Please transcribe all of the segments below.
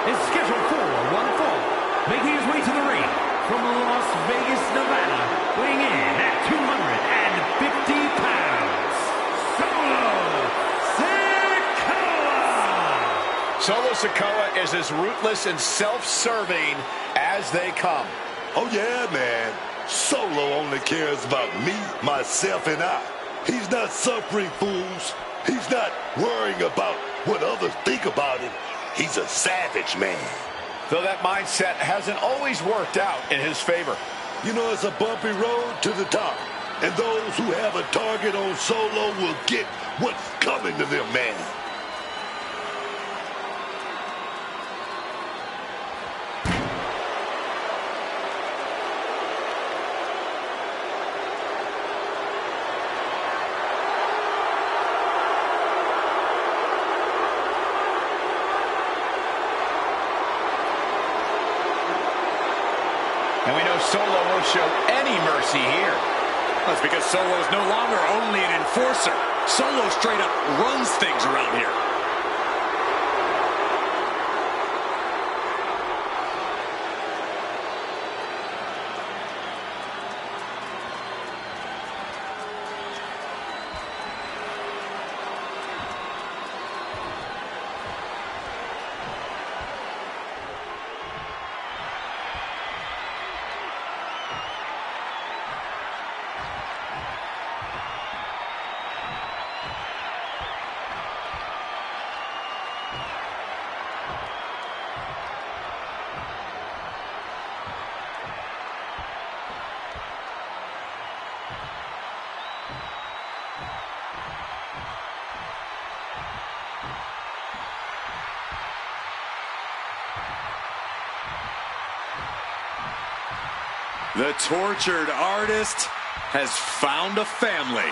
is scheduled for one fall. Making his way to the ring from Las Vegas, Nevada, weighing in at 250 pounds, Solo Sikoa! Solo Sikoa is as ruthless and self-serving as they come. Oh, yeah, man. Solo only cares about me, myself, and I. He's not suffering fools. He's not worrying about what others think about him. He's a savage man. Though that mindset hasn't always worked out in his favor. You know, it's a bumpy road to the top. And those who have a target on Solo will get what's coming to them, man. And we know Solo won't show any mercy here. That's because Solo is no longer only an enforcer. Solo straight up runs things around here. The tortured artist has found a family.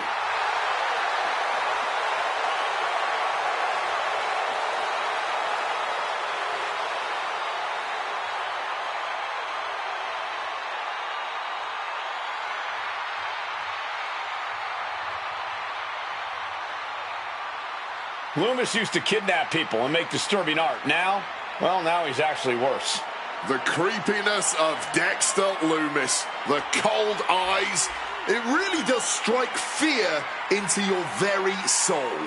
Loomis used to kidnap people and make disturbing art. Now, well, now he's actually worse. The creepiness of Dexter Loomis, the cold eyes, it really does strike fear into your very soul.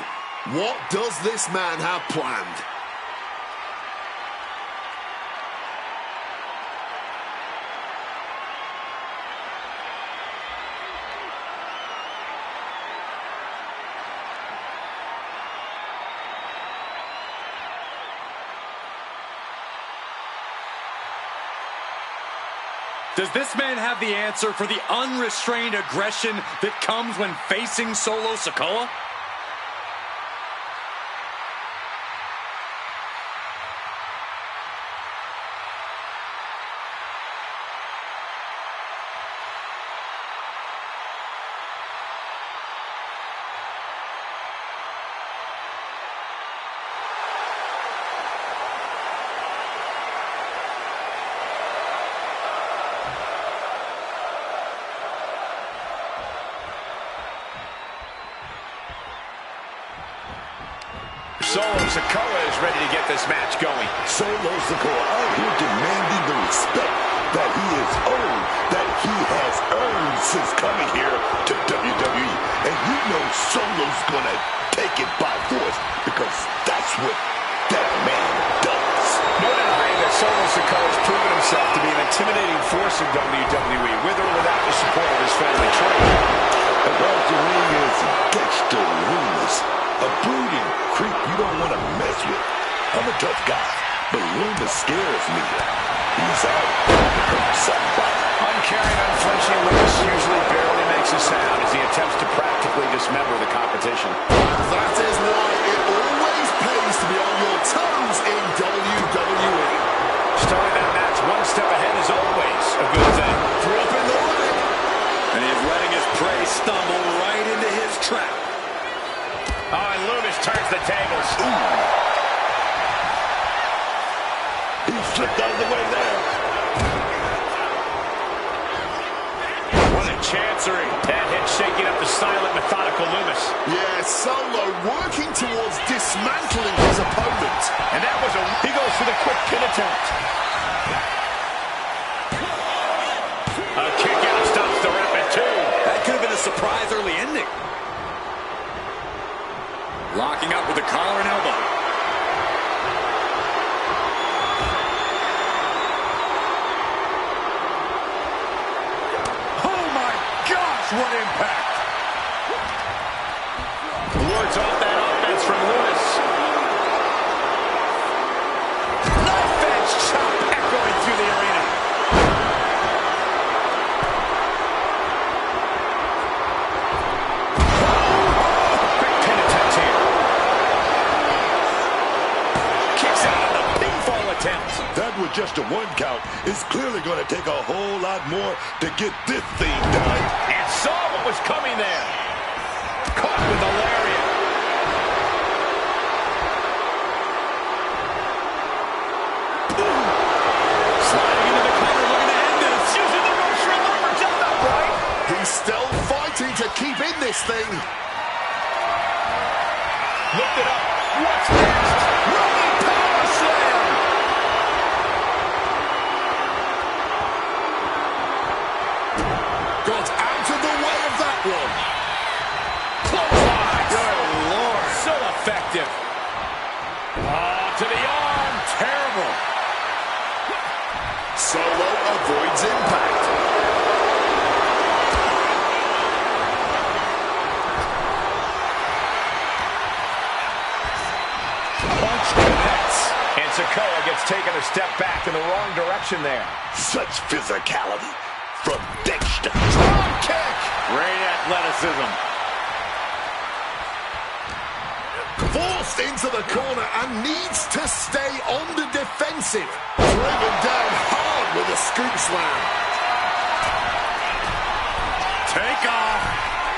What does this man have planned? Does this man have the answer for the unrestrained aggression that comes when facing Solo Sikoa? Solo Sikoa is ready to get this match going. Solo Sikoa out here demanding the respect that he is owed, that he has earned since coming here to WWE. And you know Solo's gonna take it by force because that's what that man does. No denying that Solo Sikoa has proven himself to be an intimidating force in WWE, with or without the support of his family tree. Across the ring is Dexter Loomis, a brooding creep you don't want to mess with. I'm a tough guy, but Loomis scares me. He's out to hurt somebody. Uncaring, unflinching, Loomis usually barely makes a sound as he attempts to practically dismember the competition. That is why it always pays to be on your toes in WWE. Starting that match one step ahead is always a good thing. Dropping the leg. And he's letting his prey stumble right into his trap. Oh, and Loomis turns the tables. Ooh. He slipped out of the way there. What a chancery. That hit shaking up the silent, methodical Loomis. Yeah, Solo working towards dismantling his opponent. And that was he goes for the quick pin attempt. attempt. A kick out stops the ref at 2. That could have been a surprise early ending. Locking up with a collar and elbow. Oh my gosh, what impact! Wards off that offense from Lewis. Knife edge chop echoing through the arena. Quick pin attempt here. Kicks out of the pinfall attempt. That was just a 1 count. It's clearly going to take a whole lot more to get this thing done. And saw what was coming there. Caught with the lariat. Sliding into the corner, looking to end this. Using the Russian lumberjack upright. He's still fighting to keep in this thing. Lift it up. What's next? Running power slam. Got out of the way of that one. Clothesline. Good Lord. So effective. Oh, to the arm. Terrible. Solo avoids impact. Punch connects. And Sikoa gets taken a step back in the wrong direction there. Such physicality from Dexter. Drop kick. Great athleticism. Forced into the corner and needs to stay on the defensive. Driven down hard with a scoop slam. Take off.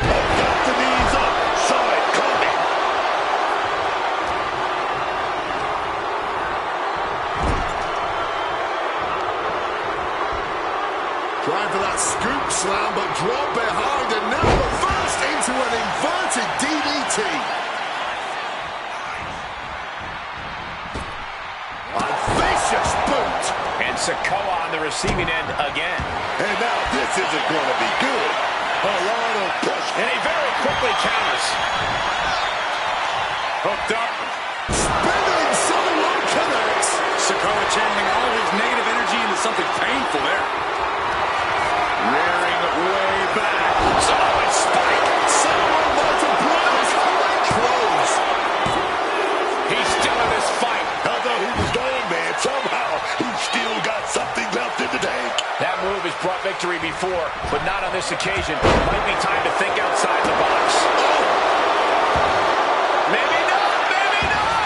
Got the knees up. Saw it coming. Trying for that scoop slam, but drop behind, and now reversed into an inverted DDT. A vicious boot. And Sikoa on the receiving end again. And now this isn't going to be good. A lot of push. And he very quickly counters. Hooked up. Spinning solo connects. Sikoa channeling all his negative energy into something painful there. Rearing way back. Solid spike. Solo multipliers. Great close. He's still in this fight. Although he was gone, man, somehow he still got something left in the tank. That move has brought victory before, but not on this occasion. Might be time to think outside the box. Maybe not, maybe not.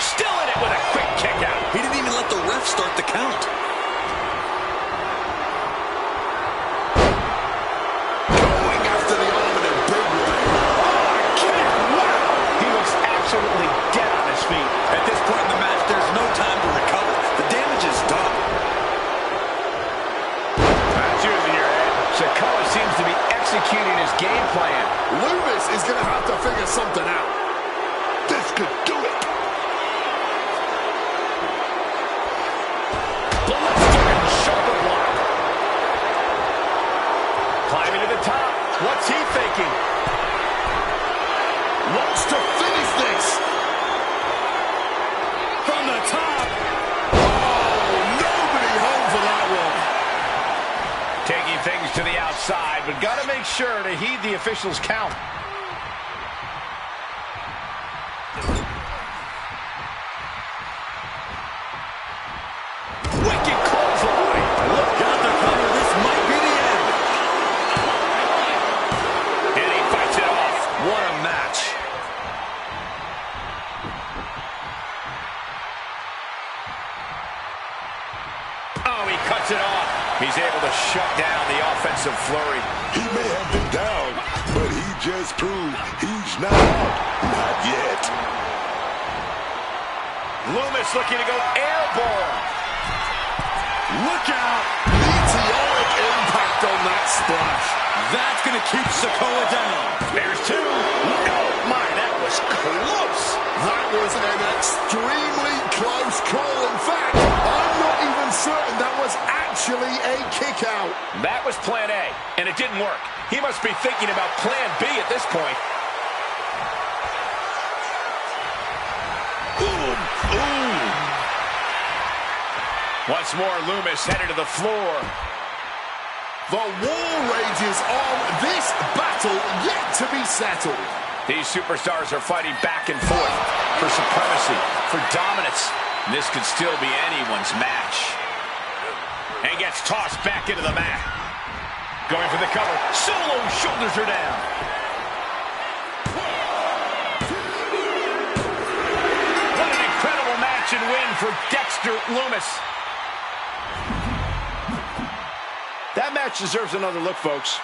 Still in it with a quick kick out. He didn't even let the ref start the count. Going after the arm in a big way. Kick, wow. He looks absolutely dead on his feet. At this point in the match, there's no time to recover. The damage is done. That's using your head. Sikoa seems to be executing his game plan. Loomis is going to have to figure something out. This could do it. Ballistic and shoulder block. Climbing to the top. What's he thinking? Wants to finish this. From the top. Oh, nobody home for that one. Taking things to the outside, but got to make sure to heed the officials' count. Wicked clothesline. Look, got the cover. This might be the end. And he fights it off. What a match. Oh, he cuts it off. He's able to shut down the offensive flurry. He may have been down, but he just proved he's not out. Not yet. Loomis looking to go airborne. Look out. Meteoric impact on that splash. That's going to keep Sikoa down. There's two. Oh, my, that was close. That was an extremely close call. In fact, I'm not even certain that was actually a kick out. That was plan A, and it didn't work. He must be thinking about plan B at this point. Boom, boom. Once more, Loomis headed to the floor. The war rages on, this battle yet to be settled. These superstars are fighting back and forth for supremacy, for dominance. This could still be anyone's match. And gets tossed back into the mat. Going for the cover. Solo shoulders her down. What an incredible match and win for Dexter Loomis. That match deserves another look, folks.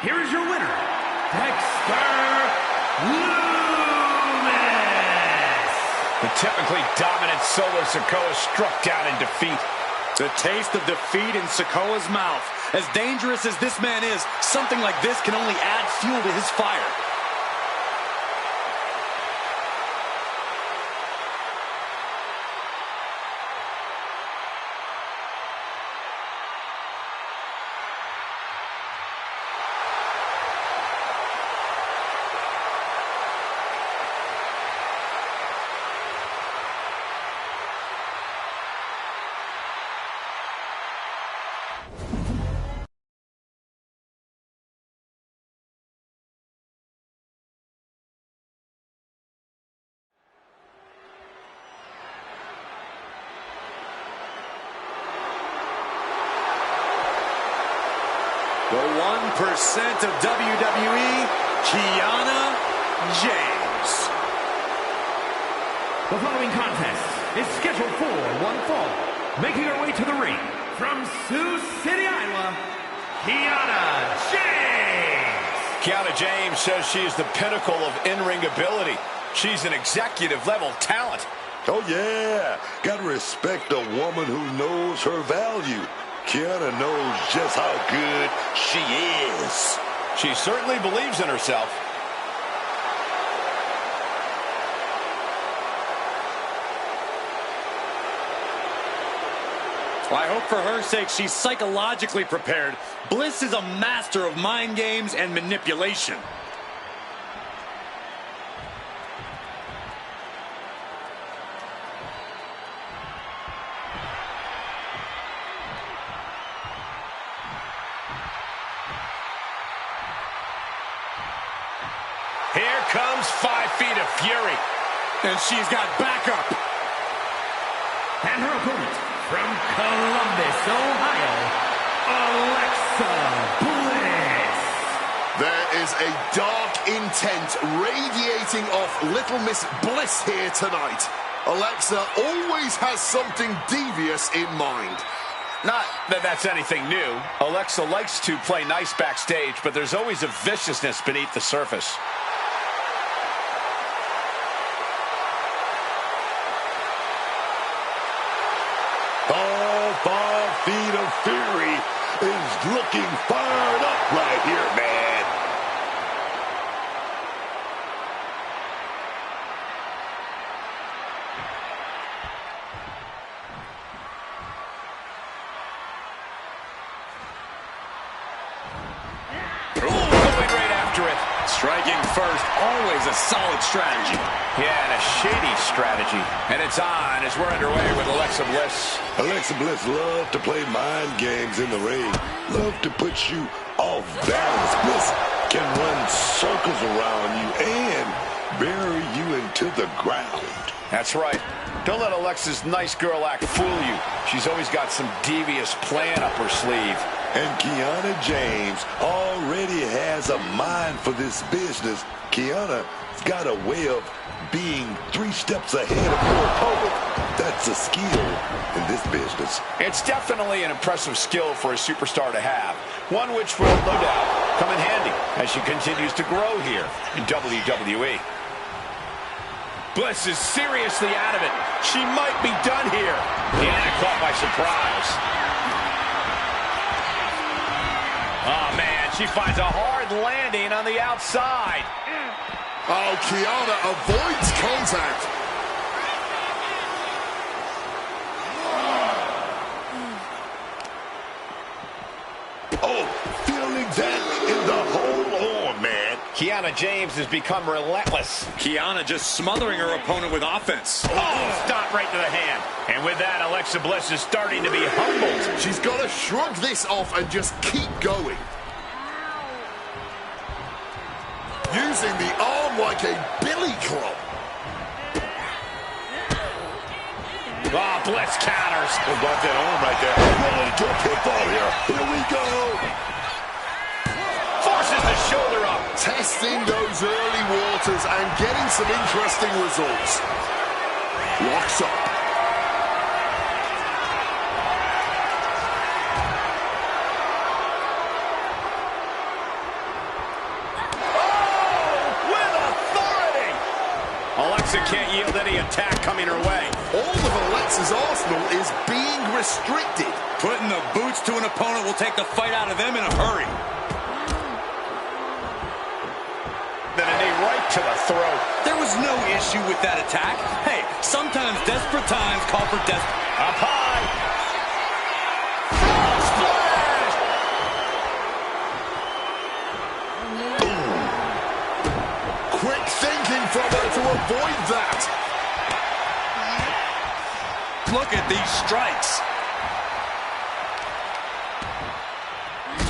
Here is your winner, Dexter Loomis. The typically dominant Solo Sikoa struck down in defeat. The taste of defeat in Sikoa's mouth. As dangerous as this man is, something like this can only add fuel to his fire. The 1% of WWE, Kiana James. The following contest is scheduled for one fall. Making her way to the ring from Sioux City, Iowa, Kiana James. Kiana James says she is the pinnacle of in-ring ability. She's an executive-level talent. Oh, yeah. Gotta respect a woman who knows her value. Kiana knows just how good she is. She certainly believes in herself. Well, I hope for her sake she's psychologically prepared. Bliss is a master of mind games and manipulation. Here comes 5 feet of fury. And she's got backup. And her opponent from Columbus, Ohio, Alexa Bliss. There is a dark intent radiating off Little Miss Bliss here tonight. Alexa always has something devious in mind. Not that that's anything new. Alexa likes to play nice backstage, but there's always a viciousness beneath the surface. All 5 feet of fury is looking fired up right here, man. Going right after it. Striking first, always a solid strategy. Yeah, and a shady strategy. And it's on as we're underway with Alexa Bliss. Alexa Bliss loves to play mind games in the ring. Love to put you off balance. Bliss can run circles around you and bury you into the ground. That's right. Don't let Alexa's nice girl act fool you. She's always got some devious plan up her sleeve. And Kiana James already has a mind for this business. Kiana's got a way of being 3 steps ahead of your opponent. That's a skill in this business. It's definitely an impressive skill for a superstar to have. One which will, no doubt, come in handy as she continues to grow here in WWE. Bliss is seriously out of it. She might be done here. Kiana caught by surprise. Oh, man, she finds a hard landing on the outside. Oh, Kiana avoids contact. Oh, feeling that in the whole arm, man. Kiana James has become relentless. Kiana just smothering her opponent with offense. Oh, stop right to the hand. And with that, Alexa Bliss is starting to be humbled. She's got to shrug this off and just keep going. Using the arm like a billy club. Oh, Bliss counters. What about that arm right there? Rolling to a pinfall here. Here we go. Forces the shoulder up. Testing those early waters and getting some interesting results. Locks up. Alexa can't yield any attack coming her way. All of Alexa's arsenal is being restricted. Putting the boots to an opponent will take the fight out of them in a hurry. Then a knee right to the throat. There was no issue with that attack. Hey, sometimes desperate times call for desperate. Up high. Frog splash. Quick thinking from her to avoid that. Look at these strikes.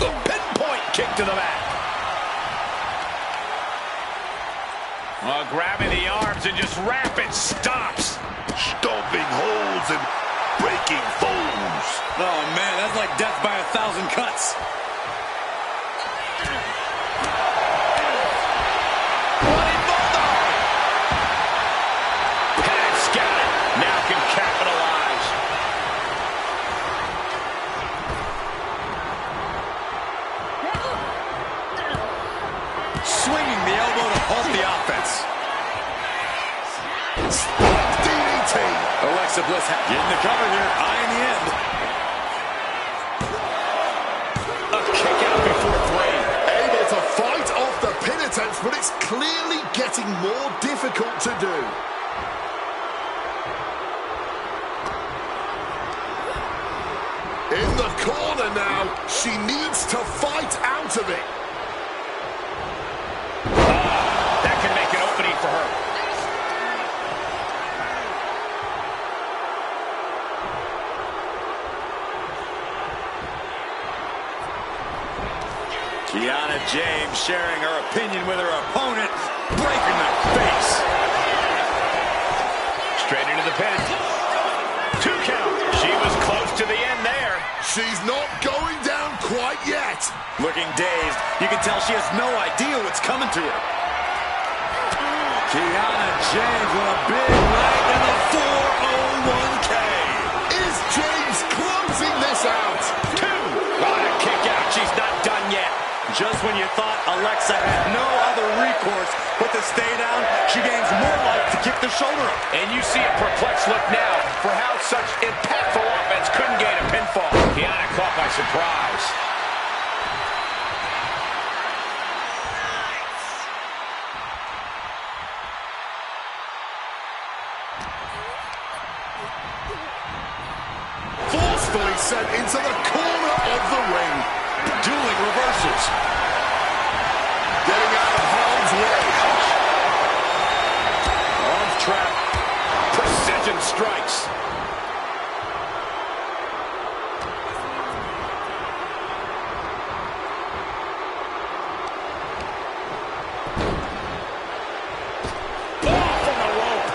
The pinpoint kick to the back. Grabbing the arms and just rapid stops. Stomping holes and breaking foes. Oh, man, that's like death by 1,000 cuts. Running bulldog. Had scouted. Now can capitalize. Swinging the elbow to halt the offense. DDT. Alexa Bliss getting the cover here, eyeing the end. A kick out before 3. Able to fight off the pin attempts, but it's clearly getting more difficult to do. In the corner now, she needs to fight out of it. That can make an opening for her. Kiana James sharing her opinion with her opponent, breaking the face. Straight into the pin. 2 count. She was close to the end there. She's not going down quite yet. Looking dazed, you can tell she has no idea what's coming to her. Kiana James with a big right in the 401k. Is James closing this out? 2. What a kick out. She's not done yet. Just when you thought Alexa had no other recourse but to stay down, she gains more life to kick the shoulder up. And you see a perplexed look now for how such impactful offense couldn't gain a pinfall. Kiana caught by surprise. Forcefully sent into the corner of the ring. Dueling reversals. Getting out of harm's way. Arms trap. Precision strikes. From the rope.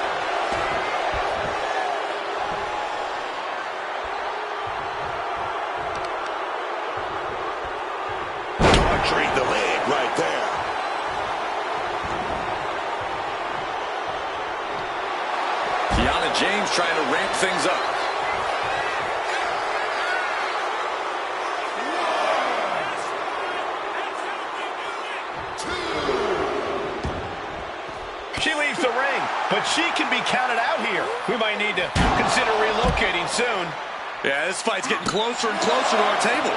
Down to James trying to ramp things up. She leaves the ring, but she can be counted out here. We might need to consider relocating soon. Yeah, this fight's getting closer and closer to our table.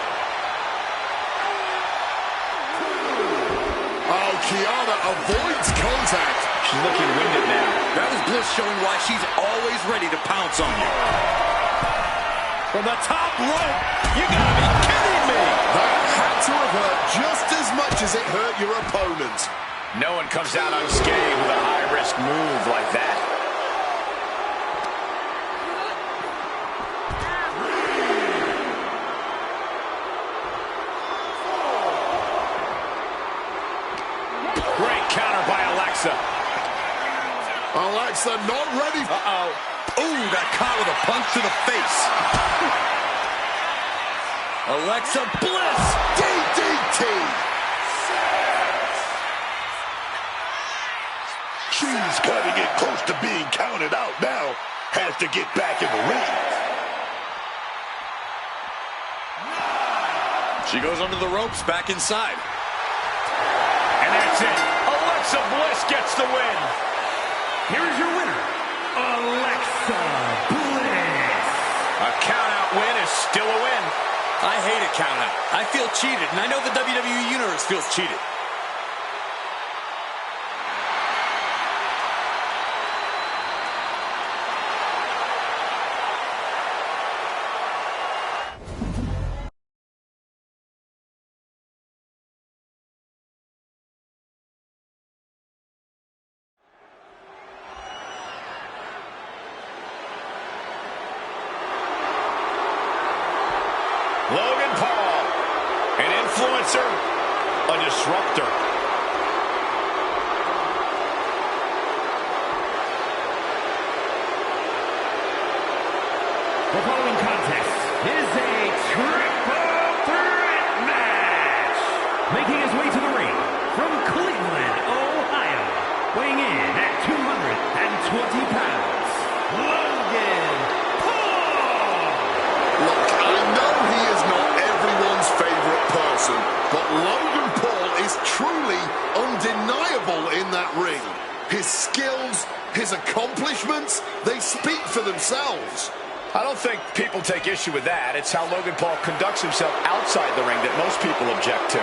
Oh, Kiana avoids contact. She's looking winded now. That was Bliss showing why she's always ready to pounce on you. From the top rope, you gotta be kidding me! That had to have hurt just as much as it hurt your opponent. No one comes out unscathed with a high-risk move like that. Great counter by Alexa. Alexa not ready. Uh-oh. Ooh, got caught with a punch to the face. Alexa Bliss. DDT. She's cutting it close to being counted out now. Has to get back in the ring. She goes under the ropes, back inside. And that's it. Alexa Bliss gets the win. Here's your winner, Alexa Bliss. A count-out win is still a win. I hate a count-out. I feel cheated, and I know the WWE Universe feels cheated. Logan Paul, an influencer, a disruptor. The following contest is a triple threat match. Making his way to the ring from Cleveland, Ohio, weighing in at 220 pounds, Logan Paul. Look, I know he is not everyone's favorite person, but Logan Paul is truly undeniable in that ring. His skills, his accomplishments, they speak for themselves. I don't think people take issue with that. It's how Logan Paul conducts himself outside the ring that most people object to.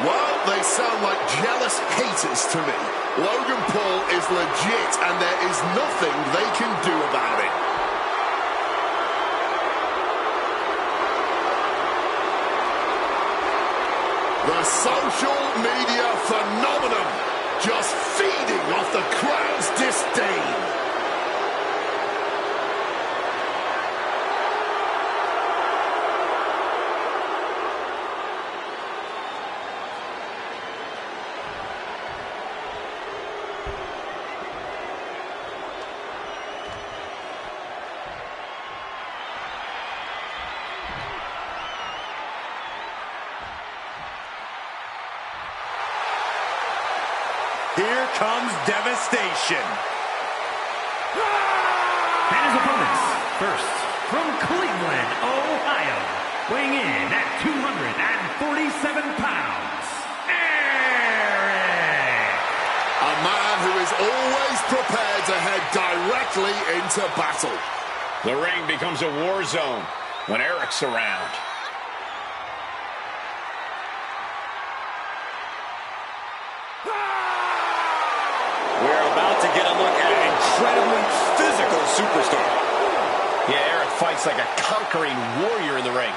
Well, they sound like jealous haters to me. Logan Paul is legit, and there is nothing they can do about it. The social media phenomenon, just feeding off the crowd's disdain. Here comes devastation. And his opponents, first, from Cleveland, Ohio, weighing in at 247 pounds, Eric. A man who is always prepared to head directly into battle. The ring becomes a war zone when Eric's around. We're about to get a look at an incredibly physical superstar. Yeah, Eric fights like a conquering warrior in the ring.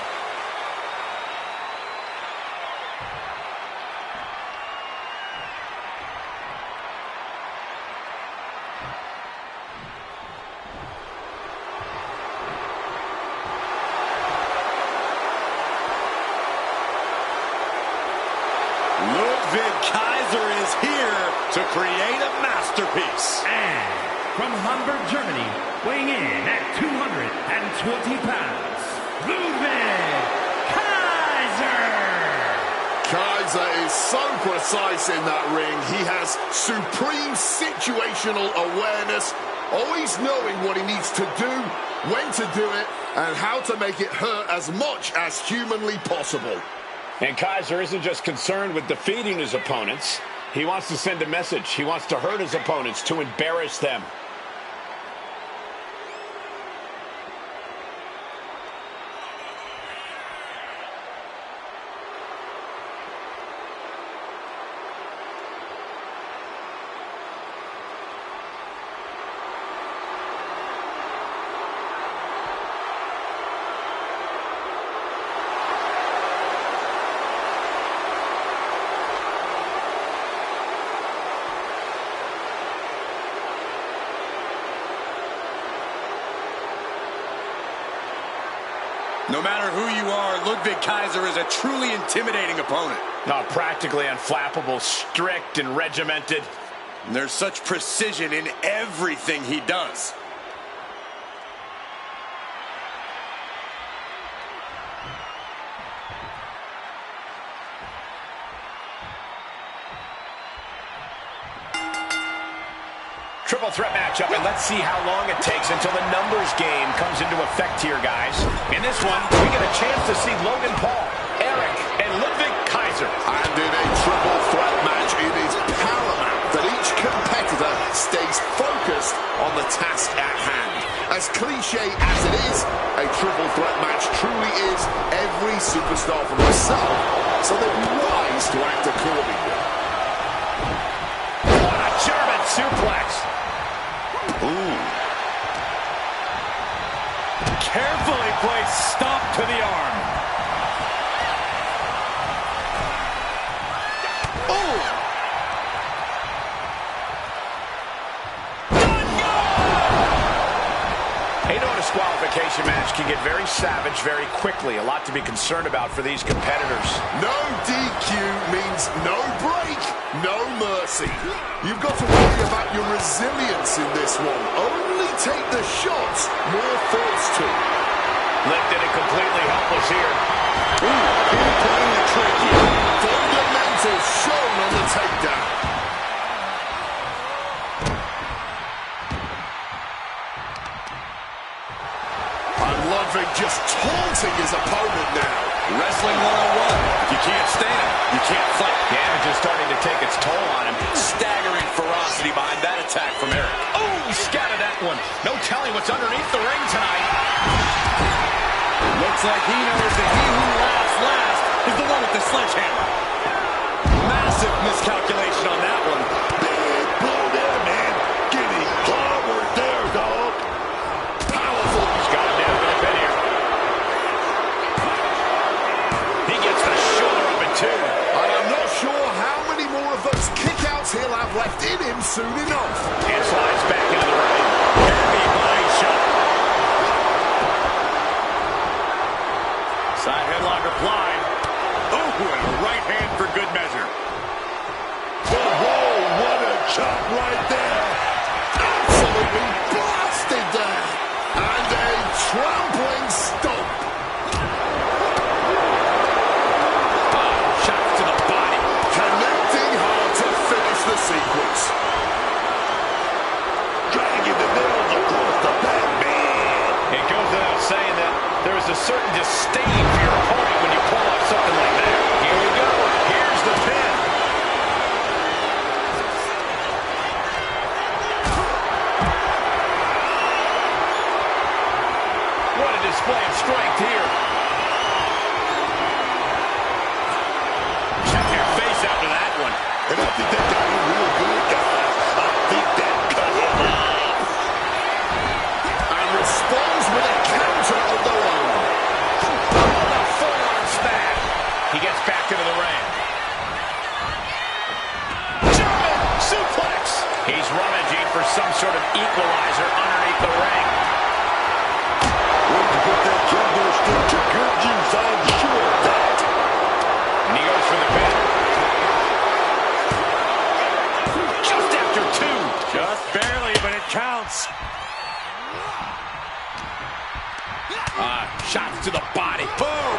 Ludwig Kaiser is here to create a masterpiece. And from Hamburg, Germany, weighing in at 220 pounds, Ludwig Kaiser. Kaiser is so precise in that ring. He has supreme situational awareness, always knowing what he needs to do, when to do it, and how to make it hurt as much as humanly possible. And Kaiser isn't just concerned with defeating his opponents. He wants to send a message. He wants to hurt his opponents, to embarrass them. No matter who you are, Ludwig Kaiser is a truly intimidating opponent. Practically unflappable, strict and regimented. And there's such precision in everything he does. Triple threat matchup, and let's see how long it takes until the numbers game comes into effect here, guys. In this one, we get a chance to see Logan Paul, Eric, and Ludwig Kaiser. And in a triple threat match, it is paramount that each competitor stays focused on the task at hand. As cliche as it is, a triple threat match truly is every superstar for themselves, so they'd be wise to act accordingly. What a German suplex! Ooh. Carefully placed stop to the arm. Oh! A no disqualification match can get very savage very quickly. A lot to be concerned about for these competitors. No DQ means no break, no mercy. You've got to worry about your resilience in this one. Only take the shots you're forced to. Lifted and completely helpless here. Ooh, he's playing the trick here. Fundamentals shown on the takedown. And Ludwig just taunting his opponent now. Wrestling 101. You can't stand, you can't fight. Damage is starting to take its toll on him. Staggering ferocity behind that attack from Eric. Oh, he scattered that one. No telling what's underneath the ring tonight. Looks like he knows that he who laughs last is the one with the sledgehammer. Massive miscalculation on that one. Big blow there, man. Getting clobbered there, dog. Powerful. He's got him down with a pin here. He gets the shoulder up in two. And I'm not sure how many more of those kickouts he'll have left in him soon enough. And slides back into the ring. Heavy body shot. Side headlock applied. Oh, and a right hand for good measure. Whoa, what a chop right there. Absolutely blasted there. And a trampling stomp. Shots to the body. Connecting hard to finish the sequence. Dragging the nails across the back, man. It goes without saying that there is a certain disdain for your opponent when you pull off something like that. Here we go. Here's the pin. What a display of strength here. Check your face after that one. And I think that got him real good, guys. I think that cut him off. And responds with a counter of their own. Oh, the forearm smash. He gets back into the ring. German suplex. He's rummaging for some sort of equalizer underneath the ring. Way to put that jumbo stick to good use, I'm sure of that. And he goes for the pin. Just after two. Just barely, but it counts. Shots to the body. Boom.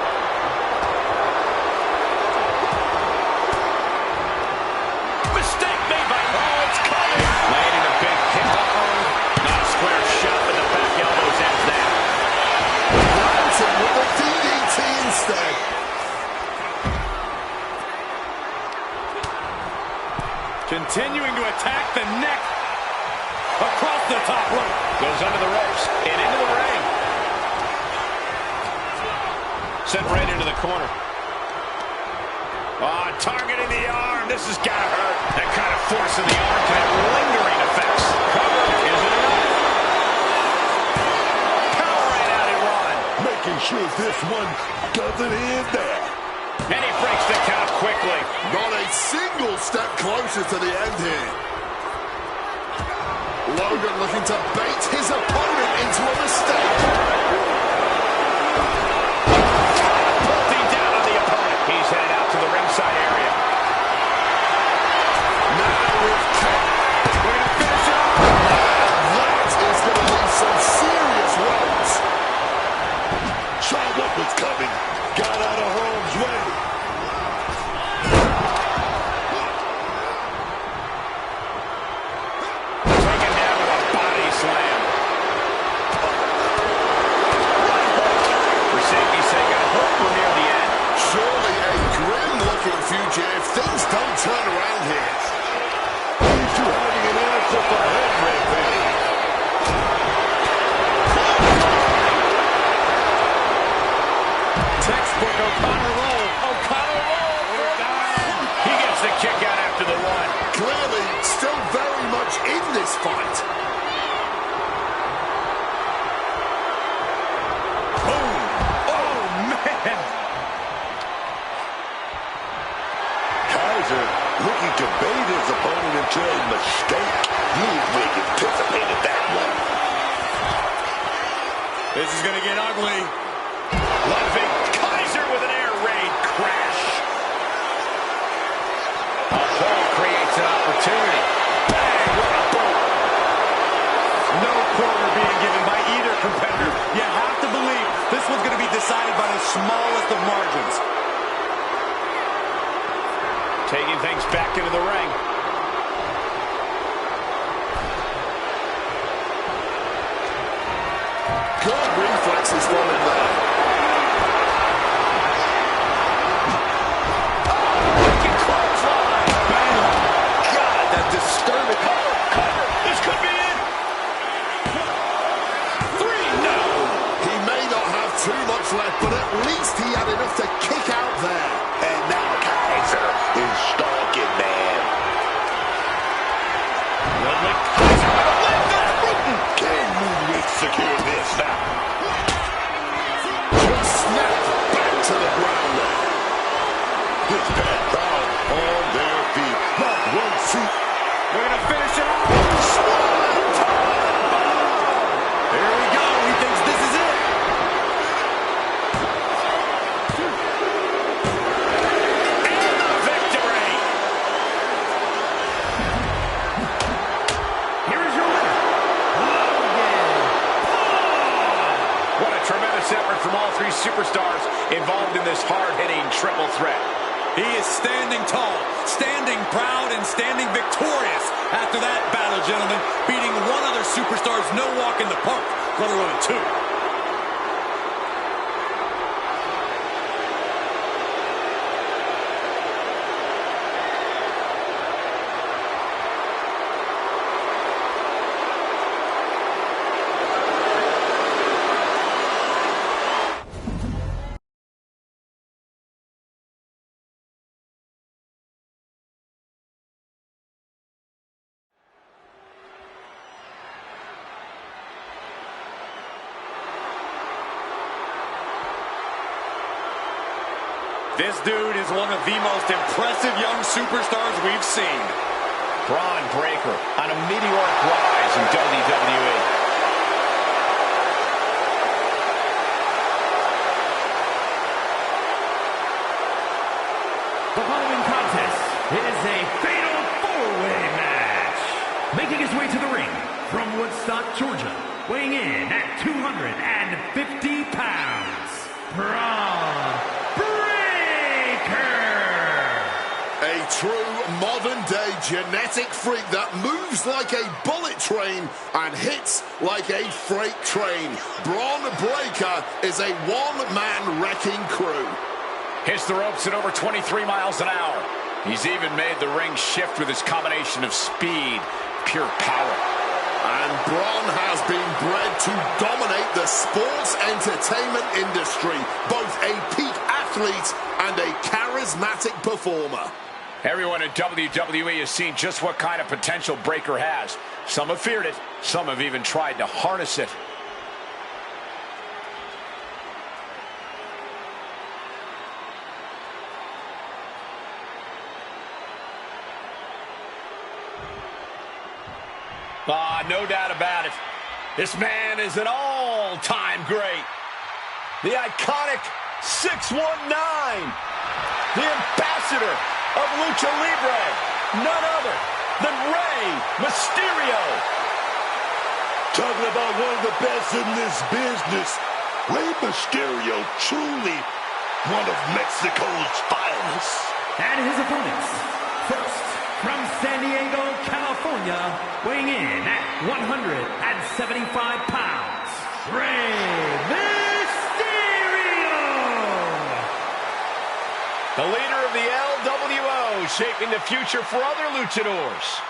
Mistake made by... Oh, it's coming. Landing a big hit. Uh-oh. Not Continuing to attack the neck. Across the top rope. Goes under the ropes and into the ring. Sent right into the corner. Oh, targeting the arm. This has got to hurt. That kind of force in the arm can have lingering effects. Cover. Isn't enough. Power right out and run. Making sure this one doesn't end there. And he breaks the count quickly. Not a single step closer to the end here. Logan looking to bait his opponent into a mistake. Pulling down on the opponent. He's headed out to the ringside area. Now with Ken. We're going to finish it off. That is going to leave some serious wounds. Saw what was coming. Got out of harm's way. Taken down with a body slam. For safety's sake, I hope we're near the end. Surely a grim-looking future if things don't turn around here. He's too having an answer for everything. Textbook O'Connor roll. O'Connor roll. He gets the kick out after the one. Clearly still very much in this fight. Boom. Oh, man. Kaiser looking to bait his opponent into a mistake. You really anticipated that one. This is going to get ugly. Ludwig Kaiser with an air raid crash. A pole creates an opportunity. Bang, what a boom. No quarter being given by either competitor. You have to believe this one's going to be decided by the smallest of margins. Taking things back into the ring. Good reflexes from him there. Wicked clothesline. Bang. God, that disturbing. Cover. This could be it. 3, no. He may not have too much left, but at least he had enough to kick out there. And now Kaiser is stalking, man. Ludwig Kaiser with a leg that's broken. Can you secure this now? Just snapped back to the ground there. This bad crowd on their feet. Not one seat. We're going to finish it off. Here we go. He thinks this is it. And the victory. Here is your winner, Logan Paul. What a tremendous effort from all three superstars involved in this hard-hitting triple threat. He is standing tall, standing proud, and standing victorious after that battle, gentlemen. Beating one other superstar's no walk in the park, let alone two. This dude is one of the most impressive young superstars we've seen. Braun Breaker on a meteoric rise in WWE. The following contest is a fatal four-way match. Making his way to the ring from Woodstock, Georgia, weighing in at 250 pounds, Braun Breaker. A true modern-day genetic freak that moves like a bullet train and hits like a freight train. Braun Breaker is a one-man wrecking crew. Hits the ropes at over 23 miles an hour. He's even made the ring shift with his combination of speed, pure power. And Braun has been bred to dominate the sports entertainment industry, both a peak athlete and a charismatic performer. Everyone in WWE has seen just what kind of potential Breakker has. Some have feared it, some have even tried to harness it. No doubt about it. This man is an all-time great. The iconic 619. The ambassador of Lucha Libre. None other than Rey Mysterio. Talking about one of the best in this business. Rey Mysterio, truly one of Mexico's finest. And his opponents, first, from San Diego, California, weighing in at 175 pounds, Rey Mysterio! The leader of the LWO, shaping the future for other luchadors.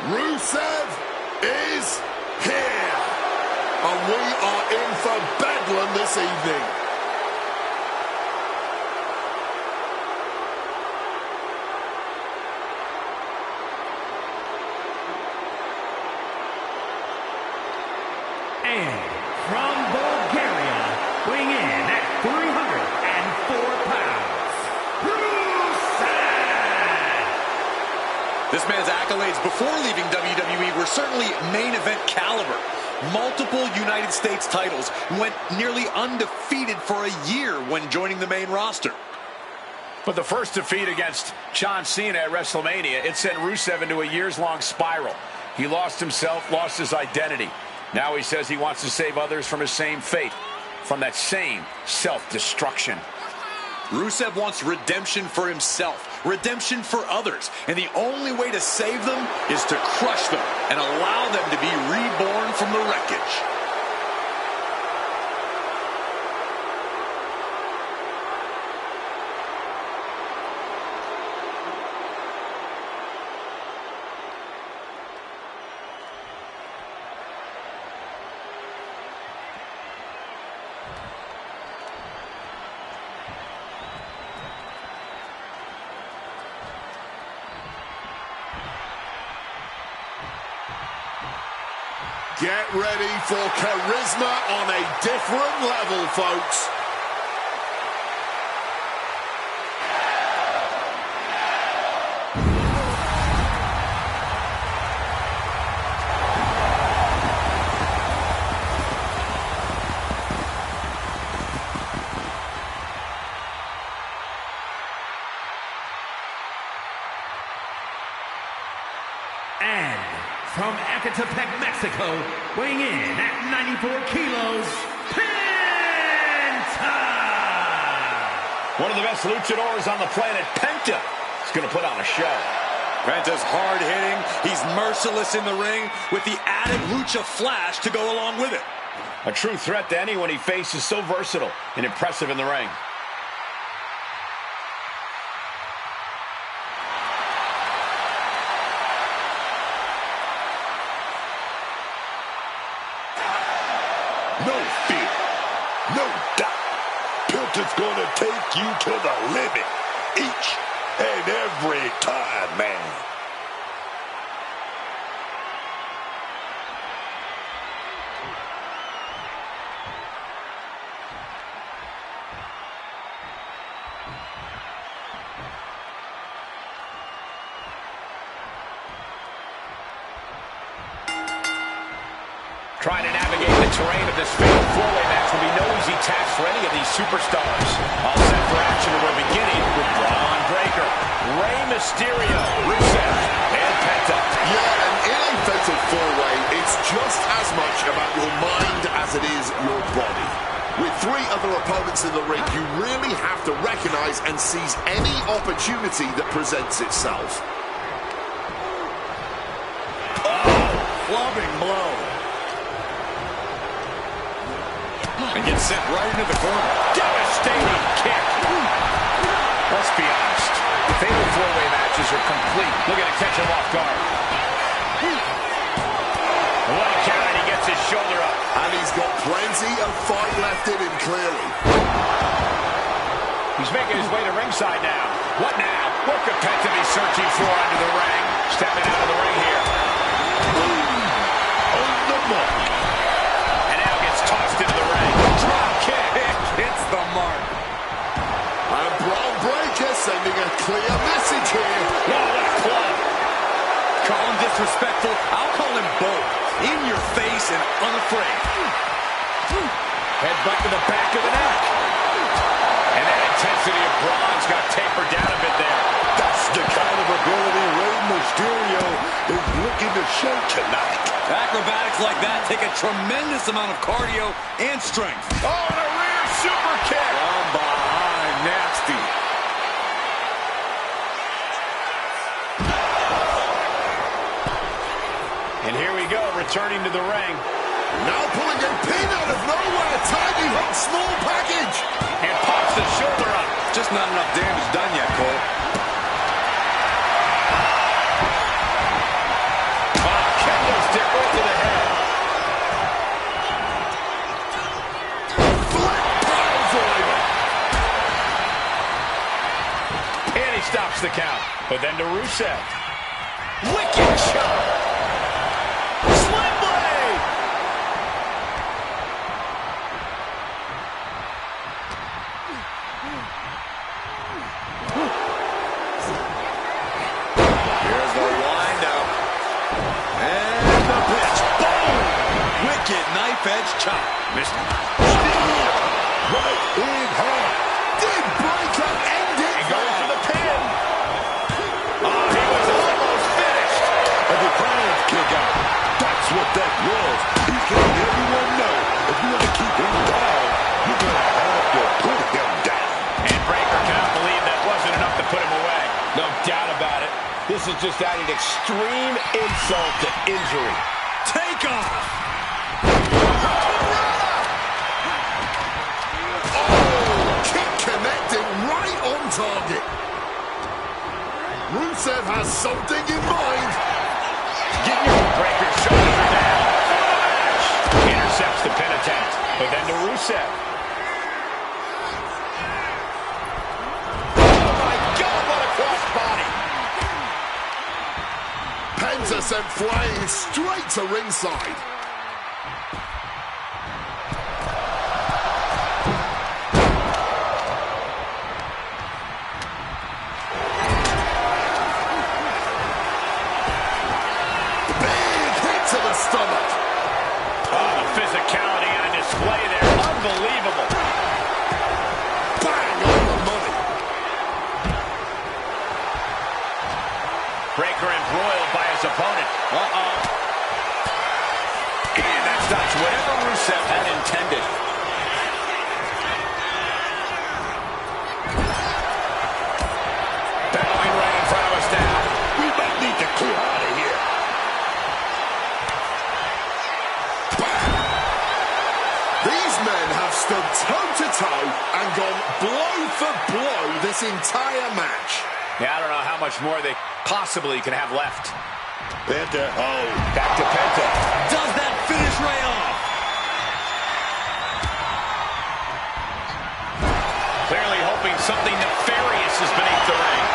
Rusev is here. And we are in for bedlam this evening. And from Bulgaria, weighing in at 304 pounds, Rusev! This man's accolades before leaving WWE were certainly main event caliber. Multiple United States titles, went nearly undefeated for a year when joining the main roster. But the first defeat against John Cena at WrestleMania, it sent Rusev into a years-long spiral. He lost himself, lost his identity. Now he says he wants to save others from his same fate, from that same self-destruction. Rusev wants redemption for himself, redemption for others, and the only way to save them is to crush them and allow them to be reborn from the wreckage. Get ready for charisma on a different level, folks. And from Ecatepec, Mexico, weighing in at 94 kilos, Penta! One of the best luchadors on the planet, Penta, is going to put on a show. Penta's hard-hitting, he's merciless in the ring, with the added lucha flash to go along with it. A true threat to anyone he faces, so versatile and impressive in the ring. No fear, no doubt. Penta's gonna take you to the limit each and every time, man. Trying to navigate the terrain of this fatal four-way match will be no easy task for any of these superstars. All set for action, and we're beginning with Braun Breaker, Rey Mysterio, Rusev, and Penta. Yeah, and in a fatal four-way, it's just as much about your mind as it is your body. With three other opponents in the ring, you really have to recognize and seize any opportunity that presents itself. Oh, clubbing blow. And gets sent right into the corner. Devastating kick. Let's be honest. Fatal four-way matches are complete. Looking to catch him off guard. One count, and he gets his shoulder up. And he's got plenty of fight left in him, clearly. He's making his way to ringside now. What now? What could Penta be searching for under the ring? Stepping out of the ring here. On the mark. And now gets tossed into the ring. Drop kick. Hits the mark. And Braun Breaker sending a clear message here. What a club. Call him disrespectful. I'll call him both. In your face and unafraid. Headbutt to the back of the neck. And that intensity of Braun's got tapered down a bit there. That's the kind of ability Rey Mysterio is looking to show tonight. Acrobatics like that take a tremendous amount of cardio and strength. Oh, and a rear super kick. From behind, nasty. And here we go, returning to the ring. Now pulling a pin out of nowhere. Tiny hook, small package. And pops the shoulder up. Just not enough damage done yet, Cole. Oh, kendo stick right to the head. Flip pile driver. And he stops the count. But then to Rusev. Wicked shot. Sling blade. Here's the windup. And the pitch. Boom! Wicked knife-edge chop. Missed. Right in hard. Did Breaker end it? He goes for the pin. Oh, he was almost finished. A defiant kick out. That's what that was. He's letting everyone know if you want to keep him down, you're going to have to put him down. And Breaker cannot believe that wasn't enough to put him away. No doubt about it. This is just adding extreme insult to injury. Take off! Kick connecting right on target. Rusev has something in mind. Getting your Breaker's shoulders are down. Intercepts the pin attempt. But then to Rusev. Oh my God, what a cross body. Penta sent flying straight to ringside. Big hit to the stomach. Oh, the physicality on display there. Unbelievable. Bang on the money. Breaker embroiled by his opponent. Uh-oh. And that stops whatever Rusev had intended. Bellowing right in front of us now. We might need to clear out of here. These men have stood toe-to-toe and gone blow for blow this entire match. Yeah, I don't know how much more they possibly can have left. Penta, oh. Back to Penta. Does that finish Rey off? Clearly hoping something nefarious is beneath the ring.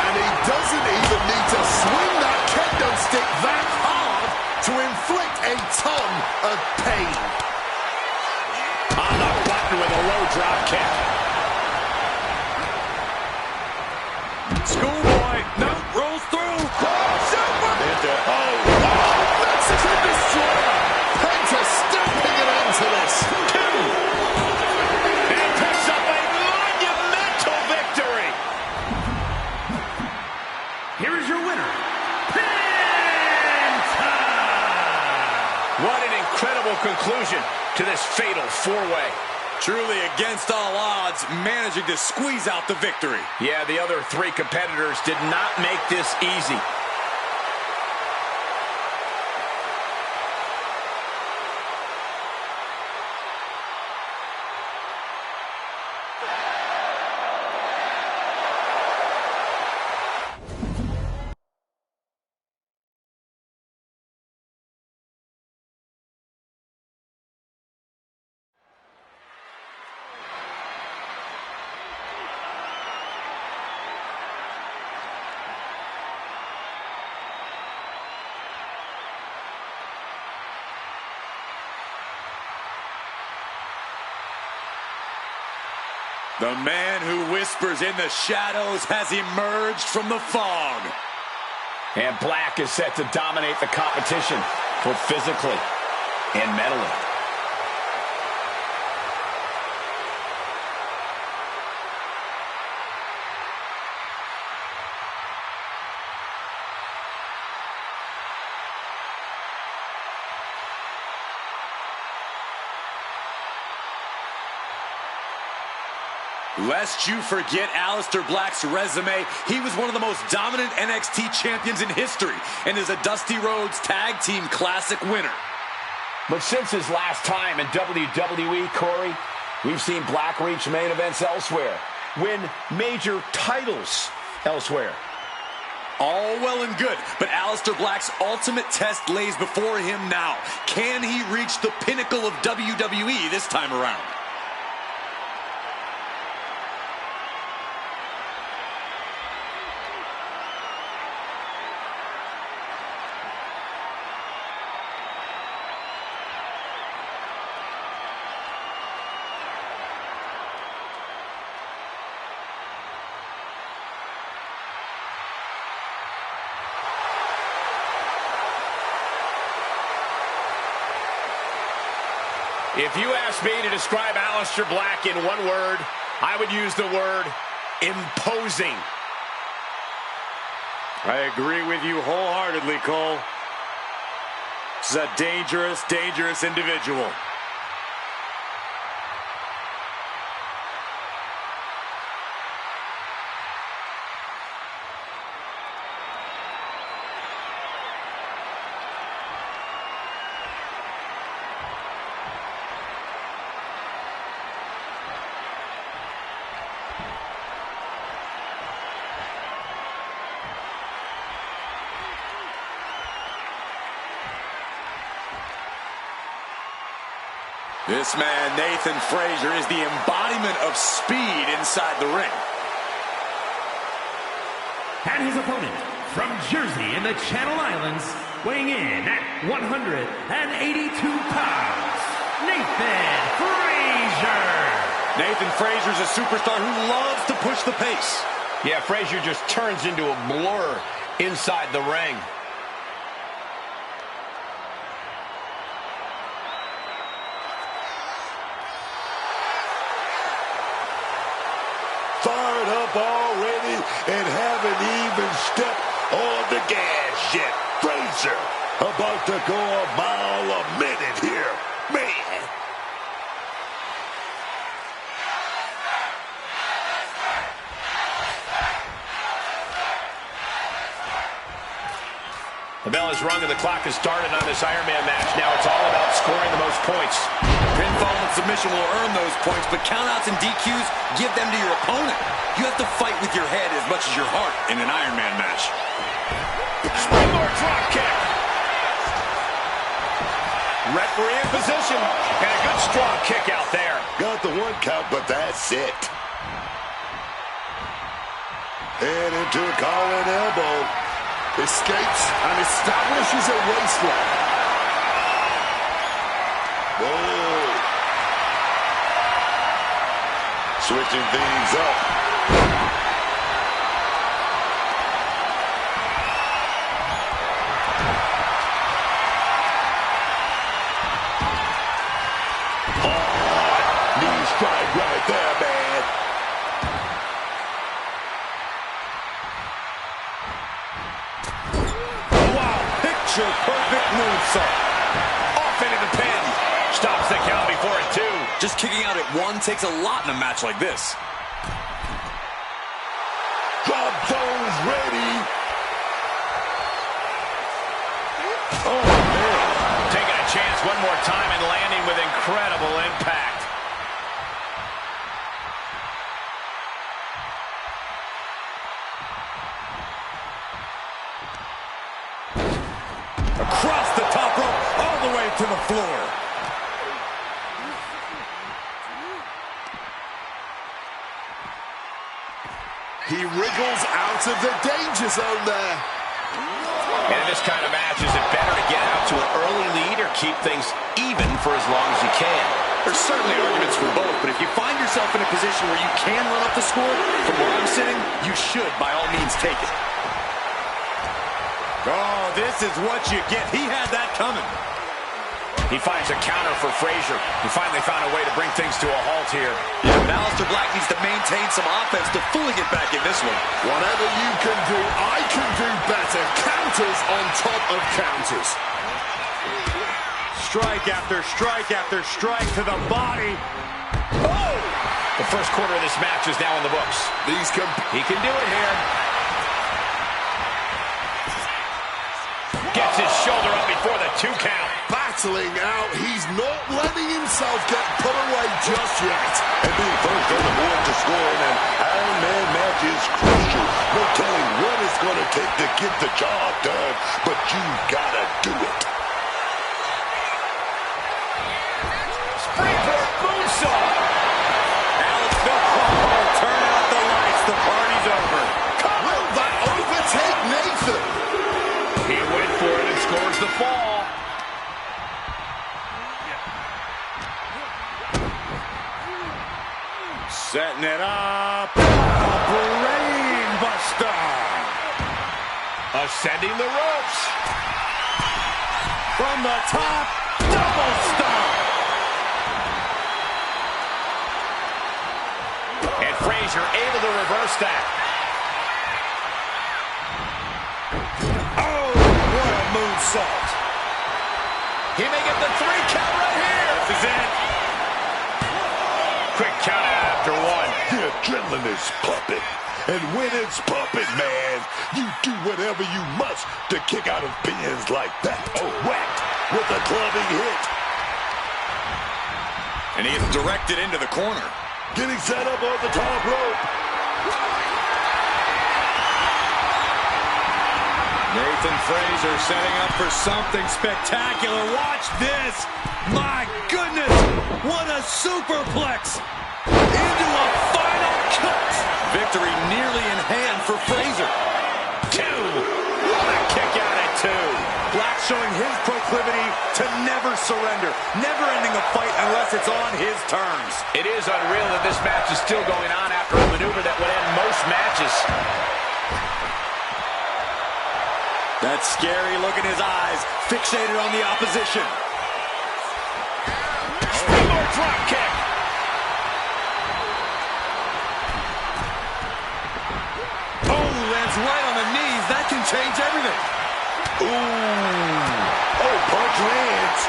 And he doesn't even need to swing that kendo stick that hard to inflict a ton of pain. On the button with a low drop kick. Schoolboy, no, rolls through. Penta, oh. Mexican incredible conclusion to this fatal four-way. Truly against all odds, managing to squeeze out the victory. Yeah, the other three competitors did not make this easy. The man who whispers in the shadows has emerged from the fog. And Black is set to dominate the competition, both physically and mentally. Lest you forget Aleister Black's resume, he was one of the most dominant NXT champions in history and is a Dusty Rhodes Tag Team Classic winner. But since his last time in WWE, Corey, we've seen Black reach main events elsewhere, win major titles elsewhere. All well and good, but Aleister Black's ultimate test lays before him now. Can he reach the pinnacle of WWE this time around? If you asked me to describe Aleister Black in one word, I would use the word imposing. I agree with you wholeheartedly, Cole. This is a dangerous, dangerous individual. This man, Nathan Frazier, is the embodiment of speed inside the ring. And his opponent, from Jersey in the Channel Islands, weighing in at 182 pounds, Nathan Frazier. Nathan Frazier is a superstar who loves to push the pace. Yeah, Frazier just turns into a blur inside the ring. Fired up already and haven't even stepped on the gas yet. Frazier about to go a mile a minute here. Man. The bell is rung and the clock has started on this Iron Man match. Now it's all about scoring the most points. Pinfall and submission will earn those points, but countouts and DQs, give them to your opponent. You have to fight with your head as much as your heart in an Iron Man match. Springboard drop kick. Referee in position. And a good strong kick out there. Got the one count, but that's it. And into a collar elbow. Escapes and establishes a waistline. Whoa. Switching things up. Oh, knee strike right there, man. Picture perfect moonsault. Off into the pin. Stops the count before it, too. Just kicking out at one takes a lot in a match like this. Drop zones ready. Oh, man. Taking a chance one more time and landing with incredible impact. Across the top rope, all the way to the floor. He wriggles out of the danger zone there. And in this kind of match, is it better to get out to an early lead or keep things even for as long as you can? There's certainly arguments for both, but if you find yourself in a position where you can run up the score, from where I'm sitting, you should, by all means, take it. Oh, this is what you get. He had that coming. He finds a counter for Frazier. He finally found a way to bring things to a halt here. Yeah, Aleister Black needs to maintain some offense to fully get back in this one. Whatever you can do, I can do better. Counters on top of counters. Strike after strike after strike to the body. Oh! The first quarter of this match is now in the books. He can do it here. Gets his shoulder up before the 2 count. Battling out. He's not letting himself get put away just yet. And being first on the board to score in an Iron Man match is crucial. No telling what it's going to take to get the job done, but you got to do it. Springboard moonsault. Alex, turn out the lights. The party's over. Will that overtake Nathan? He went for it and scores the fall. Setting it up. Brain buster. Ascending the ropes. From the top. Double stomp. And Frazier able to reverse that. Oh, what a moonsault. He may get the 3 count right here. This is it. Quick count after 1. The adrenaline is pumping. And when it's pumping, man, you do whatever you must to kick out of pins like that. Oh, whacked with a clubbing hit. And he gets directed into the corner. Getting set up on the top rope. Nathan Frazier setting up for something spectacular. Watch this. My goodness. What a superplex. Into a final cut. Victory nearly in hand for Frazier. 2. What a kick out at 2. Black showing his proclivity to never surrender. Never ending a fight unless it's on his terms. It is unreal that this match is still going on after a maneuver that would end most matches. That scary look in his eyes, fixated on the opposition. Springboard drop kick. Oh, lands right on the knees. That can change everything. Ooh. Oh, punch lands.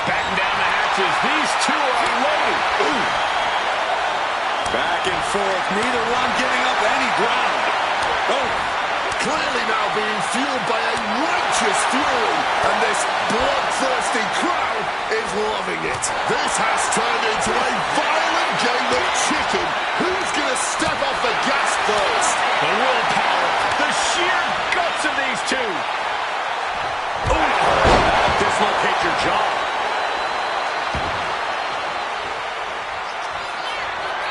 Backing down the hatches. These two are loaded. Ooh. Back and forth, neither one giving up any ground. Oh, clearly now being fueled by a righteous fury. And this bloodthirsty crowd is loving it. This has turned into a violent game of chicken. Who's going to step off the gas first? The willpower, the sheer guts of these two. That'll dislocate your jaw.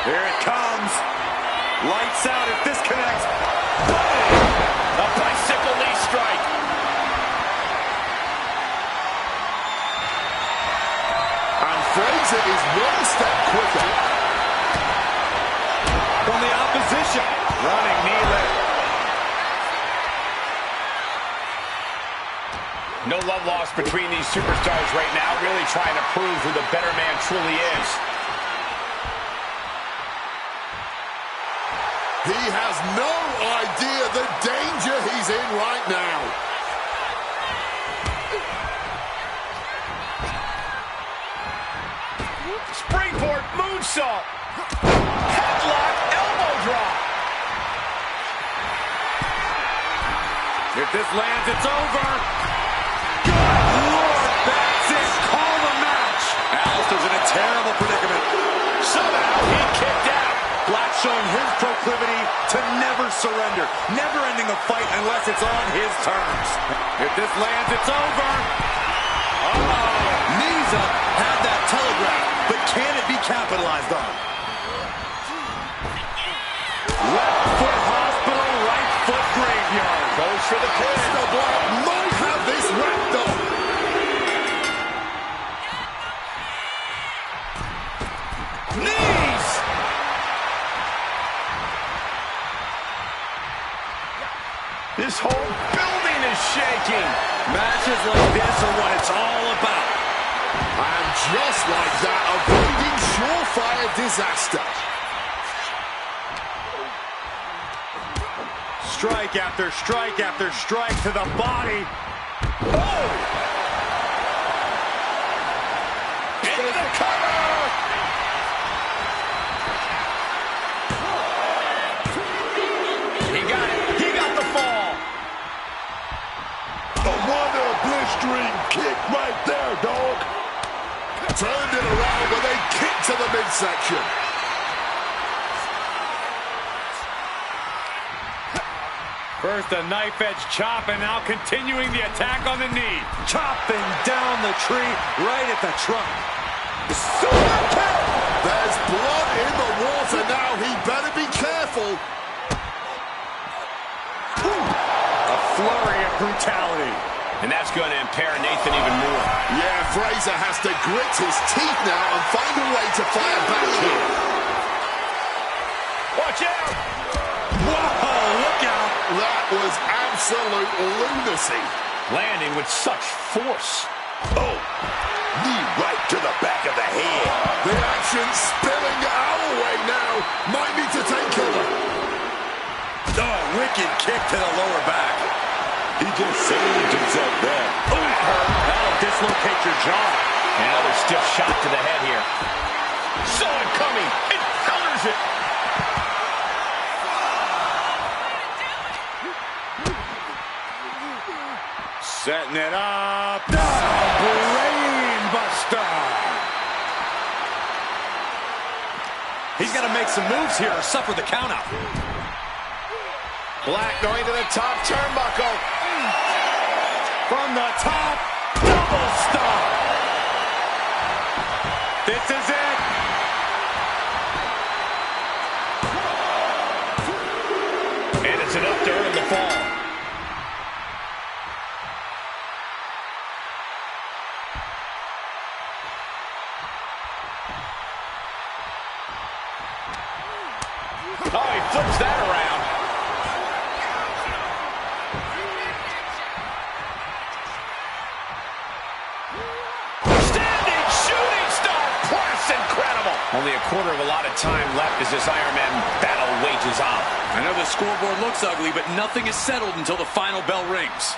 Here it comes. Lights out if this connects. A bicycle knee strike. And Frazier is one step quicker. From the opposition. Running knee lift. No love lost between these superstars right now, really trying to prove who the better man truly is. He has no idea the danger he's in right now. moonsault. Headlock elbow drop. If this lands, it's over. Good Lord, that's it. Call the match. Alistair's in a terrible predicament. Somehow he kicked out. Black showing his proclivity to never surrender. Never ending a fight unless it's on his terms. If this lands, it's over. Knees up, had that telegraph, but can it be capitalized on? Left foot hospital, right foot graveyard. Goes for the pin. The Black might have this wrapped up. Knees! This whole building is shaking. Matches like this are what it's all about. And just like that, avoiding surefire disaster. Strike after strike after strike to the body. Oh! Into the cover! He got it. He got the fall. A wonder blistering kick right there, dog. Turned it around with a kick to the midsection. First a knife edge chop and now continuing the attack on the knee. Chopping down the tree right at the trunk. Super kick! There's blood in the water now. He better be careful. A flurry of brutality. And that's going to impair Nathan even more. Yeah, Fraser has to grit his teeth now and find a way to fire back here. Watch out! Whoa, look out! That was absolute lunacy. Landing with such force. Oh, knee right to the back of the head. The action spilling our way now. Might need to take cover. Oh, wicked kick to the lower back. He just saved himself there. Oh, that'll dislocate your jaw. Another stiff shot to the head here. Saw it coming. It counters it. Setting it up. Oh, brain buster. He's got to make some moves here or suffer the countout. Black going to the top turnbuckle. From the top, double stomp. This is it. And it's enough to earn the fall. Oh, he flips that around. Standing shooting star press, incredible. Only a quarter of a lot of time left as this Iron Man battle wages on. I know the scoreboard looks ugly, but nothing is settled until the final bell rings.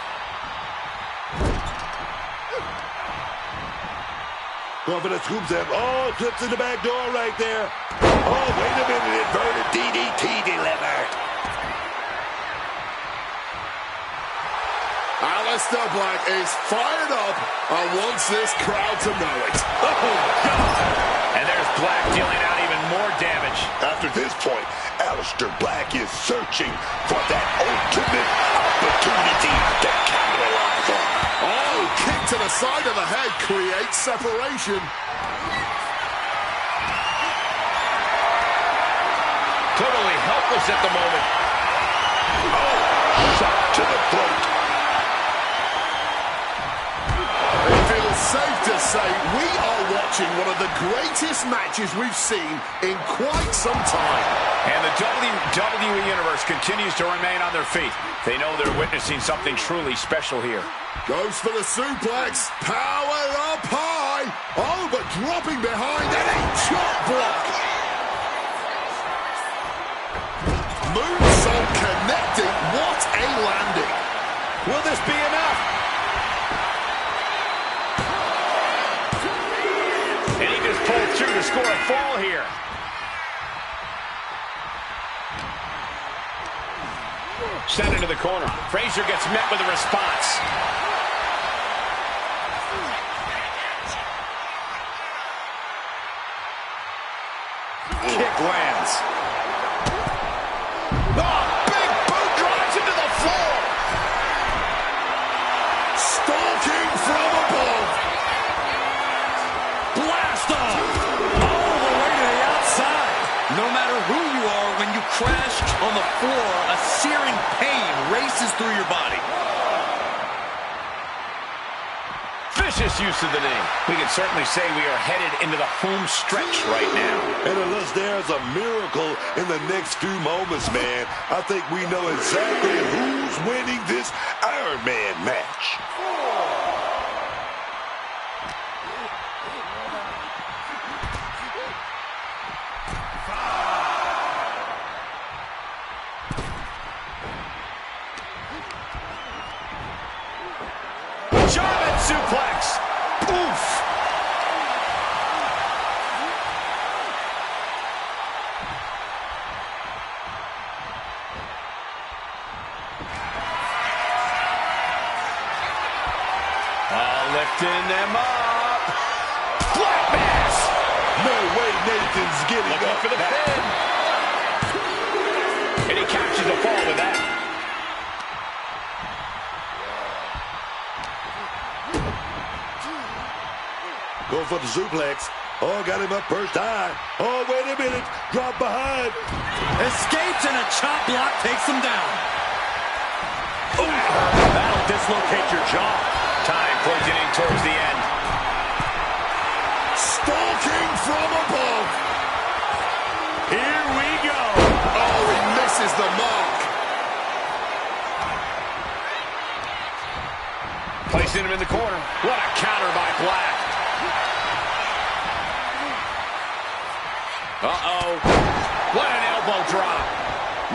Going for the scoop zap. Oh, slips in the back door right there. Oh, wait a minute. Inverted DDT delivered. Aleister Black is fired up and wants this crowd to know it. Oh, God. And there's Black dealing out even more damage. After this point, Aleister Black is searching for that ultimate opportunity to capitalize on. Oh, kick to the side of the head creates separation. Totally helpless at the moment. Oh, shot to the throat. It feels safe to say we are watching one of the greatest matches we've seen in quite some time. And the WWE Universe continues to remain on their feet. They know they're witnessing something truly special here. Goes for the suplex. Power up high. Oh, but dropping behind and a chop block. Moonsault connecting. What a landing. Will this be enough? And he just pulled through to score a fall here. Sent into the corner. Frazier gets met with a response. Kick lands. Oh, big boot drives into the floor. Stalking from above. Blast off. All the way to the outside. No matter who you are, when you crash on the floor, a searing pain races through your body. Vicious use of the knee. We can certainly say we are headed into the home stretch right now. And unless there's a miracle in the next few moments, man, I think we know exactly who's winning this Iron Man match. German suplex. Oof. Lifting them up. Black mass. No way Nathan's getting Looking up for the pin. And he captures the fall with that. Going for the suplex. Oh, got him up first time. Oh, wait a minute. Drop behind. Escapes and a chop block takes him down. Ooh. That'll dislocate your jaw. Time closing in towards the end. Stalking from above. Here we go. Oh, he misses the mark. Placing him in the corner. What a counter by Black. Uh-oh. What an elbow drop.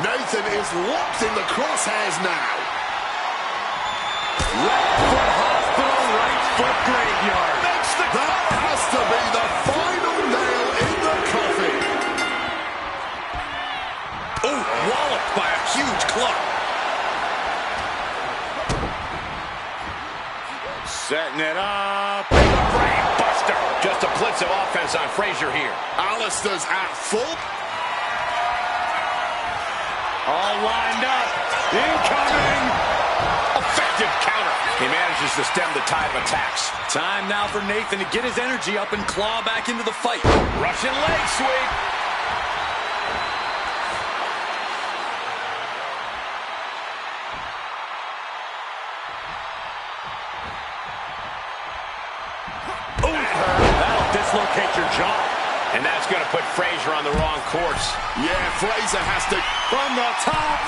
Nathan is locked in the crosshairs now. Left foot hospital, right foot graveyard. Makes the That has to be the final nail in the coffin. Oh, walloped by a huge club. Setting it up. Brain buster. Just a blitz of offense on Frazier here. Alistair's at full. All lined up. Incoming. Effective counter. He manages to stem the tide of attacks. Time now for Nathan to get his energy up and claw back into the fight. Russian leg sweep. That'll dislocate your jaw. And that's going to put Frazier on the wrong course. Yeah, Frazier has to. From the top,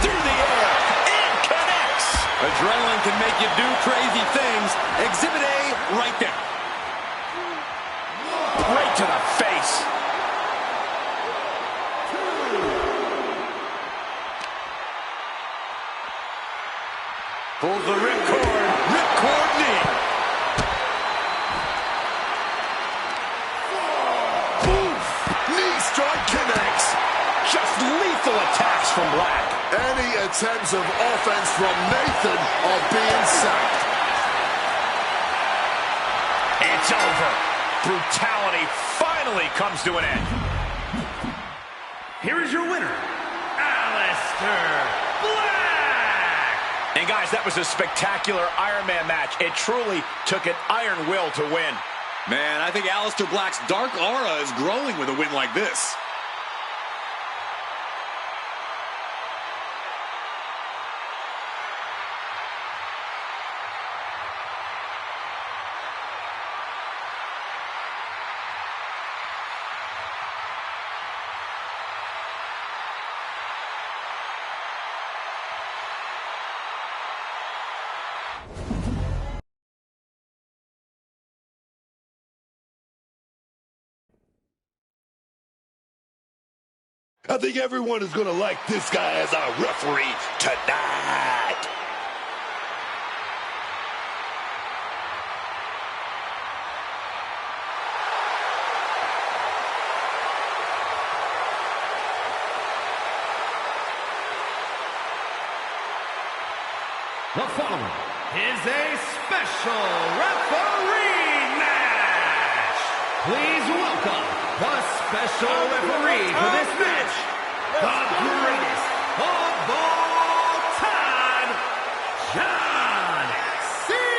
through the air, it connects. Adrenaline can make you do crazy things. Exhibit A right there. Right to the face. Pulls the ripcord knee. Knee strike connects. Just lethal attacks from Black. Any attempts of offense from Nathan are being sacked. It's over. Brutality finally comes to an end. Here is your winner, Aleister Black! And guys, that was a spectacular Iron Man match. It truly took an iron will to win. Man, I think Aleister Black's dark aura is growing with a win like this. I think everyone is going to like this guy as our referee tonight. The following is a special referee match. Please welcome the special referee for this match, the greatest of all time, John Cena.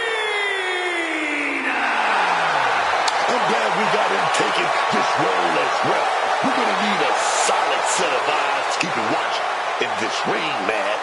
I'm glad we got him taking this role as ref. We're going to need a solid set of eyes keeping watch in this ring, man.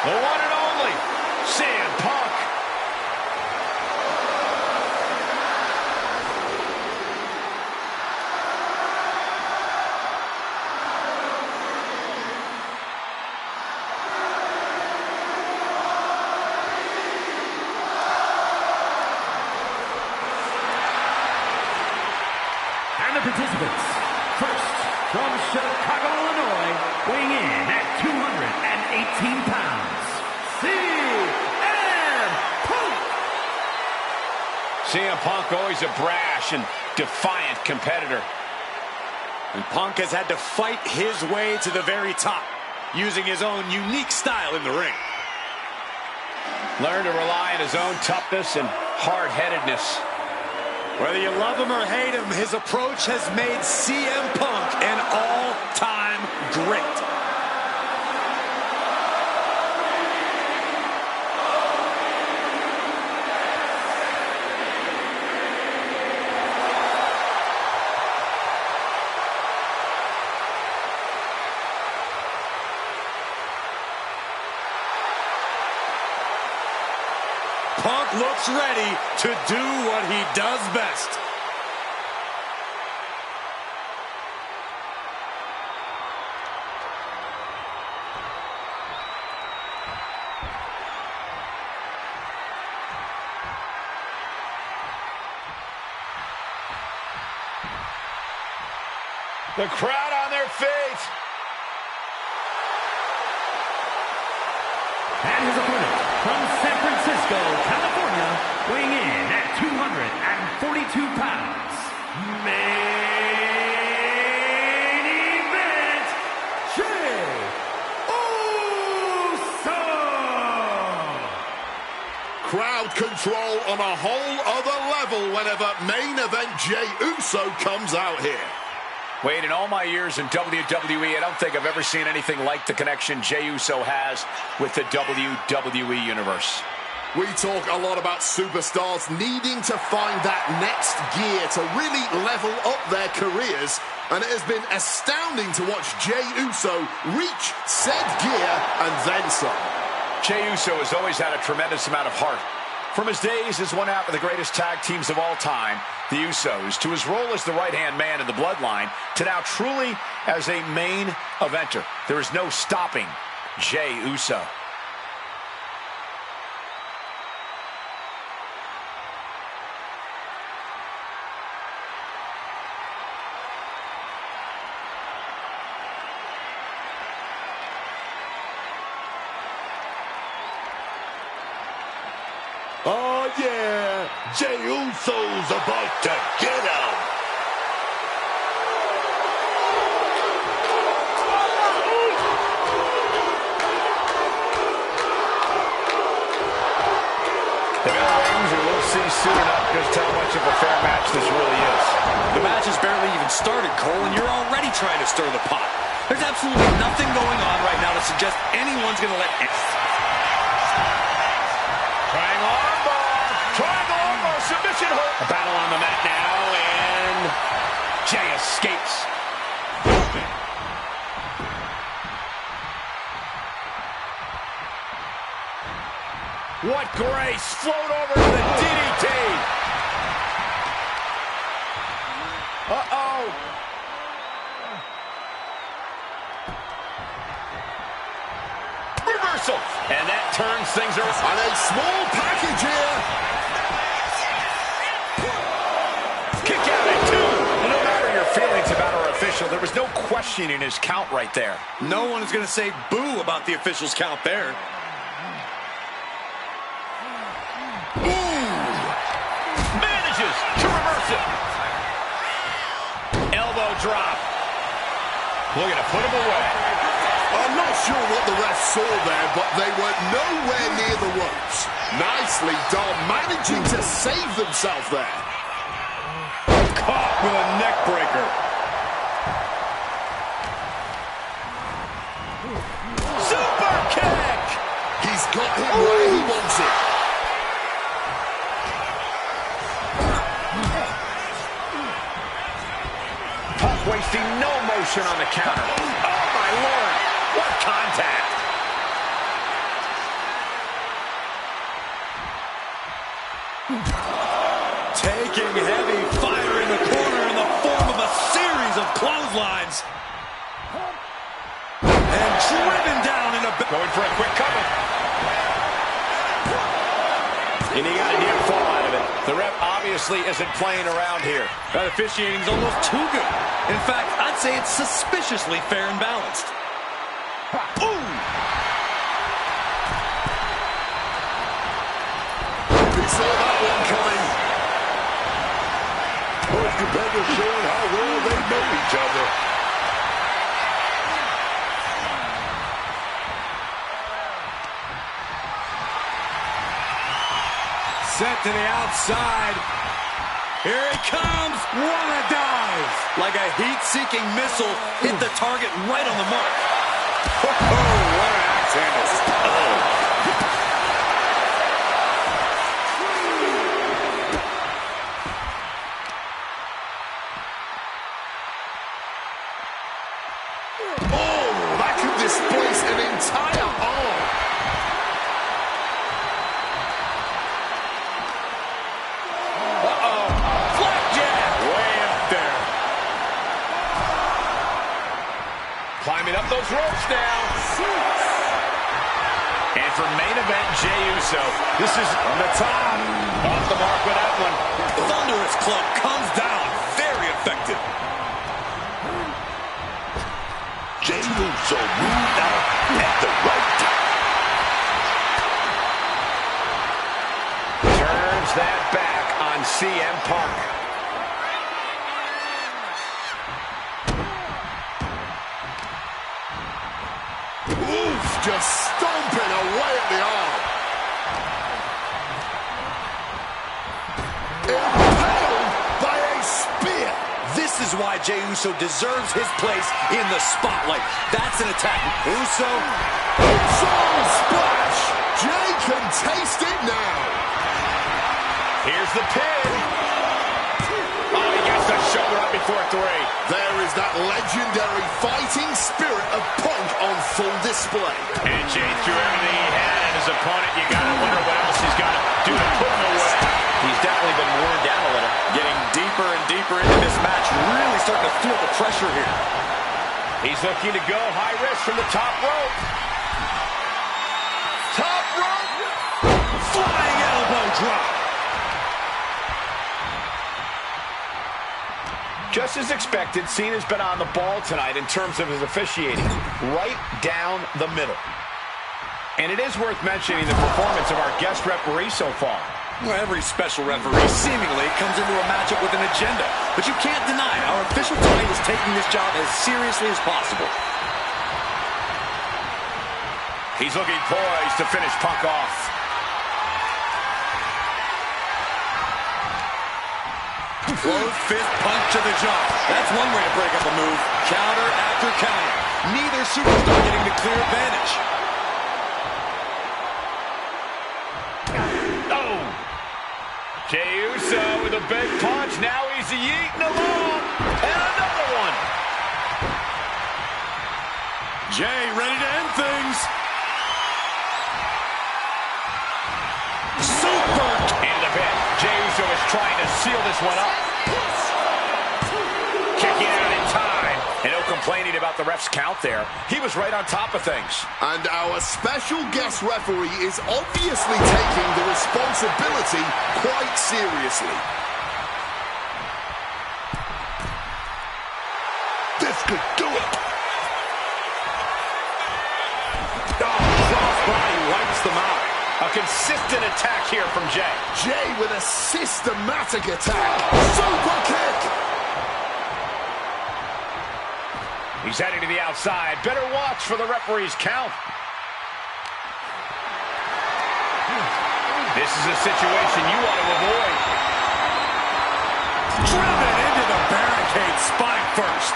The one and only CM Punk. And the participants, first from Chicago, Illinois, weighing in at 218 pounds, CM Punk. CM Punk, always a brash and defiant competitor. And Punk has had to fight his way to the very top, using his own unique style in the ring. Learned to rely on his own toughness and hard-headedness. Whether you love him or hate him, his approach has made CM Punk an all-time great. Punk looks ready to do what he does best. The crowd on their feet. And his opponent from San Francisco, California, weighing in at 242 pounds, main event, Jey Uso. Crowd control on a whole other level whenever main event Jey Uso comes out here. Wade, in all my years in WWE, I don't think I've ever seen anything like the connection Jey Uso has with the WWE Universe. We talk a lot about superstars needing to find that next gear to really level up their careers, and it has been astounding to watch Jey Uso reach said gear and then some. Jey Uso has always had a tremendous amount of heart. From his days as one half of the greatest tag teams of all time, the Usos, to his role as the right-hand man in the Bloodline, to now truly as a main eventer. There is no stopping Jey Uso. Oh, yeah. Jey Uso's about to get him. The bell rings, and we'll see soon enough just how much of a fair match this really is. The match has barely even started, Cole, and you're already trying to stir the pot. There's absolutely nothing going on right now to suggest anyone's going to let it. Triangle armbar, submission hold. A battle on the mat now, and Jey escapes. What grace! Float over to the DDT! Uh-oh! Reversal! And that turns things around. And a small package here. Kick out at 2. And no matter your feelings about our official, there was no questioning his count right there. No one is going to say boo about the official's count there. Manages to reverse it. Elbow drop. Looking to put him away. I'm not sure what the refs saw there, but they were nowhere near the ropes. Nicely done, managing to save themselves there. Caught with a neck breaker. Super kick! He's got him where he wants it. Puck wasting no motion on the counter. Oh, my Lord! What contact! Taking heavy fire in the corner in the form of a series of clotheslines. And driven down in a... Going for a quick cover. And he got a near fall out of it. The ref obviously isn't playing around here. That officiating's almost too good. In fact, I'd say it's suspiciously fair and balanced. Ooh! He saw that one coming. Both competitors showing how well they know each other. Set to the outside. Here he comes. What a dive. Like a heat-seeking missile, hit the target right on the mark. Oh, what an axe handle. Oh, that could displace an entire arm. Climbing up those ropes now. And for main event, Jey Uso, this is the top. Off the mark with that one. Thunderous club comes down. Very effective. Jey Uso moved out at the right time. Turns that back on CM Punk. Just stomping away at the arm. Impaled by a spear. This is why Jey Uso deserves his place in the spotlight. That's an attack. Uso. Splash. Jey can taste it now. Here's the pin. Oh, he gets the shoulder up before 3. There is that legendary fighting spirit of Punk on full display. And Jey threw everything he had at his opponent. You gotta wonder what else he's got to do to put him away. He's definitely been worn down a little. Getting deeper and deeper into this match. Really starting to feel the pressure here. He's looking to go high risk from the top rope. Top rope. Flying elbow drop. Just as expected, Cena's been on the ball tonight in terms of his officiating. Right down the middle. And it is worth mentioning the performance of our guest referee so far. Well, every special referee seemingly comes into a matchup with an agenda. But you can't deny our official tonight is taking this job as seriously as possible. He's looking poised to finish Punk off. Closed fist punch to the jaw. That's one way to break up a move. Counter after counter. Neither superstar getting the clear advantage. Oh! Jey Uso with a big punch. Now he's yeeting along. And another one. Jey ready to end things. trying to seal this one up. Kicking out in time. And no complaining about the ref's count there. He was right on top of things. And our special guest referee is obviously taking the responsibility quite seriously. This could do it. Oh, crossbody wipes them out. A consistent attack here from Jay. Jay with a systematic attack. Super kick. He's heading to the outside. Better watch for the referee's count. This is a situation you want to avoid. Driven into the barricade, spine first.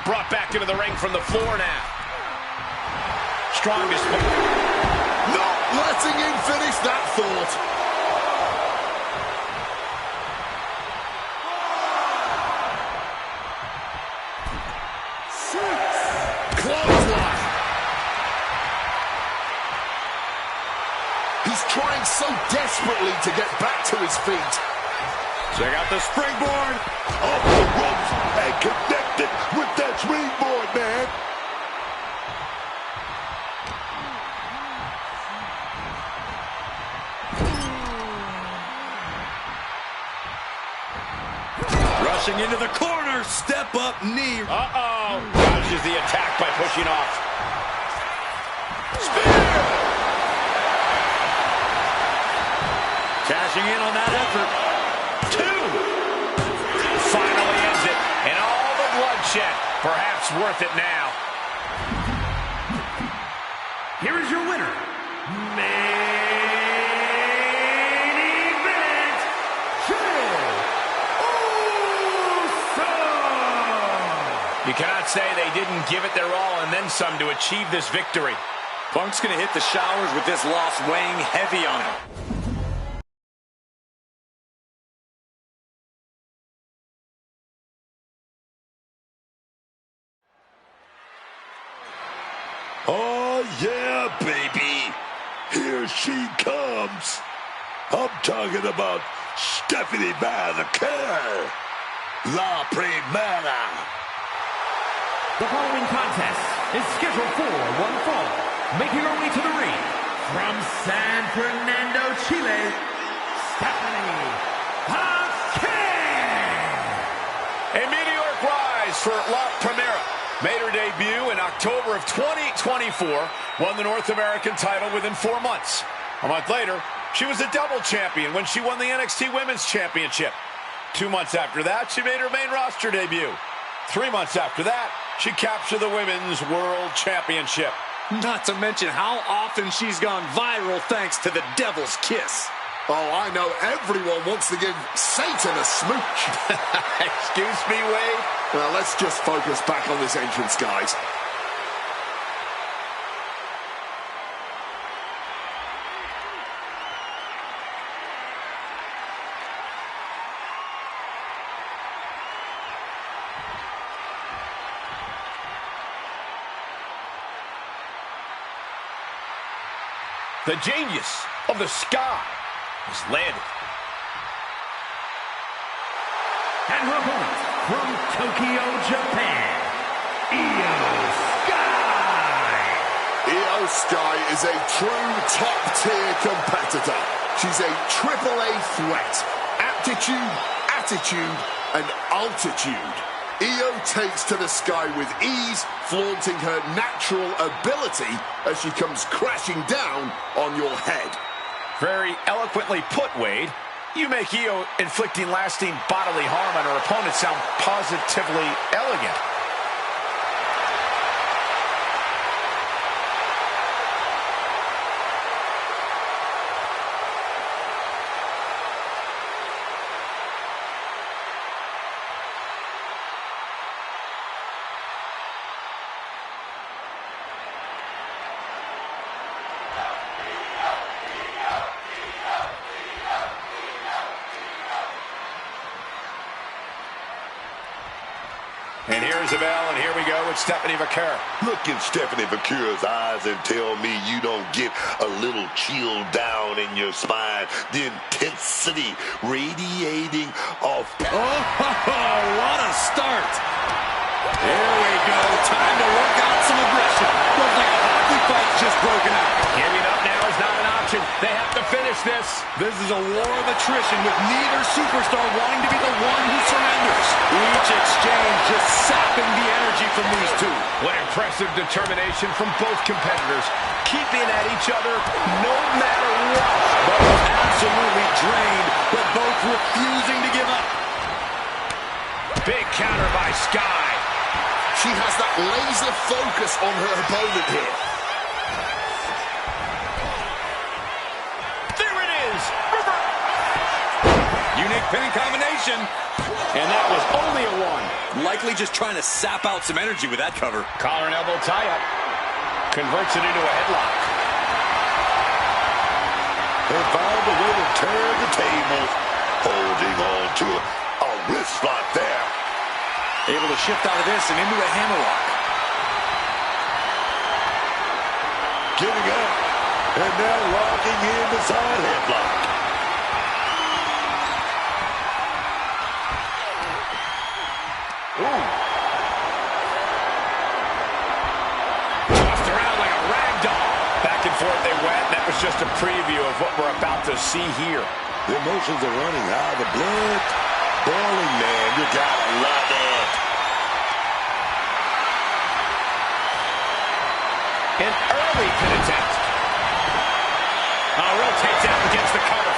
Brought back into the ring from the floor now. Strongest. Not letting him finish that thought. Clothesline. He's trying so desperately to get back to his feet. Check out the springboard. Off the ropes and connected with that springboard, man. Rushing into the corner. Step up knee. Uh-oh. Dodges the attack by pushing off. Spear! Cashing in on that effort. Two! Finally ends it. And all the bloodshed. Perhaps worth it now. Here is your winner, main event, Jey Uso! You cannot say they didn't give it their all and then some to achieve this victory. Punk's going to hit the showers with this loss weighing heavy on him. Oh, yeah, baby. Here she comes. I'm talking about Stephanie McMahon, La Primera. The following contest is scheduled for one fall. Making her way to the ring from San Fernando, Chile, Stephanie McMahon. A meteoric rise for La Primera. Made her debut in October of 2024, won the North American title within 4 months. A month later, she was a double champion when she won the NXT Women's Championship. 2 months after that, she made her main roster debut. 3 months after that, she captured the Women's World Championship. Not to mention how often she's gone viral thanks to the Devil's Kiss. Oh, I know everyone wants to give Satan a smooch. Excuse me, Wade? Well, let's just focus back on this entrance, guys. The genius of the sky has landed. And her opponent from Tokyo, Japan, Io Sky. Io Sky is a true top-tier competitor. She's a AAA threat. Aptitude, attitude, and altitude. Io takes to the sky with ease, flaunting her natural ability as she comes crashing down on your head. Very eloquently put, Wade. You make Io inflicting lasting bodily harm on her opponent sound positively elegant. And here's the bell, and here we go with Stephanie Vaquer. Look in Stephanie Vaquer's eyes and tell me you don't get a little chill down in your spine. The intensity radiating off. Oh, what a start. Here we go. Time to work out some aggression. Looks like a hockey fight's just broken out. Giving up now is not an option. They have to finish this. This is a war of attrition with neither superstar wanting to be the one who surrenders. Each exchange just sapping the energy from these two. What impressive determination from both competitors. Keeping at each other no matter what. Both absolutely drained, but both refusing to give up. Big counter by Sky. She has that laser focus on her opponent here. There it is. Unique pinning combination. And that was only a one. Likely just trying to sap out some energy with that cover. Collar and elbow tie-up. Converts it into a headlock. And found a way to turn the tables. Holding on to a wrist lock there. Able to shift out of this and into a hammerlock. Getting up. And now locking in the side headlock. Ooh. Tossed around like a rag doll. Back and forth they went. That was just a preview of what we're about to see here. The emotions are running high. The blood boiling, man. You gotta love it. An early pin attempt. Rotates out against the cover.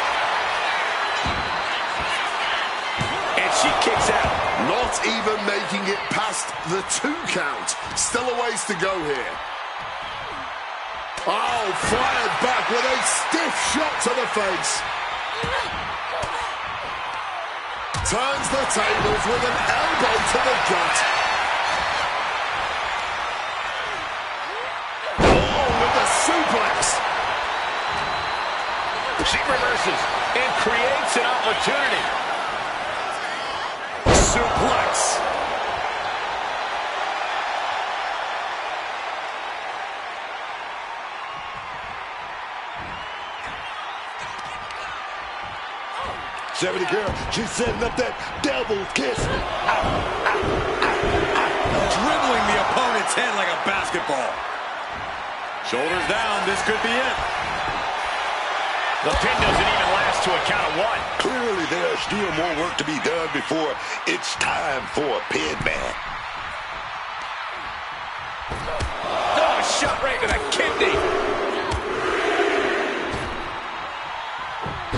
And she kicks out. Not even making it past the 2 count. Still a ways to go here. Oh, fired back with a stiff shot to the face. Turns the tables with an elbow to the gut. Oh, with the suplex. She reverses and creates an opportunity. Suplex. Stephanie girl, she's setting up that devil's kiss. Dribbling the opponent's head like a basketball. Shoulders down, this could be it. The pin doesn't even last to a count of 1. Clearly there's still more work to be done before it's time for a pin, man. Oh, shot right to the kidney.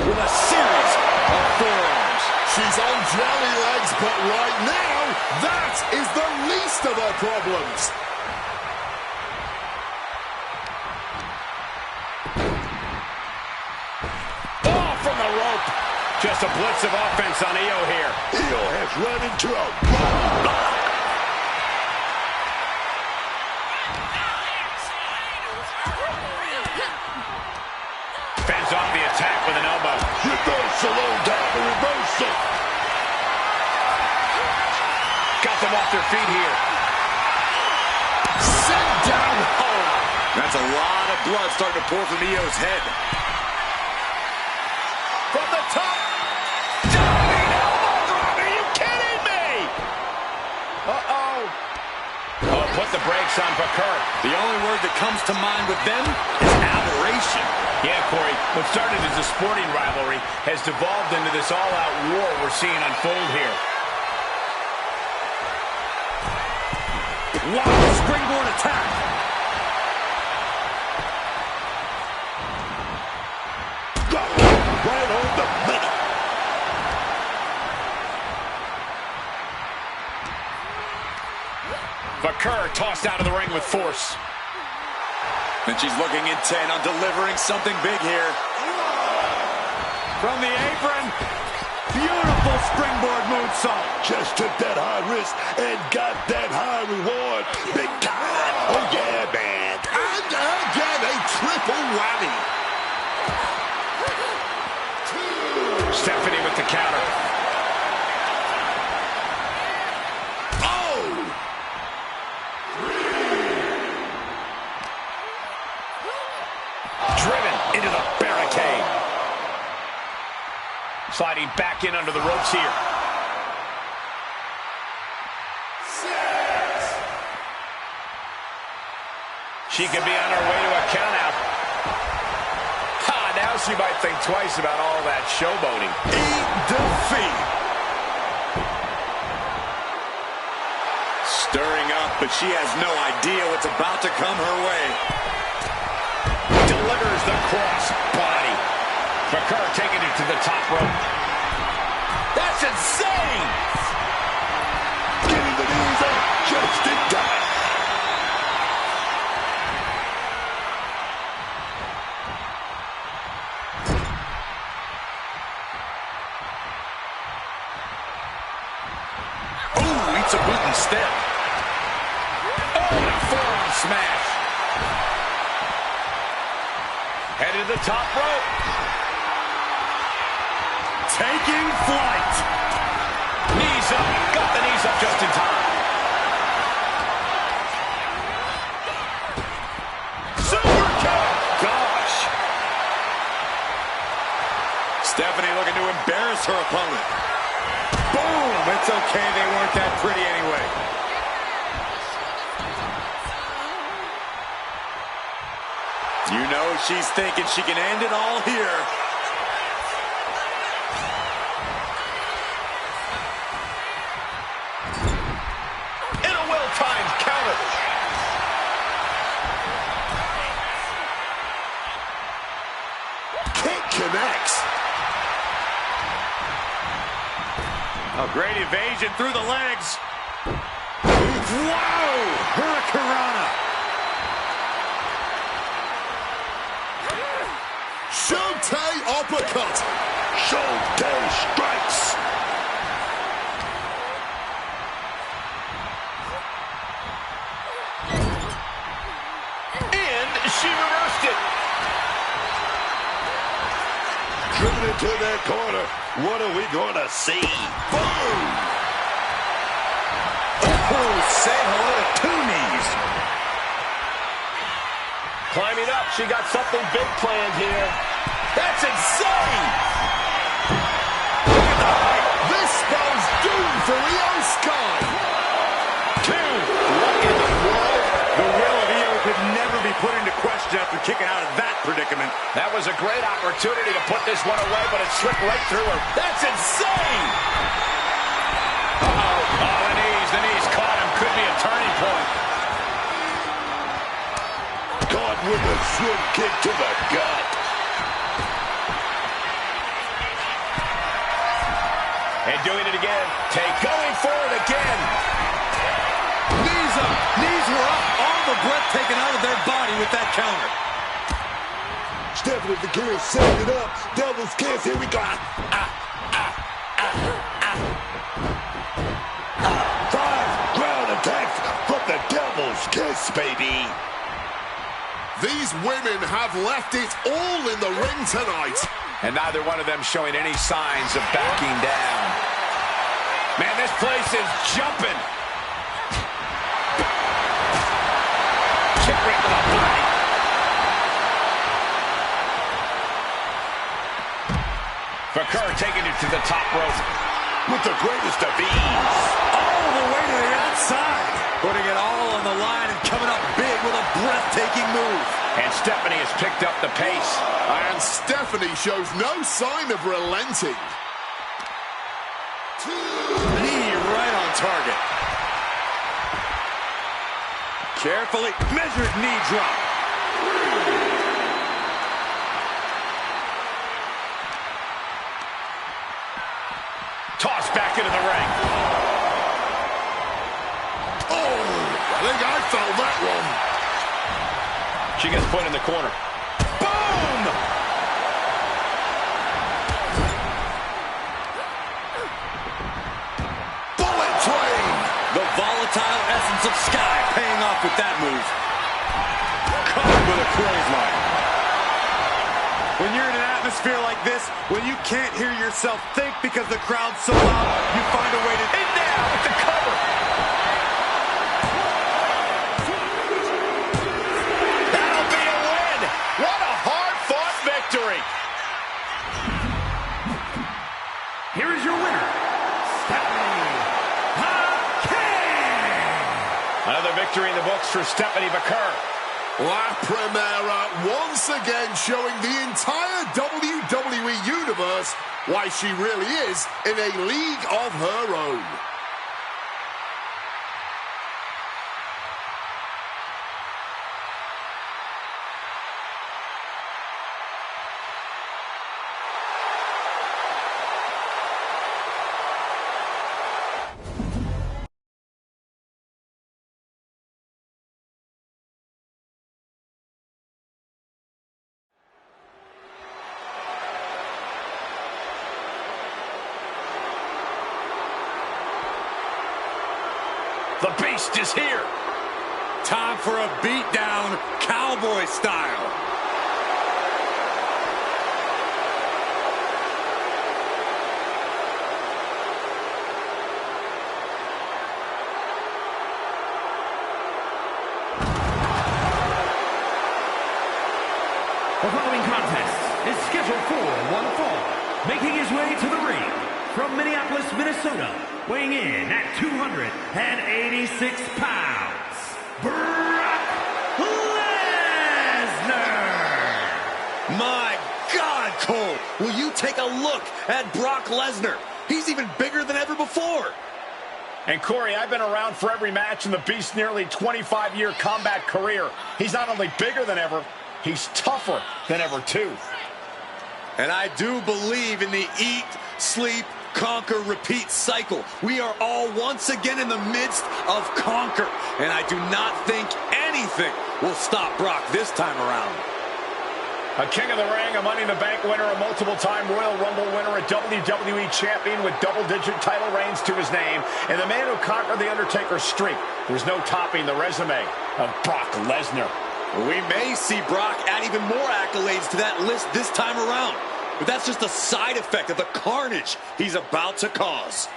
With a series of forearms. She's on jelly legs, but right now, that is the least of her problems. Just a blitz of offense on Io here. Io has run into a roadblock. Fends off the attack with an elbow. Reversal on down the reversal. Got them off their feet here. Sent down hard. That's a lot of blood starting to pour from Io's head. From the top. Diving elbow drop. Are you kidding me? Uh-oh. Oh, put the brakes on Vaquer. The only word that comes to mind with them is aberration. Yeah, Corey, what started as a sporting rivalry has devolved into this all-out war we're seeing unfold here. Wow, springboard attack. Right on the money. Vaquer tossed out of the ring with force. And she's looking intent on delivering something big here. From the apron, beautiful springboard moonsault. Just took that high risk and got that high reward. Big time. Oh, yeah, man. And again, a triple whammy. Stephanie with the counter. Oh! Sliding back in under the ropes here. She could be on her way to a countout. Now she might think twice about all that showboating. Eat defeat. Stirring up, but she has no idea what's about to come her way. Delivers the cross body. McCurr taking it to the top rope. That's insane! Getting the knees up just in time. It's a boot and step. Oh, and forearm smash. Headed to the top rope. Taking flight. Knees up. Got the knees up just in time. Super kick. Gosh. Stephanie looking to embarrass her opponent. Boom! It's okay, they weren't that pretty anyway. You know she's thinking she can end it all here. In a well-timed counter. Kick connects. A great evasion through the legs. Wow! Hurricanrana. Showtime uppercut. Showtime strikes. And she reversed it. Driven into that corner. What are we gonna see? Boom! Oh, say hello to two knees. Climbing up, she got something big planned here. That's insane! Look at the height. This spell's doom for Io Sky. Two. What in the world? The will of Io could never be put into question after kicking out of that predicament. That was a great opportunity to put this one away, but it slipped right through her. That's insane! Uh-oh. Oh, the knees caught him. Could be a turning point. Caught with a swift kick to the gut. And doing it again. Going for it again. Knees up. Knees were up. All the breath taken out of their body with that counter. Stephanie McCurry setting it up. Devil's kiss. Here we go. Five ground attacks from the Devil's Kiss, baby. These women have left it all in the ring tonight. And neither one of them showing any signs of backing down. Man, this place is jumping. Kick right to the body. McCurr taking it to the top rope. With the greatest of ease. All the way to the outside. Putting it all on the line and coming up big with a breathtaking move. And Stephanie has picked up the pace. And Stephanie shows no sign of relenting. Knee right on target. Carefully measured knee drop. Tossed back into the ring. Oh, I think I felt that one. She gets put in the corner. Boom! Bullet train. The volatile essence of Sky paying off with that move. Caught with a clothesline. When you're in an atmosphere like this, when you can't hear yourself think because the crowd's so loud, you find a way to... And now with the cover. That'll be a win. What a hard-fought victory. here is your winner, Stephanie McCurry. Another victory in the books for Stephanie McCurry. La Primera once again showing the entire WWE Universe why she really is in a league of her own. The Beast is here. Time for a beatdown, cowboy style. The following contest is scheduled for one fall. Making his way to the ring from Minneapolis, Minnesota, weighing in at 286 pounds, Brock Lesnar! My God, Cole, will you take a look at Brock Lesnar? He's even bigger than ever before. And Corey, I've been around for every match in the Beast's nearly 25-year combat career. He's not only bigger than ever, he's tougher than ever, too. And I do believe in the eat, sleep, conquer, repeat cycle. We are all once again in the midst of conquer. And I do not think anything will stop Brock this time around. A King of the Ring, a Money in the Bank winner, a multiple-time Royal Rumble winner, a WWE champion with double-digit title reigns to his name, and the man who conquered The Undertaker's streak. There's no topping the resume of Brock Lesnar. We may see Brock add even more accolades to that list this time around. But that's just a side effect of the carnage he's about to cause.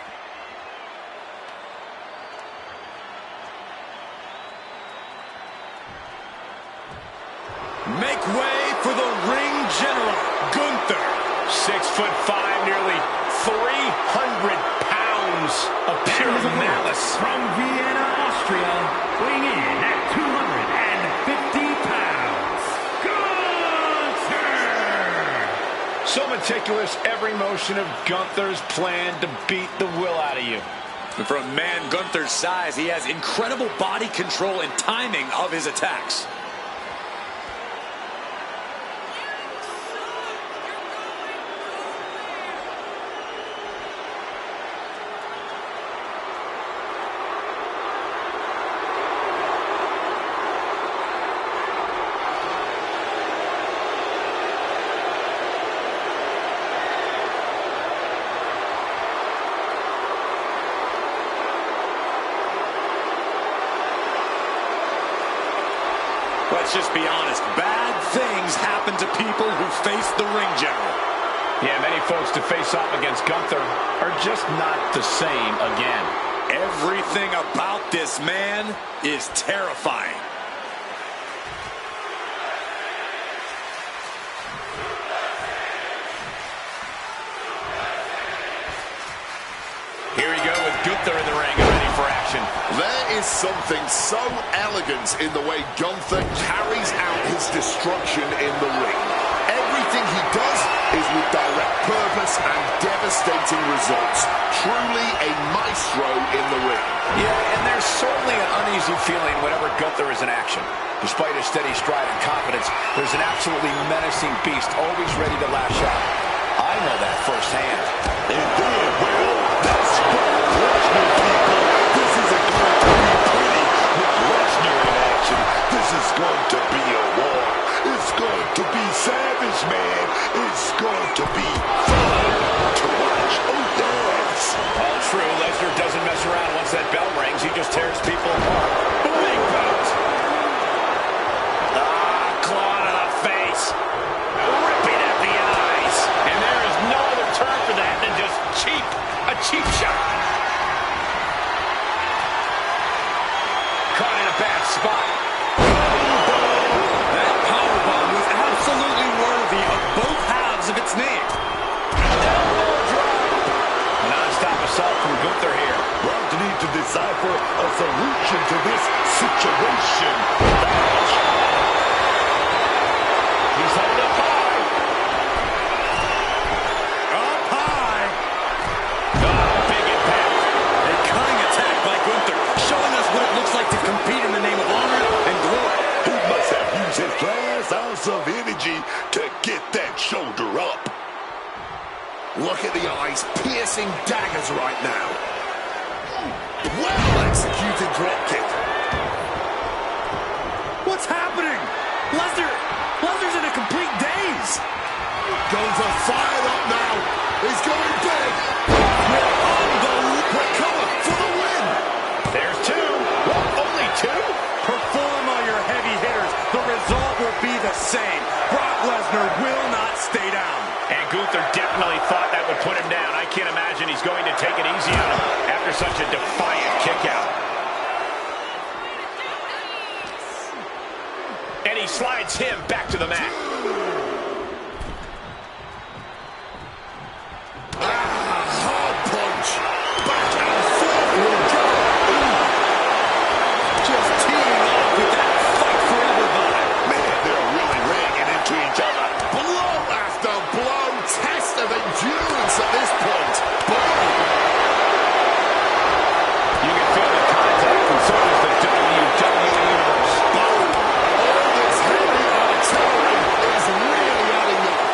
Make way for the ring general, Gunther. 6'5", nearly 300 pounds of pure malice. From Vienna, Austria, weighing in at 250 pounds, Gunther! So meticulous, every motion of Gunther's plan to beat the will out of you. And for a man Gunther's size, he has incredible body control and timing of his attacks. Let's just be honest, bad things happen to people who face the ring general. Yeah, many folks to face off against Gunther are just not the same again. Everything about this man is terrifying. Here we go with Gunther in the ring and ready for action. There is something so elegant in the way Gunther carries out his destruction in the ring. Everything he does is with direct purpose and devastating results. Truly a maestro in the ring. Yeah, and there's certainly an uneasy feeling whenever Gunther is in action. Despite his steady stride and confidence, there's an absolutely menacing beast always ready to lash out. I know that firsthand. And then, well, that's Lesnar, people. This isn't going to be pretty with Lesnar in action. This is going to be a war. It's going to be savage, man. It's going to be fun to watch. Oh, yes. All true. Lesnar doesn't mess around once that bell rings. He just tears people apart. Big boot. Claw to the face. Ripping at the eyes. And there is no other term for that than just cheap. A cheap shot. Caught in a bad spot. That powerbomb was absolutely worthy of both halves of its name. Elbow drop. decipher a solution to this situation. He's held up high. Up high. Oh, big impact. A cunning attack by Gunther, showing us what it looks like to compete in the name of honor and glory. He must have used his last ounce of energy to get that shoulder up. Look at the eyes, piercing daggers right now. Well executed drop kick. What's happening? Lesnar's in a complete daze. Gunther fired up now. He's going big. We're coming for the win. There's two. What, only two? Perform all your heavy hitters. The result will be the same. Brock Lesnar will not stay down. And Gunther definitely thought that would put him down. I can't imagine he's going to take it easy on him after such a defiant kick out. And he slides him back to the mat. Hard punch. Back and forth we go. Just teeing off with that fight forever vibe. Man, they're really laying it into each other. Blow after blow. Test of endurance at this point. Boom. You can feel the contact, and so does the WWE Universe. Boom. All this heavy artillery is really adding up.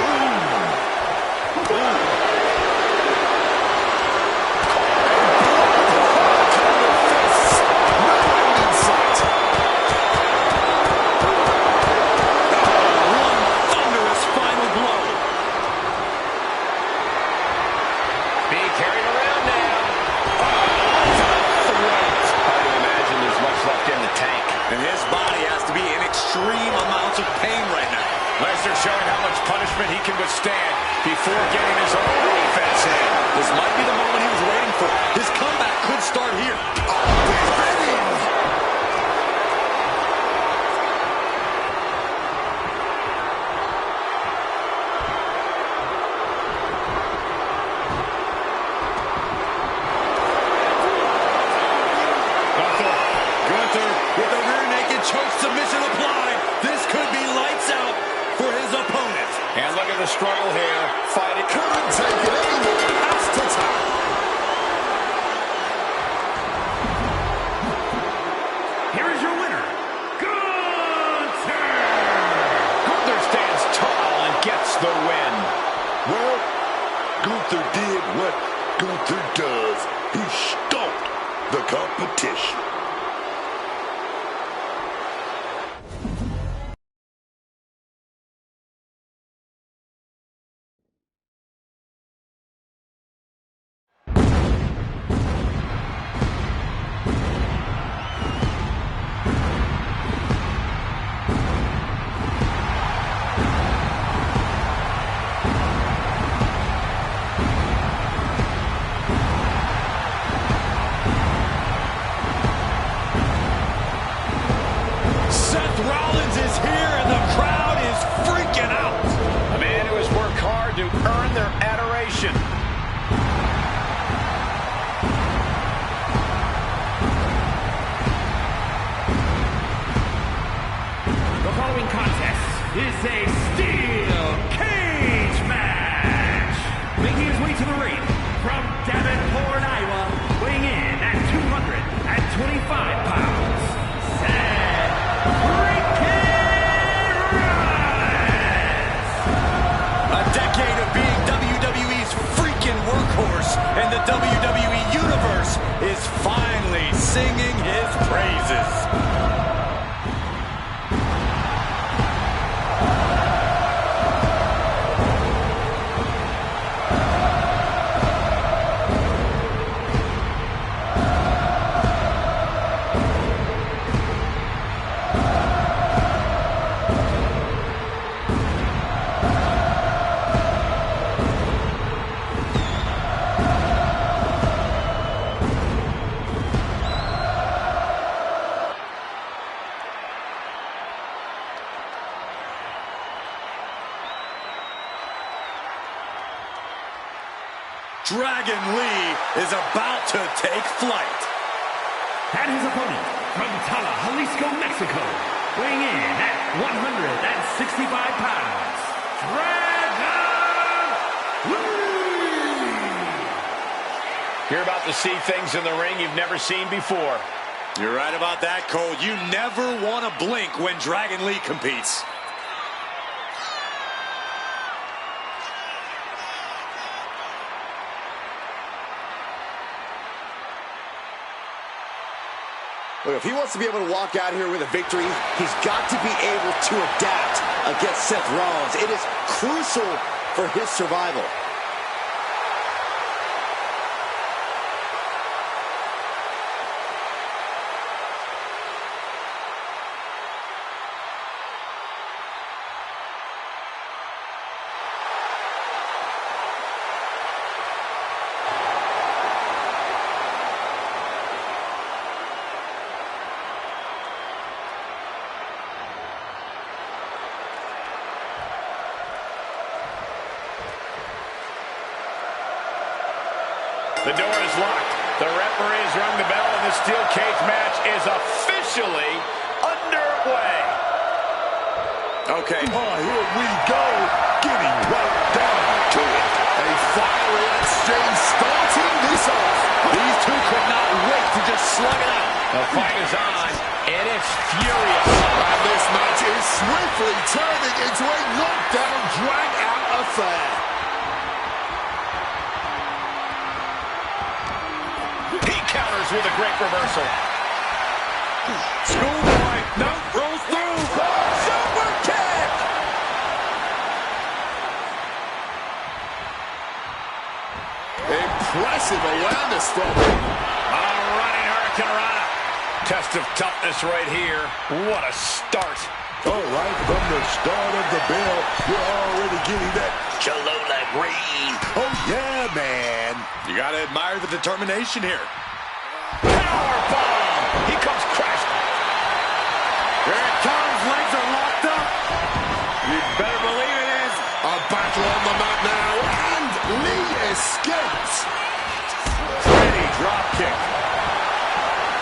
Ooh. Ooh. Thunderous final blow. Being carried around now. Hard to imagine there's much left in the tank. And his body has to be in extreme amounts of pain right now. Lesnar showing how much punishment he can withstand before getting his own offense in. This might be the moment he was waiting for. His comeback could start here. Gunther with the rear naked choke submission applied. This could be lights out for his opponent. And look at the struggle here. Fighting. Couldn't take it anymore. Has to tap. Here is your winner, Gunther! Gunther stands tall and gets the win. Well, Gunther did what Gunther does. He stomped the competition. Seth Rollins is here and the crowd is freaking out. A man who has worked hard to earn their adoration. The following contest is a steel cage match. Making his way to the ring from Davenport, Iowa, weighing in at 225 pounds, Seth freaking Rollins. A decade of being WWE's freaking workhorse, and the WWE Universe is finally singing his praises. Dragon Lee is about to take flight. And his opponent, from Tala, Jalisco, Mexico, weighing in at 165 pounds, Dragon Lee! You're about to see things in the ring you've never seen before. You're right about that, Cole. You never want to blink when Dragon Lee competes. Look, if he wants to be able to walk out here with a victory, he's got to be able to adapt against Seth Rollins. It is crucial for his survival. The door is locked. The referees rung the bell, and the steel cage match is officially underway. Okay. Oh, here we go. Getting right down to it. A fiery exchange starting this off. These two could not wait to just slug it out. The fight is on, and it's furious. And this match is swiftly turning into a knockdown, drag-out affair. He counters with a great reversal. Schoolboy, no, rolls through. Super kick! Impressive awareness from him. A running hurricanrana. Test of toughness right here. What a start. Oh, right from the start of the bell, you're already getting that Cholula green. Oh, yeah, man. You got to admire the determination here. Powerbomb. He comes crashing. Here it comes. Legs are locked up. You better believe it is. A battle on the mat now, and Lee escapes. Pretty drop kick.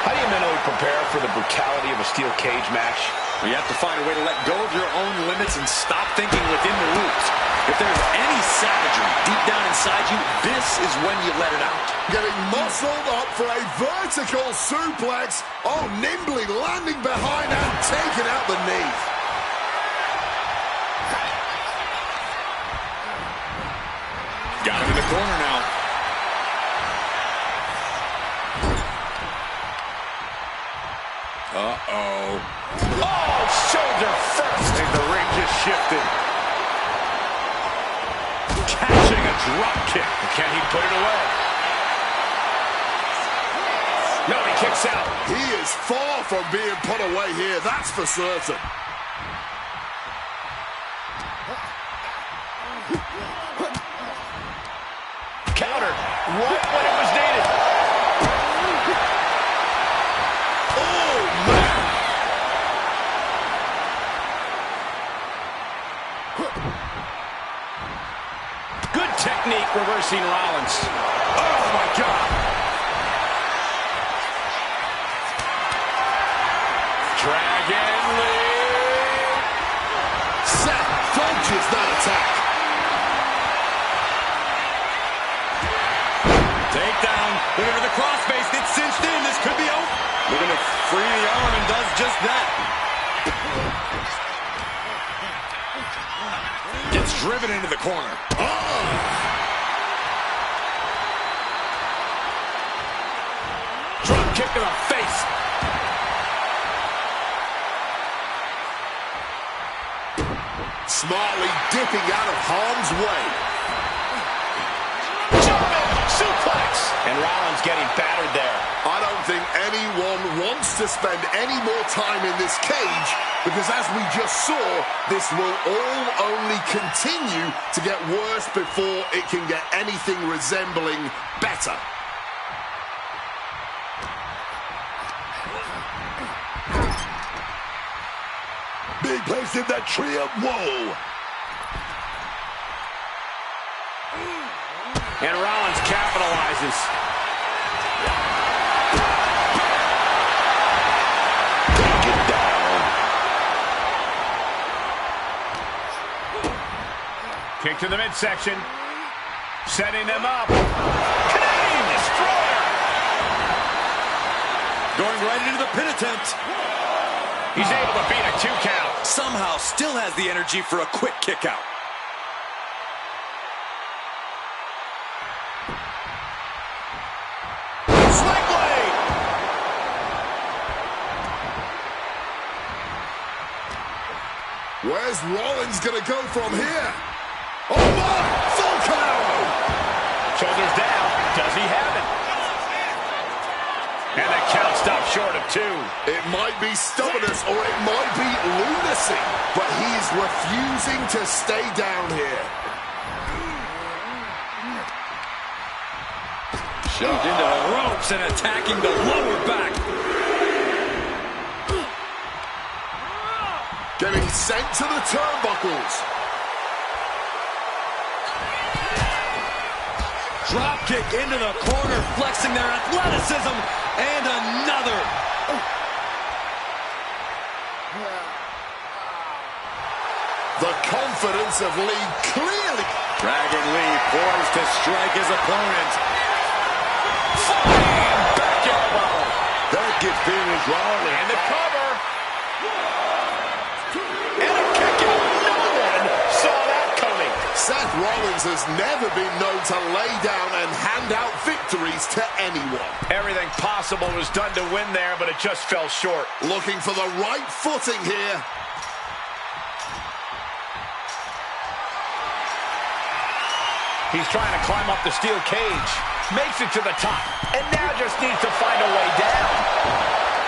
How do you mentally prepare for the brutality of a steel cage match? You have to find a way to let go of your own limits and stop thinking within the rules. If there's any savagery deep down inside you, this is when you let it out. Getting muscled up for a vertical suplex. Oh, nimbly landing behind and taking out the knee. Got him in the corner now. Uh-oh. Oh, shoulder first. I think the ring just shifted. Catching a drop kick. Can he put it away? No, he kicks out. He is far from being put away here, that's for certain. Counter. Right when it was needed. Oh, man. Good technique reversing Rollins. Oh, my God. Dragon Lee. Seth dodges that attack. Takedown. Looking for the crossface. It's cinched in. This could be over. Looking to free the arm and does just that. Gets driven into the corner. Drop kick to the face. Smartly dipping out of harm's way. Jumping suplex. And Rollins getting battered there. I don't think anyone wants to spend any more time in this cage because as we just saw, this will all only continue to get worse before it can get anything resembling better. Big place in that tree of woe. And Rollins capitalizes. Kick to the midsection. Setting them up. Canadian Destroyer. Going right into the pin attempt. He's able to beat a 2 count. Somehow still has the energy for a quick kick out. Sling blade. Where's Rollins going to go from here? Oh, my! Falcon arrow! Shoulders down. Does he have it? And the count stops short of 2. It might be stubbornness or it might be lunacy, but he's refusing to stay down here. Shoved into the ropes and attacking the lower back. Getting sent to the turnbuckles. Drop kick into the corner, flexing their athleticism, and another. The confidence of Lee clearly. Dragon Lee poised to strike his opponent. Flying back elbow. That gets finished wrong. And the cover. And a kick out. No one saw that coming. Seth Rollins has never been known to lay down and hand out victories to anyone. Everything possible was done to win there, but it just fell short. Looking for the right footing here. He's trying to climb up the steel cage. Makes it to the top. And now just needs to find a way down.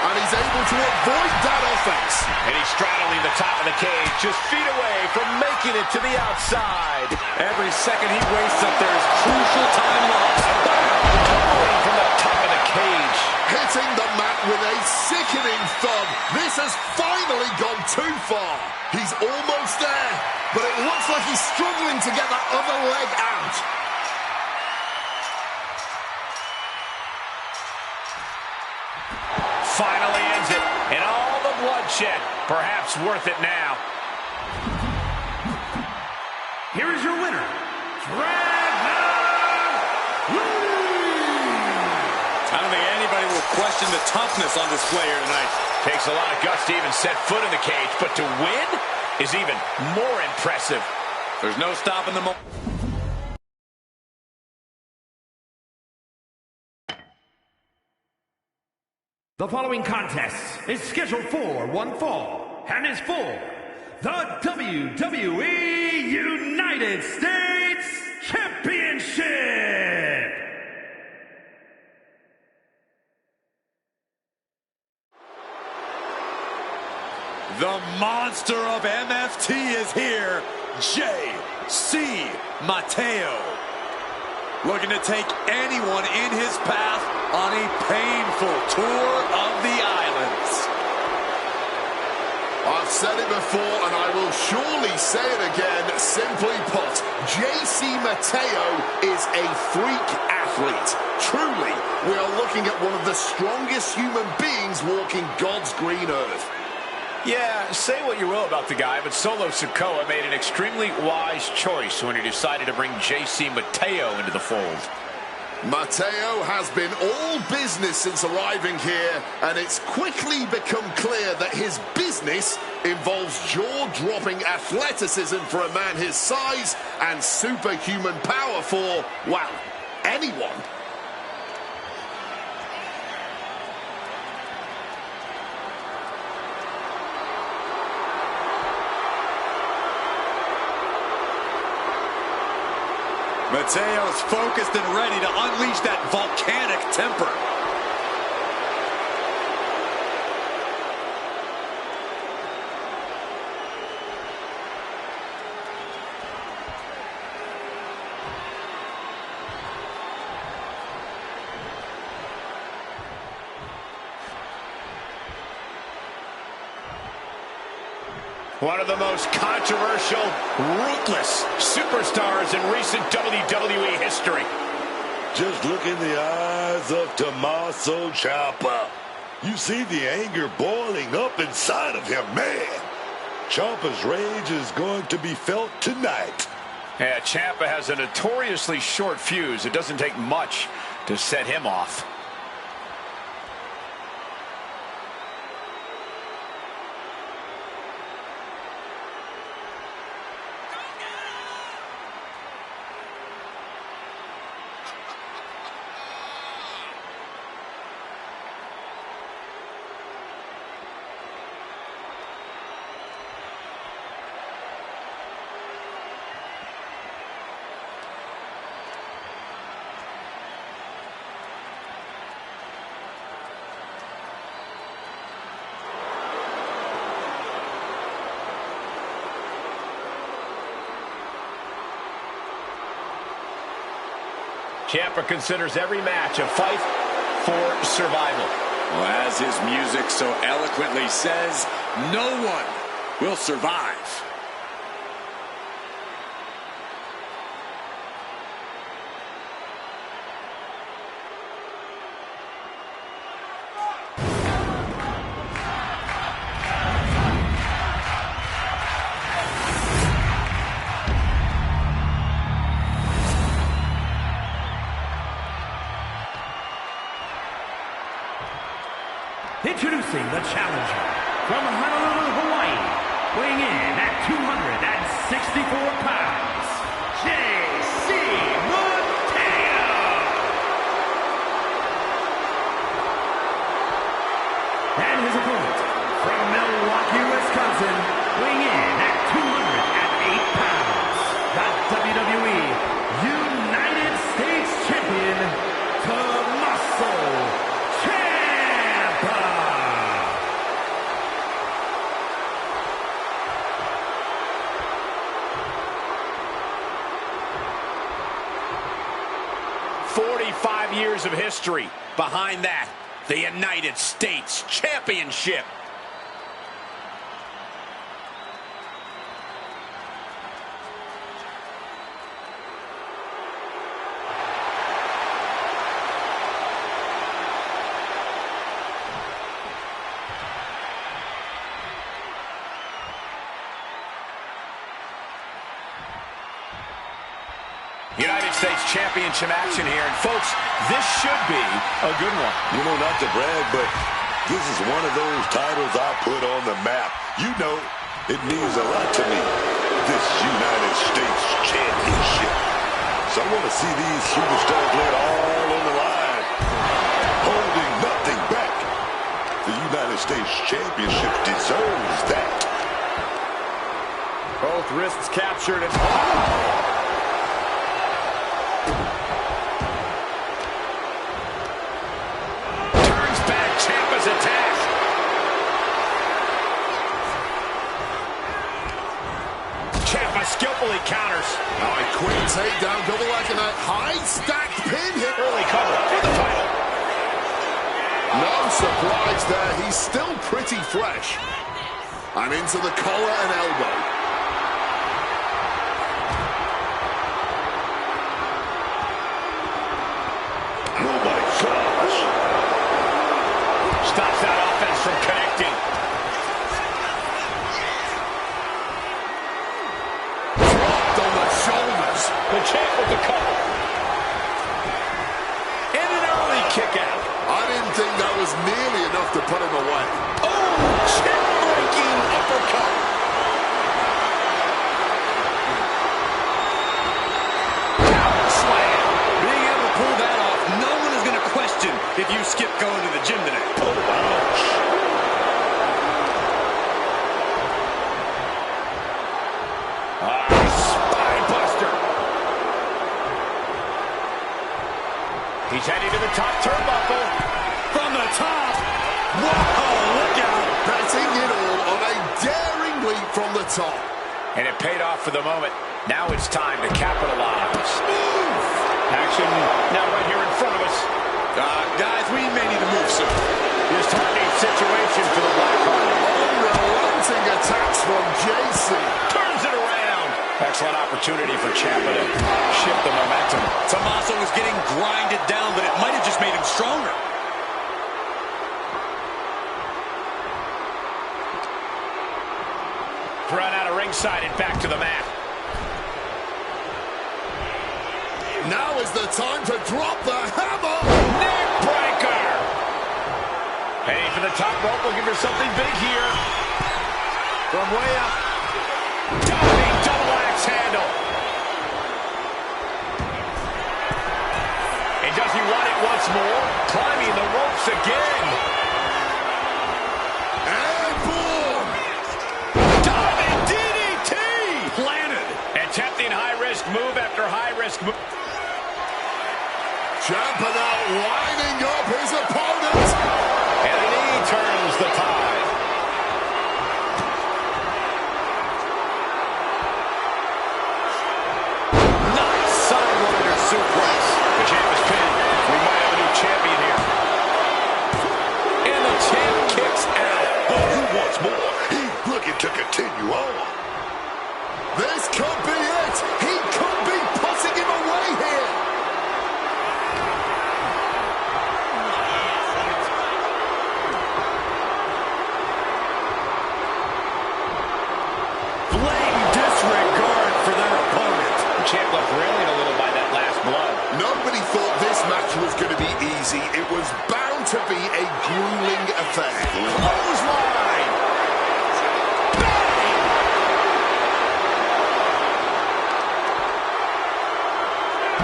And he's able to avoid that offense. And he's straddling the top of the cage, just feet away from making it to the outside. Every second he wastes up there is crucial time lost. Tumbling from the top of the cage. Hitting the mat with a sickening thud. This has finally gone too far. He's almost there, but it looks like he's struggling to get that other leg out. Finally ends it. And all the bloodshed, perhaps worth it now. Here is your winner, Dragon Lee! I don't think anybody will question the toughness on display here tonight. Takes a lot of guts to even set foot in the cage, but to win is even more impressive. There's no stopping the moment. The following contest is scheduled for one fall and is for the WWE United States Championship. The monster of MFT is here, J.C. Mateo. Looking to take anyone in his path on a painful tour of the islands. I've said it before, and I will surely say it again. Simply put, J.C. Mateo is a freak athlete. Truly, we are looking at one of the strongest human beings walking God's green earth. Yeah, say what you will about the guy, but Solo Sikoa made an extremely wise choice when he decided to bring J.C. Mateo into the fold. Mateo has been all business since arriving here, and it's quickly become clear that his business involves jaw-dropping athleticism for a man his size and superhuman power for, well, anyone. Mateo's focused and ready to unleash that volcanic temper. One of the most controversial, ruthless superstars in recent WWE history. Just look in the eyes of Tommaso Ciampa. You see the anger boiling up inside of him, man. Ciampa's rage is going to be felt tonight. Yeah, Ciampa has a notoriously short fuse. It doesn't take much to set him off. Ciampa considers every match a fight for survival. Well, as his music so eloquently says, no one will survive. Introducing the challenger from Honolulu, Hawaii, weighing in at 264 pounds, J.C. Mateo. And his opponent from Milwaukee, Wisconsin, weighing in at 208 pounds, the WWE United States Champion, Tommaso Ciampa. 45 years of history. Behind that, the United States Championship. United States Championship action here. And folks, this should be a good one. You know, not to brag, but this is one of those titles I put on the map. You know, it means a lot to me, this United States Championship. So I want to see these superstars lay it all on the line, holding nothing back. The United States Championship deserves that. Both wrists captured and Turns back Ciampa's attack. Ciampa skillfully counters. All right, quick takedown, double leg, and a high stacked pin hit. Early cover for the title. No surprise there, he's still pretty fresh. And into the collar and elbow. Oh my gosh. Stops that offense from connecting. Dropped on the shoulders. The champ with the cover. And an early kick out. I didn't think that was nearly enough to put him away. Oh, chin-breaking uppercut. Power slam. being able to pull that off, no one is going to question if you skip going to the gym today. Oh, ouch. Spine buster. He's heading to the top turnbuckle. From the top. Whoa, look out. Betting it all on a daring leap from the top. And it paid off for the moment. Now it's time to capitalize. Action now right here in front of us. Guys, we may need to move soon. Disheartening situation for the Blackheart. Unrelenting attacks from JC. Turns it around. Excellent opportunity for Ciampa to shift the momentum. Tommaso was getting grinded down, but it might have just made him stronger. Run out of ringside and back to the mat. the time to drop the hammer. Neck breaker. Heading for the top rope, looking for something big here. From way up. Diving double axe handle. And does he want it once more? Climbing the ropes again. And boom. Diving DDT. Planted. Attempting high-risk move after high-risk move. Ciampa now lining up his opponent. And a knee turns the tide. Nice sidewinder suplex. The champ is pinned. We might have a new champion here. And the champ kicks out. Oh, he wants more. He's looking to continue on. This could be it. He could be putting him away here. Blatant disregard for their opponent. The champ left railing a little by that last blow. Nobody thought this match was going to be easy. It was bound to be a grueling affair. Clothesline.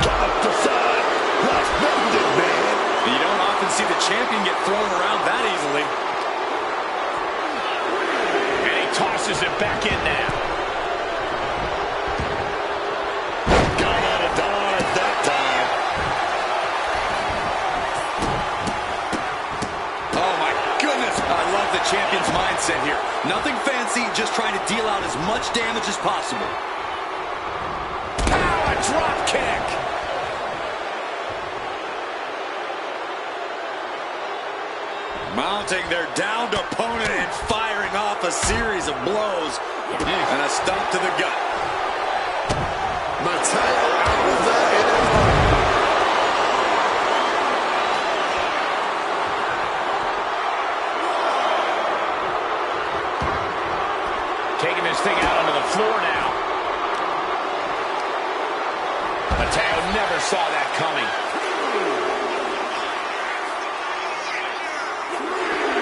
Top the side. That's nothing, man. You don't often see the champion get thrown around that easily. And he tosses it back in now. Got out of dodge that time. Oh, my goodness. I love the champion's mindset here. Nothing fancy, just trying to deal out as much damage as possible. Power drop kick. Mounting their downed opponent and firing off a series of blows. And a stomp to the gut. Mateo out of there in a hurry. Taking this thing out onto the floor now. Mateo never saw that coming.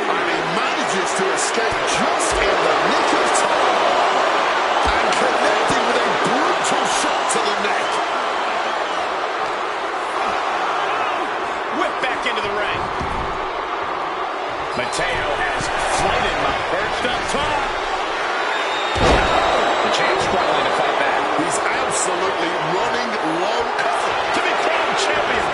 And he manages to escape just in the nick of time. And connecting with a brutal shot to the neck. Whip back into the ring. Mateo has floated my perched up top. The champ struggling to fight back. He's absolutely running low To be crowned champion.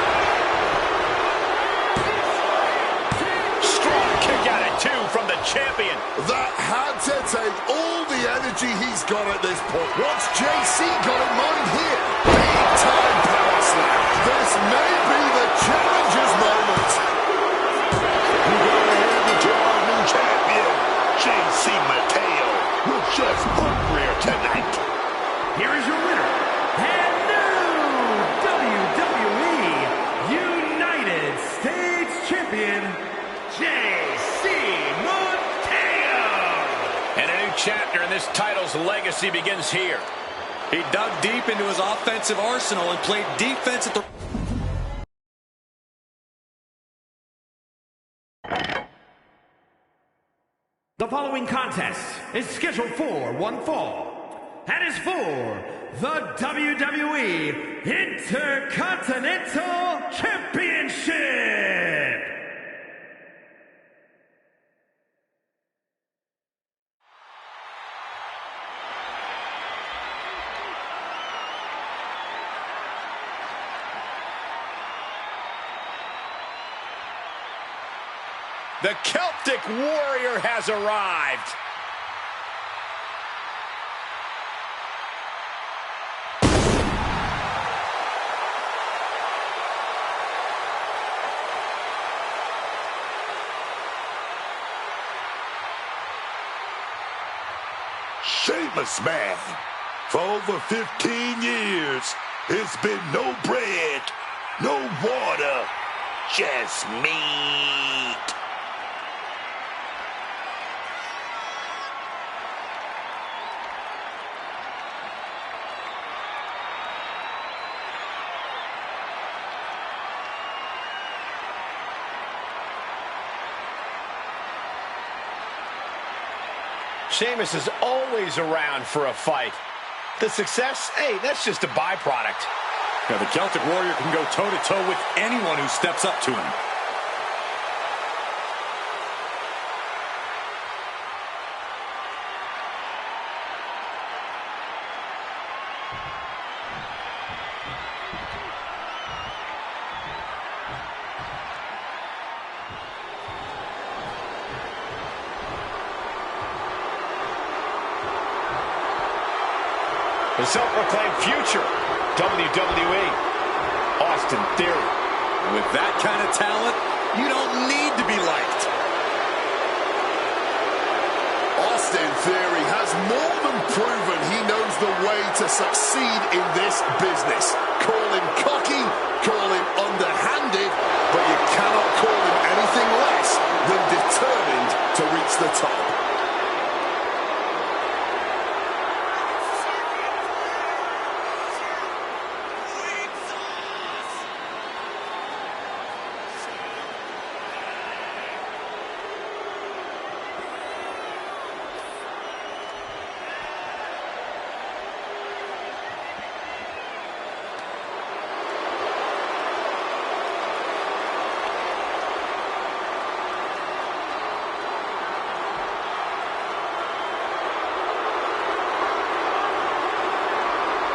Strong kick out at two from the champion. That had to take all the energy he's got at this point. What's JC got in mind here? Big time power slam. This may be the challenger's moment. You go ahead with your new champion, JC Mateo. We're just hungrier tonight. Here is your winner, and new WWE United States Champion, JC Mateo. And a new chapter in this title's legacy begins here. He dug deep into his offensive arsenal and played defense at the... The following contest is scheduled for one fall and is for the WWE Intercontinental Championship. The Celtic Warrior has arrived. Sheamus, man. For over 15 years, it's been no bread, no water, just meat. Sheamus is always around for a fight. The success, hey, that's just a byproduct. Yeah, the Celtic Warrior can go toe-to-toe with anyone who steps up to him. The self-proclaimed future WWE, Austin Theory. With that kind of talent, you don't need to be liked. Austin Theory has more than proven he knows the way to succeed in this business. Call him cocky, call him underhanded, but you cannot call him anything less than determined to reach the top.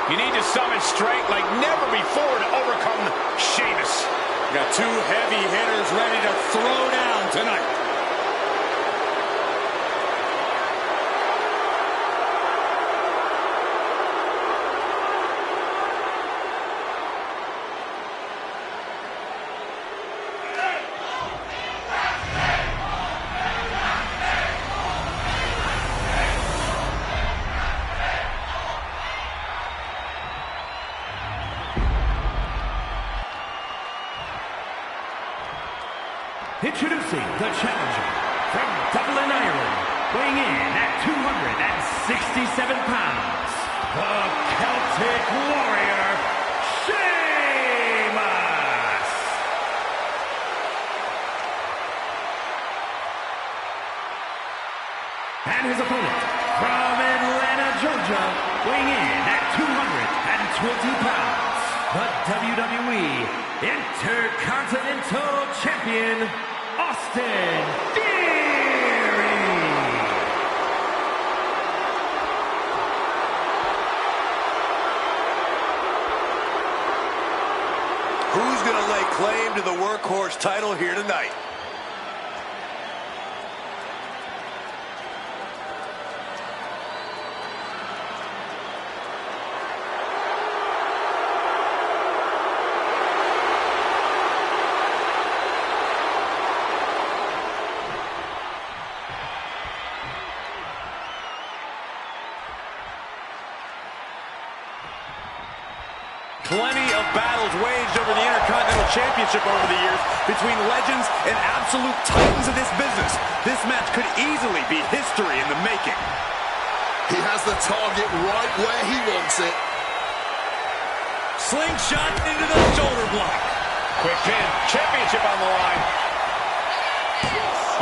You need to summon strength like never before to overcome Sheamus. Got two heavy hitters ready to throw down tonight. Introducing the challenger from Dublin, Ireland, weighing in at 267 pounds, the Celtic Warrior, Sheamus! And his opponent from Atlanta, Georgia, weighing in at 220 pounds, the WWE Intercontinental Champion, Austin Theory! Who's going to lay claim to the workhorse title here tonight? Plenty of battles waged over the Intercontinental Championship over the years between legends and absolute titans of this business. This match could easily be history in the making. He has the target right where he wants it. Slingshot into the shoulder block. Quick pin, championship on the line.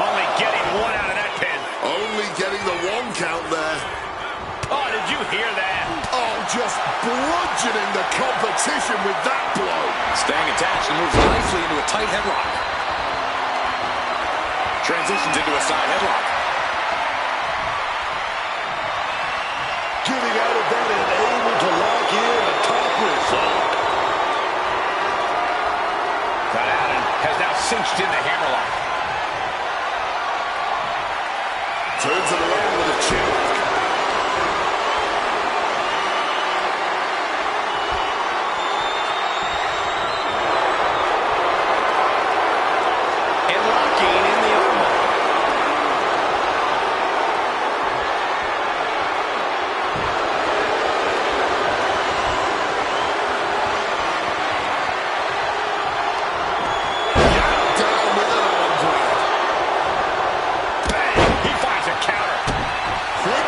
Only getting one out of that pin. Only getting the one count there. Oh, did you hear that? Oh, just bludgeoning the competition with that blow. Staying attached and moves nicely into a tight headlock. Transitions into a side headlock. Getting out of that and able to lock in a top result. Got out and has now cinched in the hammerlock. Turns it around with a chin lock. Quick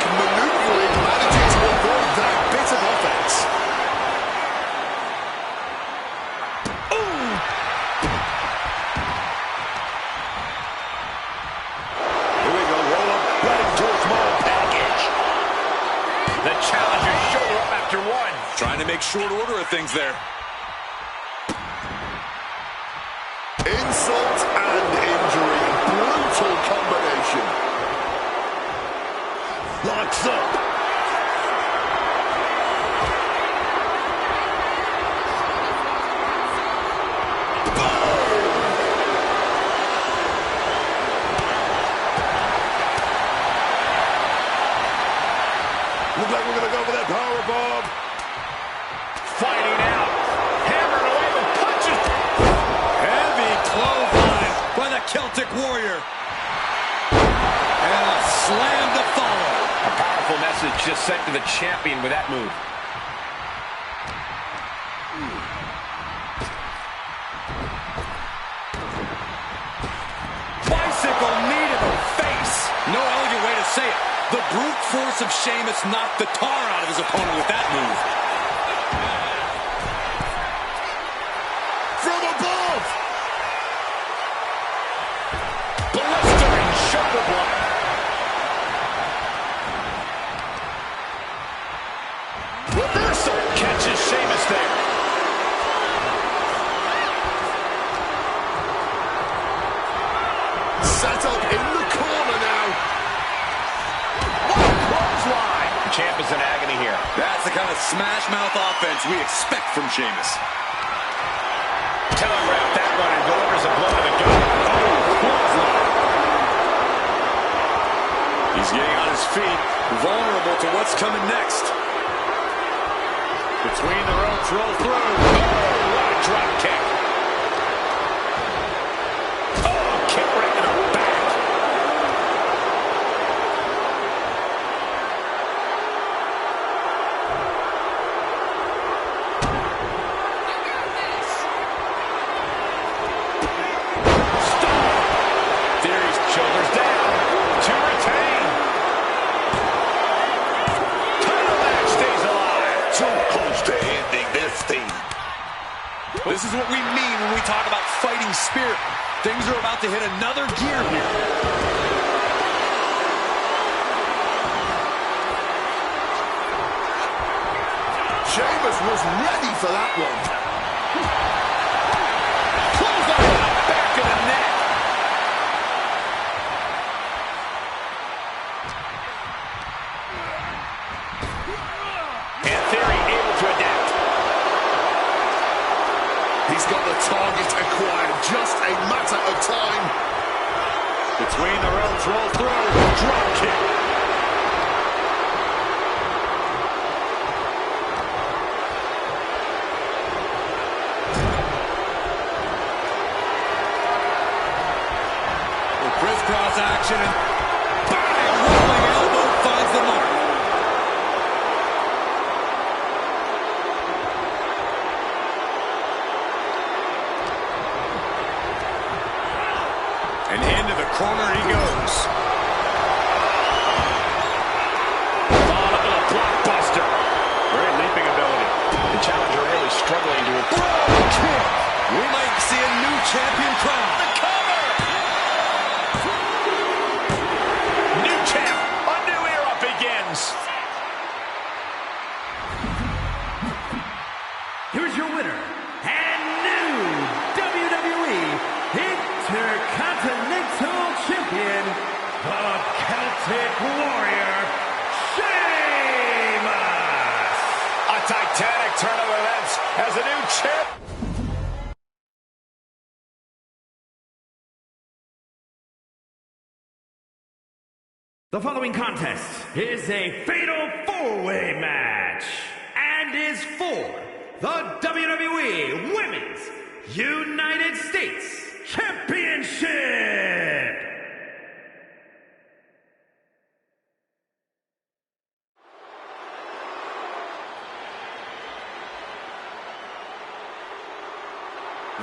after one. Trying to make short order of things there. Insult and injury. Brutal combination. Locks up. Looks like we're going to go for that powerbomb. Fighting out. Hammered away with punches. Heavy clothesline by the Celtic Warrior. And a slam to follow. A powerful message just sent to the champion with that move. Bicycle knee to the face. No elegant way to say it. The brute force of Sheamus knocked the tar out of his opponent with that move. From above. Blistering shoulder block. Reversal. Catches Sheamus there. Set up in the corner now. Clothesline. Champ is in agony here. That's the kind of smash mouth offense we expect from Sheamus. Telegraphed that one and delivers a blow to the gut. Oh, clothesline. He's getting on his feet, vulnerable to what's coming next. Between the ropes, roll through. Oh, what a drop kick. Oh, kick right to the back. Theory's shoulders down to retain. Title match stays alive. So close to ending this thing. This is what we mean when we talk about fighting spirit. Things are about to hit another gear here. Sheamus was ready for that one. Clothesline to the back of the neck. And Theory able to adapt. He's got the target acquired. Just a matter of time. Between the ropes, roll through. Drop kick. The crisscross action and bang! Rolling elbow finds the mark. And into the corner he goes. Followed with a blockbuster. Great leaping ability. The challenger really struggling to Broad kick. We might see a new champion crown. the cover. New champ. A new era begins. Here's your winner and new WWE Intercontinental Champion, the Celtic Warrior, Sheamus! A titanic turn of events as a new champ. The following contest is a fatal four-way match and is for the WWE Women's United States Championship!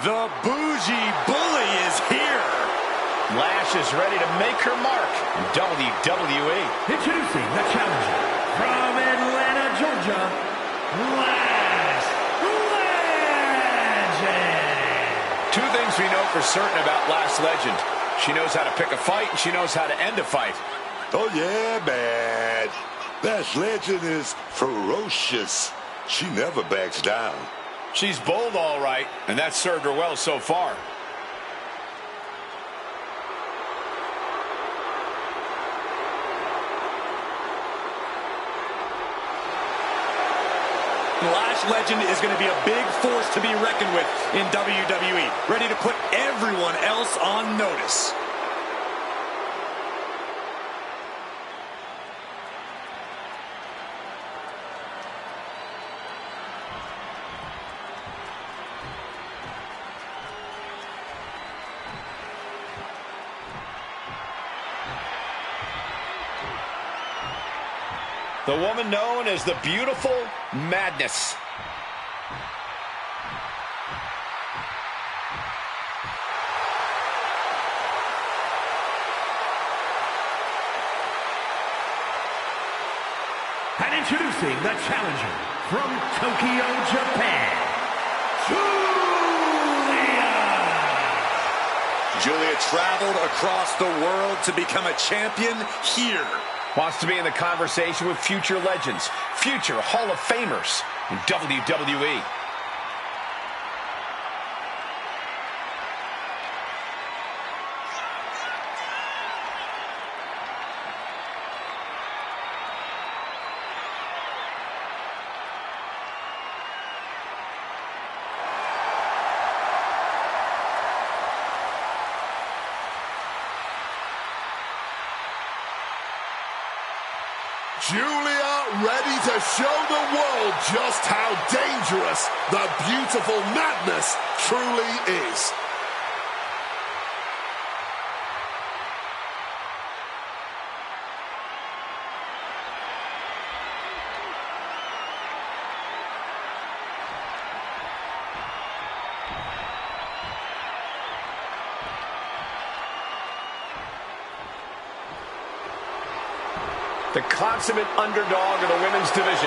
The bougie bully is here. Lash is ready to make her mark in WWE. Introducing the challenger from Atlanta, Georgia, Lash Legend. Two things we know for certain about Lash Legend. She knows how to pick a fight and she knows how to end a fight. Oh, yeah, man. That legend is ferocious. She never backs down. She's bold, all right, and that served her well so far. Lash Legend is going to be a big force to be reckoned with in WWE, ready to put everyone else on notice. The woman known as the Beautiful Madness. And introducing the challenger from Tokyo, Japan, Julia traveled across the world to become a champion here. Wants to be in the conversation with future legends, future Hall of Famers in WWE. Julia ready to show the world just how dangerous the Beautiful Madness truly is. The consummate underdog of the women's division,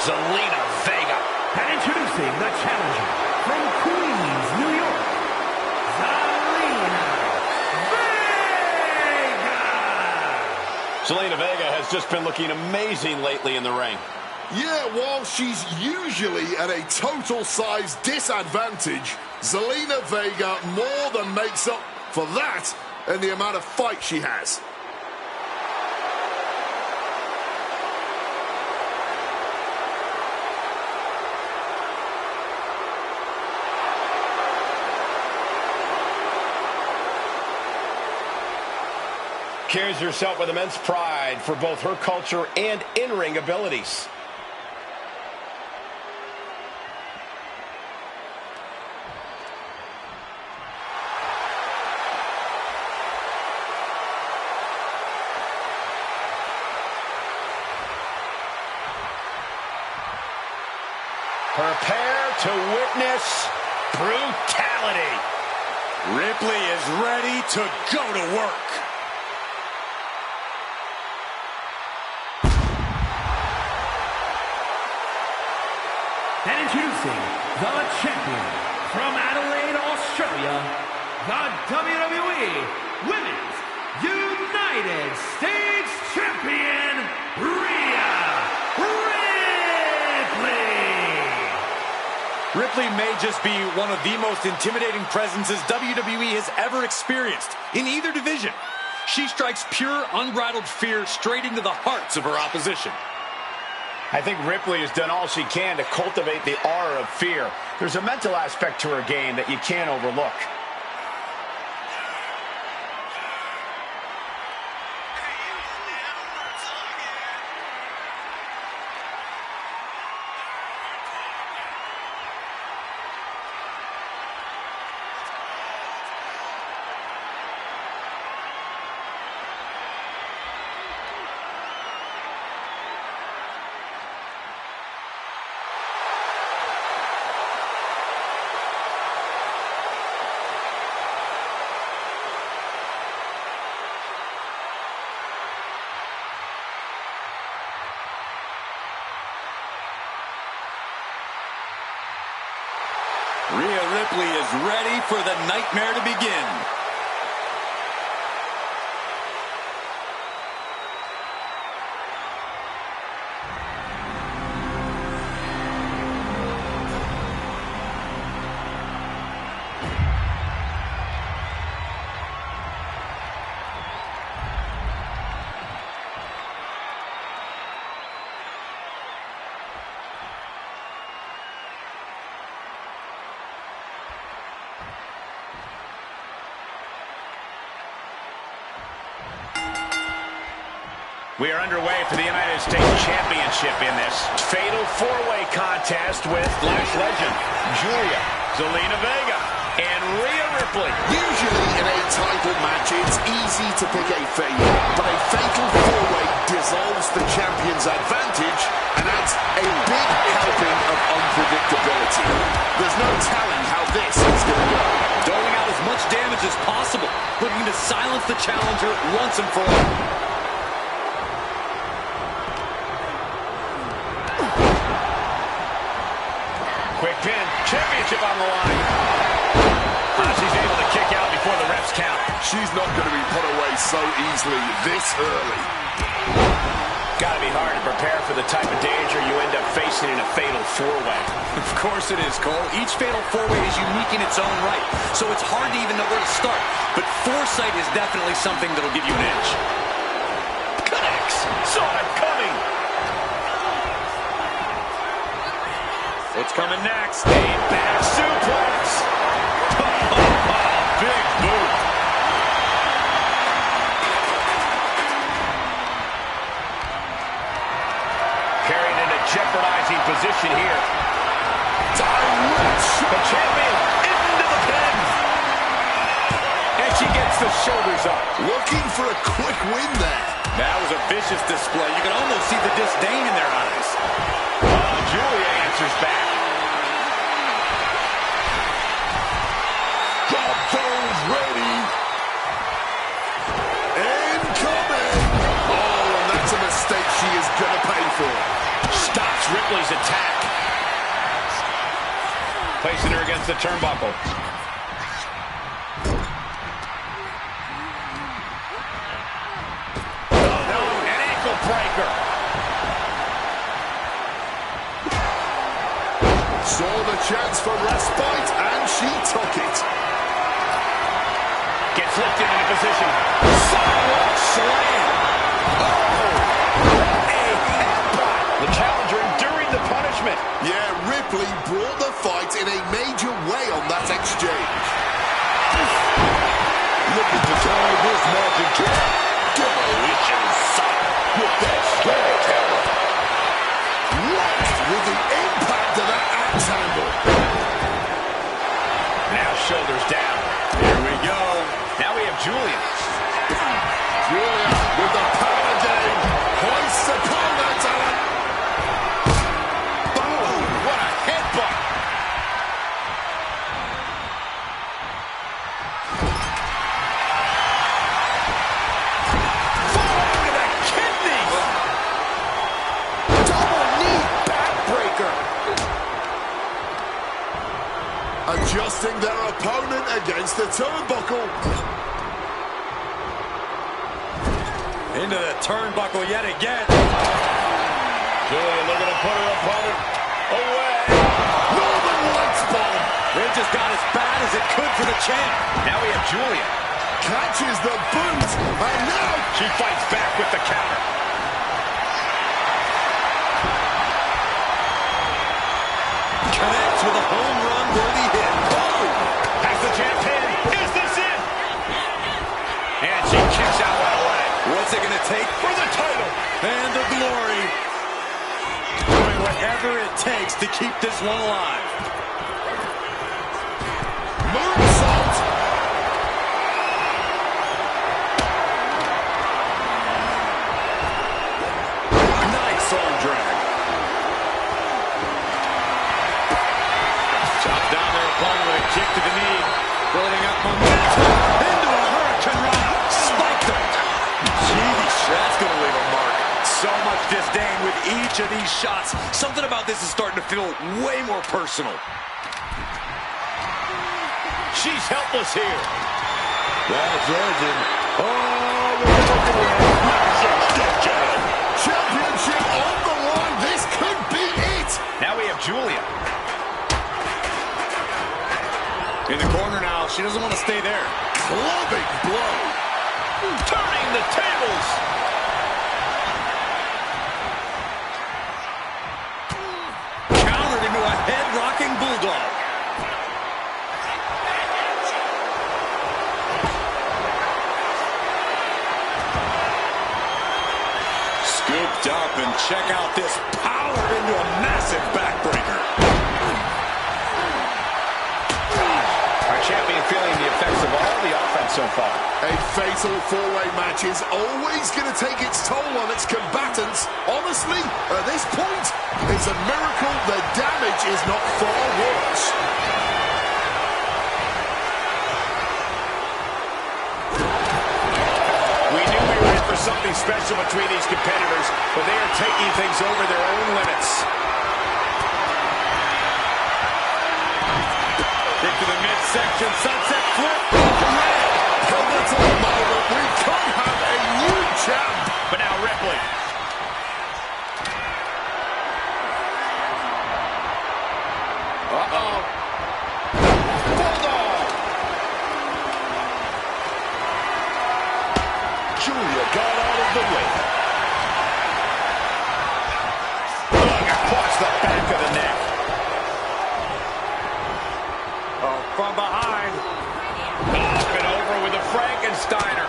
Zelina Vega. And introducing the challenger from Queens, New York, Zelina Vega. Zelina Vega has just been looking amazing lately in the ring. Yeah, while she's usually at a total size disadvantage, Zelina Vega more than makes up for that and the amount of fight she has. Carries herself with immense pride for both her culture and in-ring abilities. Prepare to witness brutality. Ripley is ready to go to work. And introducing the champion from Adelaide, Australia, the WWE Women's United States Champion, Rhea Ripley. Ripley may just be one of the most intimidating presences WWE has ever experienced in either division. She strikes pure, unbridled fear straight into the hearts of her opposition. I think Ripley has done all she can to cultivate the aura of fear. There's a mental aspect to her game that you can't overlook. Rhea Ripley is ready for the nightmare to begin. We are underway for the United States Championship in this fatal four-way contest with Lash legend Julia, Zelina Vega, and Rhea Ripley. Usually in a title match, it's easy to pick a favorite, but a fatal four-way dissolves the champion's advantage and adds a big helping of unpredictability. There's no telling how this is going to go. Doling out as much damage as possible, looking to silence the challenger once and for all. Quick pin, championship on the line. She's able to kick out before the refs count. She's not going to be put away so easily this early. Gotta be hard to prepare for the type of danger you end up facing in a fatal four-way. Of course it is, Cole. Each fatal four-way is unique in its own right, so it's hard to even know where to start. But foresight is definitely something that'll give you an edge. Connects. Saw it coming. What's coming next? A back suplex. Big boot. Carried in a jeopardizing position here. The champion into the pin. And she gets the shoulders up. Looking for a quick win there. That was a vicious display. You can almost see the disdain in their eyes. Julia answers back. Tombstone's ready. Incoming. Oh, and that's a mistake she is going to pay for. Stops Ripley's attack. Placing her against the turnbuckle. Oh, no, an ankle breaker. Saw the chance for respite, and she took it. Gets lifted into position. Sidewalk slam. Oh, a headbutt. The challenger enduring the punishment. Yeah, Ripley brought the fight in a major way on that exchange. Looking to tie this match into demolition sight with that storyteller. Locked with the impact of that axe handle. Now shoulders down. Here we go. Now we have Julia. Julia with the power game. Hoists upon that talent. Boom. What a headbutt. Falling to the kidneys. Double knee backbreaker. Adjusting their opponent against the turnbuckle. Into the turnbuckle yet again. Julia looking to put her opponent away. Northern Lights bomb. It just got as bad as it could for the champ. Now we have Julia. Catches the boot. And now She fights back with the counter. Connects with a home run worthy hit. Boom! Has the champ pinned. Is this it? And she kicks out right away. What's it going to take? For the title. And the glory. Doing whatever it takes to keep this one alive. moonsault. Nice arm drag. Chops down their opponent with a kick to the knee. Building up momentum. Into a hurricane run. Spiked him. Jeez, that's going to leave a mark. So much disdain with each of these shots. Something about this is starting to feel way more personal. She's helpless here. That's urgent. Oh, championship on the line. This could be it. Now we have Julia. In the corner now. She doesn't want to stay there. Clubbing blow. Turning the tables. Countered into a head-rocking bulldog. Wrapped up, and check out this power into a massive backbreaker. Our champion feeling the effects of all the offense so far. A fatal four-way match is always going to take its toll on its combatants. Honestly, at this point, it's a miracle the damage is not far worse. We knew we were in for something special between these competitors, but they are taking things over their own limits. Into the midsection, sunset flip. Pivotal moment. We could have a new champ. But now Ripley. Uh-oh. Bulldog. Julia got out of the way. Look across the back of the neck. Oh, from behind. Up and over with a Frankensteiner.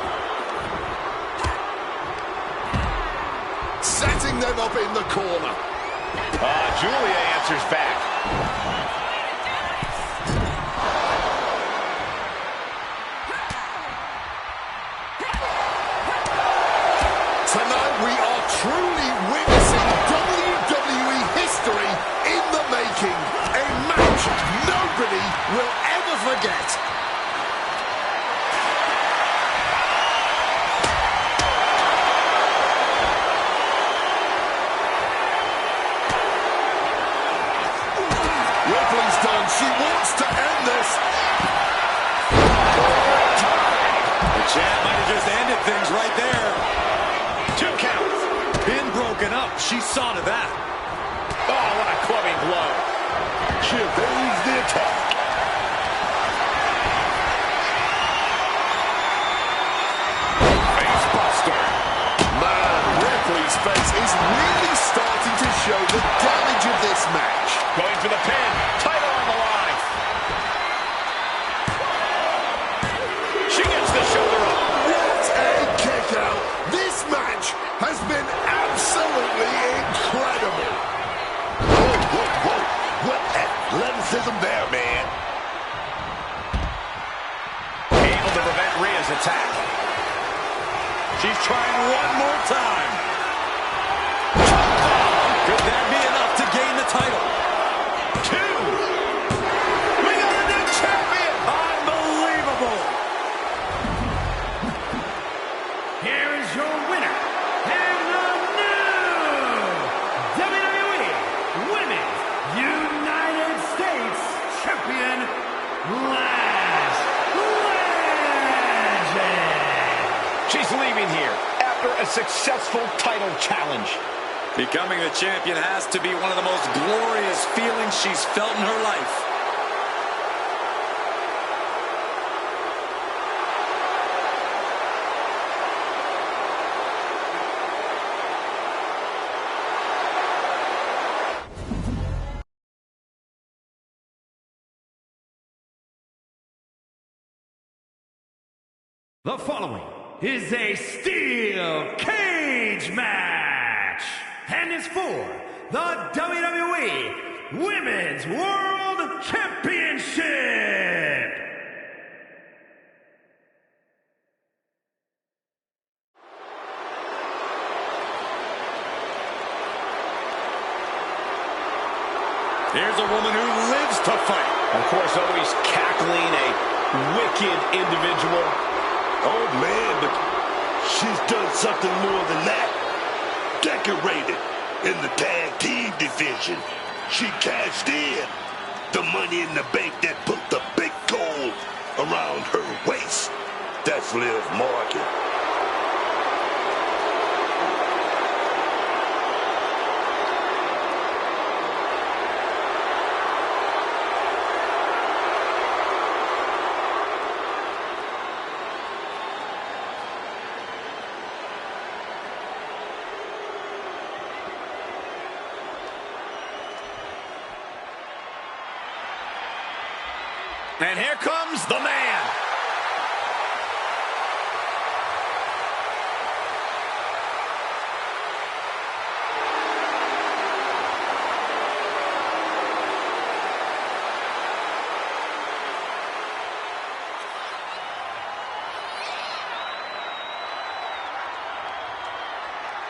Setting them up in the corner. Julia answers back. Tonight we are truly witnessing WWE history in the making. A match nobody will ever forget. Ripley's done. She wants to end this. The champ might have just ended things right there. 2 counts. Pin broken up. She saw to that. Oh, what a clubbing blow. She evades the attack. Face buster. Man, Ripley's face is really starting to show the damage of this match. Going for the pin. Title on the line. She gets the shoulder up. What a kick out. This match has been absolutely incredible. Whoa, whoa, whoa. What athleticism there, man. Able to prevent Rhea's attack. She's trying one more time. Could that be enough to gain the title? 2. We got a new champion. Unbelievable. Here is your winner, and the new WWE Women's United States Champion, Lash Legend. She's leaving here after a successful title challenge. Becoming the champion has to be one of the most glorious feelings she's felt in her life. The following is a steel cage match, and is for the WWE Women's World Championship. Here's a woman who lives to fight. Of course, always cackling, a wicked individual. Oh, man, but she's done something more than that. Decorated in the tag team division. She cashed in the Money in the Bank that put the big gold around her waist. That's Liv Morgan. And here comes the man.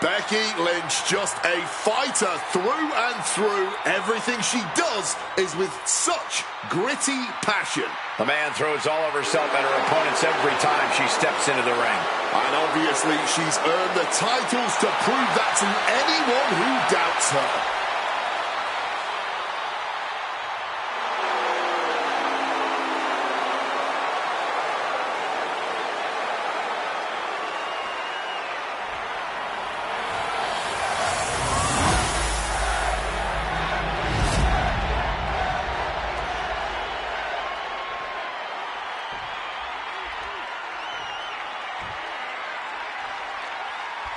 Becky Lynch, just a fighter through and through. Everything she does is with such gritty passion. The man throws all of herself at her opponents every time she steps into the ring. And obviously, she's earned the titles to prove that to anyone who doubts her.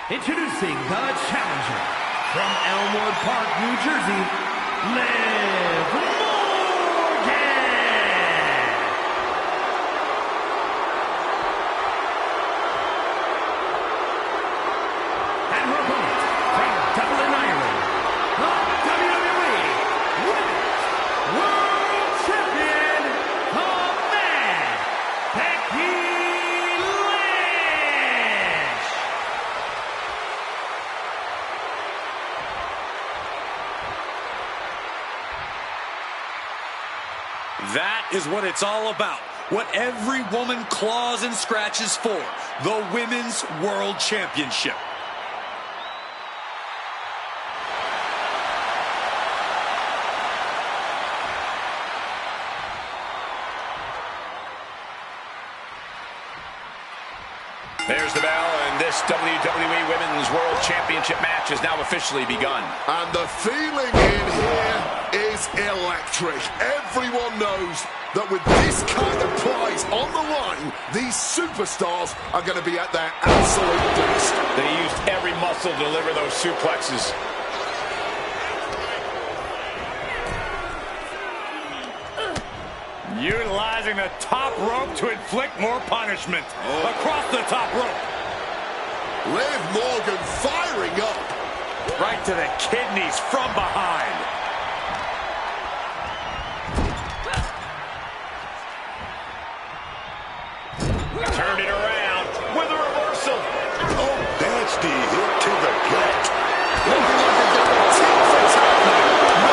Introducing the challenger from Elmwood Park, New Jersey, Liv Morgan. And her opponent from Dublin, Ireland, the WWE Women's World Champion, the Man, Becky Lynch. That is what it's all about. What every woman claws and scratches for. The Women's World Championship. There's the bell, and this WWE Women's World Championship match has now officially begun. And the feeling in here is electric. Everyone knows that with this kind of prize on the line, these superstars are going to be at their absolute best. They used every muscle to deliver those suplexes. Utilizing the top rope to inflict more punishment. Across the top rope. Liv Morgan firing up. Right to the kidneys from behind. Turned it around with a reversal. Oh, that's the hit to the gut. Looking like a double team is happening. No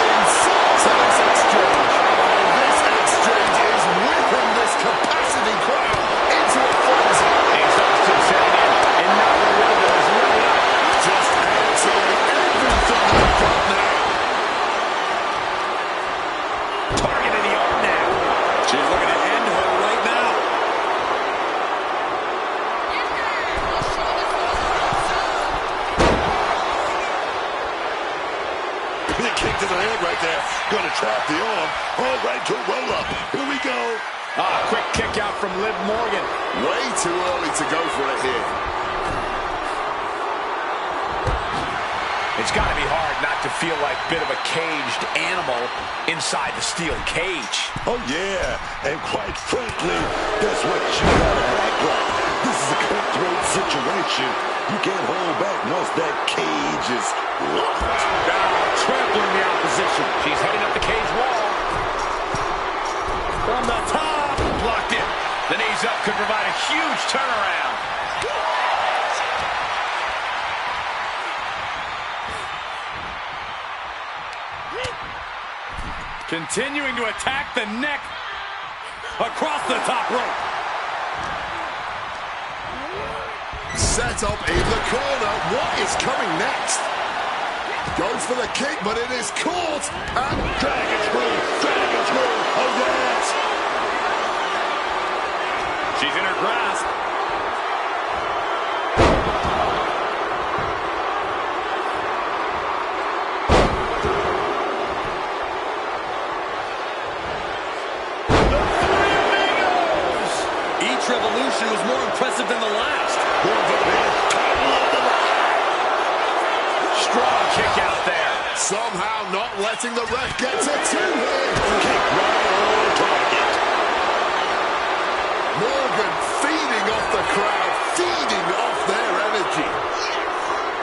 insult to this exchange. And this exchange is whipping this capacity crowd into a frenzy. Exhaustion setting in, and now the rhythm is really up. Just answering everything they've got now. Targeting the arm now. She's looking to end her right now. Big kick to the head right there. Gonna trap the arm. All right to roll up. Here we go. Quick kick out from Liv Morgan. Way too early to go for it here. It's got to be hard not to feel like a bit of a caged animal inside the steel cage. Oh, yeah. And quite frankly, that's what you gotta act like. This is a cutthroat situation. You can't hold back once that cage is locked. Now trampling the opposition. She's heading up the cage wall. From the top. Blocked in. The knees up could provide a huge turnaround. Continuing to attack the neck. Across the top rope. Set up in the corner. What is coming next? Goes for the kick, but it is caught. And Dragon screw. Dragon screw. Oh, yes. She's in her grasp. Each revolution was more impressive than the last. Strong kick out there. somehow not letting the ref get to two here. Kick right on target. Morgan feeding off the crowd, feeding off their energy.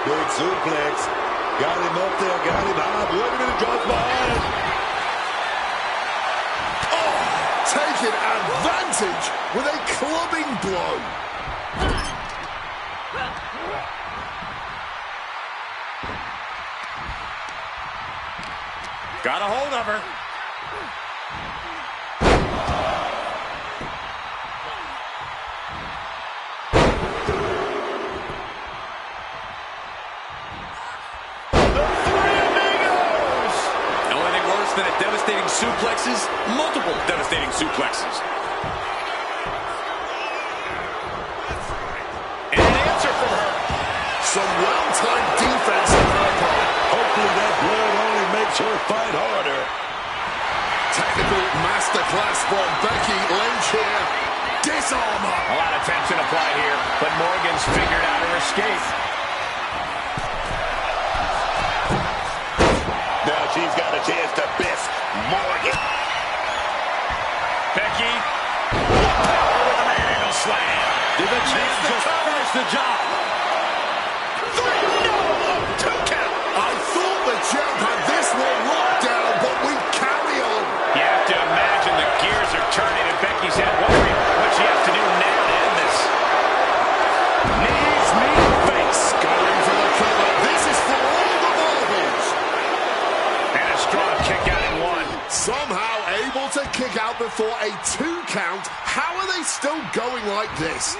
Big suplex. Got him up there, got him high. Wait a minute, drops behind. Oh, taking advantage with a clubbing blow. Got a hold of her. Than a devastating suplexes, multiple devastating suplexes. And an answer from her. Some well-timed defense on her part. Hopefully that blood only makes her fight harder. Technical masterclass from Becky Lynch here. Disarm her. A lot of tension applied here, but Morgan's figured out her escape. Now she's got a chance to best Morgan. Becky, power with a manhandle slam. Did the champ just finish the job? 3, no, 2 count. I thought the champ had this one locked down, but we carry on. You have to imagine the gears are turning in Becky's head, wondering what she has to do now to end this. Knees, knee, face. Going for the cover. This is for all the marbles. And a strong kick out in 1. Somehow able to kick out before a 2 count. How are they still going like this?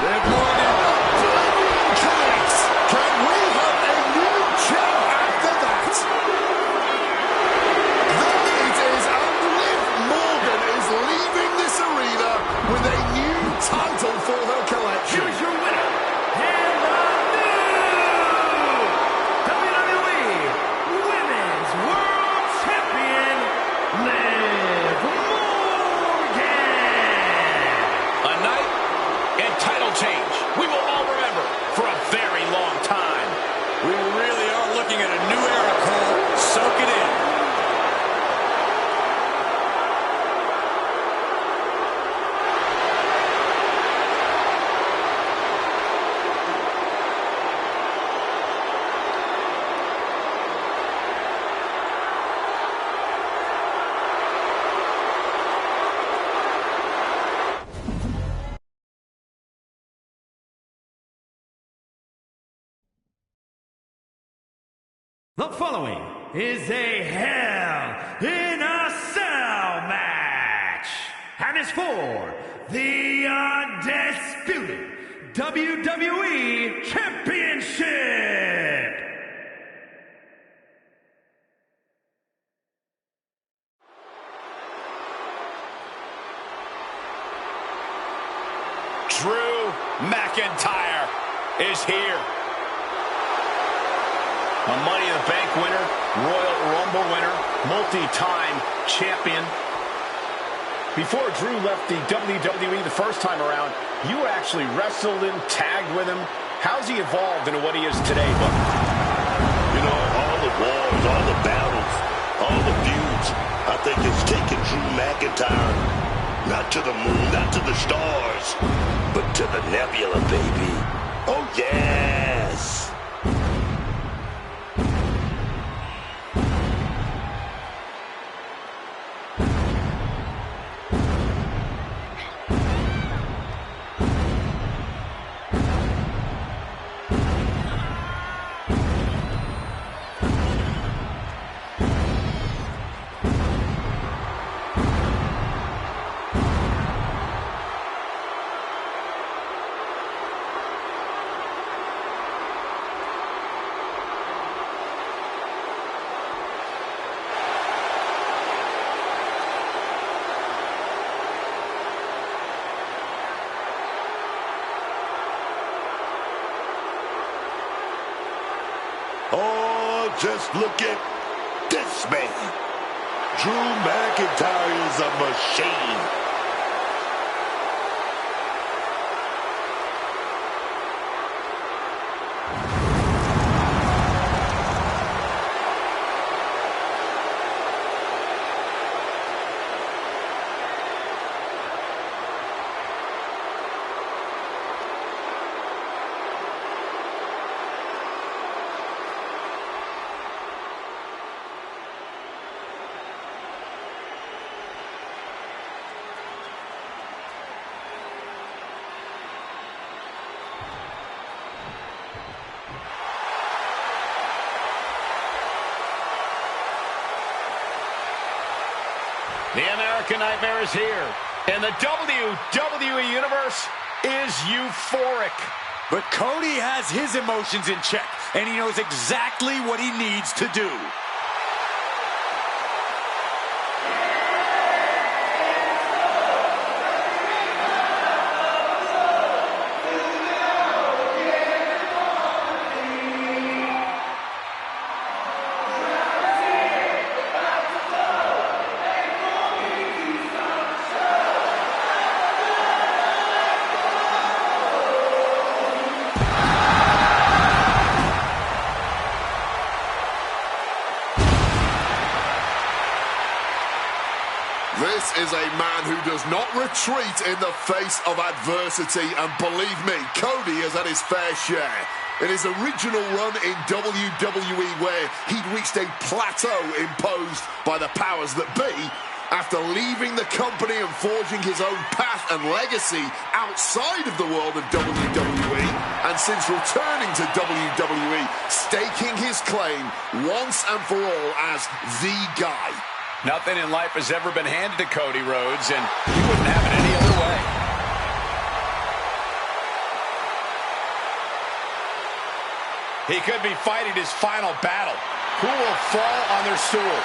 Liv Morgan. Brilliant kicks. Can we have a new champ after that? There it is, and Liv Morgan is leaving this arena with a new title for her collection. Here's your winner, and the new WWE Women's World Champion, Liv Morgan. A night and title change we will all remember for a very long time. We really are looking at a new era, Cole. Soak it in. The following is a Hell in a Cell match, and is for the undisputed WWE Championship. Drew McIntyre is here. A Money in the Bank winner, Royal Rumble winner, multi-time champion. Before Drew left the WWE the first time around, you actually wrestled him, tagged with him. How's he evolved into what he is today, Buck? You know, all the wars, all the battles, all the feuds, I think it's taken Drew McIntyre not to the moon, not to the stars, but to the nebula, baby. Oh, yes. Oh, just look at this man. Drew McIntyre is a machine. The American Nightmare is here, and the WWE Universe is euphoric. But Cody has his emotions in check, and he knows exactly what he needs to do. This is a man who does not retreat in the face of adversity, and believe me, Cody has had his fair share. In his original run in WWE, where he'd reached a plateau imposed by the powers that be, after leaving the company and forging his own path and legacy outside of the world of WWE, and since returning to WWE, staking his claim once and for all as the guy. Nothing in life has ever been handed to Cody Rhodes, and he wouldn't have it any other way. He could be fighting his final battle. Who will fall on their stool?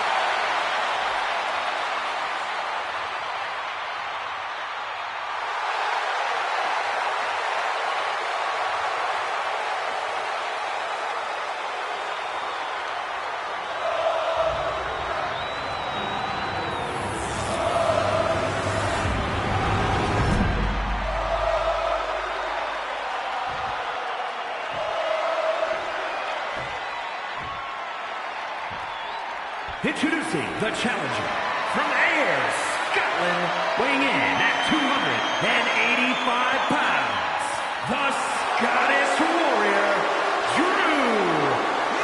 Introducing the challenger from Ayr, Scotland, weighing in at 285 pounds, the Scottish Warrior, Drew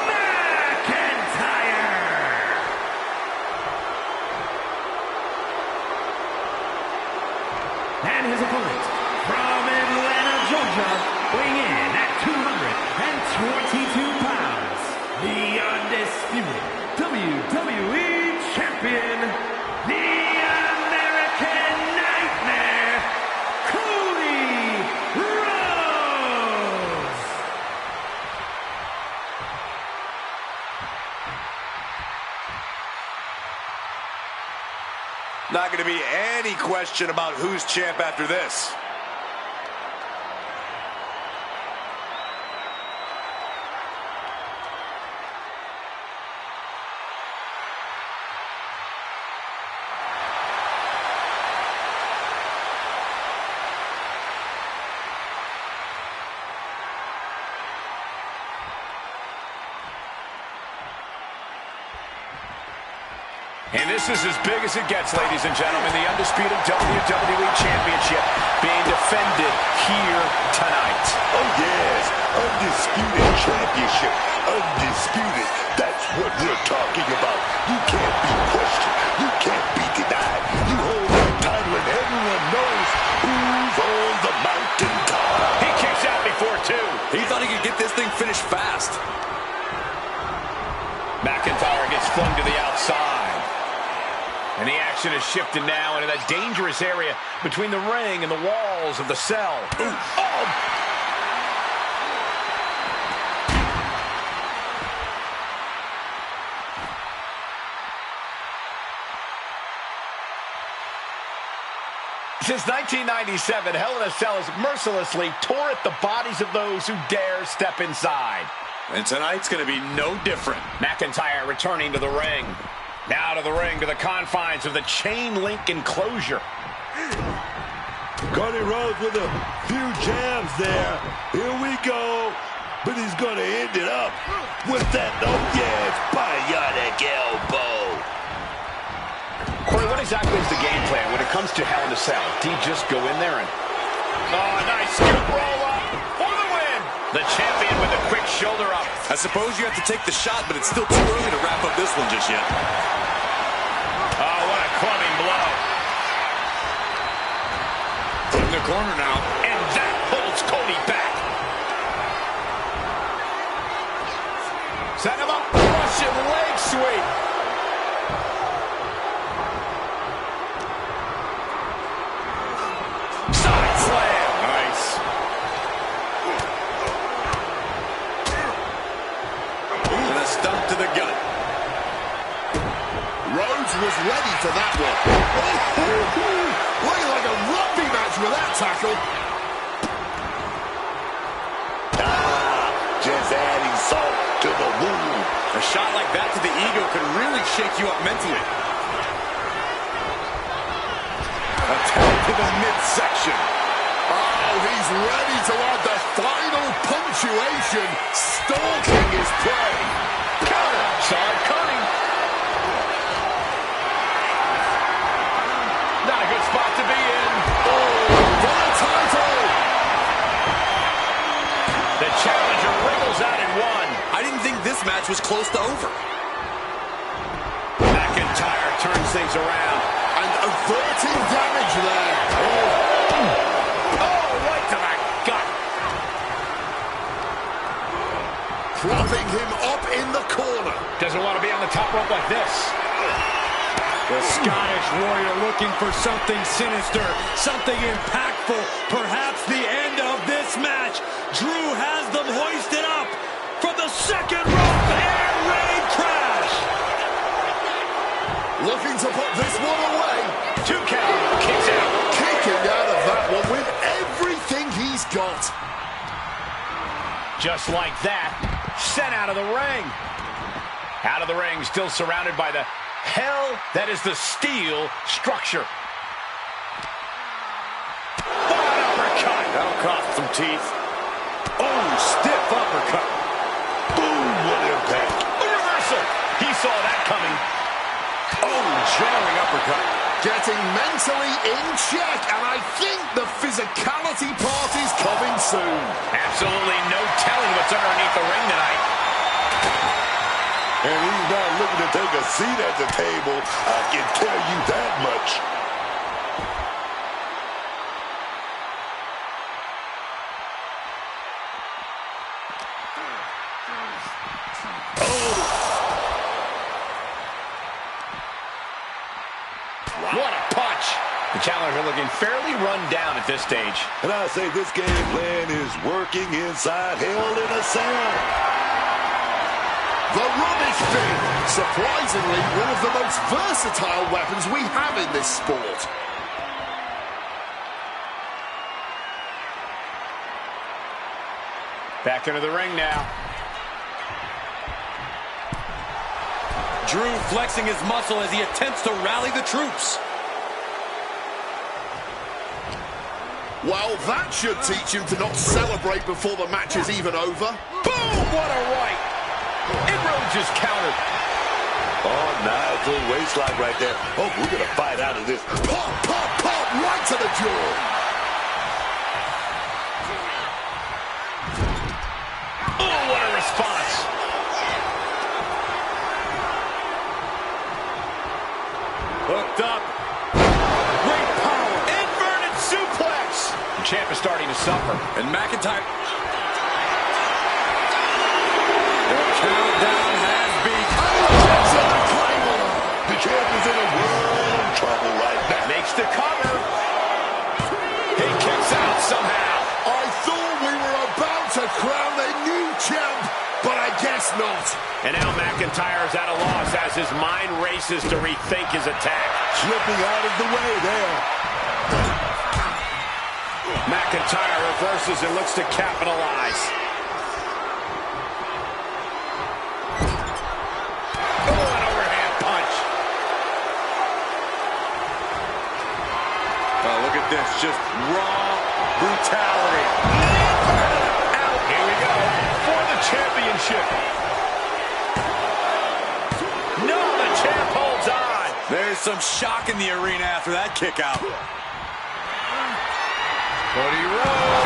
McIntyre. And his opponent from Atlanta, Georgia, weighing in at 222 pounds, the undisputed WWE Champion, the American Nightmare, Cody Rhodes. Not going to be any question about who's champ after this. And this is as big as it gets, ladies and gentlemen. The undisputed WWE Championship being defended here tonight. Oh, yes. Undisputed championship. Undisputed. That's what we're talking about. You can't be questioned. You can't be denied. You hold that title and everyone knows who's on the mountaintop. He kicks out before two. He thought he could get this thing finished fast. McIntyre gets flung to the outside. And the action is shifted now into that dangerous area between the ring and the walls of the cell. Ooh. Oh! Since 1997, Hell in a Cell has mercilessly tore at the bodies of those who dare step inside. And tonight's going to be no different. McIntyre returning to the ring. Now to the ring, to the confines of the chain link enclosure. Cody Rhodes with a few jabs there. Here we go. But he's going to end it up with that, oh yes, bionic elbow. Corey, what exactly is the game plan when it comes to Hell in a Cell? Do you just go in there and... Oh, nice scoop roll up for the win. The champion with a quick shoulder up. I suppose you have to take the shot, but it's still too early to wrap up this one just yet. Oh, what a clubbing blow. In the corner now. And that holds Cody back. Set him up. Russian leg sweep. was ready for that one. Looking like a rugby match with that tackle. Just adding salt to the wound. A shot like that to the ego could really shake you up mentally. Attack to the midsection. Oh, he's ready to add the final punctuation, stalking his prey. Counter. Saw it coming. Not a good spot to be in. For the title. The challenger wriggles out in one. I didn't think this match was close to over. McIntyre turns things around. And averting damage there. Oh, right to the gut. Propping him up in the corner. Doesn't want to be on the top rope like this. The Scottish Warrior looking for something sinister, something impactful, perhaps the end of this match. Drew has them hoisted up from the second rope. Air raid crash. Looking to put this one away. 2 count. Kicks out. Kicking out of that one with everything he's got. Just like that, sent out of the ring. Out of the ring, still surrounded by the hell that is the steel structure. Bad uppercut. That'll cost some teeth. Oh, stiff uppercut. Boom, what impact. A reversal. He saw that coming. Oh, jarring uppercut. Getting mentally in check, and I think the physicality part is coming soon. Absolutely no telling what's underneath the ring tonight. And he's not looking to take a seat at the table. I can tell you that much. What a punch. The challenger looking fairly run down at this stage. And I say this game plan is working inside Hell in a Cell. The rubbish bin. Surprisingly, one of the most versatile weapons we have in this sport. Back into the ring now. Drew flexing his muscle as he attempts to rally the troops. Well, that should teach him to not celebrate before the match is even over. Boom! What a right. And Rhodes just countered. Oh, nice little waistline right there. Oh, we're going to fight out of this. Pop, pop, pop, right to the jaw. Oh, what a response. Hooked up. Great power. Inverted suplex. The champ is starting to suffer. And McIntyre. The countdown has begun. The champ is in a world of trouble right now. Makes the cover. He kicks out somehow. I thought we were about to crown a new champ, but I guess not. And now McIntyre is at a loss as his mind races to rethink his attack. Slipping out of the way there. McIntyre reverses and looks to capitalize. Oh, an overhand punch. Oh, look at this. Just raw brutality. Out. Here we go for the championship. No, the champ holds on. There's some shock in the arena after that kick out. Cody Rhodes.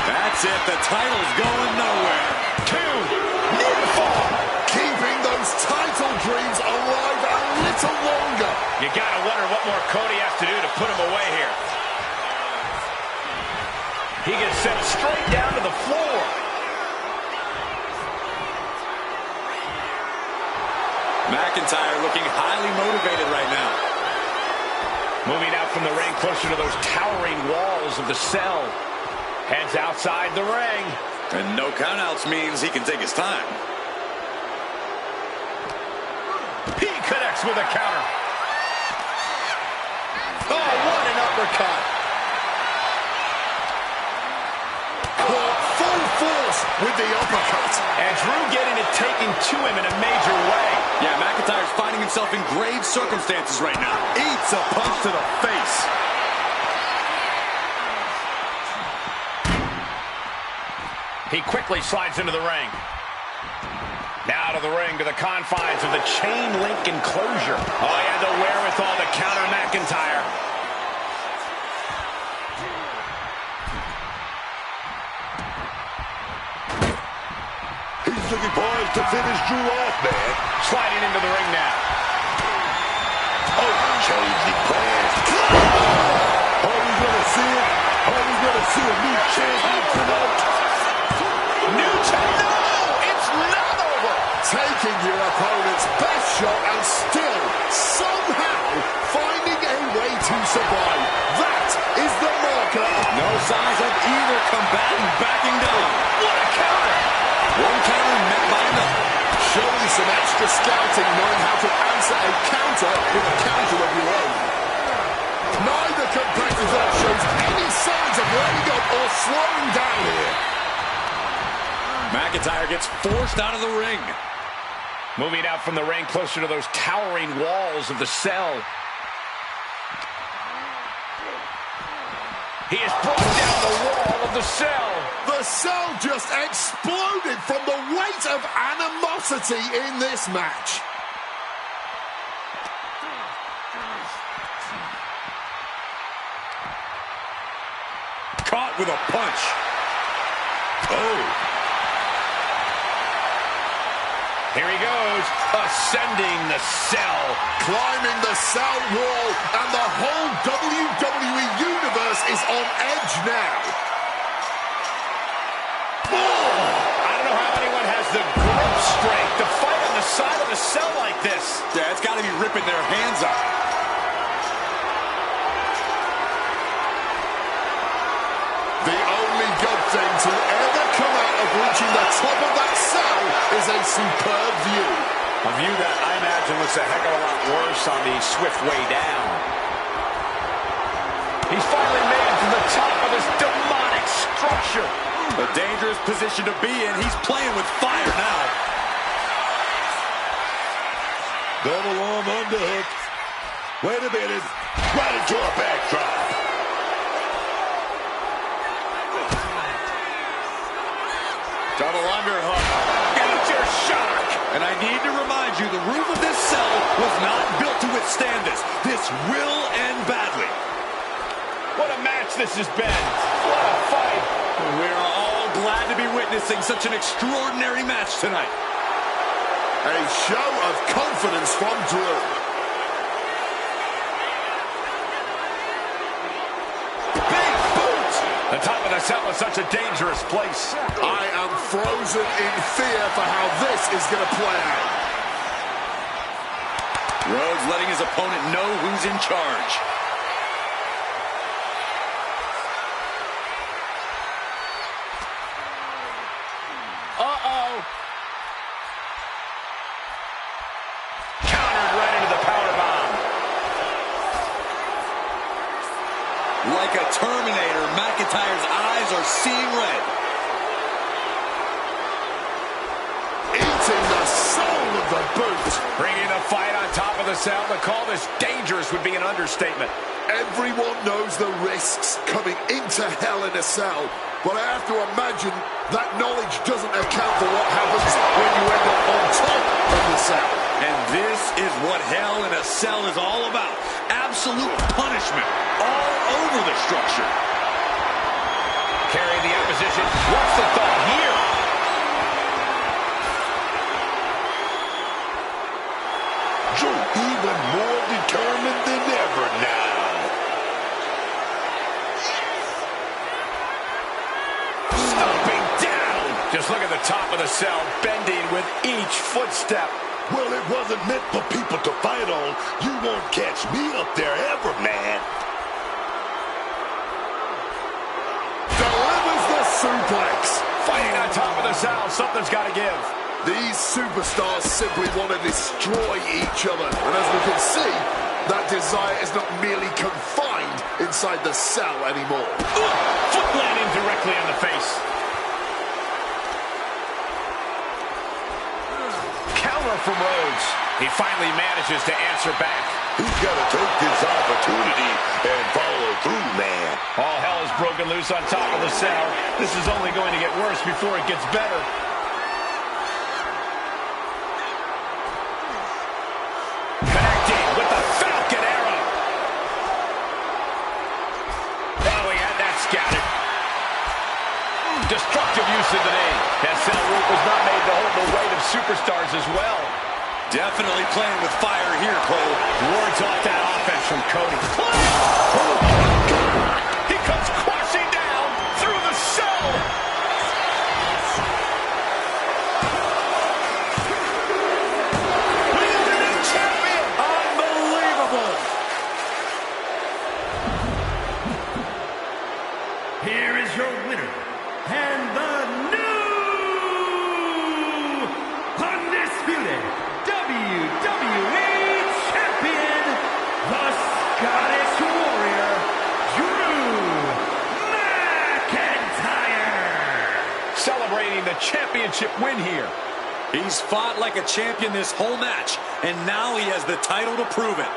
That's it. The title's going nowhere. 2. Near fall. Keeping those title dreams alive a little longer. You gotta wonder what more Cody has to do to put him away here. He gets sent straight down to the floor. McIntyre looking highly motivated right now. Moving out from the ring closer to those towering walls of the cell. Heads outside the ring. And no countouts means he can take his time. He connects with a counter. Oh, what an uppercut. Caught full force with the uppercut. And Drew getting it taken to him in a major way. Yeah, McIntyre's finding himself in grave circumstances right now. Eats a punch to the face. He quickly slides into the ring. Now to the ring, to the confines of the chain link enclosure. Oh, he had the wherewithal to counter McIntyre. He's looking poised to finish Drew off, man. Sliding into the ring now. Oh, changing plans. Are we gonna see it? Are we gonna see a new champion tonight? No, it's not over. Taking your opponent's best shot and still somehow finding a way to survive. That is the marker. No signs of either combatant backing down. What a counter. One counter met by another. Showing some extra scouting, knowing how to answer a counter with a counter of your own. Neither competitor shows any signs of letting up or slowing down here. McIntyre gets forced out of the ring. Moving out from the ring closer to those towering walls of the cell. He has brought down the wall of the cell. The cell just exploded from the weight of animosity in this match. Caught with a punch. Oh. Here he goes, ascending the cell. Climbing the cell wall, and the whole WWE Universe is on edge now. I don't know how anyone has the grip strength to fight on the side of the cell like this. Yeah, it's got to be ripping their hands up. The only good thing to ever come out of reaching the top of that cell is a superb view. A view that I imagine looks a heck of a lot worse on the swift way down. He's finally made it to the top of this demonic structure. A dangerous position to be in. He's playing with fire now. Double arm underhook. Wait a minute. Right into a backdrop. Double underhook. Major shock. And I need to remind you, the roof of this cell was not built to withstand this. This will end badly. What a match this has been. What a fight. We're all glad to be witnessing such an extraordinary match tonight. A show of confidence from Drew. Big boot. The top of the cell is such a dangerous place. I am frozen in fear for how this is going to play out. Rhodes letting his opponent know who's in charge. Uh-oh. Countered right into the powerbomb. Like a Terminator, McIntyre's eyes are seeing red. Eating the soul of the boot. Bringing the fight on top of the cell. To call this dangerous would be an understatement. Everyone knows the risks coming into hell in a cell, but I have to imagine that knowledge doesn't account for what happens when you end up on top of the cell. And this is what hell in a cell is all about. Absolute punishment all over the structure. Carrying the opposition. What's the thought here? Drew even more determined than ever now. Stomping down. Just look at the top of the cell, bending with each footstep. Well, it wasn't meant for people to fight on. You won't catch me up there ever, man. Delivers the suplex. Fighting on top of the cell, something's got to give. These superstars simply want to destroy each other. And as we can see, that desire is not merely confined inside the cell anymore. Foot landing directly on the face. Counter from Rhodes. He finally manages to answer back. He's got to take this opportunity and follow through, man. All hell is broken loose on top of the cell. This is only going to get worse before it gets better. Connecting with the Falcon Arrow. Oh, he had that scouted. Destructive use of the knee. That cell rope was not made to hold the weight of superstars as well. Definitely playing with fire here, Cole. Wards off that offense from Cody. He comes crashing down through the cell. We have a new champion. Unbelievable. Here is your winner, and the new undisputed WWE Champion, the Scottish Warrior, Drew McIntyre. Celebrating the championship win here. He's fought like a champion this whole match, and now he has the title to prove it.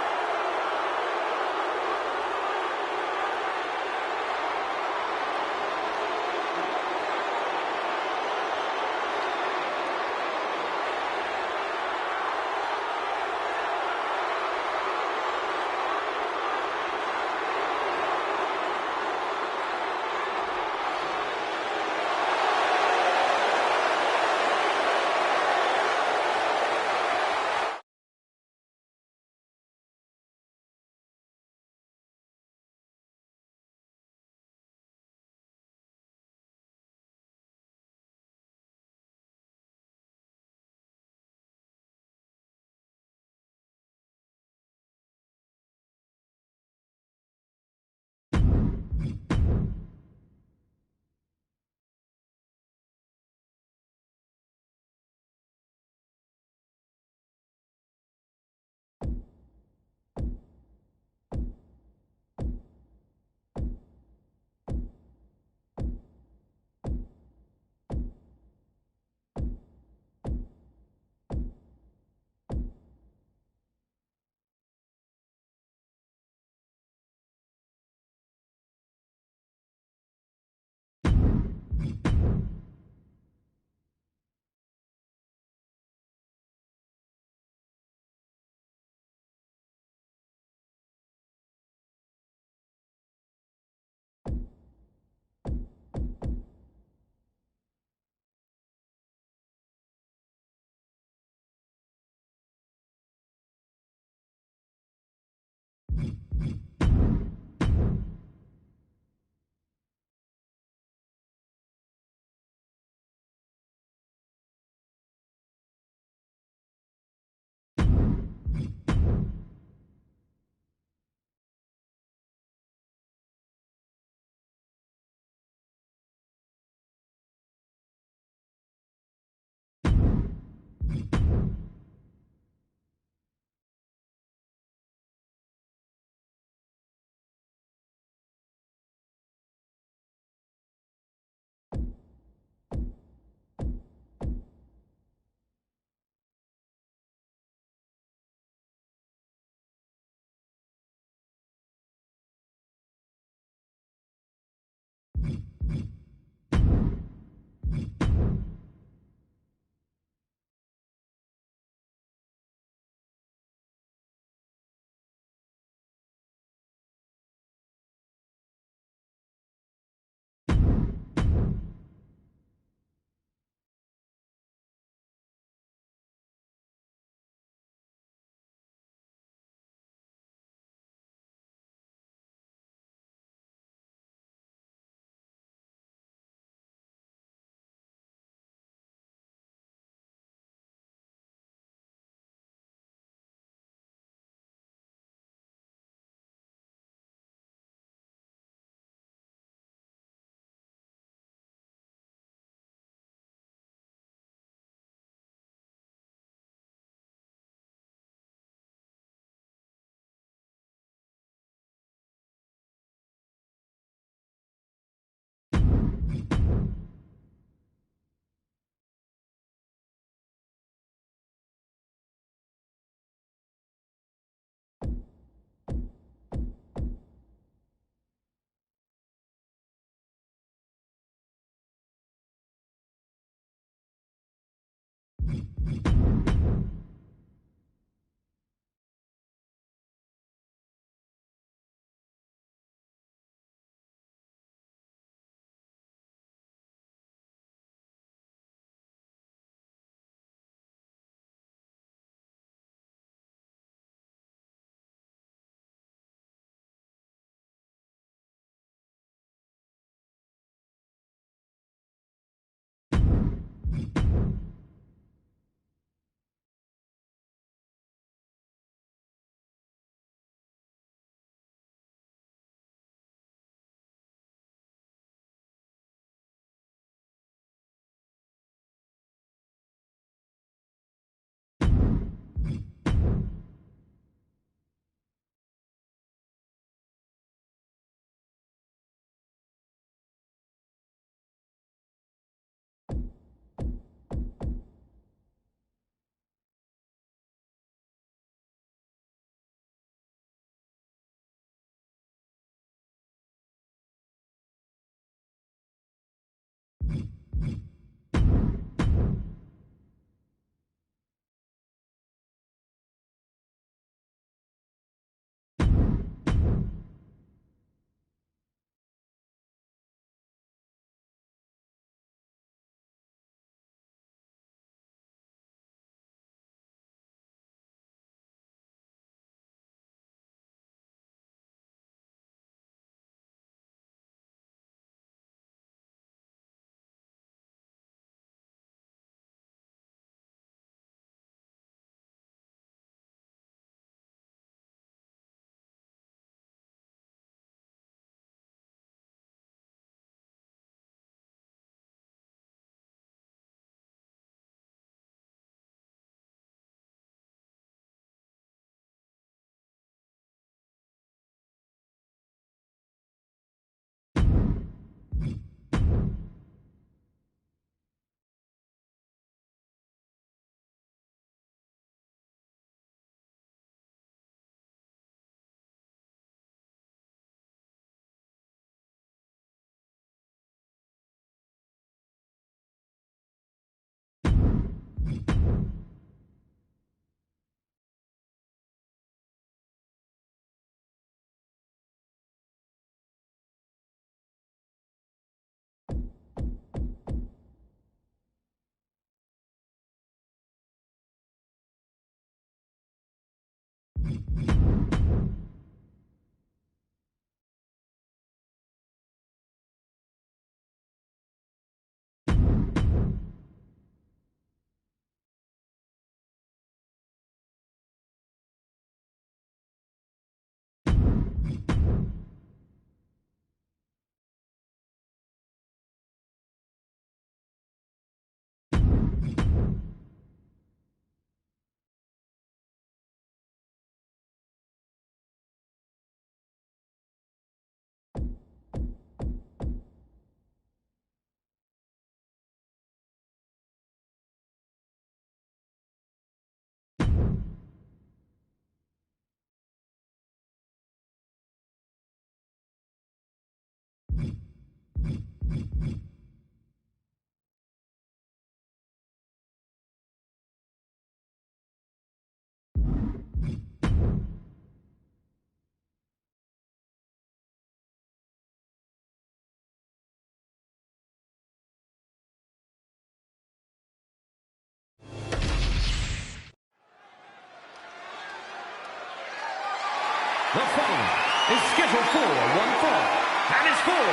The following is scheduled for one fall, and is for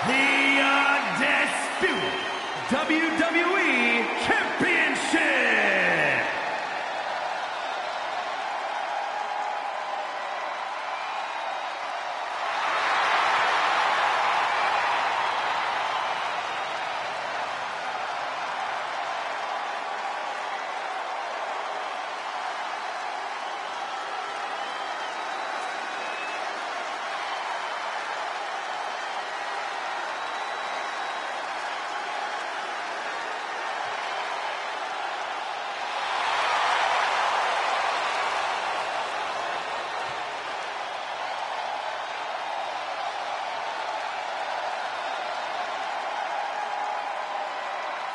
the Undisputed WWE Championship.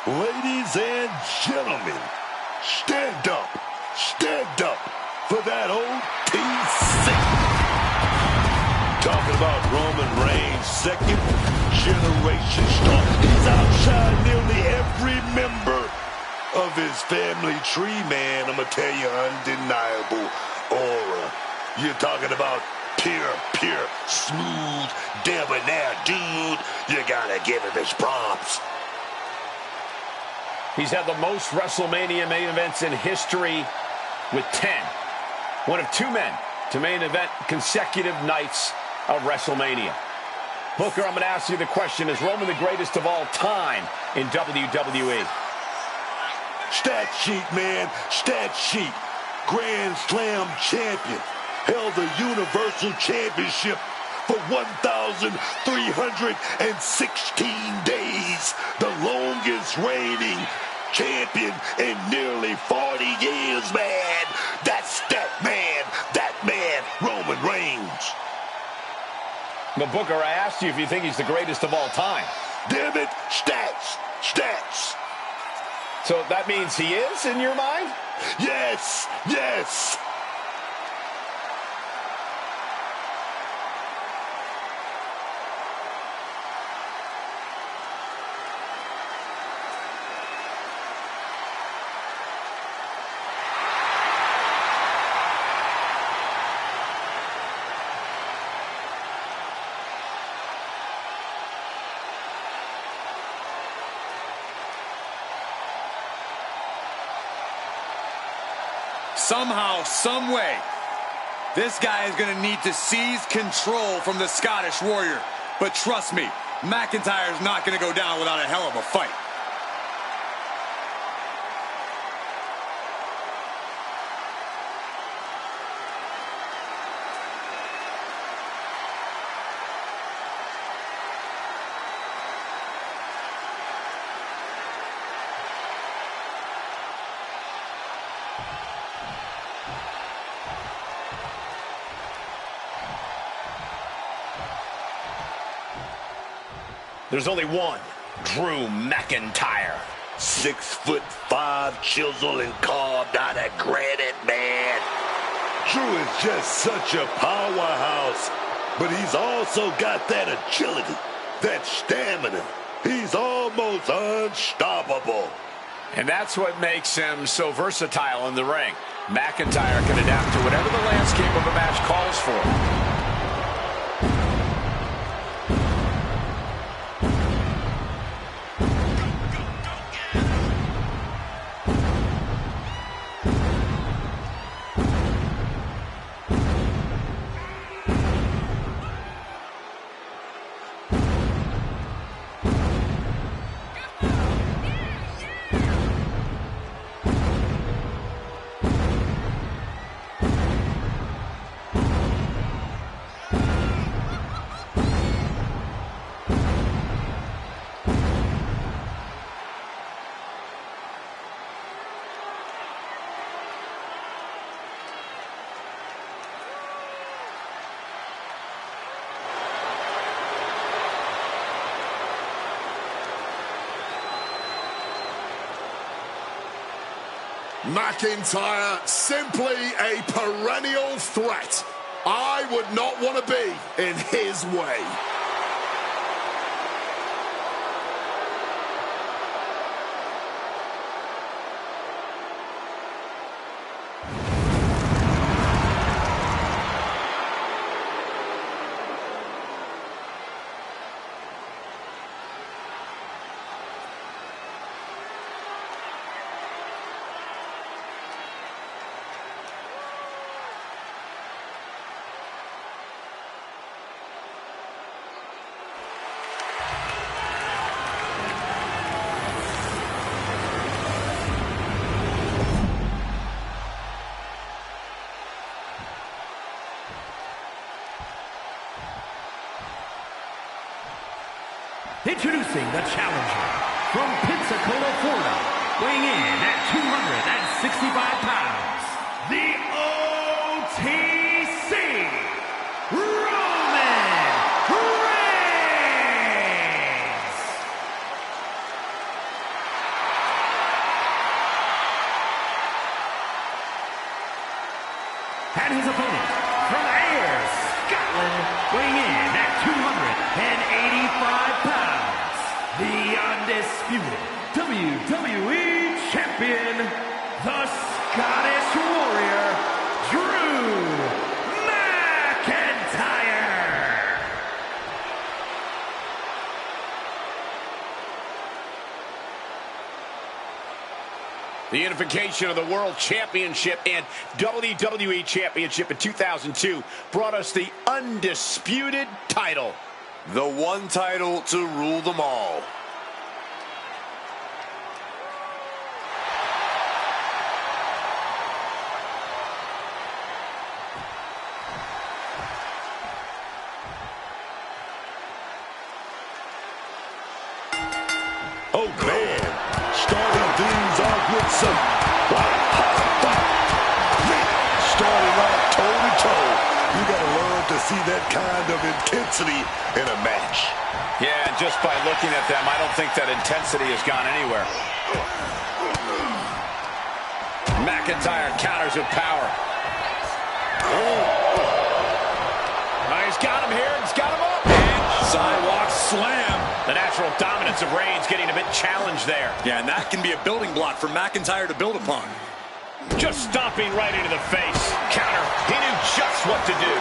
Ladies and gentlemen, stand up for that OTC. Talking about Roman Reigns, second generation star. He's outshined nearly every member of his family tree, man. I'm gonna tell you, undeniable aura. You're talking about pure, smooth, debonair dude. You gotta give him his props. He's had the most WrestleMania main events in history with 10. One of two men to main event consecutive nights of WrestleMania. Booker, I'm going to ask you the question, is Roman the greatest of all time in WWE? Stat sheet, man. Stat sheet. Grand Slam champion. Held the Universal Championship for 1,316 days. The longest reigning champion in nearly 40 years, man. That's that man, Roman Reigns. But Booker, I asked you if you think he's the greatest of all time. Damn it, stats. So that means he is, in your mind? Yes. Somehow, some way, this guy is going to need to seize control from the Scottish Warrior. But trust me, McIntyre's not going to go down without a hell of a fight. There's only one Drew McIntyre. 6'5", chiseled and carved out of granite, man. Drew is just such a powerhouse, but he's also got that agility, that stamina. He's almost unstoppable. And that's what makes him so versatile in the ring. McIntyre can adapt to whatever the landscape of a match calls for. McIntyre, simply a perennial threat. I would not want to be in his way. Introducing the challenger from Pensacola, Florida, weighing in at 265 pounds, the OTC, Roman Reigns! And his opponent, from Ayr, Scotland, weighing in at 285 pounds, the undisputed WWE Champion, the Scottish Warrior, Drew McIntyre. The unification of the World Championship and WWE Championship in 2002 brought us the undisputed title. The one title to rule them all. Oh, man. Starting things off with some starting off toe-to-toe. You got to learn to see that kind of intensity in a match. Yeah, and just by looking at them, I don't think that intensity has gone anywhere. McIntyre counters with power. He's got him here. He's got him up. And Sidewalk slam. the natural dominance of Reigns getting a bit challenged there. Yeah, and that can be a building block for McIntyre to build upon. Just stomping right into the face. Counter. He knew just what to do.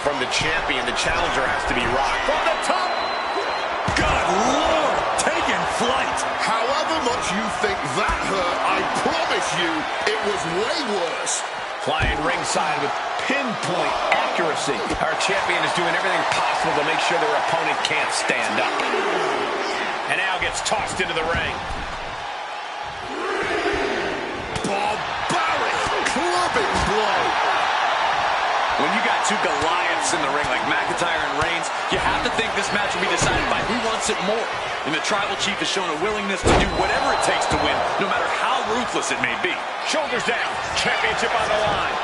From the champion, the challenger has to be rocked. From the top! Good Lord! Taking flight! However much you think that hurt, I promise you it was way worse. Flying ringside with pinpoint accuracy. Our champion is doing everything possible to make sure their opponent can't stand up. And now gets tossed into the ring. Barbaric clubbing blow. When you got two Goliaths in the ring like McIntyre and Reigns, you have to think this match will be decided by who wants it more. And the Tribal Chief has shown a willingness to do whatever it takes to win, no matter how ruthless it may be. Shoulders down. Championship on the line.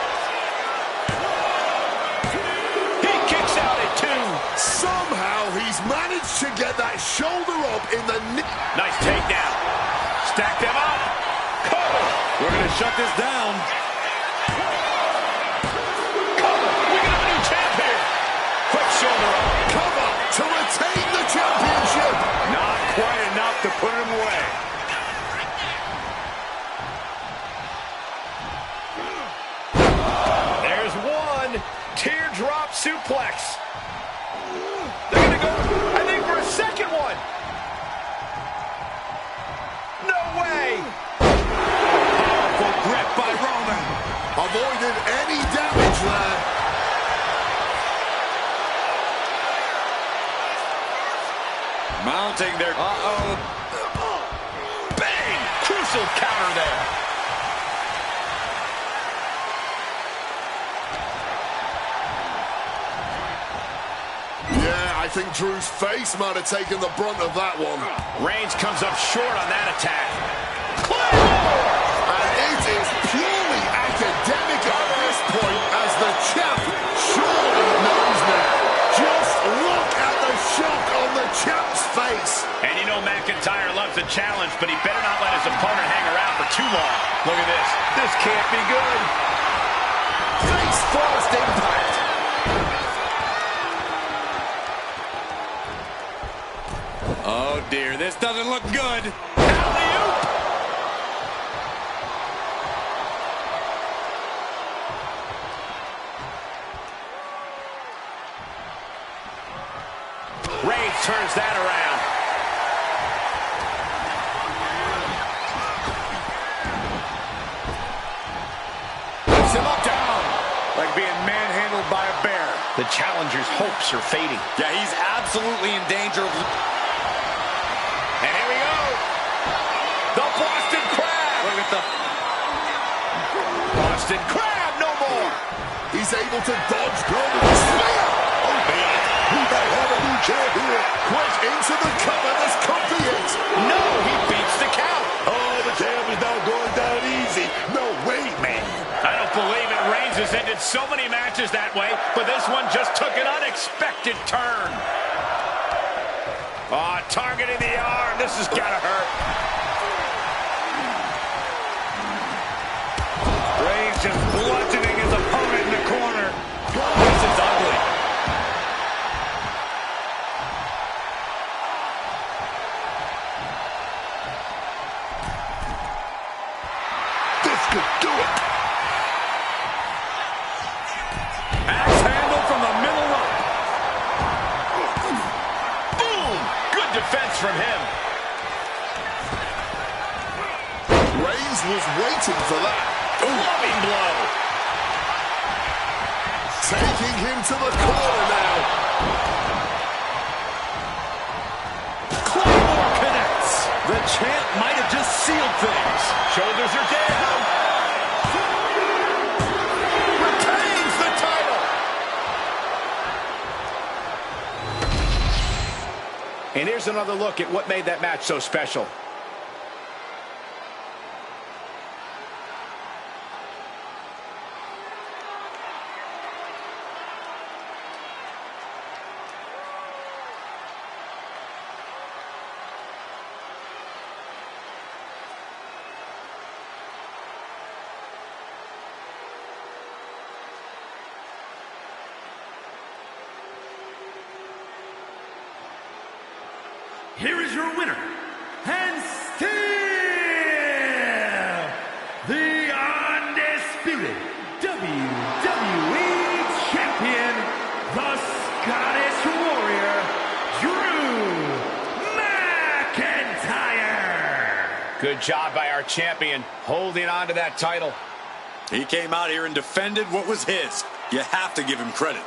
He kicks out at 2. Somehow he's managed to get that shoulder up in the Nice takedown. Stack them up. Cover. We're going to shut this down. cover to retain the championship. Not quite enough to put him away. There's one. Teardrop suplex. They're going to go, I think, for a second one. No way. Powerful grip by Roman. Avoided any damage there. Mounting their... Bang! Crucial counter there. Yeah, I think Drew's face might have taken the brunt of that one. Reigns comes up short on that attack. And it is purely academic at this point as the champ surely knows me. Just look at the shock on the champ's face. And you know McIntyre loves a challenge, but he better not let his opponent hang around for too long. Look at this. This can't be good. Face first impact. Oh, dear. This doesn't look good. Alley-oop. Reigns turns that around. Puts him up, down. like being manhandled by a bear. The challenger's hopes are fading. Yeah, he's absolutely in danger of... And here we go. The Boston Crab. Look at the... Boston Crab, no more. He's able to dodge Gold and slam. Oh, man. We might have a new champ here. Quick into the cover. This could be it. No, he beats the count. Oh, the champ is now going down easy. No way, man. I don't believe it. Reigns has ended so many matches that way, but this one just took an unexpected turn. Oh, targeting the arm. This has got to hurt. Reigns just bludgeoning his opponent in the corner. This is ugly. This could do it. Axe handle from the middle rope. Boom! Good defense from him. Reigns was waiting for that. Loving blow. Taking him to the corner now. Claymore connects. The champ might have just sealed things. Shoulders are down. Retains the title. And here's another look at what made that match so special. Here is your winner, and still the undisputed WWE Champion, the Scottish Warrior, Drew McIntyre. Good job by our champion, holding on to that title. He came out here and defended what was his. You have to give him credit.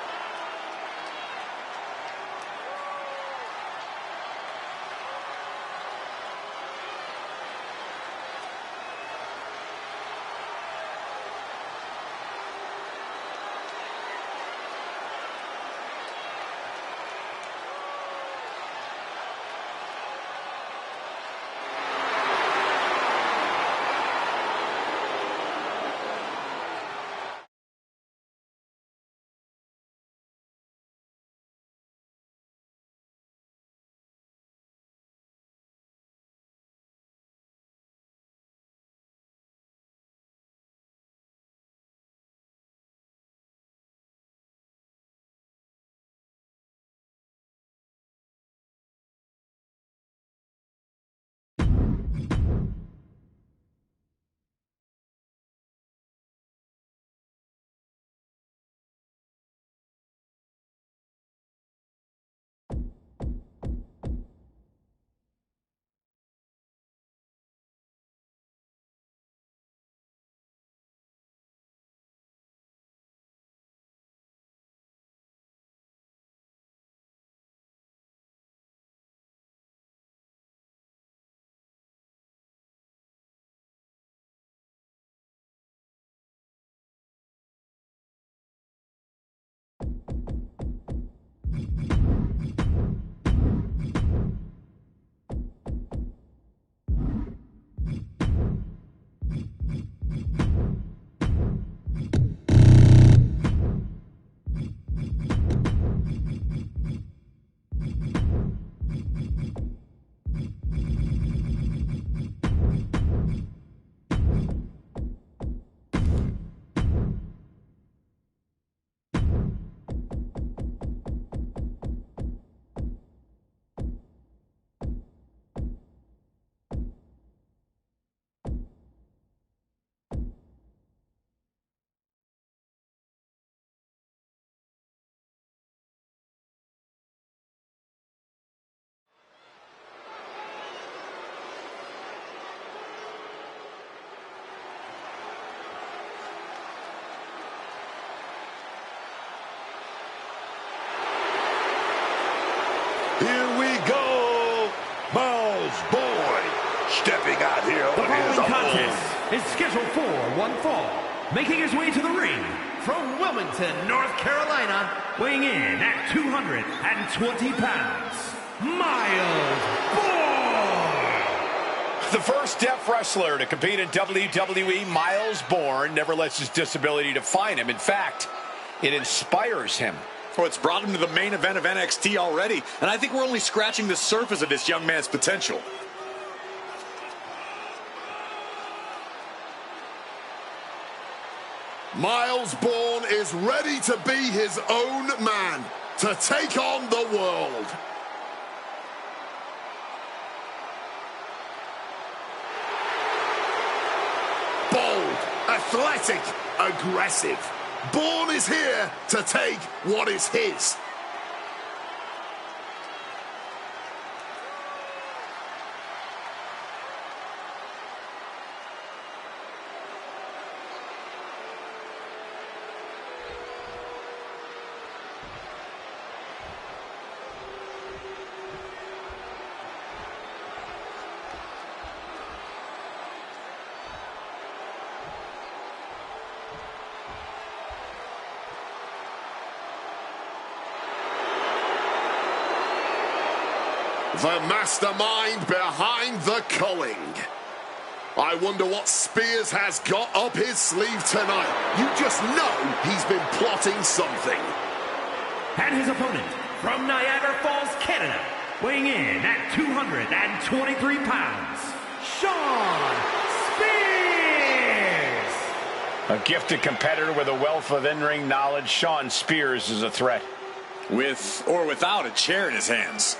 stepping out here The on his following own. contest is scheduled for one fall. Making his way to the ring from Wilmington, North Carolina, weighing in at 220 pounds, Miles Bourne. The first deaf wrestler to compete in WWE, Miles Bourne, never lets his disability define him. In fact, it inspires him. Oh, it's brought him to the main event of NXT already, and I think we're only scratching the surface of this young man's potential. Miles Bourne is ready to be his own man, to take on the world. Bold, athletic, aggressive. Bourne is here to take what is his. The mastermind behind the culling. I wonder what Spears has got up his sleeve tonight. You just know he's been plotting something. And his opponent from Niagara Falls, Canada, weighing in at 223 pounds, Sean Spears. A gifted competitor with a wealth of in-ring knowledge, Sean Spears is a threat. With or without a chair in his hands.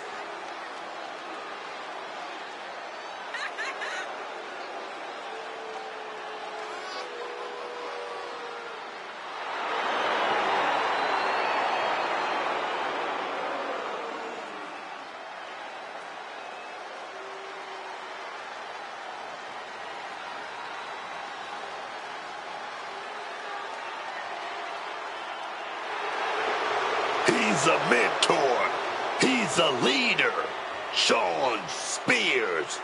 He's a mentor. He's a leader. Sean Spears,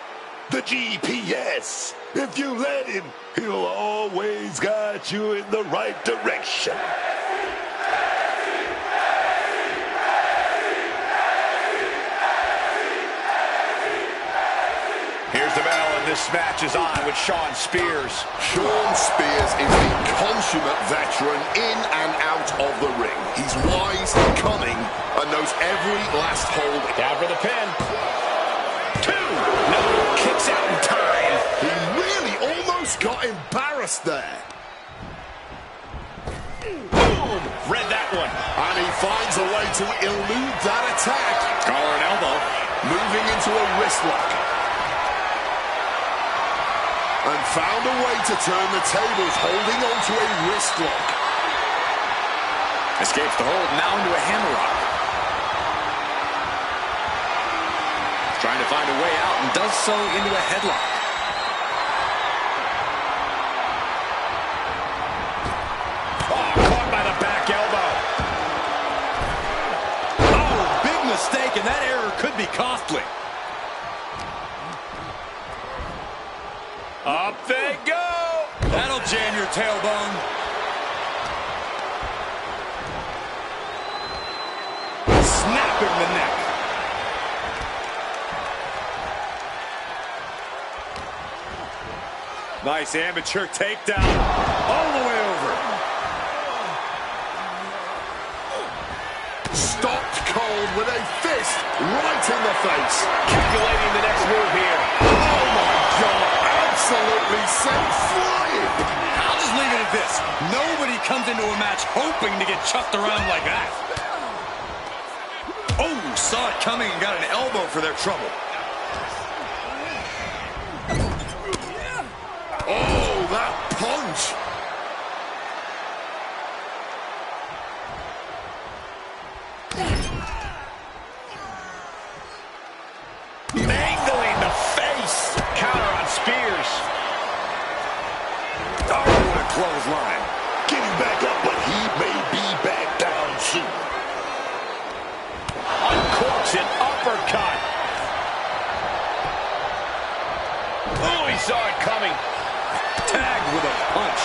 the GPS. If you let him, he'll always guide you in the right direction. Here's the bell, and this match is on with Sean Spears. Sean Spears is a consummate veteran in and out of the ring. He's wise, cunning, and knows every last hold. Down for the pin. Two. No, kicks out in time. He really almost got embarrassed there. Boom. Read that one. And he finds a way to elude that attack. Collar and elbow. Moving into a wrist lock. And found a way to turn the tables, holding on to a wrist lock. Escapes the hold, now into a hammerlock. Trying to find a way out and does so into a headlock. Oh, caught by the back elbow. Oh, big mistake, and that error could be costly. Up they go. That'll jam your tailbone. Snapping the neck. Nice amateur takedown. All the way over. Stopped cold with a fist right in the face. Calculating the next move here. Oh my God, absolutely sent flying. I'll just leave it at this. Nobody comes into a match hoping to get chucked around like that. Oh, saw it coming and got an elbow for their trouble. Oh, that punch. Mangling the face. Counter on Spears. Oh, what a clothesline. Getting back up, but he may be back down soon. Uncorks an uppercut. Oh, Oh, he saw it coming. Tagged with a punch.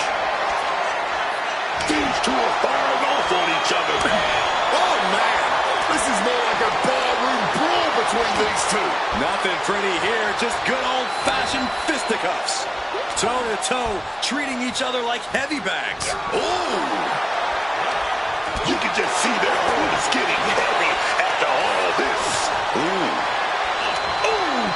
These two are firing off on each other. Oh, man. This is more like a barroom brawl between these two. Nothing pretty here, just good old-fashioned fisticuffs. Toe-to-toe, treating each other like heavy bags. Ooh. You can just see their food is getting heavy after all this. Ooh. Ooh.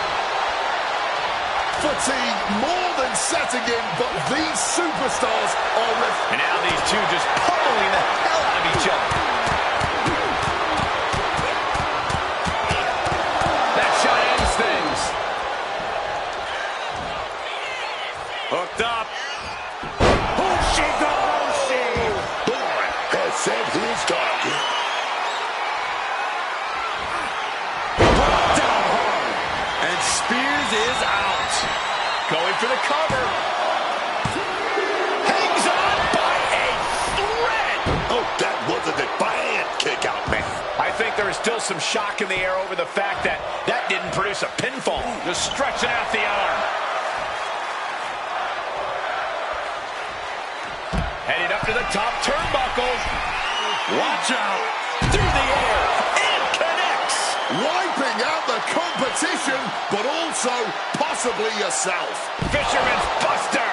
Fatigue more than setting in, but these superstars are... And now these two just pummeling the hell out of each other. That shot ends things. Hooked up. Bourne has set his target. Down hard. And Spears is out. Going for the cover. Hangs on by a thread. Oh, that was a defiant kick out, man. I think there is still some shock in the air over the fact that that didn't produce a pinfall. Just stretching out the arm. Headed up to the top turnbuckle. Watch out. Through the air. And connects. Wiping out the competition, but also possibly yourself. Fisherman's Buster.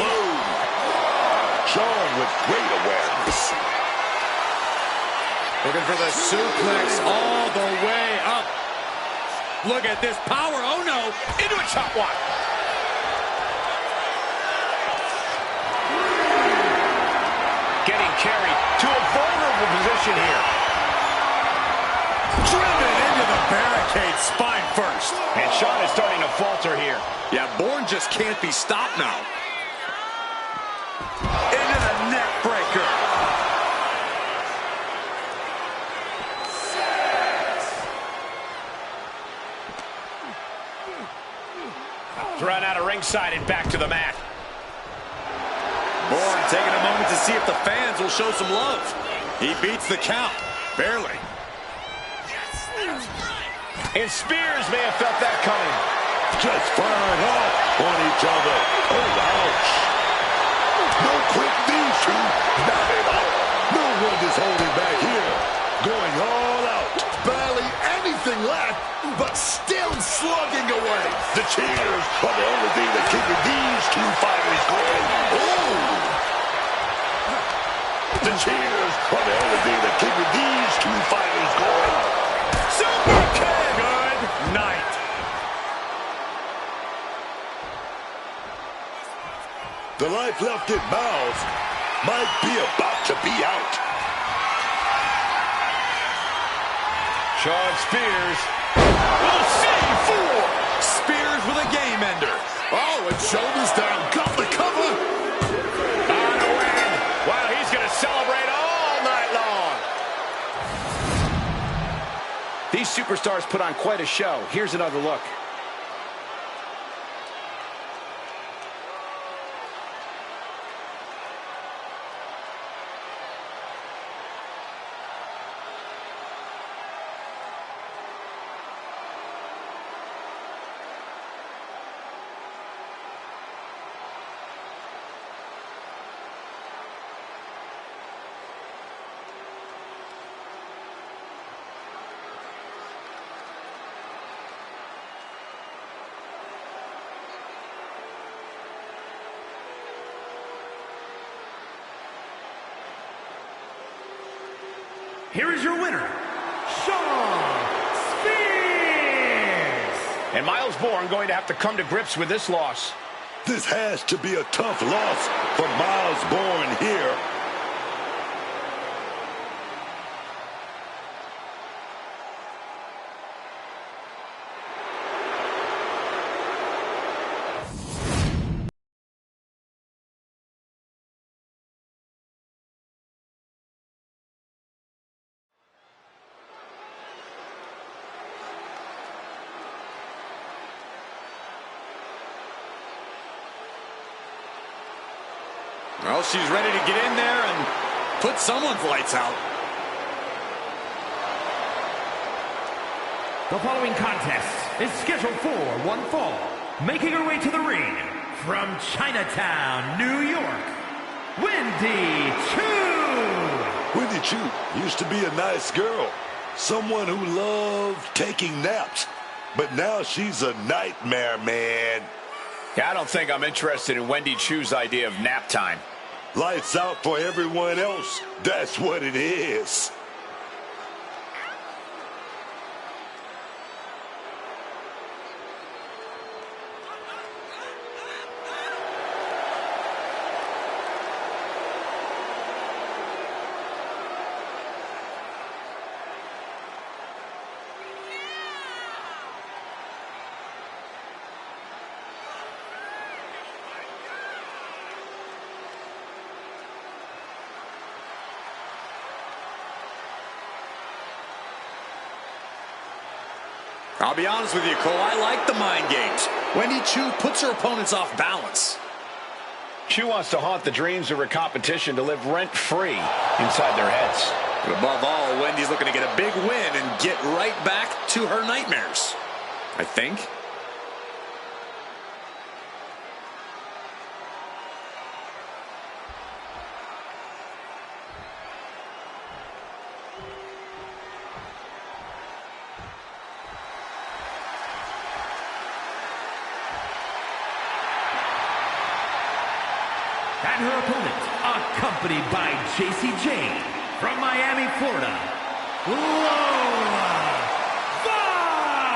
Boom. Shawn with great awareness. Looking for the suplex all the way up. Look at this power. Oh, no. Into a chop block. Getting carried to a vulnerable position here. Driven into the barricade spine first. And Shawn is starting to falter here. Yeah, Bourne just can't be stopped now. Into the neck breaker. Thrown out of ringside and back to the mat. Bourne taking a moment to see if the fans will show some love. He beats the count. Barely. And Spears may have felt that coming. Just firing off on each other. Oh, ouch. No quick these two. Not at all. No one is holding back here. Going all out. Barely anything left, but still slugging away. The cheers are the only thing that keeping these two fighters going. Oh! The cheers are the only thing that keeping these two fighters going. Super kick. Good night. The life left in Miles might be about to be out. Shawn Spears. We'll see. 4. Spears with a game ender. Oh, and shoulders down. Got the cover. On a win. Wow, he's going to celebrate all night long. These superstars put on quite a show. Here's another look. Here is your winner, Shawn Spears. And Miles Bourne going to have to come to grips with this loss. This has to be a tough loss for Miles Bourne here. Well, she's ready to get in there and put someone's lights out. The following contest is scheduled for one fall. Making her way to the ring from Chinatown, New York, Wendy Choo! Wendy Choo used to be a nice girl. Someone who loved taking naps. But now she's a nightmare, man. Yeah, I don't think I'm interested in Wendy Choo's idea of nap time. Lights out for everyone else. That's what it is. I'll be honest with you, Cole, I like the mind games. Wendy Choo puts her opponents off balance. Choo wants to haunt the dreams of her competition to live rent-free inside their heads. But above all, Wendy's looking to get a big win and get right back to her nightmares, I think. And her opponent, accompanied by JC Jane from Miami, Florida, Lola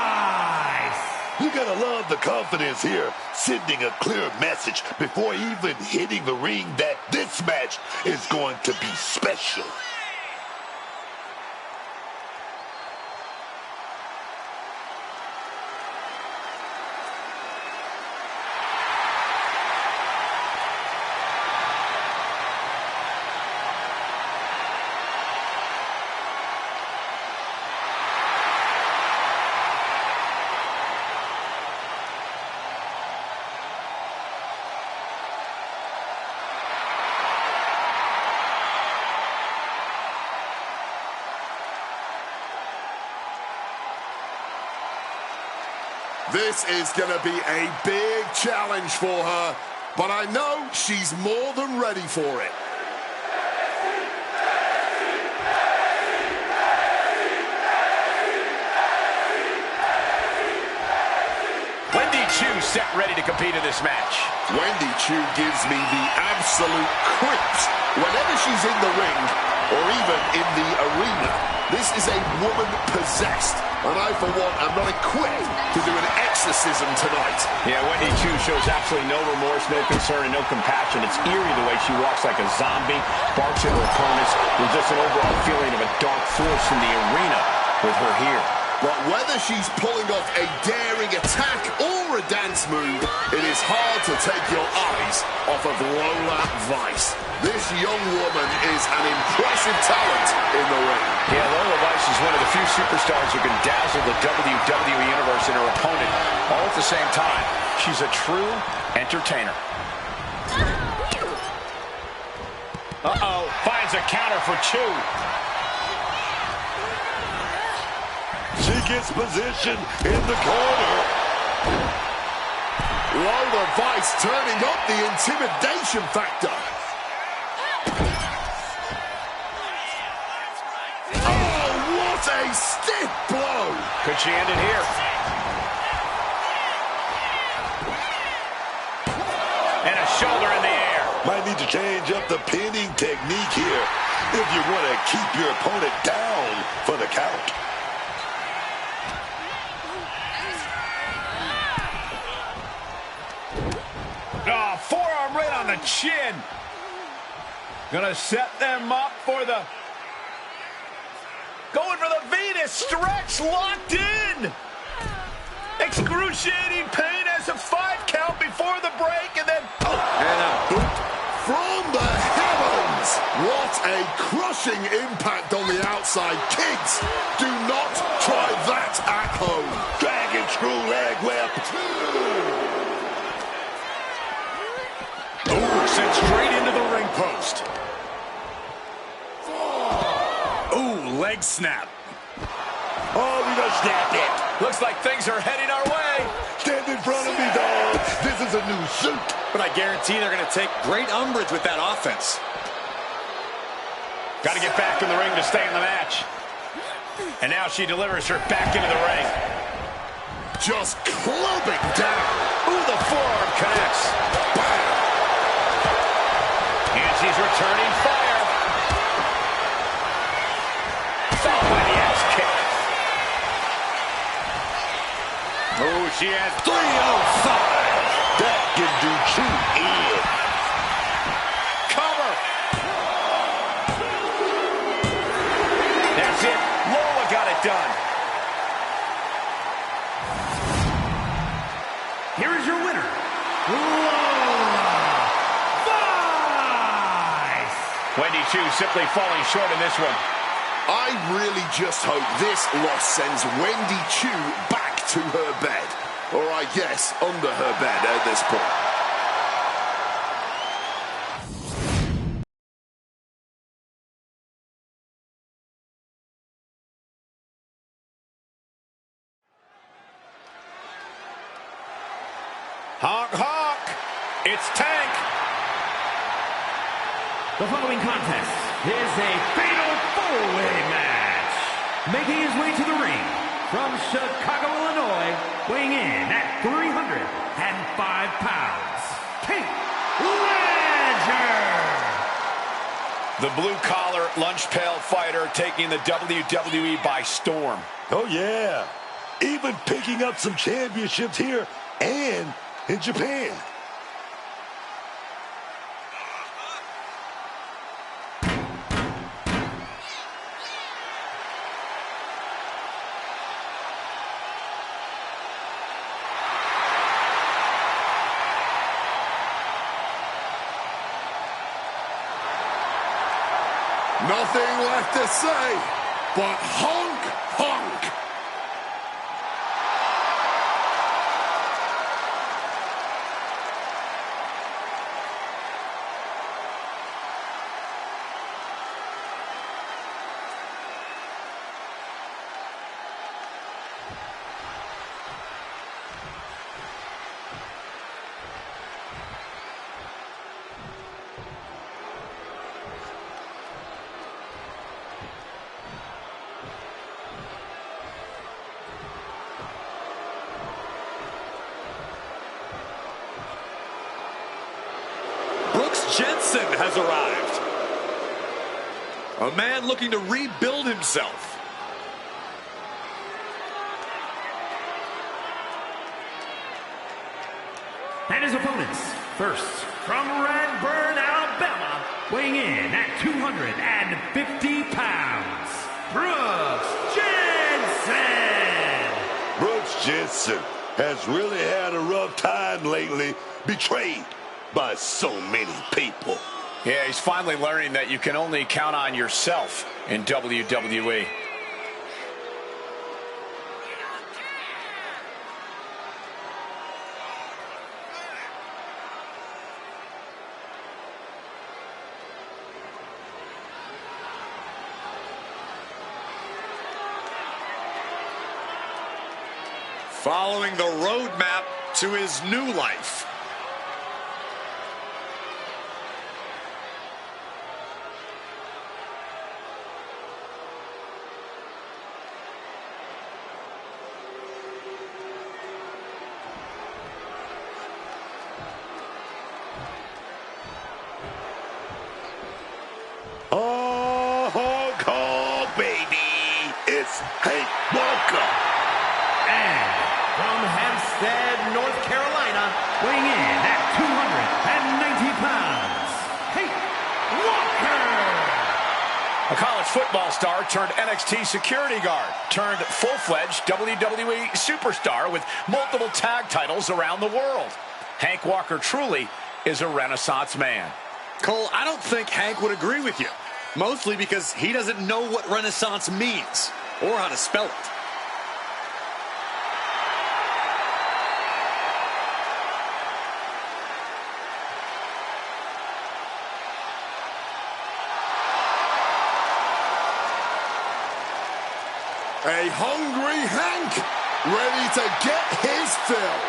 Vice! You gotta love the confidence here, sending a clear message before even hitting the ring that this match is going to be special. This is going to be a big challenge for her, but I know she's more than ready for it. Wendy Choo set ready to compete in this match. Wendy Choo gives me the absolute creeps whenever she's in the ring or even in the arena. This is a woman possessed, and I, for one, am not equipped to do an exorcism tonight. Yeah, Wendy Choo shows absolutely no remorse, no concern, and no compassion. It's eerie the way she walks like a zombie, barks at her opponents, with just an overall feeling of a dark force in the arena with her here. But whether she's pulling off a daring attack or a dance move, it is hard to take your eyes off of Lola Vice. This young woman is an impressive talent in the ring. Yeah, Lola Vice is one of the few superstars who can dazzle the WWE Universe and her opponent all at the same time. She's a true entertainer. Uh-oh, finds a counter for Choo. She gets position in the corner. Lola Vice turning up the intimidation factor. Oh, what a stiff blow. Could she end it here? And a shoulder in the air. Might need to change up the pinning technique here if you want to keep your opponent down for the count. Oh, forearm right on the chin. Gonna set them up for the... Going for the Venus stretch, locked in. Excruciating pain as a 5 count before the break, and then... And a boot from the heavens. What a crushing impact on the outside. Kids, do not try that at home. Dragon screw leg whip. Ooh, sent straight into the ring post. Ooh, leg snap. Oh, we done snapped it. Looks like things are heading our way. Stand in front of me, dog. is a new suit. But I guarantee they're going to take great umbrage with that offense. Got to get back in the ring to stay in the match. And now she delivers her back into the ring. Just clubbing down. Ooh, the forearm connects. Bam. And she's returning fire. Followed by the axe kick. Oh, she has 305. That can do 2 in. Cover. That's it. Lola got it done. Here is your winner, Lola Vice. Wendy Chu simply falling short in this one. I really just hope this loss sends Wendy Chu back to her bed. Or I guess under her bed at this point. Honk, honk. It's Tank. The following contest is a fatal four-way match. Making his way to the ring from Chicago, Illinois, weighing in at 305 pounds, King Ledger. The blue-collar, lunch-pail fighter taking the WWE by storm. Oh, yeah. Even picking up some championships here and in Japan. Nothing left to say but honk, honk. Jensen has arrived. A man looking to rebuild himself. And his opponents, first from Redburn, Alabama, weighing in at 250 pounds, Brooks Jensen. Brooks Jensen has really had a rough time lately, betrayed by so many people. Yeah, he's finally learning that you can only count on yourself in WWE. Following the roadmap to his new life. Hank Walker. And from Hempstead, North Carolina, weighing in at 290 pounds, Hank Walker. A college football star turned NXT security guard, turned full-fledged WWE superstar with multiple tag titles around the world. Hank Walker truly is a Renaissance man. Cole, I don't think Hank would agree with you. Mostly because he doesn't know what Renaissance means or how to spell it. A hungry Hank, ready to get his fill.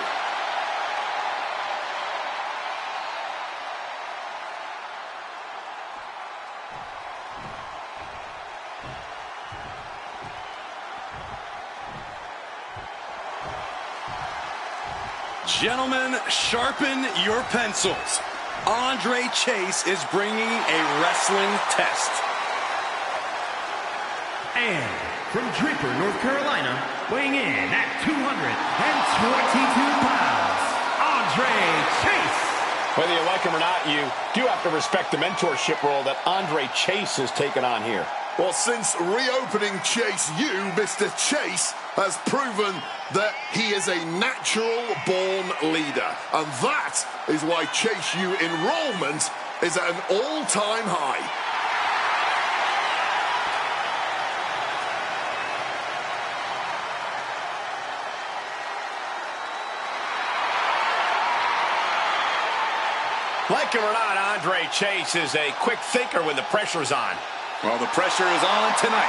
Gentlemen, sharpen your pencils. Andre Chase is bringing a wrestling test. And from Draper, North Carolina, weighing in at 222 pounds, Andre Chase. Whether you like him or not, you do have to respect the mentorship role that Andre Chase has taken on here. Well, since reopening Chase U, Mr. Chase has proven that he is a natural-born leader. And that is why Chase U enrollment is at an all-time high. Like him or not, Andre Chase is a quick thinker when the pressure's on. Well, the pressure is on tonight.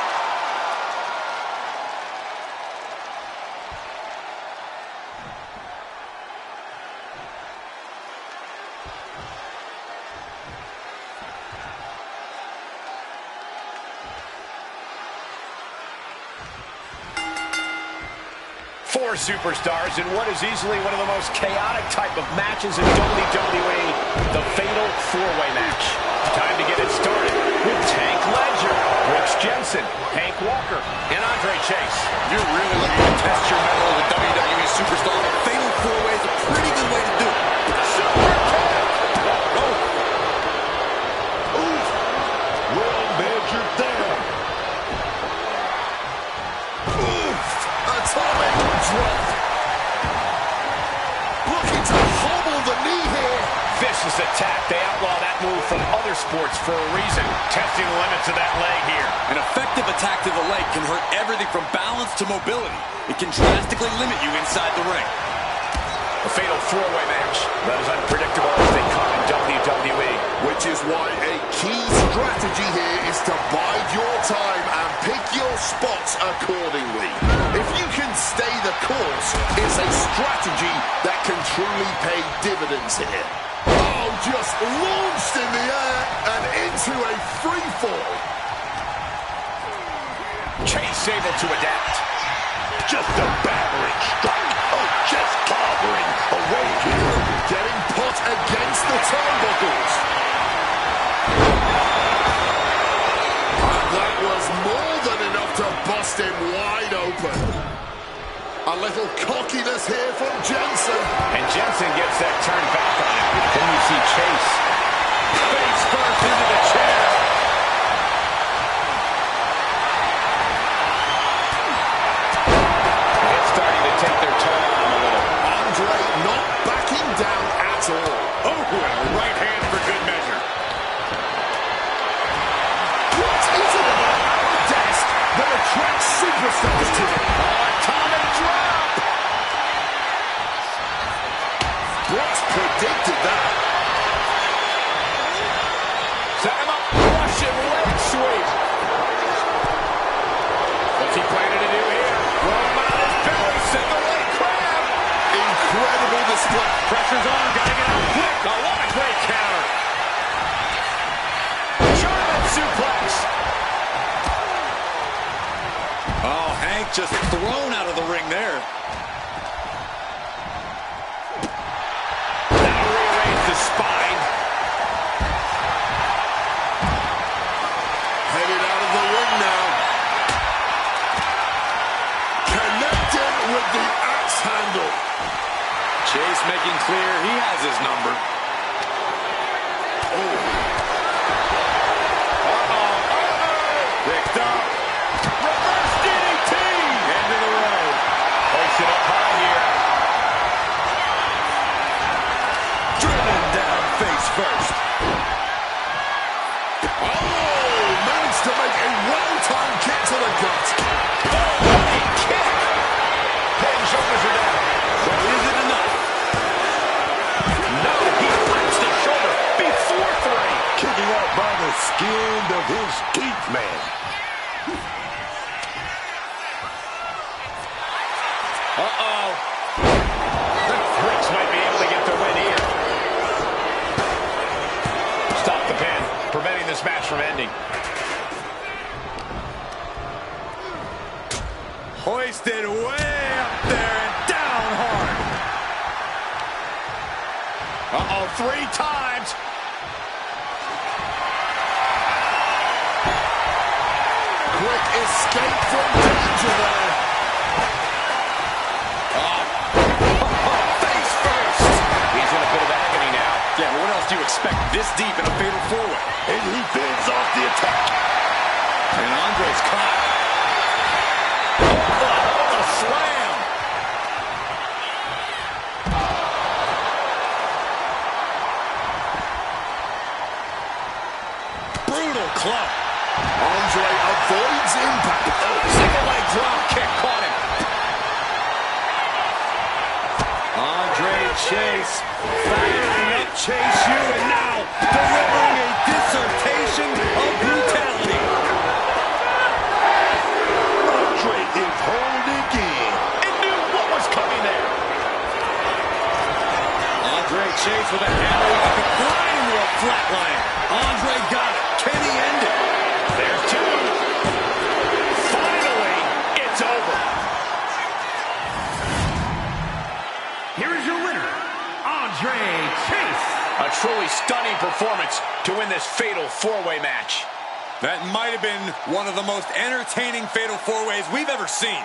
Four superstars in what is easily one of the most chaotic type of matches in WWE, the Fatal 4-Way match. Time to get it started with Tank Ledger, Brooks Jensen, Hank Walker, and Andre Chase. You're really looking to test your mettle as a WWE superstar. The Fatal 4-Way is a pretty good way to do it. Super kick! Oh. Ooh. Well measured there. Oof. Atomic drop. Looking to hobble the knee here. Vicious attack. They outlaw that move from other sports for a reason. Testing the limits of that leg here. An effective attack to the leg can hurt everything from balance to mobility. It can drastically limit you inside the ring. A Fatal 4-Way match. That is unpredictable as they come in WWE. Which is why a key strategy here is to bide your time and pick your spots accordingly. If you can stay the course, it's a strategy that can truly pay dividends here. Oh, just launched in the air and into a free fall. Chase able to adapt. Just a battering strike. Oh, just clobbering away here. Getting put against the turnbuckles. And that was more than enough to bust him wide open. A little cockiness here from Jensen. And Jensen gets that turn back on him. Then we see Chase. Face first into the chair. It's starting to take their toll on him a little. Andre not backing down at all. Oh, and a right hand for good measure. What is it about our desk that attracts superstars to it? Atomic drop. Brooks predicted that. Set him up. Russian leg sweep. What's he planning to do here? Roll him out his belly. Single leg crab. Incredible display. Pressure's on. Gotta get out quick. Oh, what a great counter. German suplex. Oh, Hank just thrown out of the ring there. That'll rearrange the spine. Headed out of the ring now. Connected with the axe handle. Chase making clear he has his number. Picked up. Reverse DDT. End of the road. Hoisted up high here. Driven down face first. Oh, managed to make a well-timed kick to the gut. Oh, big kick. Head and shoulders are down. But is it enough? No, he flips the shoulder before three. Kicking out by the skin of his teeth, man. Uh-oh. The Brooks might be able to get the win here. Stop the pin, preventing this match from ending. Hoisted way up there and down hard. Uh-oh, 3 times. Quick escape from danger there. Face first. He's in a bit of agony now. Yeah, but what else do you expect this deep in a fatal 4-way? And he fends off the attack. And Andre's caught. Oh, a slam. Brutal club. Andre avoids impact. Single leg drop kick caught him. Andre Chase firing up Chase U, and now delivering a dissertation of brutality. Andre is holding in. He knew what was coming there. Andre Chase with a hammer right into a flatline. Andre got it. Can he end it? There's 2. Finally, it's over. Here is your winner, Andre Chase. A truly stunning performance to win this fatal 4-way match. That might have been one of the most entertaining fatal 4-ways we've ever seen.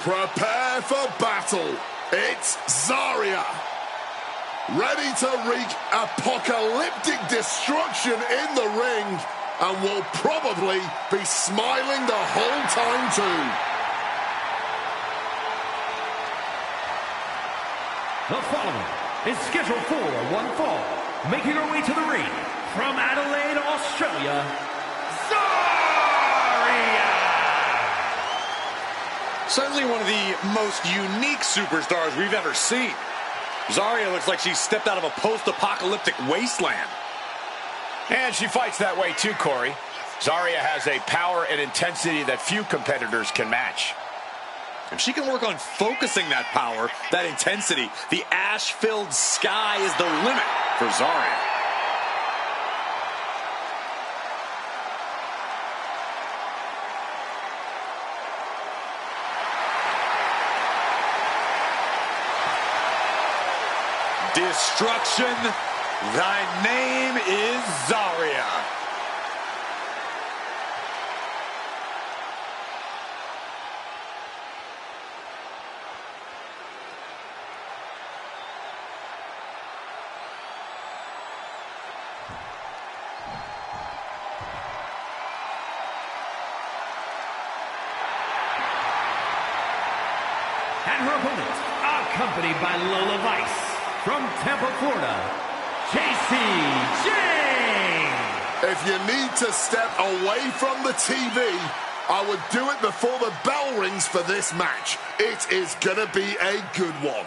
Prepare for battle. It's Zarya. Ready to wreak apocalyptic destruction in the ring, and will probably be smiling the whole time too. The following is scheduled for one fall. Making her way to the ring from Adelaide, Australia, Zarya! Certainly one of the most unique superstars we've ever seen. Zarya looks like she stepped out of a post-apocalyptic wasteland. And she fights that way too, Corey. Zarya has a power and intensity that few competitors can match. If she can work on focusing that power, that intensity, the ash-filled sky is the limit for Zarya. Destruction, thy name is Zarya. And her opponent, accompanied by Lola Vice, from Tampa, Florida, JC Jane. If you need to step away from the TV, I would do it before the bell rings for this match. It is gonna be a good one.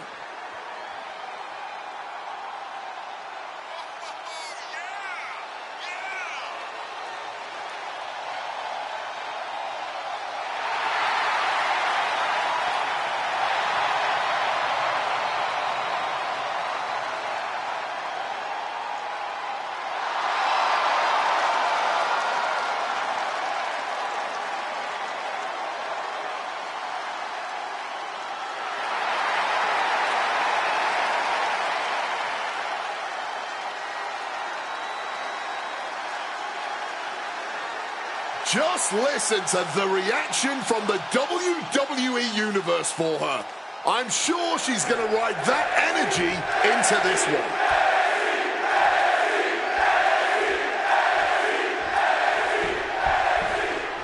Just listen to the reaction from the WWE Universe for her. I'm sure she's going to ride that energy into this one.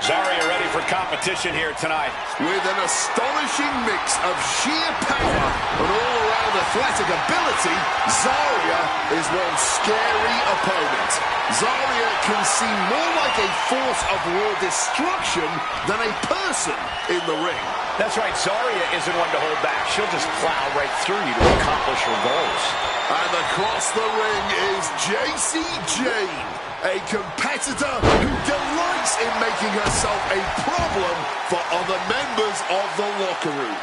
Zarya ready for competition here tonight. With an astonishing mix of sheer power and all-around athletic ability, Zarya is one scary opponent. Zarya can seem more like a force of raw destruction than a person in the ring. That's right, Zarya isn't one to hold back. She'll just plow right through you to accomplish her goals. And across the ring is JC Jane. a competitor who delights in making herself a problem for other members of the locker room.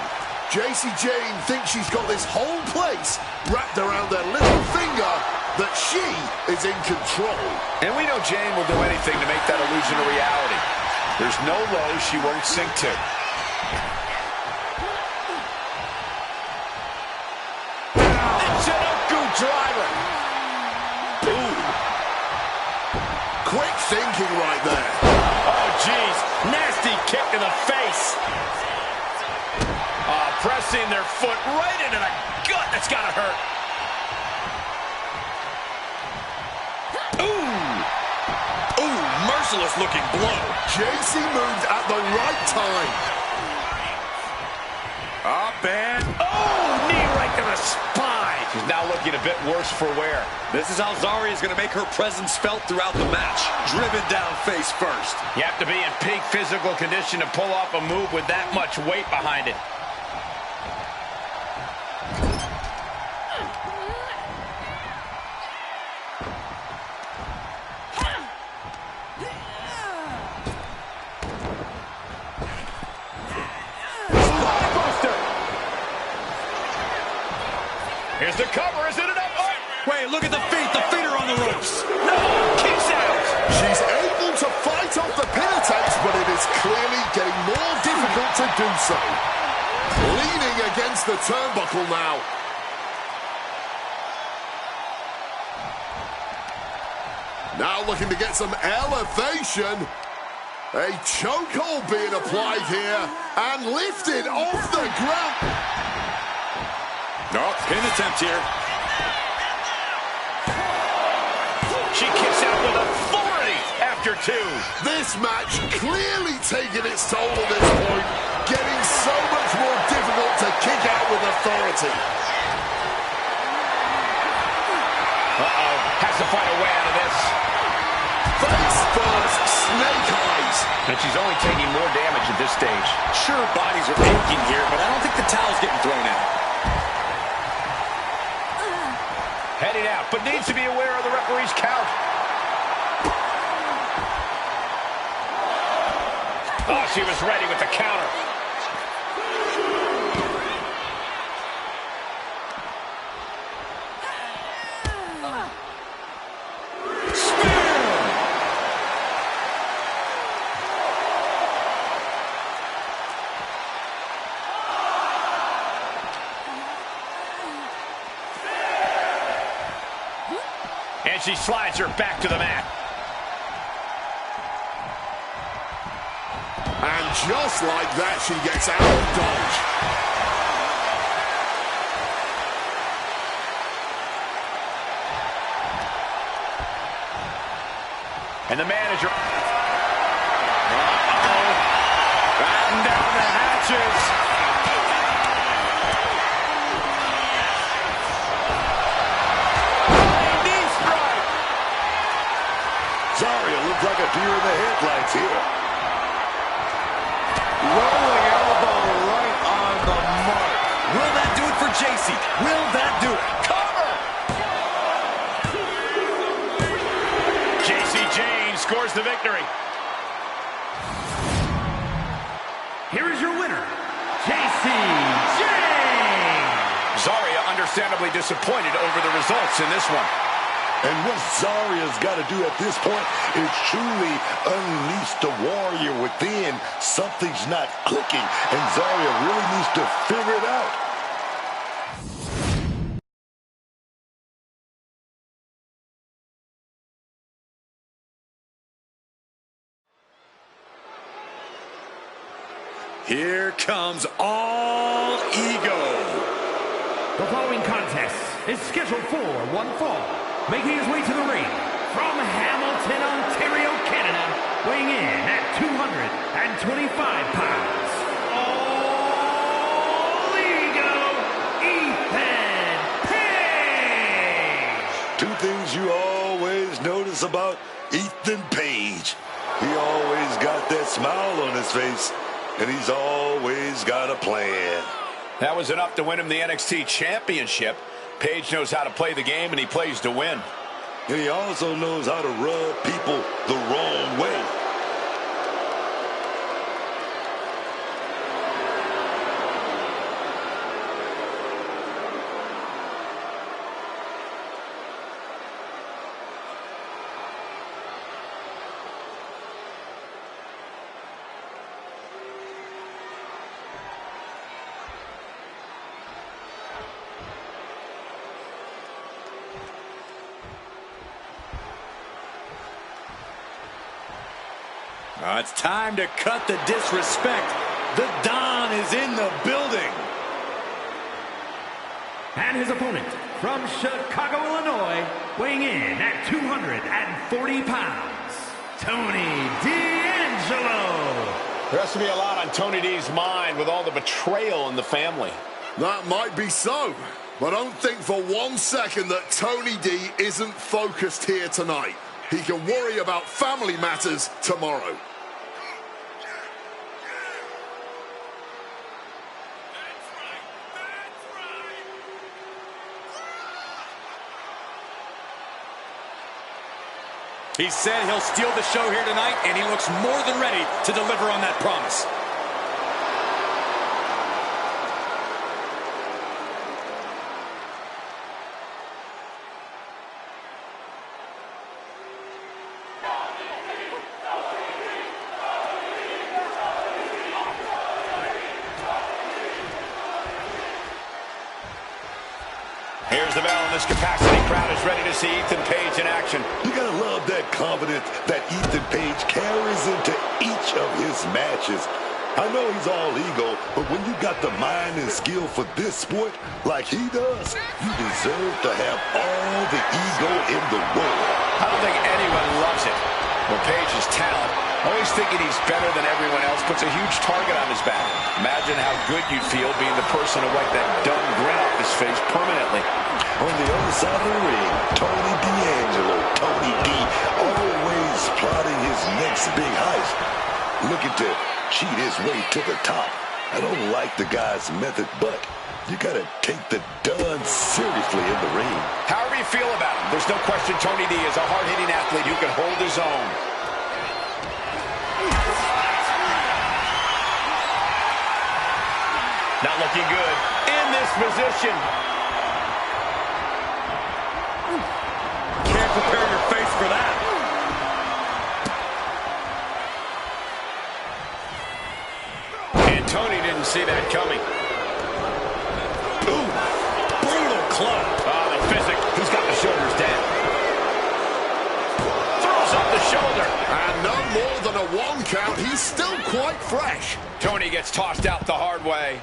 Jacy Jayne thinks she's got this whole place wrapped around her little finger, that she is in control. And we know Jayne will do anything to make that illusion a reality. There's no low she won't sink to. Driver. Ooh. Quick thinking right there. Oh, geez. Nasty kick to the face. Pressing their foot right into the gut. That's got to hurt. Ooh. Ooh, merciless looking blow. Jacy moved at the right time. Up and... Oh, knee right to the spine. She's now looking a bit worse for wear. This is how Zarya is going to make her presence felt throughout the match. Driven down face first. You have to be in peak physical condition to pull off a move with that much weight behind it. Here's the cover, is it enough? Oh. Wait, look at the feet. The feet are on the ropes. No, kicks out. She's able to fight off the pin attempts, but it is clearly getting more difficult to do so. Leaning against the turnbuckle now. Now looking to get some elevation. A chokehold being applied here and lifted off the ground. Oh, pin attempt here. She kicks out with authority after two. This match clearly taking its toll at this point, getting so much more difficult to kick out with authority. Uh-oh, has to find a way out of this. Face first, snake eyes. And she's only taking more damage at this stage. Sure, bodies are aching here, but I don't think the towel's getting thrown in. Heading out, but needs to be aware of the referee's count. Oh, she was ready with the counter. And she slides her back to the mat. And just like that, she gets out of dodge. And the manager. Uh-oh. Batten down the hatches. Zarya looks like a deer in the headlights here. Rolling elbow right on the mark. Will that do it for Jacy? Will that do it? Cover! Jacy Jayne scores the victory. Here is your winner, Jacy Jayne. Zarya understandably disappointed over the results in this one. And what Zarya's got to do at this point is truly unleash the warrior within. Something's not clicking, and Zarya really needs to figure it out. Here comes all ego. The following contest is scheduled for one fall. Making his way to the ring from Hamilton, Ontario, Canada, weighing in at 225 pounds. All ego, Ethan Page. Two things you always notice about Ethan Page. He always got that smile on his face, and he's always got a plan. That was enough to win him the NXT Championship. Page knows how to play the game, and he plays to win. and he also knows how to rub people the wrong way. It's time to cut the disrespect. The Don is in the building. And his opponent from Chicago, Illinois, weighing in at 240 pounds, Tony D'Angelo. There has to be a lot on Tony D's mind with all the betrayal in the family. That might be so, but don't think for 1 second that Tony D isn't focused here tonight. He can worry about family matters tomorrow. He said he'll steal the show here tonight, and he looks more than ready to deliver on that promise. Here's the bell, and this capacity crowd is ready to see Ethan Page in action. You gotta love that confidence that Ethan Page carries into each of his matches. I know he's all ego, but when you got the mind and skill for this sport like he does, you deserve to have all the ego in the world. I don't think anyone loves it. Well, Page's talent, always thinking he's better than everyone else, puts a huge target on his back. Imagine how good you'd feel being the person to wipe that dumb grin off his face permanently. On the other side of the ring, Tony D'Angelo, Tony D, always plotting his next big heist, looking to cheat his way to the top. I don't like the guy's method, but you gotta take the Don seriously in the ring. However you feel about him, there's no question Tony D is a hard-hitting athlete who can hold his own. Not looking good in this position. Can't prepare your face for that. And Tony didn't see that coming. Ooh, brutal club. Oh, the physic. He's got the shoulders down. Throws up the shoulder. And no more than a 1 count. He's still quite fresh. Tony gets tossed out the hard way.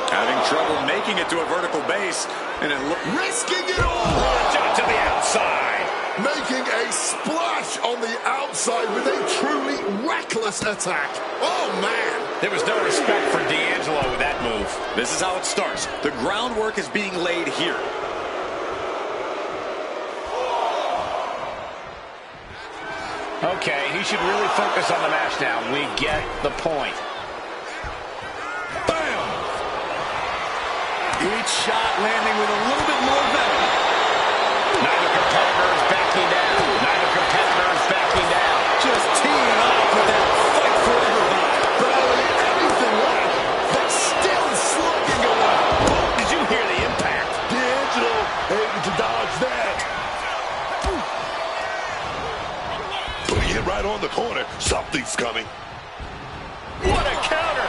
Having trouble making it to a vertical base, and it Risking it all. Jump to the outside. Making a splash on the outside with a truly reckless attack. Oh, man. There was no respect for D'Angelo with that move. This is how it starts. The groundwork is being laid here. Okay, he should really focus on the match now. We get the point. Bam! Each shot landing with a little bit more venom. Neither competitor is backing down. Neither competitor is backing down. Just teeing off with that fight forever vibe. Barely anything left, but still slugging away. Did you hear the impact? D'Angelo able to dodge that. Putting it right on the corner. Something's coming. What a counter!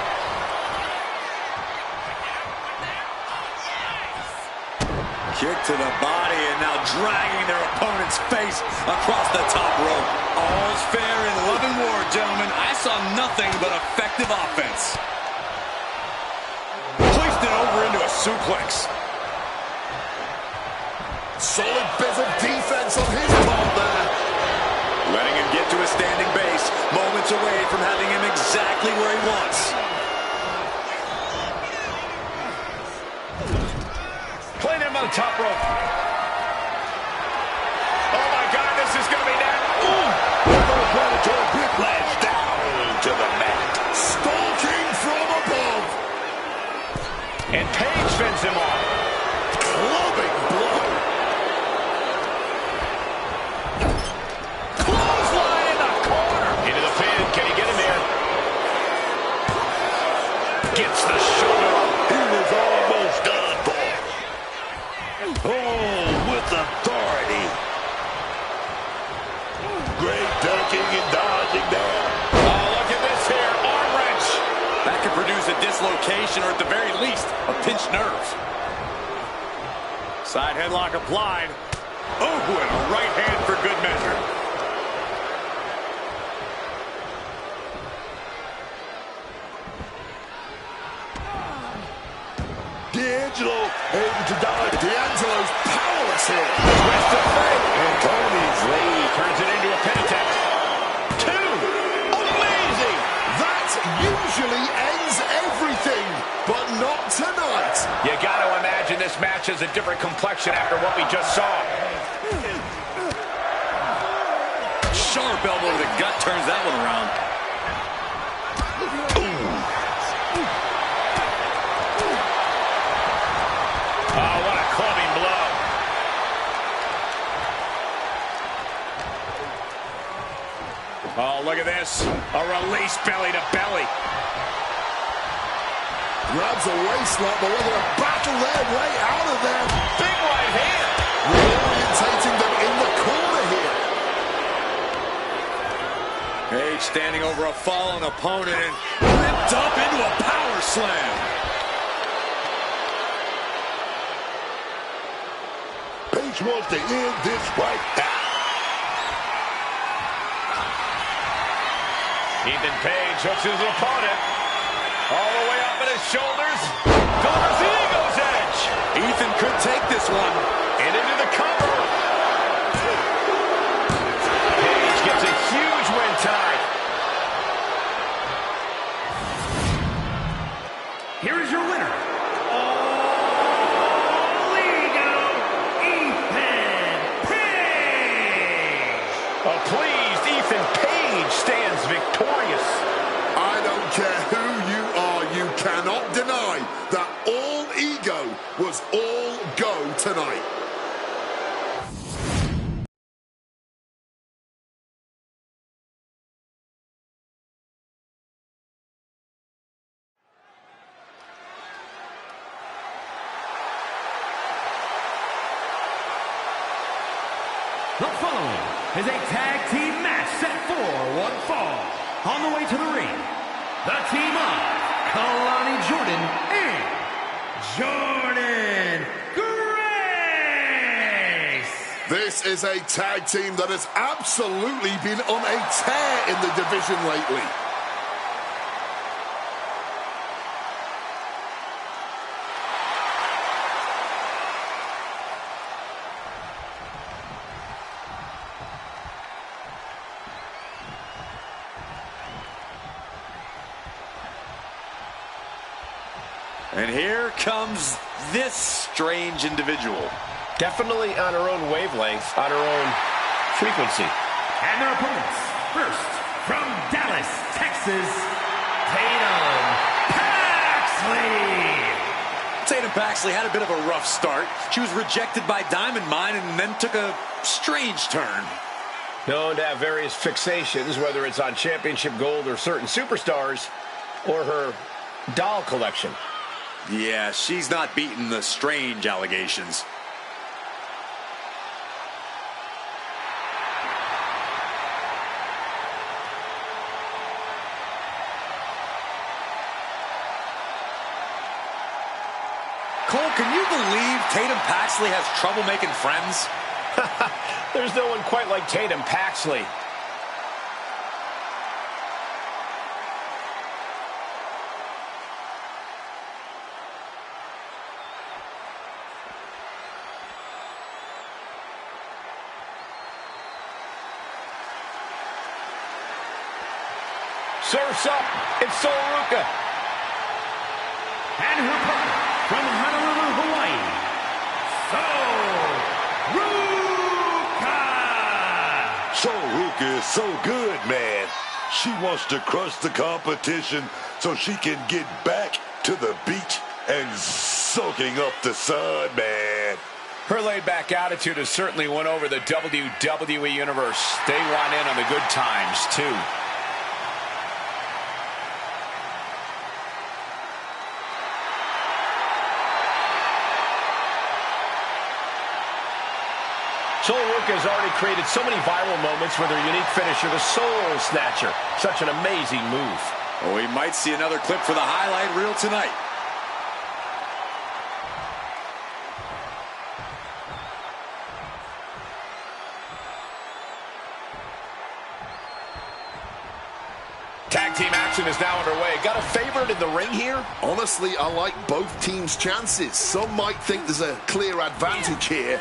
Kick to the body and now dragging their opponent's face across the top rope. All's fair in love and war, gentlemen. I saw nothing but effective offense. Placed it over into a suplex. Solid bit of defense on his part there. Letting him get to a standing base, moments away from having him exactly where he wants. Playing him on the top rope. Oh my God, this is going to be down. Planetary whiplash down to the mat. Stalking from above. And Page fends him off. irritation or at the very least, a pinched nerve. Side headlock applied. Oh, and a right hand for good measure. D'Angelo able to dive. D'Angelo's powerless here. Twist of fate. And Tony's lead Turns it into a pin attempt. 2. amazing. That usually ends everything, but not tonight. You got to imagine this match has a different complexion after what we just saw. Sharp elbow to the gut turns that one around. Oh, what a clubbing blow. Oh, look at this. A release belly to belly. Grabs a waistlock, but we're going to battle their way out of there. Big right hand. Reorientating them in the corner here. Page standing over a fallen opponent and ripped up into a power slam. Page wants to end this right now. Ethan Page hooks his opponent. All the way up at his shoulders. Delivers the Eagle's Edge. Ethan could take this one. And into the cover. Page gets a huge win tonight. Here is your winner, All Ego, Ethan Page. A pleased Ethan Page stands victorious. I don't care who you are, you cannot deny that All Ego was all go tonight. The following is a tag team match set for one fall. On the way to the ring, the team of Kalani Jordan and Jordan Grace. This is a tag team that has absolutely been on a tear in the division lately. And here comes this strange individual. Definitely on her own wavelength, on her own frequency. And their opponents, first, from Dallas, Texas, Tatum Paxley. Tatum Paxley had a bit of a rough start. She was rejected by Diamond Mine and then took a strange turn. Known to have various fixations, whether it's on championship gold or certain superstars, or her doll collection. Yeah, she's not beating the strange allegations. Cole, can you believe Tatum Paxley has trouble making friends? There's no one quite like Tatum Paxley. Surfs up, it's Soruka. And her partner, from Honolulu, Hawaii, Soruka. Soruka is so good, man. She wants to crush the competition so she can get back to the beach and soaking up the sun, man. Her laid-back attitude has certainly won over the WWE Universe. They want in on the good times, too. Soruka has already created so many viral moments with her unique finisher, the Soul Snatcher. Such an amazing move. Oh, we might see another clip for the highlight reel tonight. Tag team action is now underway. Got a favorite in the ring here? Honestly, I like both teams' chances. Some might think there's a clear advantage here,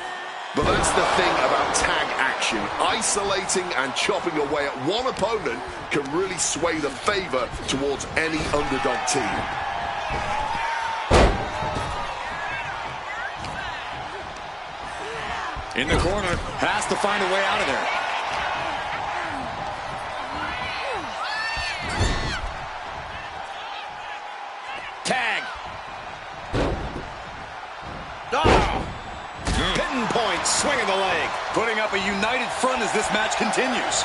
but that's the thing about tag action. Isolating and chopping away at one opponent can really sway the favor towards any underdog team. In the corner, has to find a way out of there. Tag. Oh! Pinpoint, swinging the leg. Putting up a united front as this match continues.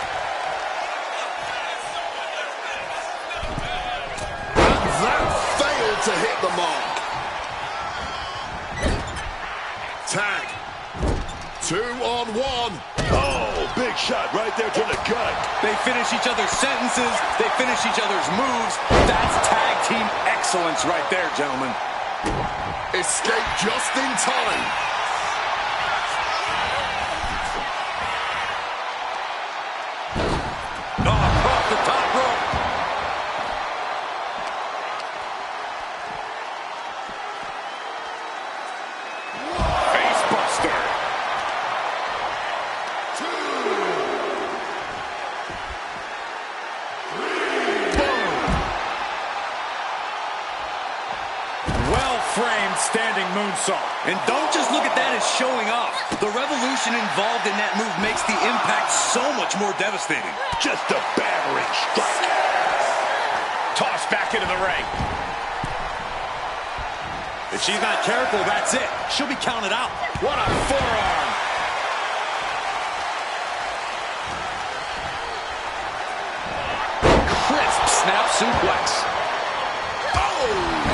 That failed to hit the mark. Tag. 2-on-1. Oh, big shot right there to the gut. They finish each other's sentences. They finish each other's moves. That's tag team excellence right there, gentlemen. Escape just in time. Oh, across the top rope. Face buster. Well-framed standing moonsault. And don't just look at that as showing off. The revolution involved in that move makes the impact so much more devastating. Just a battering strike. Tossed back into the ring. If she's not careful, that's it. She'll be counted out. What a forearm. Crisp snap suplex. Oh!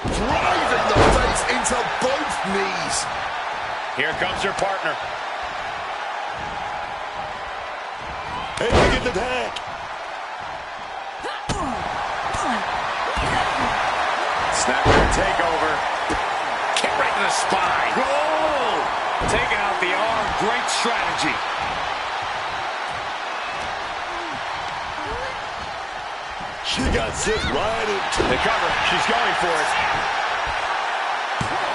Driving the face into both knees. Here comes her partner. Hey, look at the tag. Snapmare takeover. Kick right to the spine. Oh! Taking out the arm. Great strategy. She got sent right into The cover. She's going for it.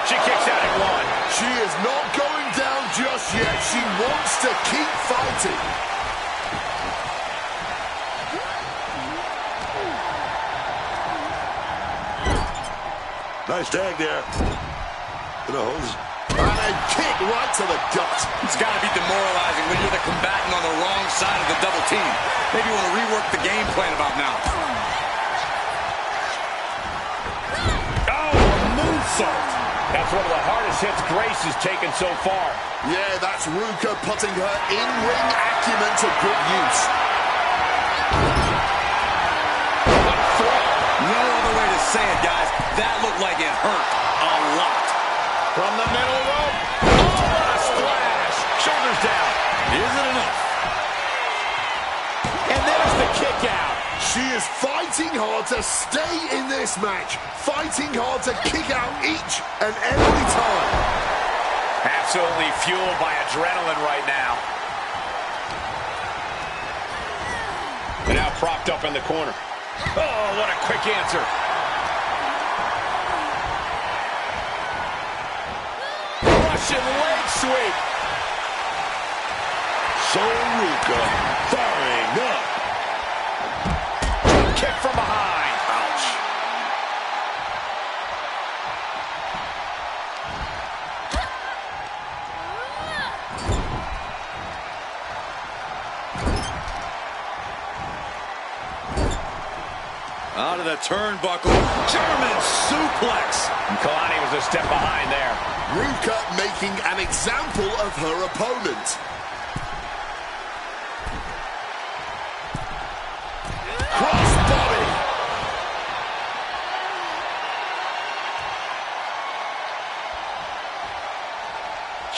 She kicks out at one. She is not going down just yet. She wants to keep fighting. nice tag there. And a kick right to the gut. It's got to be demoralizing when you're the combatant on the wrong side of the double team. Maybe you want to rework the game plan about now. Oh, a moonsault. That's one of the hardest hits Grace has taken so far. Yeah, that's Ruka putting her in-ring acumen to good use. What a throw. No other way to say it, guys. That looked like it hurt a lot. From the middle rope. Oh, what a splash. Shoulders down. Isn't enough. And there's the kick out. She is fighting hard to stay in this match. Fighting hard to kick out each and every time. Absolutely fueled by adrenaline right now. And now propped up in the corner. Oh, what a quick answer. Russian leg sweep. Ruka firing up. Kick from behind. Ouch. Out of the turnbuckle. German suplex. And Kalani was a step behind there. Ruka making an example of her opponent. Crossbody.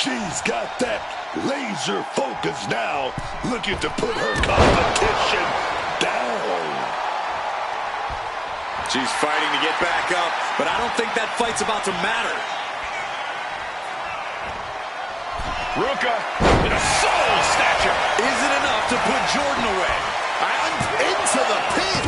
She's got that laser focus now, looking to put her competition down. She's fighting to get back up, but I don't think that fight's about to matter. Ruka with a soul snatcher. Is it enough to put Jordan away? And into the pin.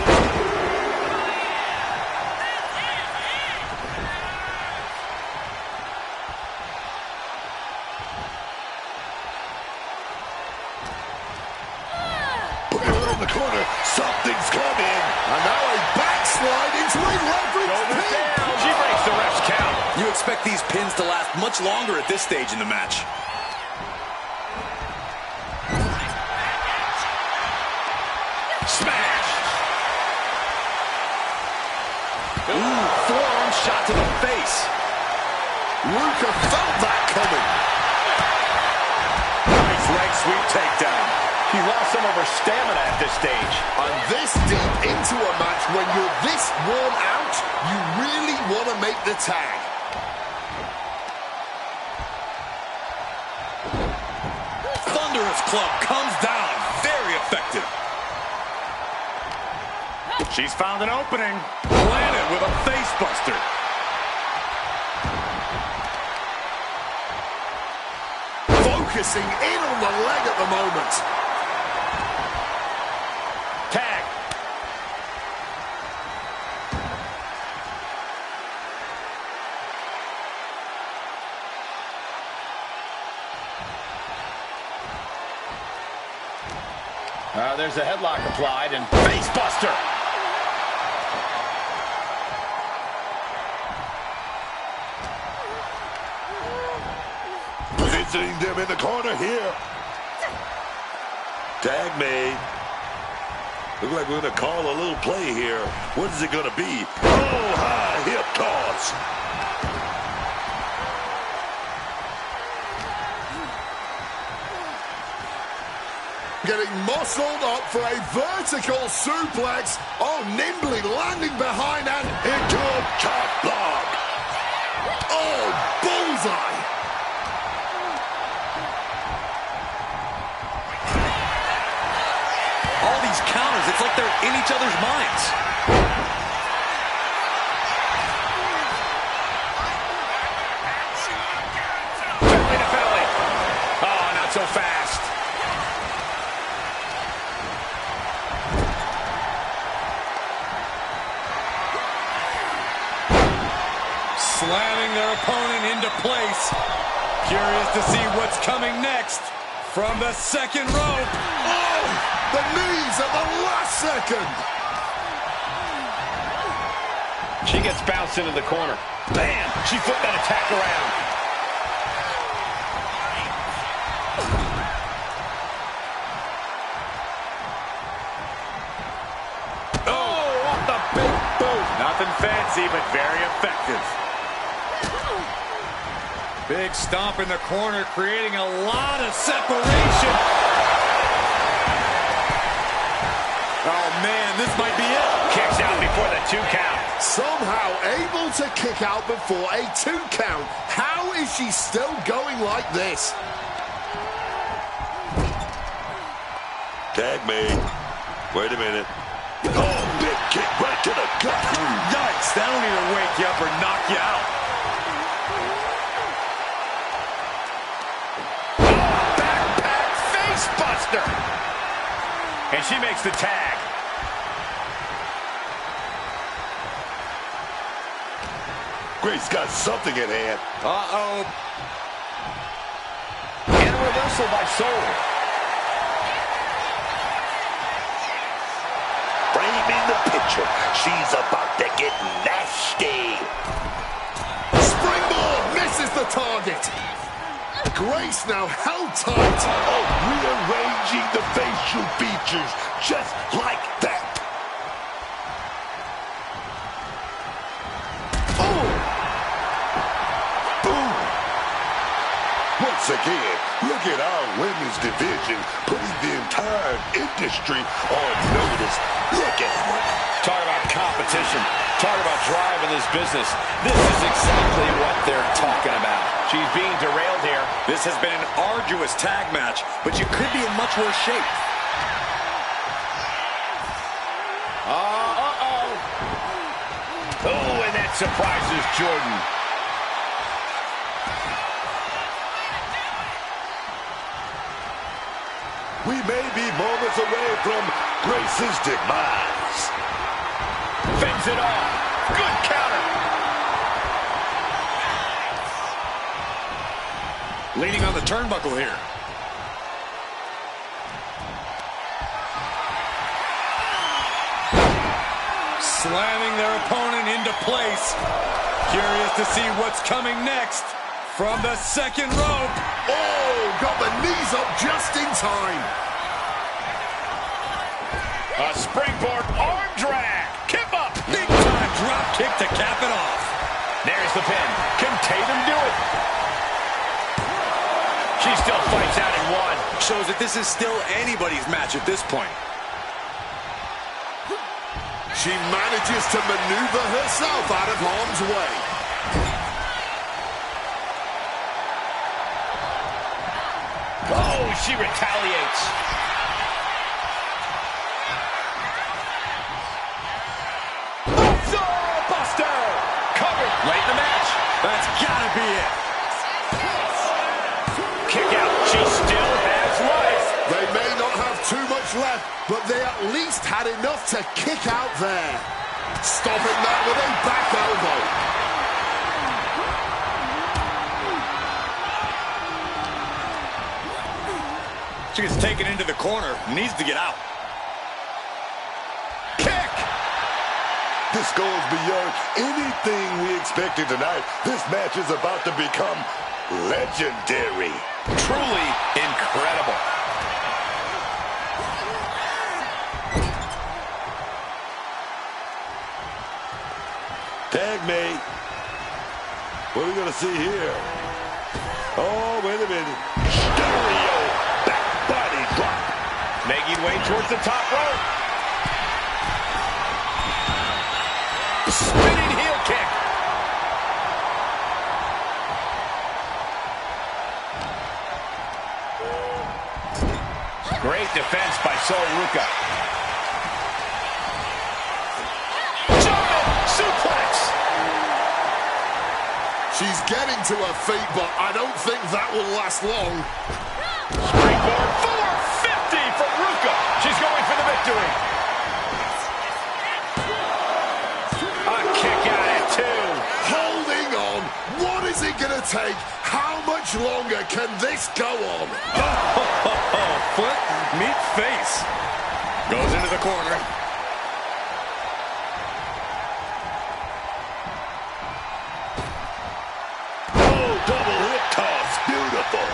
Put her in the corner. Something's coming. And now a backslide into a leverage Shoulders pin. down. She breaks the ref's count. You expect these pins to last much longer at this stage in the match. Smash. Ooh, forearm shot to the face. Ruka felt that coming. Nice leg sweep takedown. She lost some of her stamina at this stage. And this deep into a match, when you're this worn out, you really want to make the tag. Thunderous club comes down. Very effective. She's found an opening. Planted with a face buster. Focusing in on the leg at the moment. Tag. There's a headlock applied and face buster. Positioning them in the corner here. Tag made. Look like we're going to call a little play here. What is it going to be? Oh, high hip toss. Getting muscled up for a vertical suplex. Oh, nimbly landing behind and Into a chop block. oh, bullseye. All these counters, it's like they're in each other's minds. Belly to belly. Oh, not so fast. Slamming their opponent into place. Curious to see what's coming next. From the second rope. Oh, the knees at the last second. She gets bounced into the corner. Bam! She flipped that attack around. Oh, what the big boot. Nothing fancy, but very effective. Big stomp in the corner, creating a lot of separation. Oh, man, this might be it. Kicks out before the 2 count. Somehow able to kick out before a 2 count. How is she still going like this? Tag made. Wait a minute. Oh, big kick right to the gut. Yikes, that'll either wake you up or knock you out. Backpack face buster. And she makes the tag. Grace got something in hand. Uh-oh. And a reversal by Soul. Framing the picture. She's about to get nasty. Springboard misses the target. Grace now held tight. Oh, rearranging the facial features just like that. Oh! Boom! Once again, look at our women's division putting the entire industry on notice. Look at it. Talk about competition. Talk about drive in this business. This is exactly what they're talking about. She's being derailed here. This has been an arduous tag match, but you could be in much worse shape. Oh, and that surprises Jordan. We may be moments away from Grace's demise. Fends it off. Good counter. Leaning on the turnbuckle here. Slamming their opponent into place. Curious to see what's coming next. From the second rope. Oh, got the knees up just in time. A springboard arm drag. Kip up. Big time drop kick to cap it off. There's the pin. Can Tatum do it? She still fights out in one. Shows that this is still anybody's match at this point. She manages to maneuver herself out of harm's way. Oh, she retaliates. Buster! Covered late in the match. That's gotta be it. Kick out. She still has life. They may not have too much left, but they at least had enough to kick out there. Stopping that with a back elbow. She gets taken into the corner. Needs to get out. Kick! This goes beyond anything we expected tonight. This match is about to become legendary. Truly incredible. Tag mate. What are we going to see here? Oh, wait a minute. Stereo back body drop. Making way towards the top rope. Spinning heel kick. Great defense by Sol Ruca. German suplex. She's getting to her feet, but I don't think that will last long. Springboard 450 from Ruca. She's going for the victory. A kick out at two. Holding on. What is it going to take? How much longer can this go on? Foot meets face. Goes into the corner. Oh, double hip toss. Beautiful.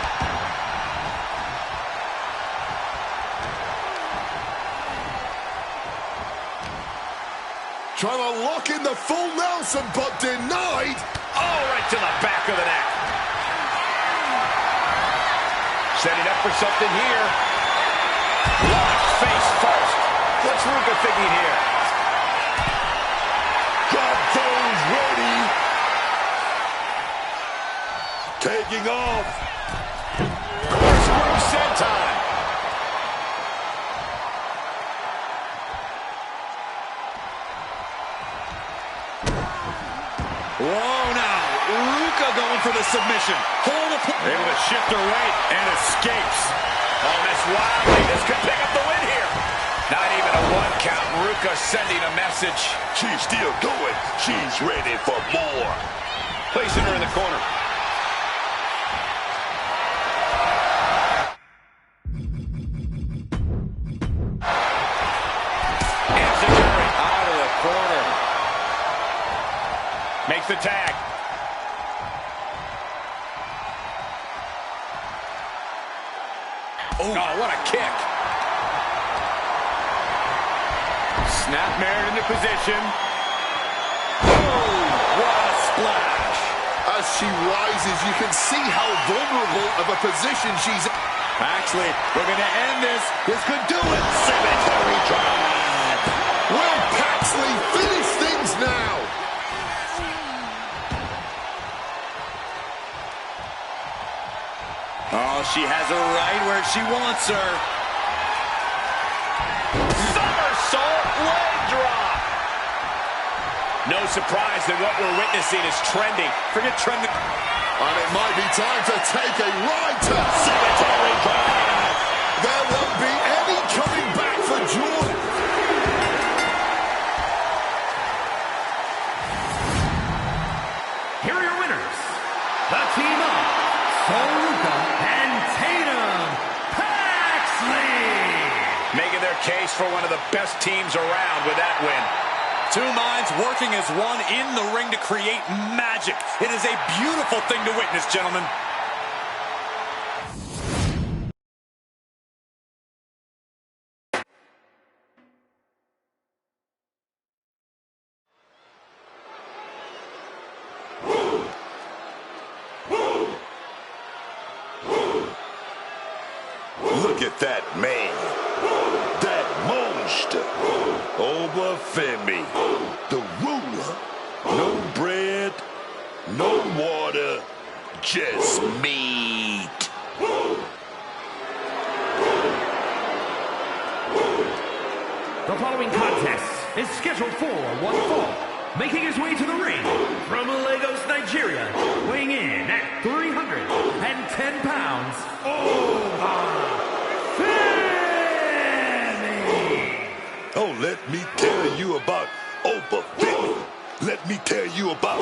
Trying to lock in the full Nelson, but denied. Oh, right to the back of the neck. Setting up for something here. Locked face first. What's Ruca thinking here? Drop those ready. Taking off. Corkscrew senton. Whoa, now. Ruca going for the submission. Hold the able to shift her weight and escapes. Oh, Miss Wiley, this could pick up the win here. Not even a one count. Ruca sending a message. She's still going. She's ready for more. Placing her in the corner. Enziguri out of the corner. Makes the tag. Oh, what a kick. Snapmare into position. Oh, what a splash. As she rises, you can see how vulnerable of a position she's in. Actually, we're going to end this. This could do it. Cemetery drive. Will Paxley finish things now? she has her right where she wants her. Somersault leg drop. No surprise that what we're witnessing is trending. Forget trending. And it might be time to take a ride to Cemetery Drive. There won't be any coming back for Jordan. Here are your winners. The team of Soluka and Tatum Paxley. Making their case for one of the best teams around with that win. Two minds working as one in the ring to create magic. It is a beautiful thing to witness, gentlemen. Look at that man. That monster. Obafemi. The ruler. No bread. No water. Just meat. The following contest is scheduled for one fall. Making his way to the ring from Lagos, Nigeria, weighing in at 310 pounds, Obafemi. Oh, let me tell you about Obafemi. Let me tell you about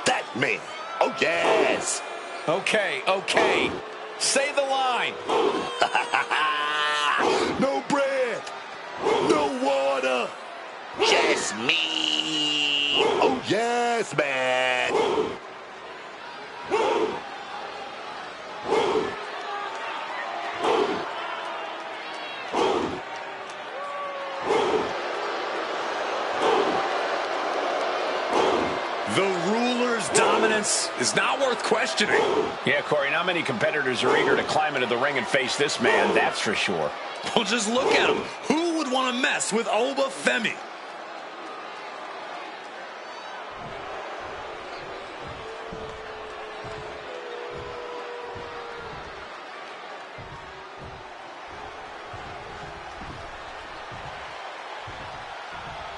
that man. Oh, yes. Okay, okay. Say the line. No bread. No water. Just me. Oh, yes, man. The ruler's dominance is not worth questioning. Yeah, Corey, not many competitors are eager to climb into the ring and face this man, that's for sure. Well, just look at him. Who would want to mess with Obafemi?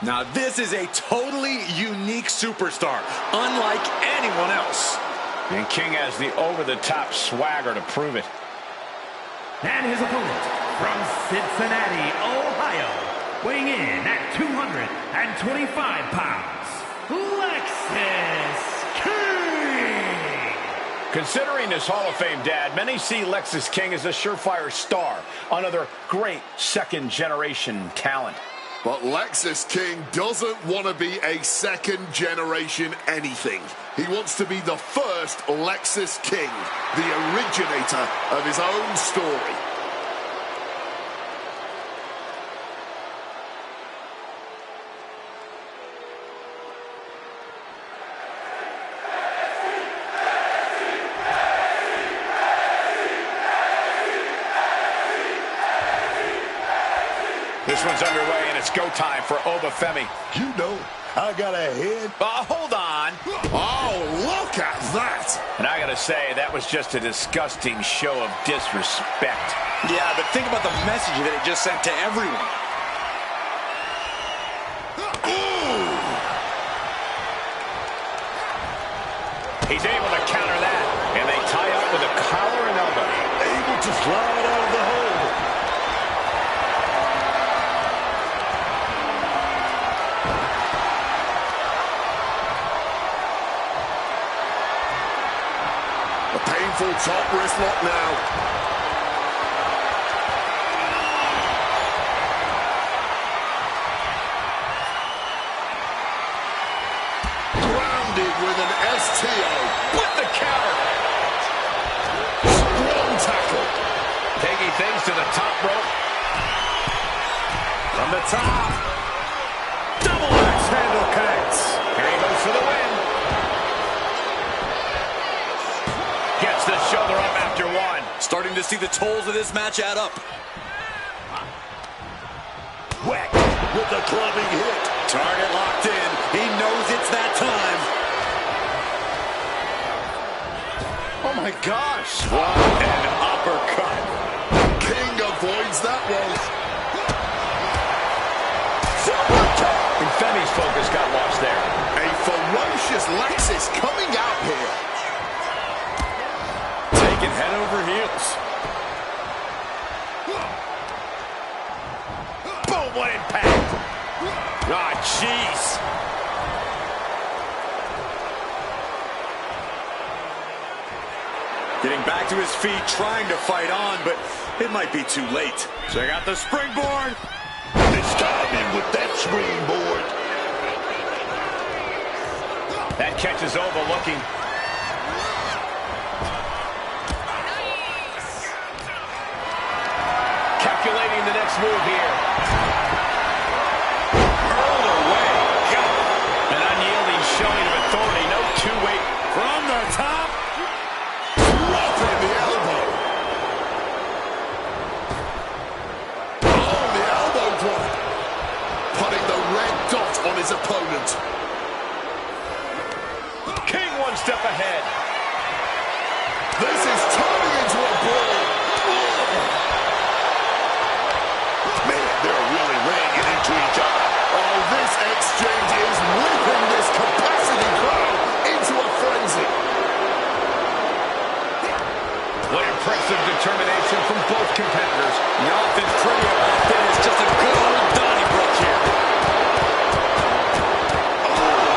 Now, this is a totally unique superstar, unlike anyone else. And King has the over-the-top swagger to prove it. And his opponent from Cincinnati, Ohio, weighing in at 225 pounds, Lexis King. Considering his Hall of Fame dad, many see Lexis King as a surefire star, another great second-generation talent. But Lexis King doesn't want to be a second-generation anything. He wants to be the first Lexis King, the originator of his own story. This one's underway, and it's go time for Obafemi. You know, I got a head. Hold on. Oh, look at that! And I gotta say, that was just a disgusting show of disrespect. Yeah, but think about the message that it just sent to everyone. He's able to counter that, and they tie up with a collar and elbow. Able to slide out of the hole. Painful top wrist lock now. Grounded with an STO. With the counter. Strong tackle. Taking things to the top rope. From the top. Double axe handle connects. Here he goes for the win. Gets the shoulder up after one. Starting to see the tolls of this match add up. Whack with the clubbing hit. Target locked in. He knows it's that time. Oh my gosh. What an uppercut. King avoids that one. And Femi's focus got lost there. A ferocious Lexus coming out here. Taking head over heels. Boom, what impact. Ah, jeez. Getting back to his feet, trying to fight on, but it might be too late. Check out the springboard. This time in with that springboard. That catch is overlooking. Calculating the next move here. Hurled away. An unyielding showing of authority. No two-way From the top. Dropping the elbow. Oh, the elbow drop. Putting the red dot on his opponent. King one step ahead. This is turning into a brawl. Man, they're really laying it into each other. Oh, this exchange is whipping this capacity crowd into a frenzy. What impressive determination from both competitors. Nothing pretty about this. Just a good old Donnybrook here.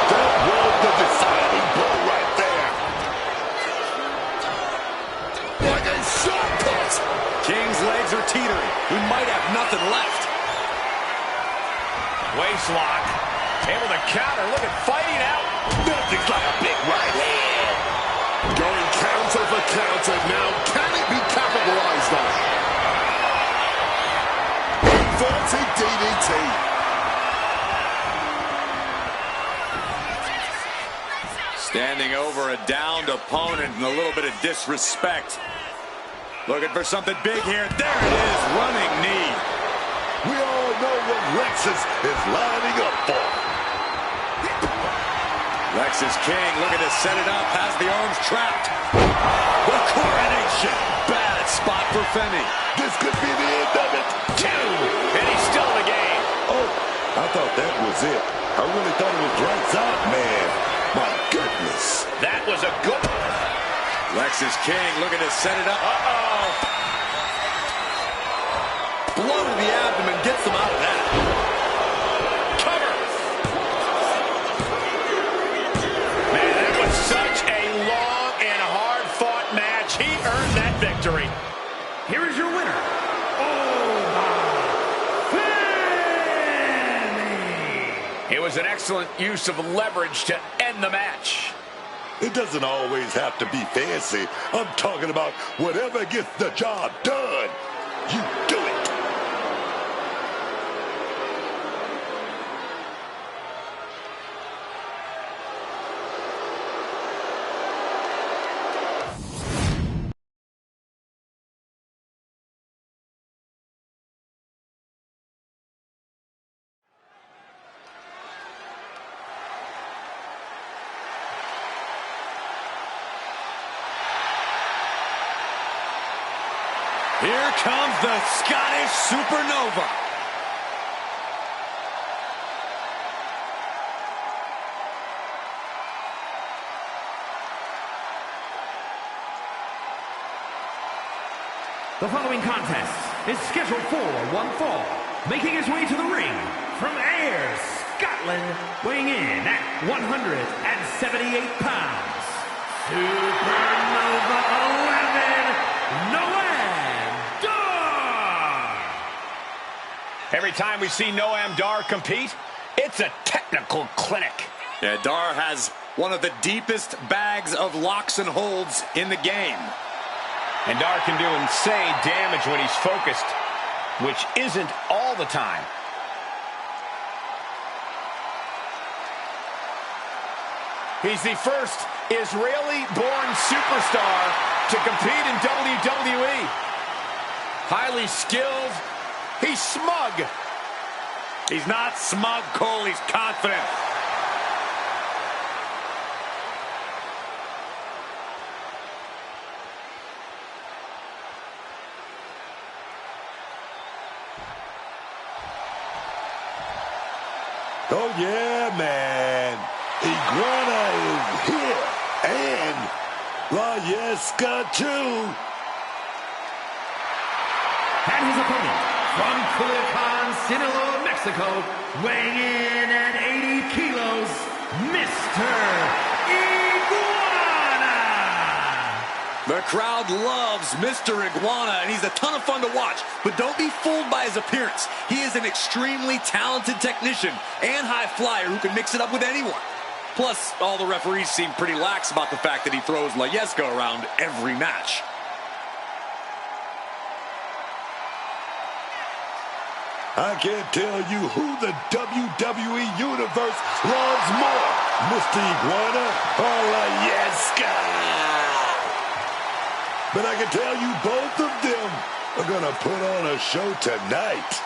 That was the deciding blow right there. Like a shot put. King's legs are teetering. He might have nothing left. Waist lock. Able to counter. Look at fighting out. Nothing's like a big right hand. Going counter for counter now. Can it be capitalized on? Inverted DDT. Standing over a downed opponent and a little bit of disrespect. Looking for something big here. There it is. Running knee. We all know what Lexus is lining up for. Lexus King looking to set it up. Has the arms trapped. The coronation. Bad spot for Femi. This could be the end of it. Two. And he's still in the game. Oh, I thought that was it. I really thought it was lights out, man. My goodness. That was a good... Lexus King looking to set it up. Uh-oh. Blow to the abdomen gets them out of that. Cover. Man, that was such a long and hard-fought match. He earned that victory. Here is your winner, Femi. It was an excellent use of leverage to end the match. It doesn't always have to be fancy. I'm talking about whatever gets the job done. You do it. Here comes the Scottish Supernova. The following contest is scheduled for one fall. Making his way to the ring from Ayr, Scotland, weighing in at 178 pounds. Supernova 11, Noam Dar. Every time we see Noam Dar compete, it's a technical clinic. Yeah, Dar has one of the deepest bags of locks and holds in the game. And Dar can do insane damage when he's focused, which isn't all the time. He's the first Israeli-born superstar to compete in WWE. Highly skilled. He's smug. He's not smug, Cole. He's confident. Oh, yeah, man. Iguana is here. And La Yesca, too. And his opponent, from Culiacan, Sinaloa, Mexico, weighing in at 80 kilos, Mr. Iguana! The crowd loves Mr. Iguana, and he's a ton of fun to watch. But don't be fooled by his appearance. He is an extremely talented technician and high flyer who can mix it up with anyone. Plus, all the referees seem pretty lax about the fact that he throws La Yesca around every match. I can't tell you who the WWE Universe loves more, Mr. Iguana or La Yesca. But I can tell you both of them are going to put on a show tonight.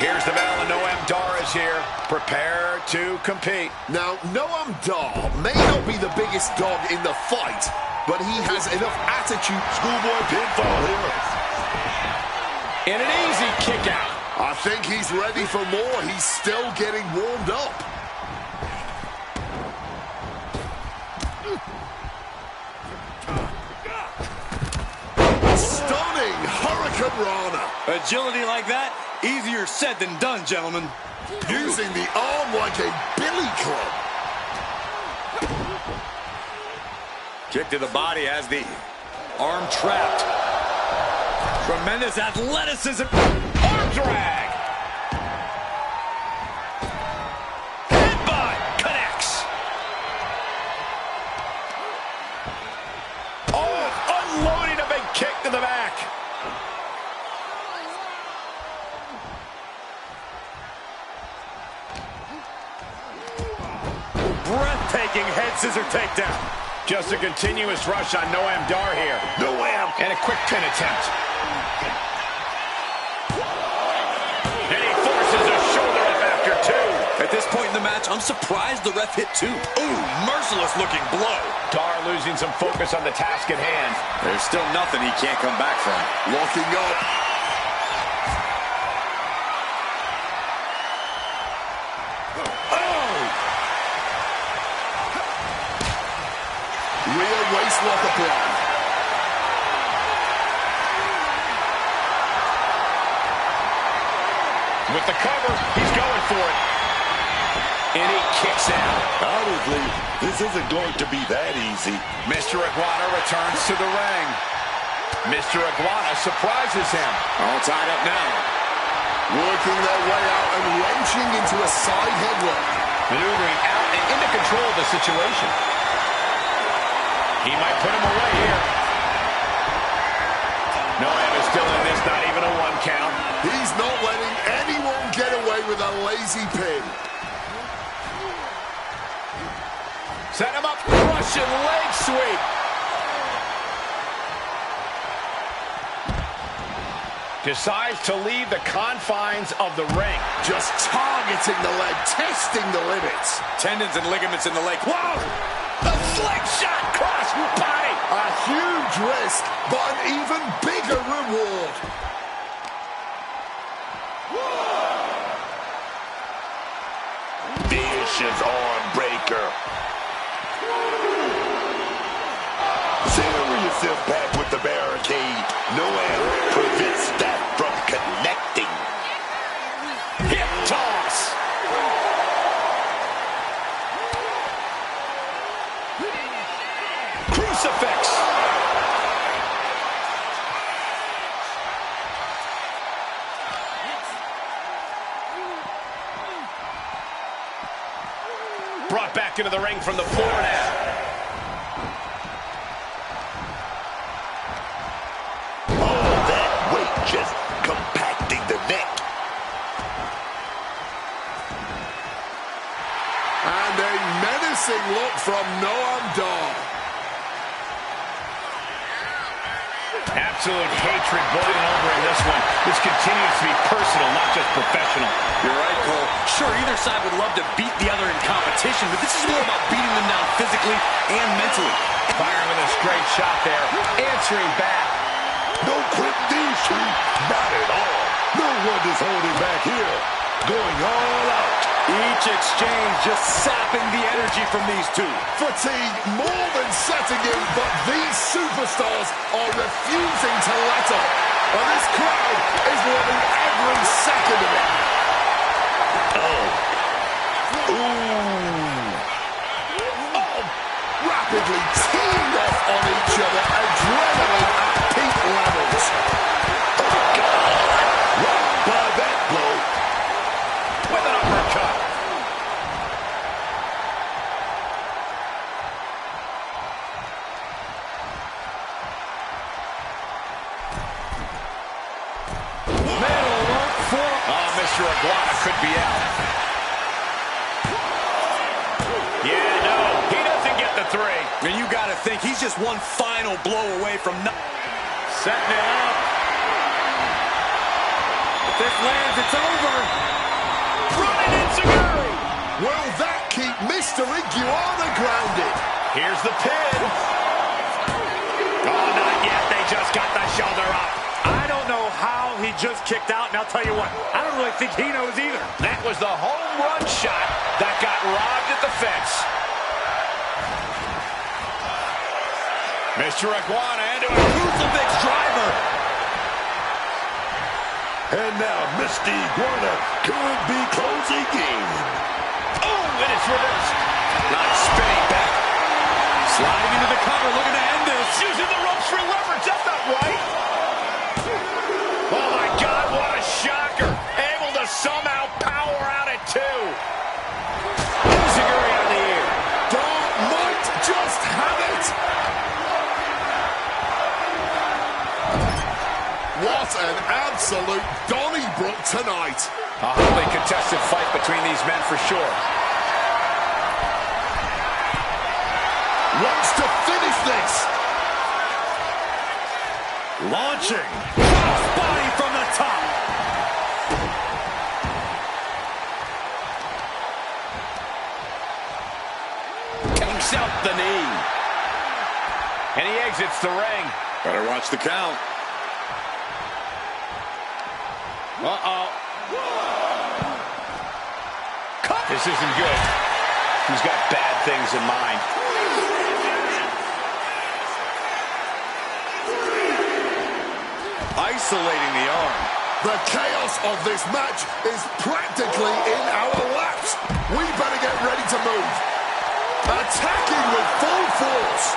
Here's the battle, and Noam Dar is here, prepared to compete. Now, Noam Dar may not be the biggest dog in the fight, but he has enough attitude. Schoolboy pinfall here. And an easy kick out. I think he's ready for more. He's still getting warmed up. Stunning Hurricane Rana. Agility like that, easier said than done, gentlemen. Using the arm like a billy club. Kick to the body as the arm trapped. Tremendous athleticism. Arm drag. Headbutt connects. Oh, unloading a big kick to the back. Breathtaking head scissor takedown. Just a continuous rush on Noam Dar here. Noam. And a quick pin attempt. And he forces a shoulder up after two. At this point in the match, I'm surprised the ref hit two. Ooh, merciless looking blow. Dar losing some focus on the task at hand. There's still nothing he can't come back from. Locking up. Rear waist lock applied. With the cover, he's going for it. And he kicks out. Obviously, this isn't going to be that easy. Mr. Iguana returns to the ring. Mr. Iguana surprises him. All tied up now. Working their way out and wrenching into a side headlock. Maneuvering out and into control of the situation. He might put him away here. Noam is still in this, not even a 1 count. He's not letting anyone get away with a lazy pin. Set him up, Russian leg sweep. Decides to leave the confines of the ring. Just targeting the leg, testing the limits. Tendons and ligaments in the leg. Whoa! The slingshot cross body. A huge risk, but an even bigger reward. Vicious arm breaker. Serious impact with the barricade. Noam prevents that from connecting. Hip toss. Crucifix. Brought back into the ring from the floor now. All that weight just compacting the neck. And a menacing look from Noam Dar. Absolute hatred boiling over in this one. This continues to be personal, not just professional. You're right, Cole. Sure, either side would love to beat the other in competition, but this is more about beating them down physically and mentally. Firing with a straight shot there, answering back. No quick issue, not at all. No one is holding back here. Going all out. Each exchange just sapping the energy from these two. Fatigue more than setting in, but these superstars are refusing to let up. And this crowd is loving every second of it. Oh. Ooh. Oh. Rapidly teamed off on each other. Adrenaline at peak levels. Oh, God. Right by that blow. With an uppercut. Mr. Iguana could be out. Yeah, no, he doesn't get the three. And you got to think he's just one final blow away from setting it up. If this lands, it's over. Running Enziguri. Will that keep Mr. Iguana grounded? Here's the pin. Oh, not yet. They just got the shoulder up. I don't know how he just kicked out, and I'll tell you what, I don't really think he knows either. That was the home run shot that got robbed at the fence. Mr. Iguana into a crucifix driver. And now Mr. Iguana could be closing in. Oh, and it's reversed. Nice spinning back. Sliding into the cover, looking to end this. Using the ropes for leverage. That's not right. Oh, my God, what a shocker. Able to somehow power out at two. Enziguri on the ear. Dart might just have it. What an absolute Donnybrook tonight. A highly contested fight between these men for sure. Wants to finish this. Launching. Crossbody from the top. Takes out the knee. And he exits the ring. Better watch the count. Uh-oh. This isn't good. He's got bad things in mind. Isolating the arm. The chaos of this match is practically in our laps. We better get ready to move. Attacking with full force.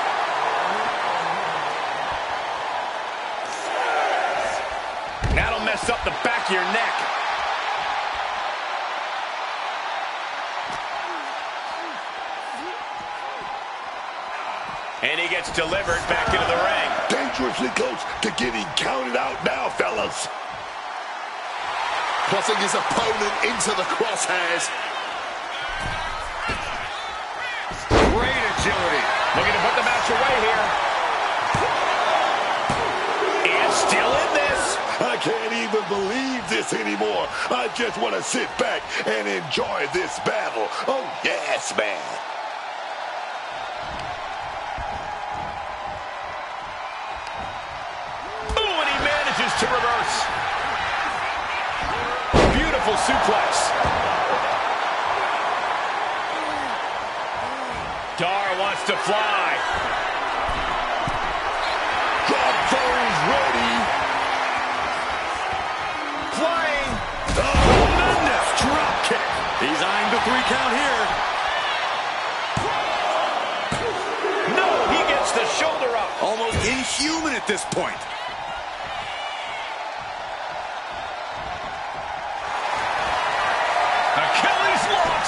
That'll mess up the back of your neck. And he gets delivered back into the ring. Dangerously close to getting counted out now, fellas. Putting his opponent into the crosshairs. Great agility. Looking to put the match away here. And still in this. I can't even believe this anymore. I just want to sit back and enjoy this battle. Oh, yes, man. To reverse. Beautiful suplex. Dar wants to fly. Drop those ready. Flying. Tremendous drop kick. He's eyeing the 3 count here. No, he gets the shoulder up. Almost inhuman at this point.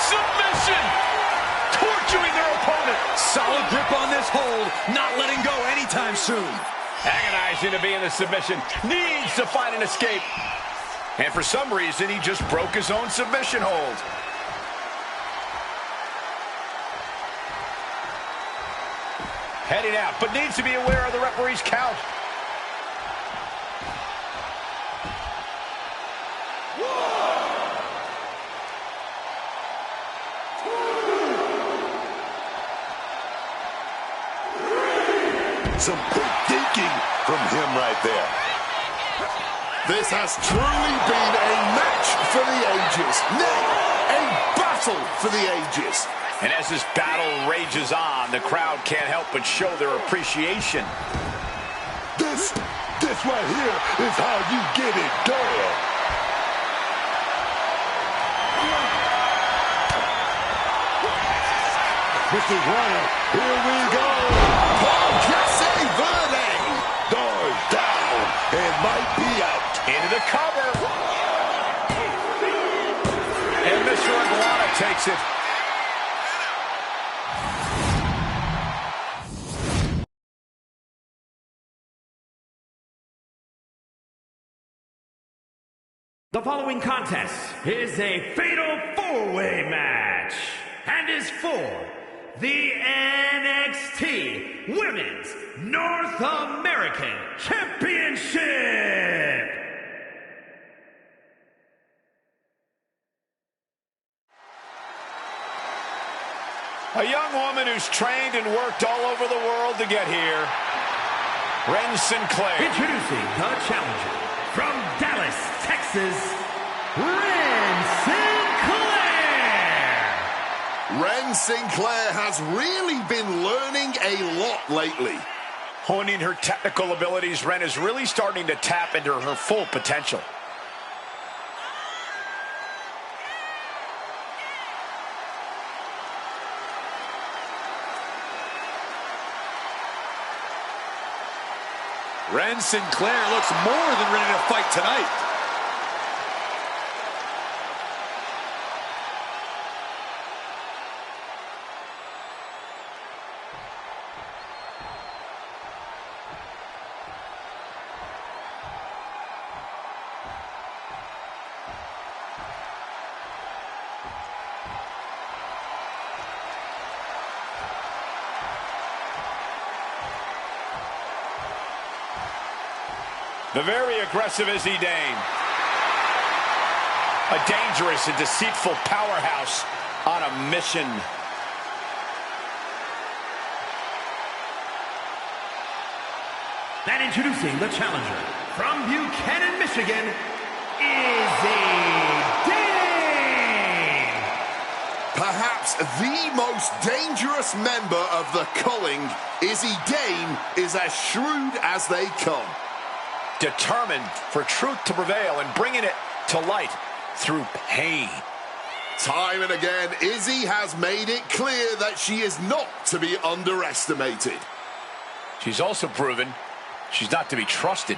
Submission! Torturing their opponent. Solid grip on this hold, not letting go anytime soon. Agonizing to be in the submission. Needs to find an escape. And for some reason, he just broke his own submission hold. Heading out, but needs to be aware of the referee's count. Some quick thinking from him right there. This has truly been a match for the ages. Nay, a battle for the ages. And as this battle rages on, the crowd can't help but show their appreciation. This right here is how you get it done. Mr. Runner, here we go. Paul Cassie Verde. Doors down and might be out. Into the cover. And Mr. Iguana takes it. The following contest is a fatal four-way match and is for the NXT Women's North American Championship. A young woman who's trained and worked all over the world to get here. Ren Sinclair. Introducing the challenger from Dallas, Texas, Ren Sinclair. Ren Sinclair has really been learning a lot lately. Honing her technical abilities, Ren is really starting to tap into her full potential. Ren Sinclair looks more than ready to fight tonight. The very aggressive Izzy Dane. A dangerous and deceitful powerhouse on a mission. And introducing the challenger from Buchanan, Michigan, Izzy Dane. Perhaps the most dangerous member of the Culling, Izzy Dane, is as shrewd as they come. Determined for truth to prevail and bringing it to light through pain. Time and again, Izzy has made it clear that she is not to be underestimated. She's also proven she's not to be trusted.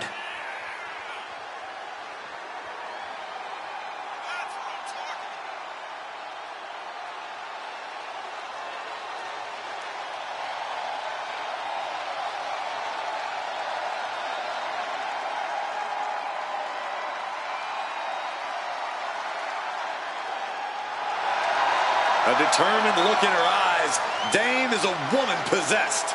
A determined look in her eyes. Dame is a woman possessed.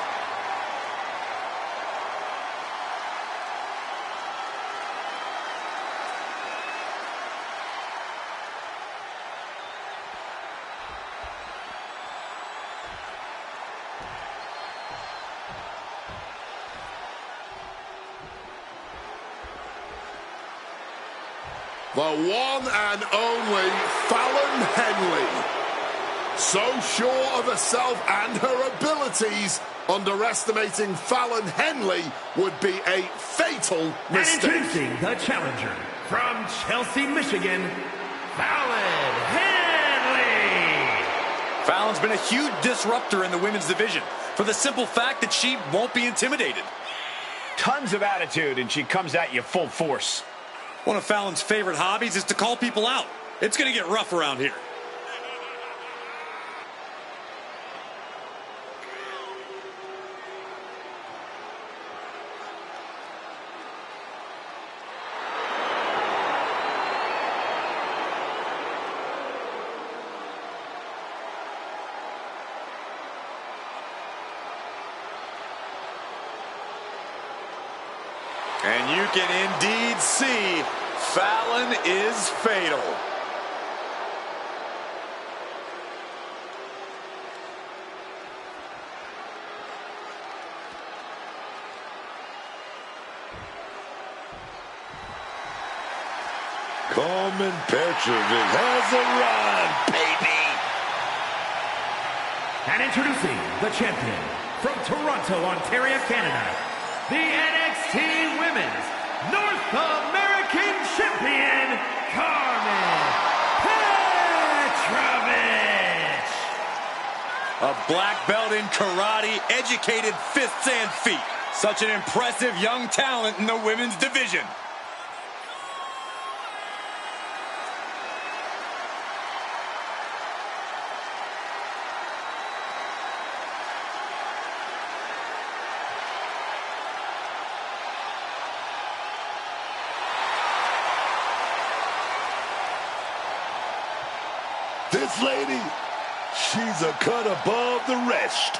The one and only Fallon Henley. So sure of herself and her abilities, underestimating Fallon Henley would be a fatal mistake. And introducing the challenger from Chelsea, Michigan, Fallon Henley. Fallon's been a huge disruptor in the women's division for the simple fact that she won't be intimidated. Tons of attitude, and she comes at you full force. One of Fallon's favorite hobbies is to call people out. It's going to get rough around here. And you can indeed see Fallon is fatal. Coleman Petrovic has arrived, baby. And introducing the champion from Toronto, Ontario, Canada, the NXT Women's North American Champion, Carmen Petrovich. A black belt in karate, educated fists and feet. Such an impressive young talent in the women's division. This lady, she's a cut above the rest.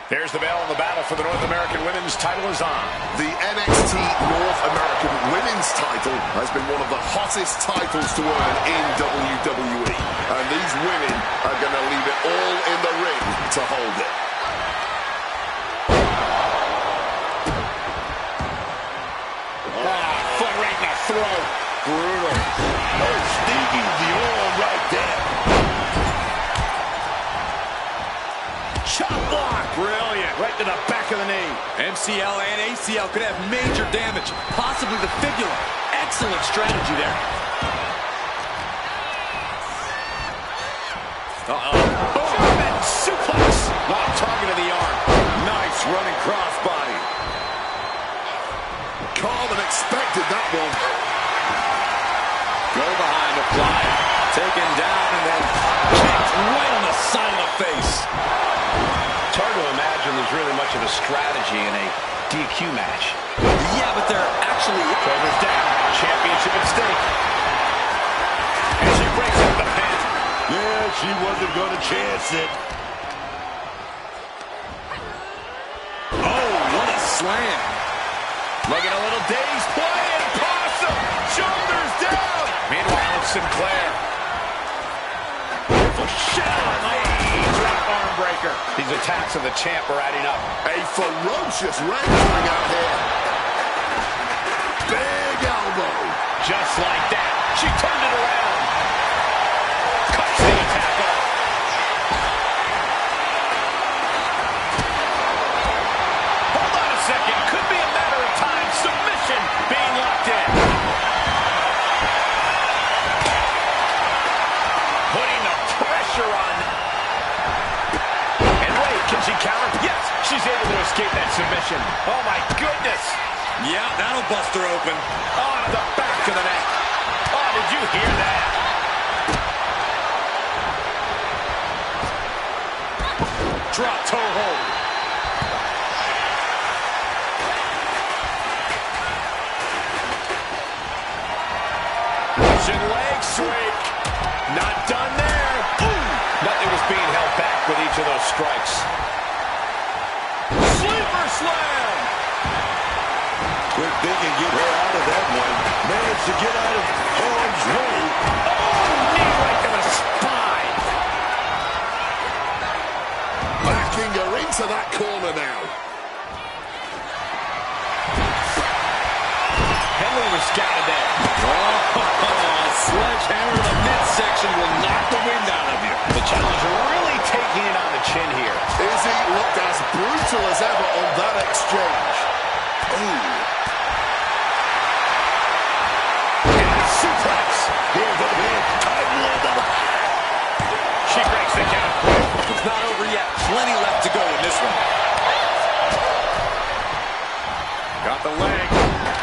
There's the bell, and the battle for the North American Women's title is on. The NXT North American Women's title has been one of the hottest titles to earn in WWE. And these women are going to leave it all in the ring to hold it. Foot right in the throat. Brutal. Oh, sneaky the arm right there. Chop block. Brilliant. Right to the back of the knee. MCL and ACL could have major damage, possibly the fibula. Excellent strategy there. German suplex. Not target to the arm. Nice running crossbody. Carmen expected that one. Go behind, apply. Taken down and then kicked right on the side of the face. It's hard to imagine there's really much of a strategy in a DQ match. Yeah, but they're actually... Shoulders down. Championship at stake. And she breaks up the pin. Yeah, she wasn't going to chance it. Oh, what a slam. Looking a little dazed. Playing possum. Shoulders down. Meanwhile, it's Sinclair. Drop arm breaker. These attacks of the champ are adding up. A ferocious wrestling out here. Big elbow. Just like that. She turned it around. Cuts the attack off. Hold on a second. Could be a matter of time. Submission being locked in. Putting the pressure on. And wait, can she counter? Yes, she's able to escape that submission. Oh my goodness. Yeah, that'll bust her open. On the back of the neck. Oh, did you hear that? Drop toe hold. Russian leg sweep. Not done there. Ooh. Nothing was being held back with each of those strikes. Sleeper slam. Quick thinking, get her out of that one. Managed to get out of harm's way. Oh, knee right to the spine. Backing her into that corner now. Henry was scouted there. Oh, a sledgehammer to the midsection will knock the wind out of you. The challenger really taking it on the chin here. Izzy looked as brutal as ever on that exchange. Ooh. Suplex. Here for the man. Title on the line. She breaks the count. It's not over yet. Plenty left to go in this one. Got the leg.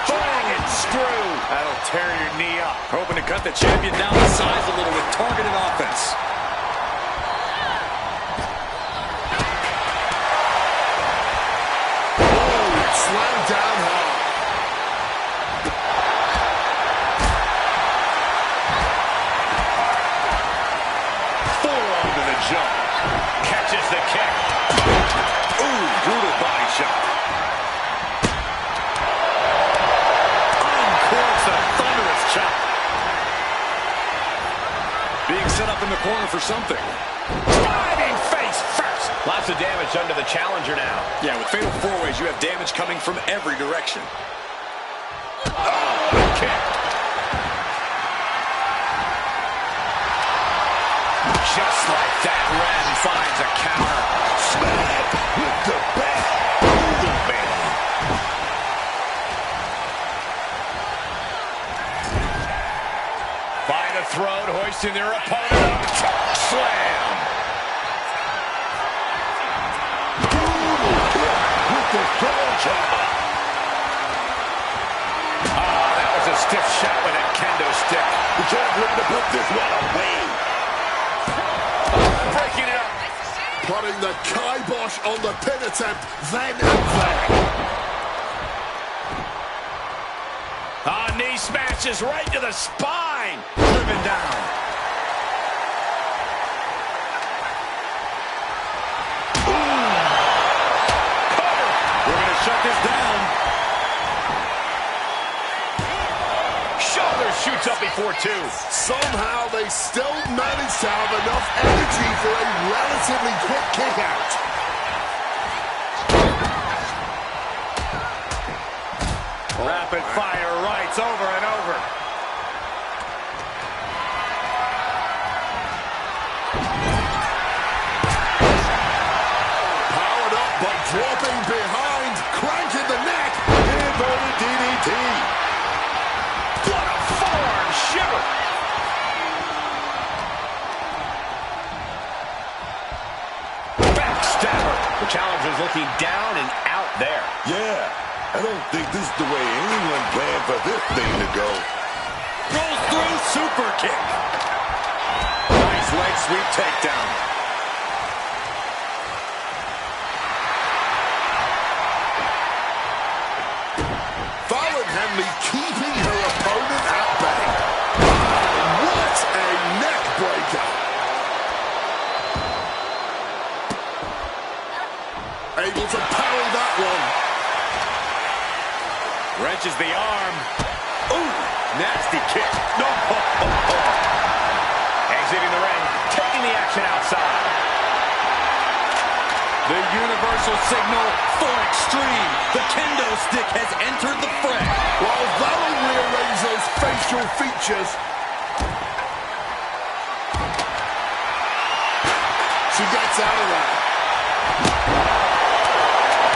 Bang and screw. That'll tear your knee up. Hoping to cut the champion down the size a little with targeted offense. Oh, slammed down hard. corner for something. Driving face first. Lots of damage under the challenger now. Yeah, with fatal four-ways, you have damage coming from every direction. Oh, what a kick. Just like that, Ren finds a counter. Smack with the back. Brutal, man. By the throat, hoisting their opponent up. Choke slam. Brutal kick with the sledgehammer. Oh, that was a stiff shot with that kendo stick. You can't let to put this one away. Breaking it up. Putting the kibosh on the pin attempt, then and there. Knee smashes right to the spine. Driven down. Cover. We're going to shut this down. Shoulder shoots up before two. Somehow they still manage to have enough energy for a relatively quick kick out. Rapid fire rights over and over. Powered up by dropping behind, cranking the neck, inverted DDT. What a forearm shiver. Backstabber. The challenger's looking down and out there. Yeah, I don't think this is the way anyone planned for this thing to go. Rolls through, super kick. Nice leg sweep takedown. Fallon Henley keeping her opponent at bay. What a neck breaker. Able to parry that one. Wrenches the arm. Ooh, nasty kick. No. Exiting the ring, taking the action outside. The universal signal for extreme. The kendo stick has entered the fray. While Fallon rearranges those facial features, she gets out of that.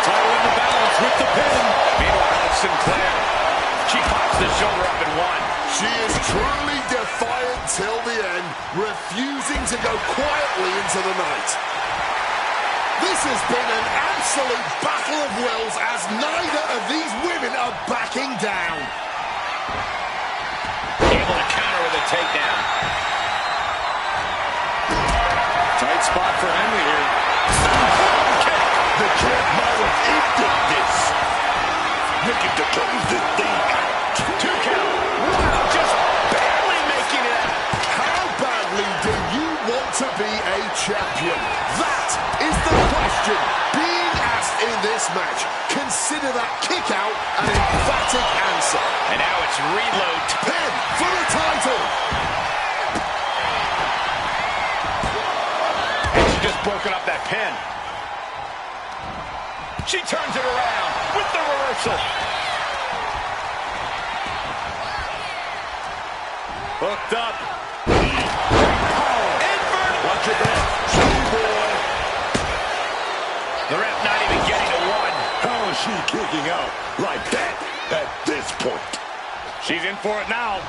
Title in the balance with the pin. Meanwhile, it's Sinclair. She pops the shoulder up and one. She is truly defiant till the end, refusing to go quietly into the night. This has been an absolute battle of wills as neither of these women are backing down. Able to counter with a takedown. Tight spot for Henry here. The champ might have ended this. Looking to close this thing out. 2 count. Wow, just barely making it out. How badly do you want to be a champion? That is the question being asked in this match. Consider that kick out an emphatic answer. And now it's reload. Pin for the title. And she just broken up that pin. She turns it around with the reversal. Hooked up. Inverted. Watch it there. Boy. The ref not even getting to one. How is she kicking out like that at this point? She's in for it now.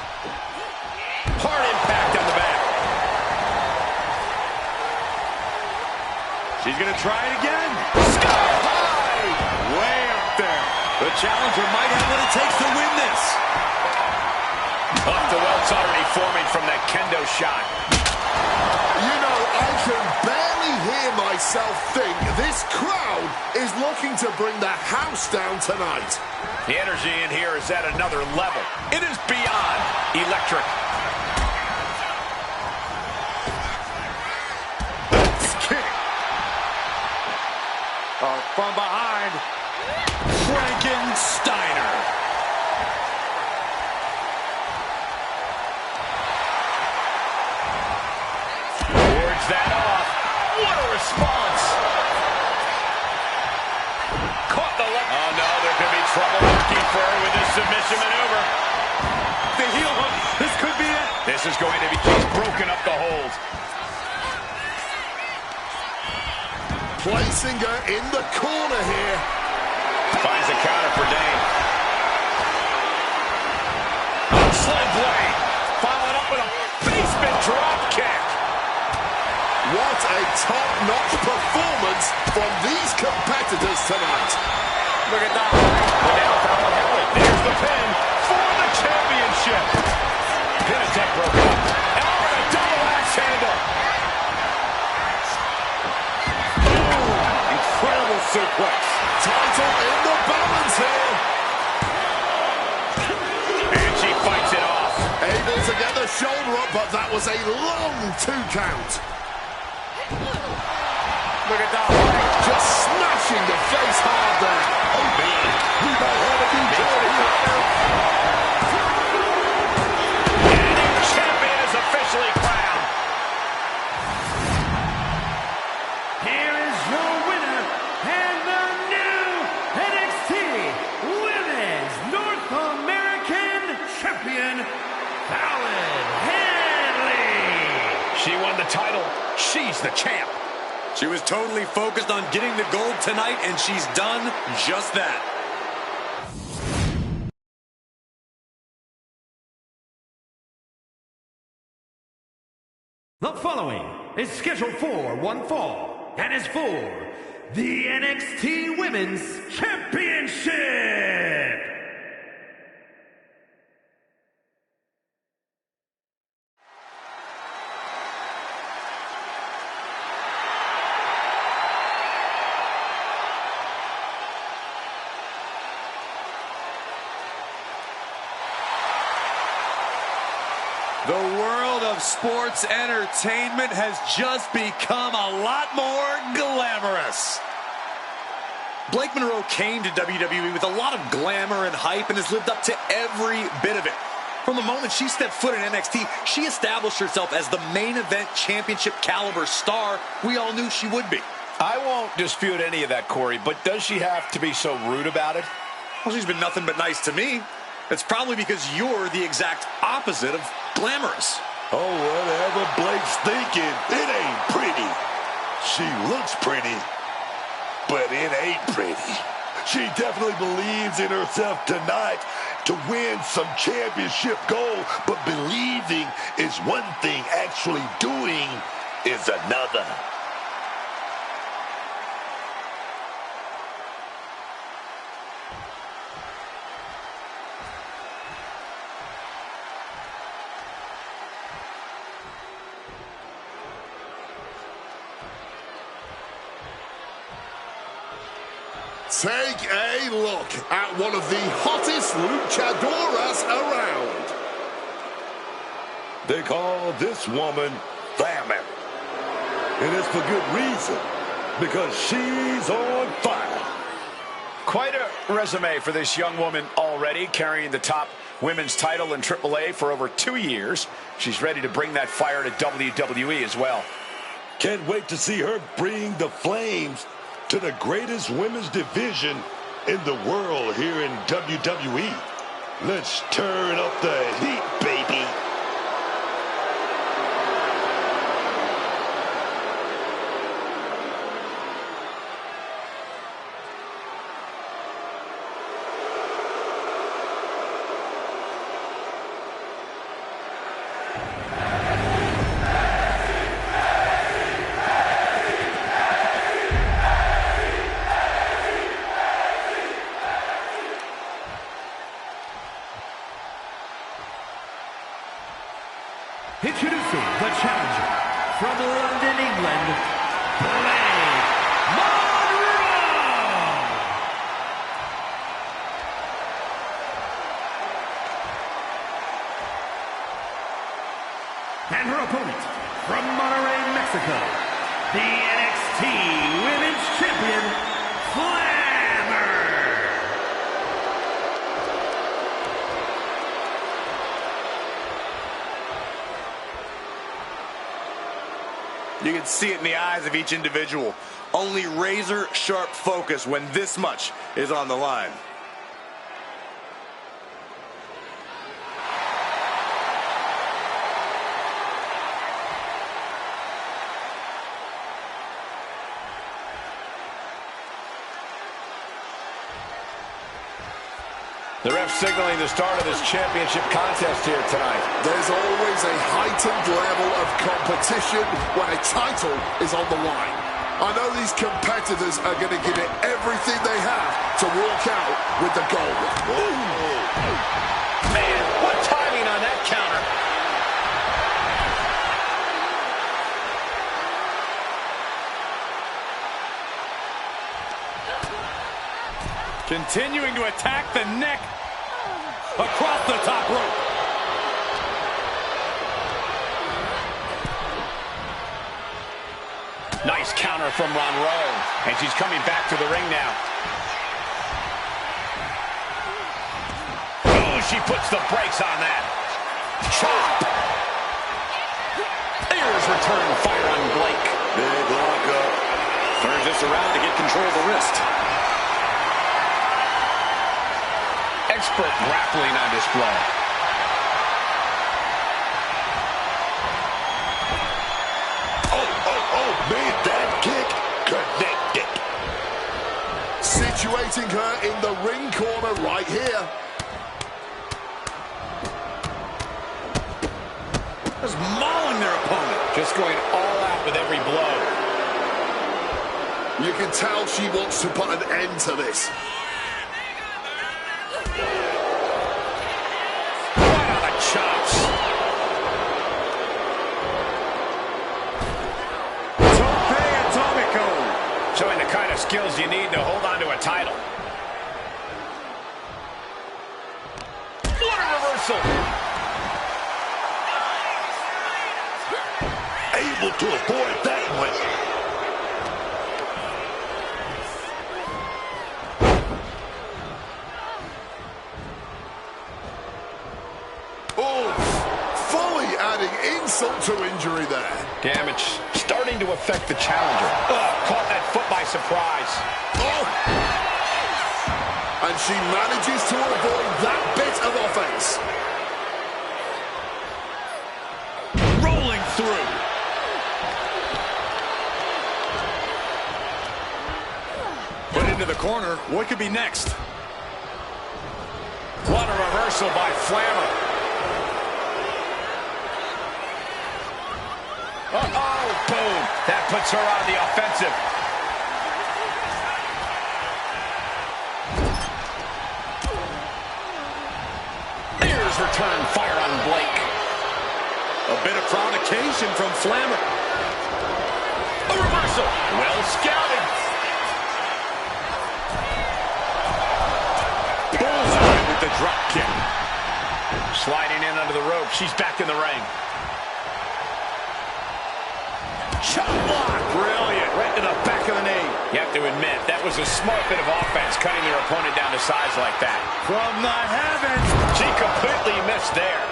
Hard impact on the back. She's going to try it again. Sky high. Way up there. The challenger might have what it takes to win this. Off the welts already forming from that kendo shot. You know, I can barely hear myself think this crowd is looking to bring the house down tonight. The energy in here is at another level. It is beyond electric. Kick. From behind. Frankensteiner. is going to be, he's broken up the hold. Placing her in the corner here. Finds a counter for Dane. Sled blade. Followed up with a basement drop kick. What a top-notch performance from these competitors tonight. Look at that. There's the pin for the championship. Pin attempt broken up. And over a double axe handle. Boom. Incredible suplex. Title in the balance here. And she fights it off. Able to get the shoulder up, but that was a long 2 count. Look at that. Just smashing the face hard there. Oh, man. We might have a new champion. And the champion is officially crowned. Here is your winner and the new NXT Women's North American Champion, Fallon Henley. She won the title. She's the champ. She was totally focused on getting the gold tonight, and she's done just that. The following is scheduled for one fall and is for the NXT Women's Championship. The world of sports entertainment has just become a lot more glamorous. Blake Monroe came to WWE with a lot of glamour and hype and has lived up to every bit of it. From the moment she stepped foot in NXT, she established herself as the main event championship caliber star we all knew she would be. I won't dispute any of that, Corey, but does she have to be so rude about it? Well, she's been nothing but nice to me. It's probably because you're the exact opposite of glamorous. Oh, whatever Blake's thinking, it ain't pretty. She looks pretty, but it ain't pretty. She definitely believes in herself tonight to win some championship gold, but believing is one thing, actually doing is another. Take a look at one of the hottest luchadoras around. They call this woman Flamin'. And it's for good reason, because she's on fire. Quite a resume for this young woman already, carrying the top women's title in AAA for over 2 years. She's ready to bring that fire to WWE as well. Can't wait to see her bring the flames to the greatest women's division in the world here in WWE. Let's turn up the heat, baby. Introducing the challenger from London, England, Blake Monroe. And her opponent from Monterrey, Mexico, the NXT Women's Champion, Glamour. You can see it in the eyes of each individual. Only razor-sharp focus when this much is on the line. The ref signaling the start of this championship contest here tonight. There's always a heightened level of competition when a title is on the line. I know these competitors are going to give it everything they have to walk out with the gold. Man, what timing on that counter. Continuing to attack the neck across the top rope. Nice counter from Monroe. And she's coming back to the ring now. Oh, she puts the brakes on that. Chop. There's return fire on Blake. Big lock up. Turns this around to get control of the wrist. Expert grappling on display. Oh, man, that kick connected. Situating her in the ring corner right here. Just mauling their opponent. Just going all out with every blow. You can tell she wants to put an end to this. Right on the chops. Tope Atomico. Showing the kind of skills you need to hold on to a title. What a reversal. Able to avoid that one. Oh, fully adding insult to injury there. Damage starting to affect the challenger. Caught that foot by surprise. Oh! And she manages to avoid that bit of offense. Rolling through. Put into the corner. What could be next? What a reversal by Flammer. Uh-oh, boom. That puts her on the offensive. Here's return fire on Blake. A bit of provocation from Flammer. A reversal. Well scouted. Bullseye with the drop kick. Sliding in under the rope. She's back in the ring. Chop block. Brilliant. Right to the back of the knee. You have to admit, that was a smart bit of offense, cutting their opponent down to size like that. From the heavens. She completely missed there.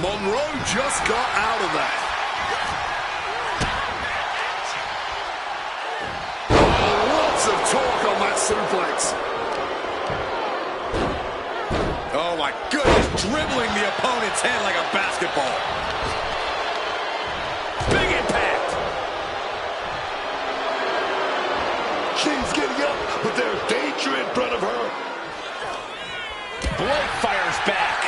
Monroe just got out of that. Oh, lots of torque on that suplex. Oh, my goodness. Dribbling the opponent's head like a basketball. Big impact. She's getting up, but there's danger in front of her. Blake fires back.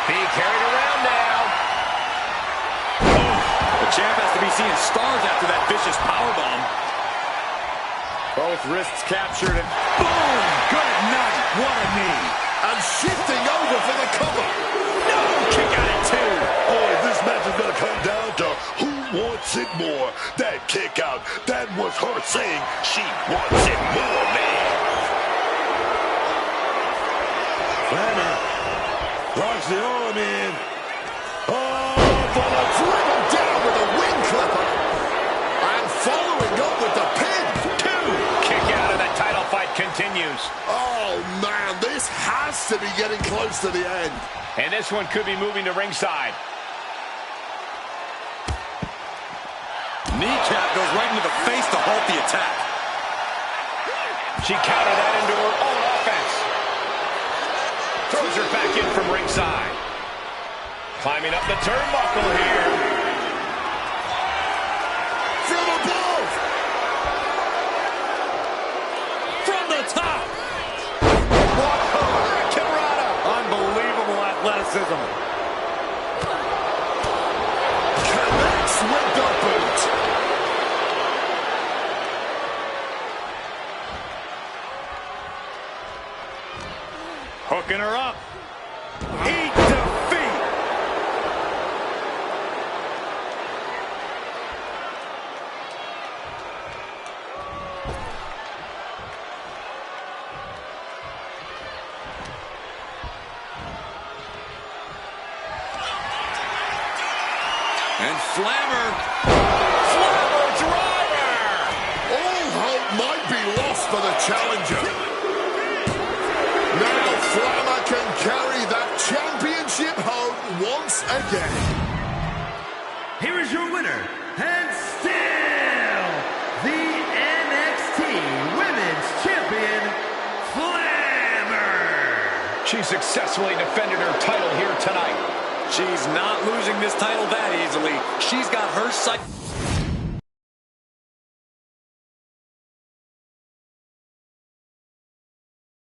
Being carried around now. The champ has to be seeing stars after that vicious powerbomb. Both wrists captured and boom! Good night. What a knee. And shifting over for the cover. No, kick out at two. Oh, this match is going to come down to who wants it more. That kick out, that was her saying she wants it more, man. Flammer locks the arm in. Oh, Driven down with a wing clipper. And following up with the pin. Kick out and the title fight continues. Oh, man, this has to be getting close to the end. And this one could be moving to ringside. Kneecap goes right into the face to halt the attack. She countered that into her own offense. Throws her back in from ringside. Climbing up the turnbuckle here. From above. him. Connects with the boot. Hooking her up. Eat defeat. And Flammer driver! All hope might be lost for the challenger. Now Flammer can carry that championship home once again. Here is your winner, and still the NXT Women's Champion, Flammer. She successfully defended her title here tonight. She's not losing this title that easily. She's got her sight.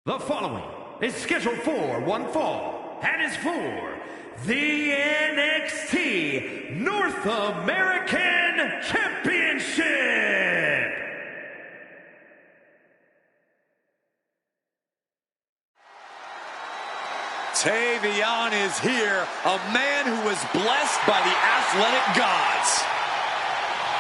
The following is scheduled for one fall and is for the NXT North American Championship. Tavion is here, a man who was blessed by the athletic gods.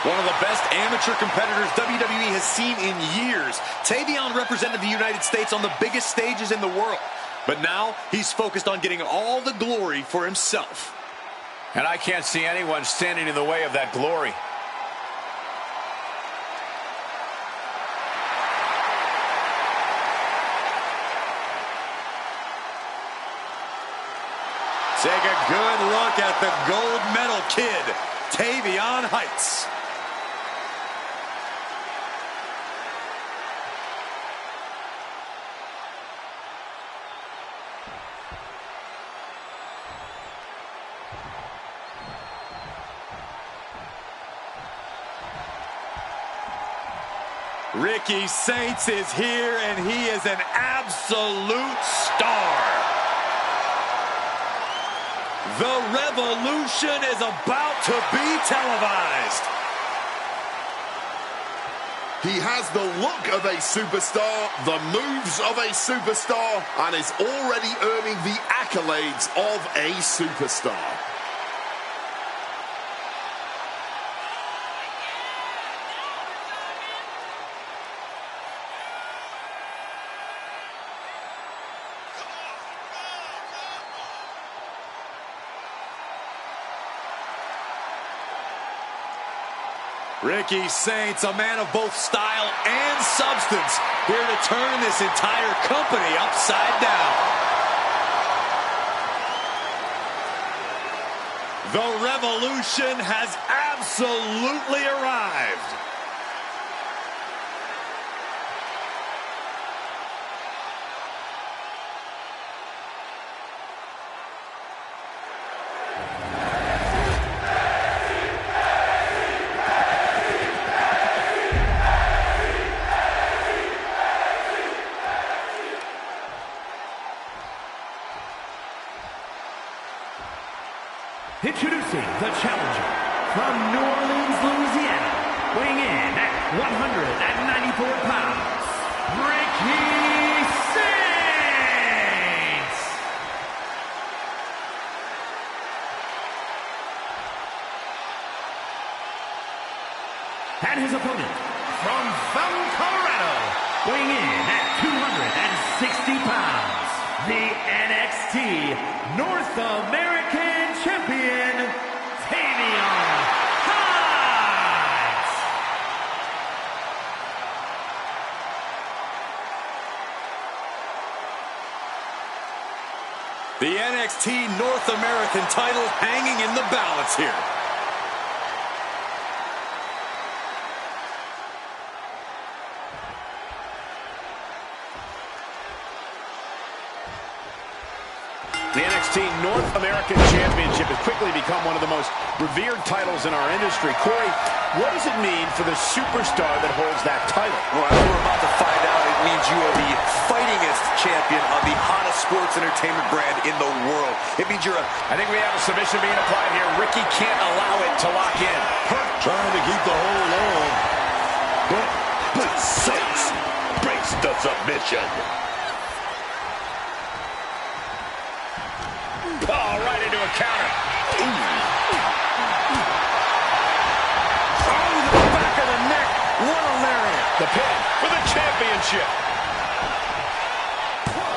One of the best amateur competitors WWE has seen in years. Tavion represented the United States on the biggest stages in the world. But now he's focused on getting all the glory for himself. And I can't see anyone standing in the way of that glory. Take a good look at the gold medal kid, Tavion Heights. Ricky Saints is here, and he is an absolute star. The revolution is about to be televised. He has the look of a superstar, the moves of a superstar, and is already earning the accolades of a superstar. Ricky Saints, a man of both style and substance, here to turn this entire company upside down. The revolution has absolutely arrived. Introducing the challenger from New Orleans, Louisiana, weighing in at 194 pounds, Ricky Saints! And his opponent from Fountain, Colorado, weighing in at 260 pounds, the NXT North American Champion, Tavion Heights. The NXT North American title hanging in the balance here. The NXT North American Championship has quickly become one of the most revered titles in our industry. Corey, what does it mean for the superstar that holds that title? Well, as we're about to find out, it means you are the fightingest champion on the hottest sports entertainment brand in the world. It means you're a... I think we have a submission being applied here. Ricky can't allow it to lock in. Trying to keep the hold on. But Saints breaks the submission. Oh, right into a counter. Oh, the back of the neck. What a lariat. The pin for the championship.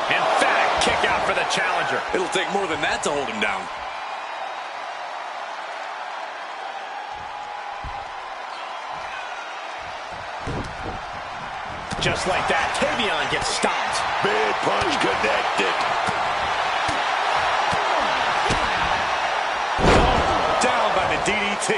Emphatic kick out for the challenger. It'll take more than that to hold him down. Just like that, Tavion gets stopped. Big punch connected. Down by the DDT.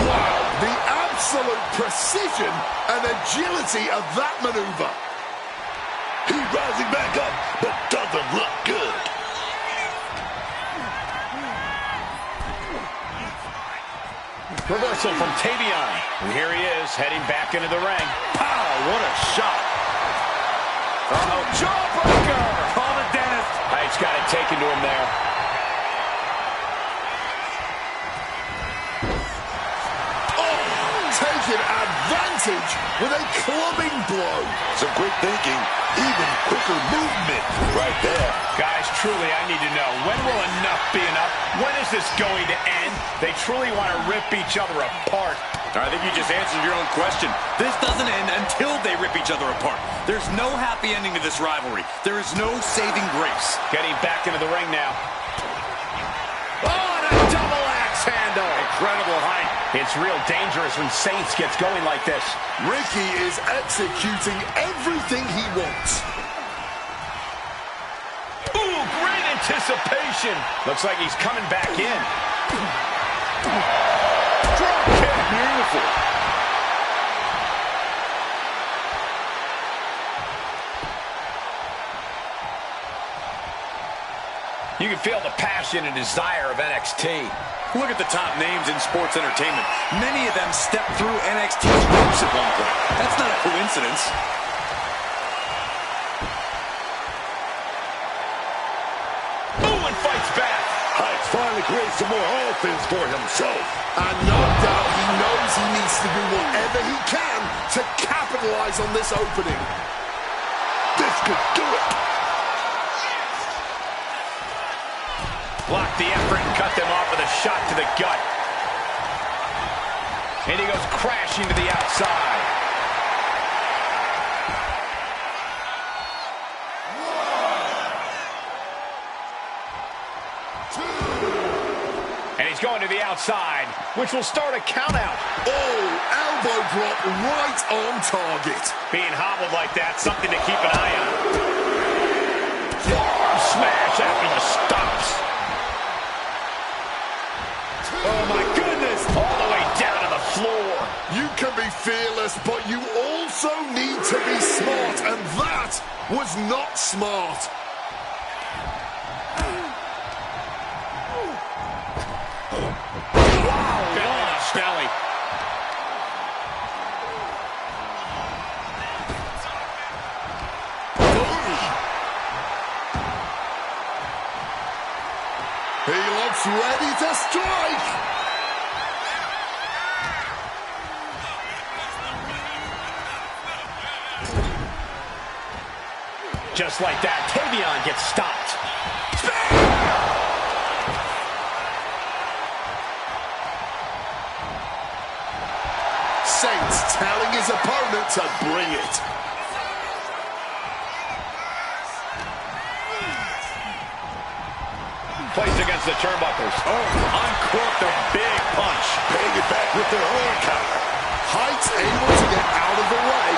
Wow, the absolute precision and agility of that maneuver. He's rising back up, but doesn't look good. Reversal from Tavion. And here he is, heading back into the ring. Pow, what a shot. Oh, jawbreaker! Call the dentist. He's got it taken to him there. Oh, taking advantage with a clubbing blow. Some quick thinking, even quicker movement right there. Guys, truly, I need to know, when will enough be enough? When is this going to end? They truly want to rip each other apart. I think you just answered your own question. This doesn't end until they rip each other apart. There's no happy ending to this rivalry. There is no saving grace. Getting back into the ring now. Oh, and a double axe handle. Incredible height. It's real dangerous when Saints gets going like this. Ricky is executing everything he wants. Ooh, great anticipation. Looks like he's coming back in. Drop kick. Beautiful. You can feel the passion and desire of NXT. Look at the top names in sports entertainment. Many of them stepped through NXT's ropes at one point. That's not a coincidence. Ooh, and fights back. Heights finally creates some more offense for himself. And no doubt he knows he needs to do whatever he can to capitalize on this opening. This could do it. Blocked the effort and cut them off with a shot to the gut. And he goes crashing to the outside. And he's going to the outside, which will start a countout. Oh, elbow drop right on target. Being hobbled like that, something to keep an eye on. Forearm smash after the stops. Oh, my goodness. All the way down to the floor. You can be fearless, but you also need to be smart, and that was not smart. Belly. He looks ready to strike. Just like that, Tavion gets stopped. Saints telling his opponent to bring it. Placed against the turnbuckles. Oh, uncorked a big punch. Paying it back with their own counter. Heights able to get out of the way.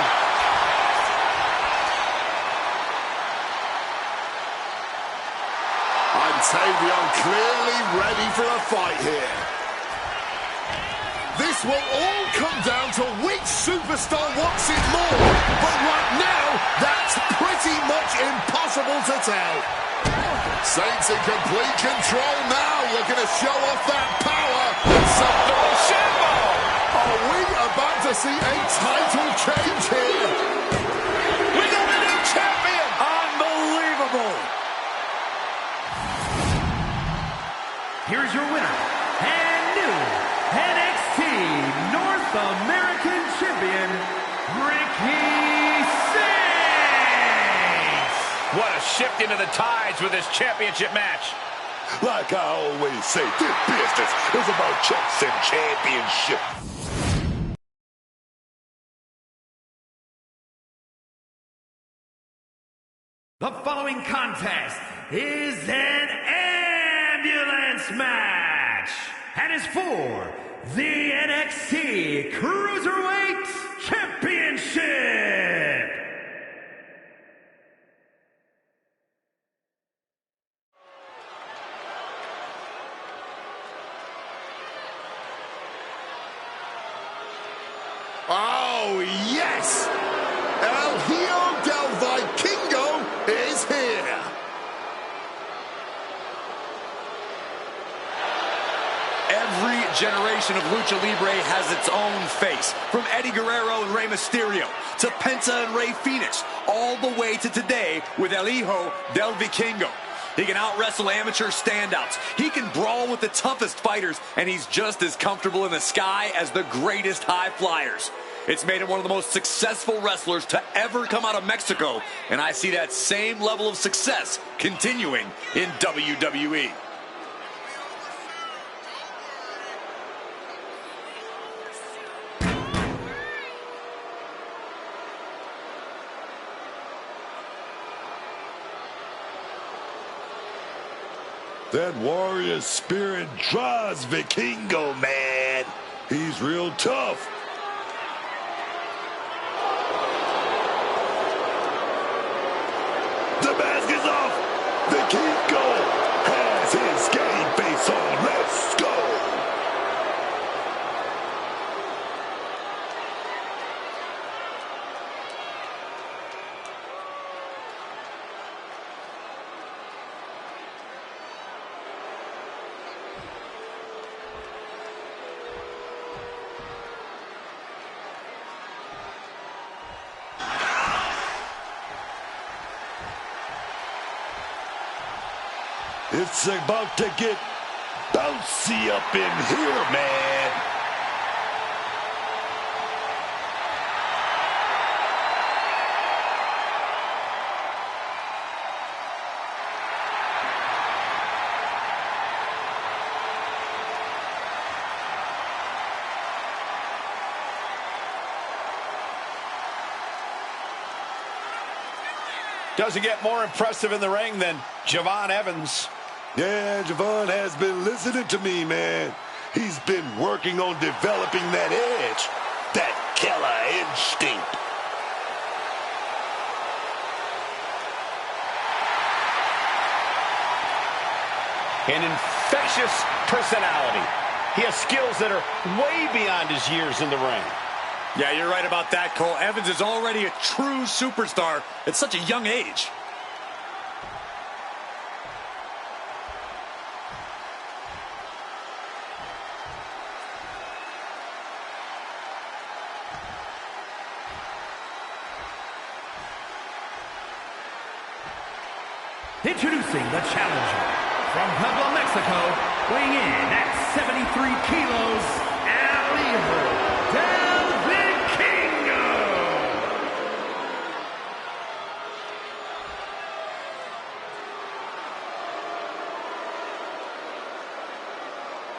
And Tavion clearly ready for a fight here. This will all come down to which superstar wants it more. But right pretty much impossible to tell. Saints in complete control now, looking to show off that power. Are we about to see a title change here? We got a new champion! Unbelievable! Here's your winner, and new NXT North American Champion, Ricky Saints! What a shift into the tides with this championship match. Like I always say, this business is about chasing championship. The following contest is an ambulance match and is for the NXT Cruiserweight Championship. Oh, yes! El Hijo del Vikingo is here. Every generation of Lucha Libre has its own face. From Eddie Guerrero and Rey Mysterio, to Penta and Rey Fenix, all the way to today with El Hijo del Vikingo. He can out-wrestle amateur standouts. He can brawl with the toughest fighters, and he's just as comfortable in the sky as the greatest high flyers. It's made him one of the most successful wrestlers to ever come out of Mexico, and I see that same level of success continuing in WWE. That warrior spirit drives Vikingo, man. He's real tough. The mask is off. Vikingo has his game face on. Let's go. It's about to get bouncy up in here, man. Doesn't get more impressive in the ring than Javon Evans. Yeah, Javon has been listening to me, man. He's been working on developing that edge, that killer instinct. An infectious personality. He has skills that are way beyond his years in the ring. Yeah, you're right about that, Cole. Evans is already a true superstar at such a young age. Introducing the challenger from Puebla, Mexico, weighing in at 73 kilos, El Hijo del Vikingo.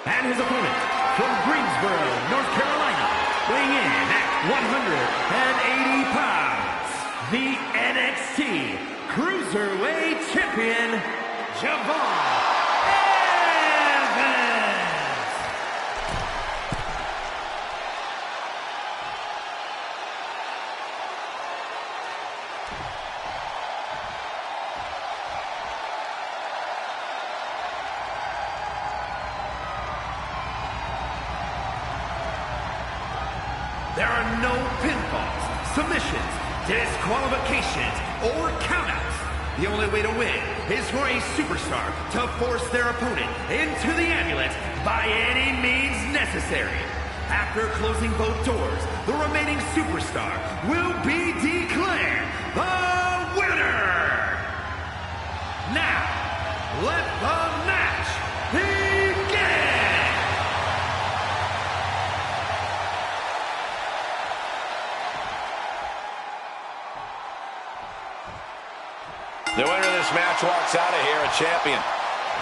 And his opponent from Greensboro, North Carolina, weighing in at 180 pounds, the NXT Cruiserweight Champion, Javon Evans. There are no pinfalls, submissions, disqualifications, or countouts. The only way to win is for a superstar to force their opponent into the ambulance by any means necessary. After closing both doors, the remaining superstar will be declared the winner. Now, let the match begin! The winner of this match walks out of here a champion.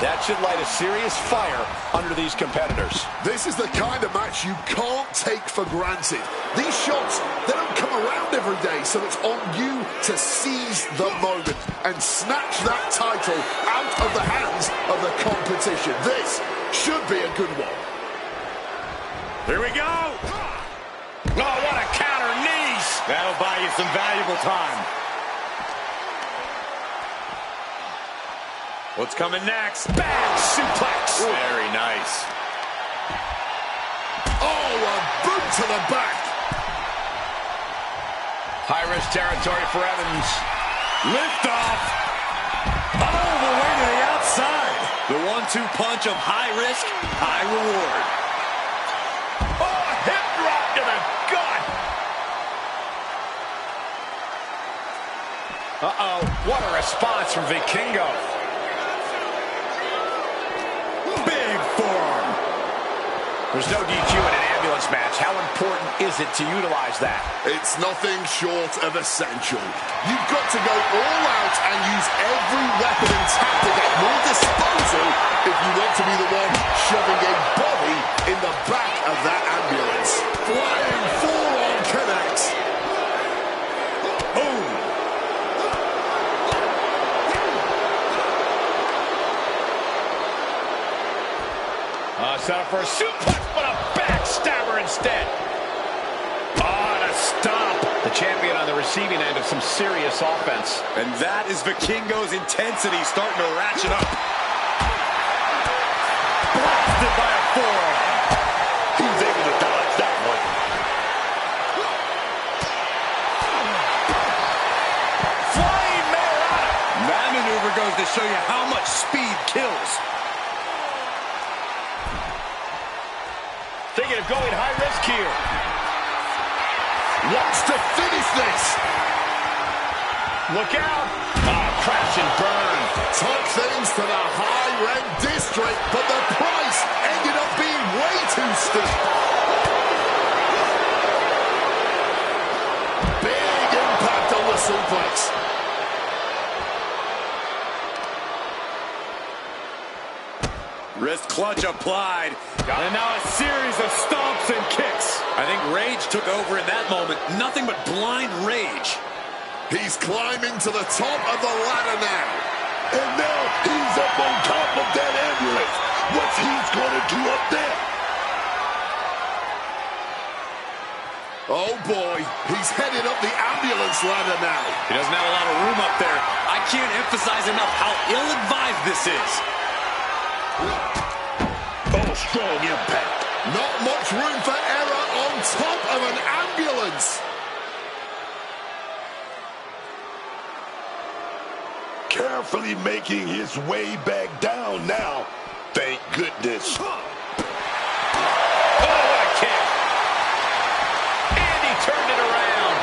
That should light a serious fire under these competitors. This is the kind of match you can't take for granted. These shots, they don't come around every day, so it's on you to seize the moment and snatch that title out of the hands of the competition. This should be a good one. Here we go. Oh, what a counter knees. That'll buy you some valuable time. What's coming next? Bad suplex. Very nice. Oh, a boot to the back. High-risk territory for Evans. Lift off. All the way to the outside. The 1-2 punch of high risk, high reward. Oh, hip drop to the gut. Uh-oh, what a response from Vikingo. Big forearm. There's no DQ in an ambulance match. How important is it to utilize that? It's nothing short of essential. You've got to go all out and use every weapon and tactic at your disposal if you want to be the one shoving a body in the back of that ambulance. Flying forearm connects. Boom. Set up for a suplex, but a backstabber instead. Oh, and a stomp. The champion on the receiving end of some serious offense. And that is Vikingo's intensity starting to ratchet up. Blasted by a forearm. He was able to dodge that one. Flying Mayorata. That maneuver goes to show you how much speed kills. Thinking of going high risk here. Wants to finish this. Look out. Oh, crash and burn. Took things to the high-rent district, but the price ended up being way too steep. Big impact on the suplex. Wrist clutch applied. And now a series of stomps and kicks. I think rage took over in that moment. Nothing but blind rage. He's climbing to the top of the ladder now. And now he's up on top of that ambulance. What's he going to do up there? Oh boy, he's headed up the ambulance ladder now. He doesn't have a lot of room up there. I can't emphasize enough how ill-advised this is. Oh, strong impact. Not much room for error on top of an ambulance. Carefully making his way back down now. Thank goodness. Oh, what a kick. And he turned it around.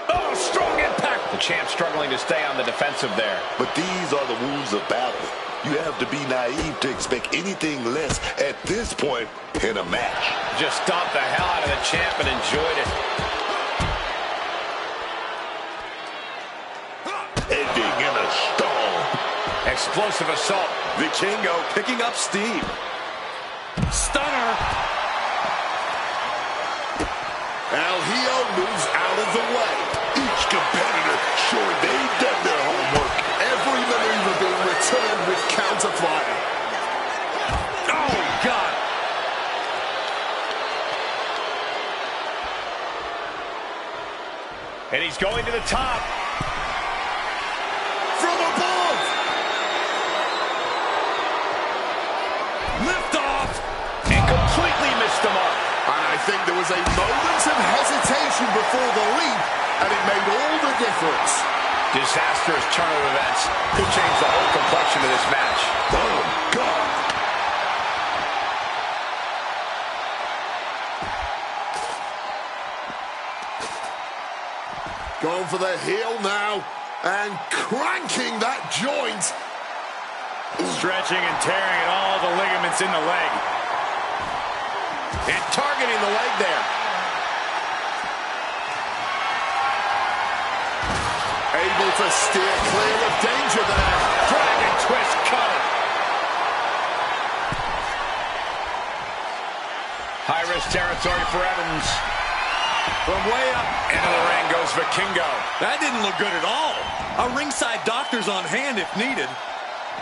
Oh, strong impact. The champ struggling to stay on the defensive there. But these are the rules of battle. You have to be naive to expect anything less at this point in a match. Just stomped the hell out of the champ and enjoyed it. Ending in a stall. Explosive assault. Vikingo picking up steam. Stunner. El Hijo moves out of the way. Each competitor showing they've done their homework. Every maneuver being returned with counterfire. Oh, God. And he's going to the top. From above. think there was a moment of hesitation before the leap, and it made all the difference. Disastrous turn of events could change the whole complexion of this match. Oh, God. Going for the heel now and cranking that joint. Stretching and tearing at all the ligaments in the leg. And targeting the leg there. Able to steer clear of danger there. Dragon twist cutter. High-risk territory for Evans. From way up. Into the ring goes Vikingo. That didn't look good at all. A ringside doctor's on hand if needed.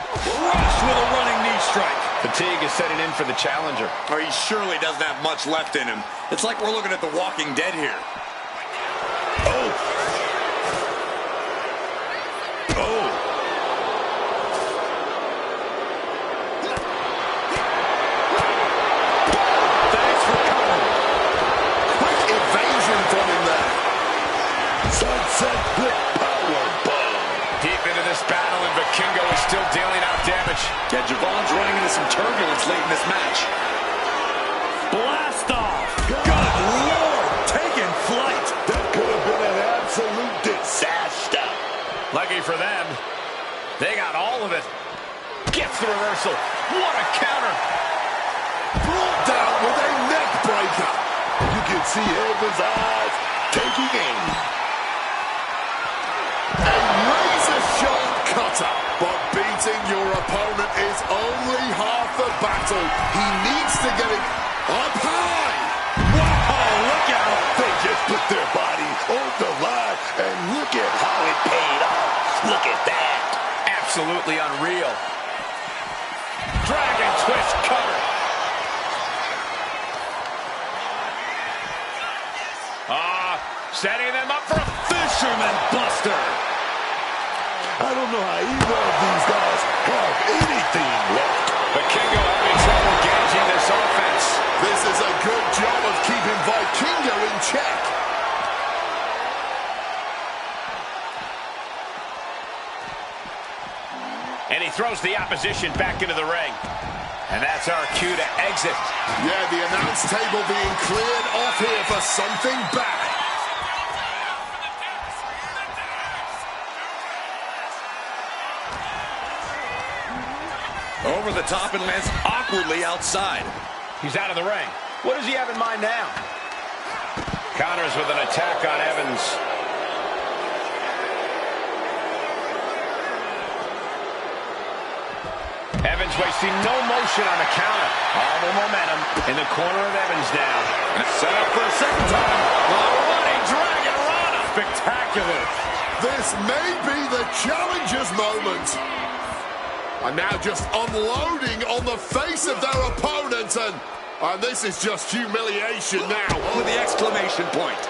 Rush with a running knee strike. Fatigue is setting in for the challenger. Oh, he surely doesn't have much left in him. It's like we're looking at The Walking Dead here. Oh. Oh. Thanks for coming. Quick evasion from him there. Sunset flip powerbomb. Deep into this battle, and Vikingo is still dealing out damage. Yeah, Javon's running into some turbulence late in this match. Blast off. Good Lord. Taking flight. That could have been an absolute disaster. Lucky for them, they got all of it. Gets the reversal. What a counter. Brought down with a neck breaker. You can see Evans' eyes taking aim. A razor-sharp cutter. But beating your opponent is only half the battle. He needs to get it up high. Wow, look out. They just put their body on the line, and look at how it paid off. Look at that. Absolutely unreal. Dragon twist cutter. Setting them up for a Fisherman buster. I don't know how either of these guys have anything left. Vikingo having trouble gauging this offense. This is a good job of keeping Vikingo in check. And he throws the opposition back into the ring. And that's our cue to exit. Yeah, the announce table being cleared off here for something bad. Over the top and lands awkwardly outside. He's out of the ring. What does he have in mind now? Counters with an attack on Evans. Evans wasting no motion on the counter. All the momentum in the corner of Evans now. Set up for a second time. Running Dragon Rana. Spectacular. This may be the challenger's moment. And now just unloading on the face of their opponent. And this is just humiliation now. With the exclamation point.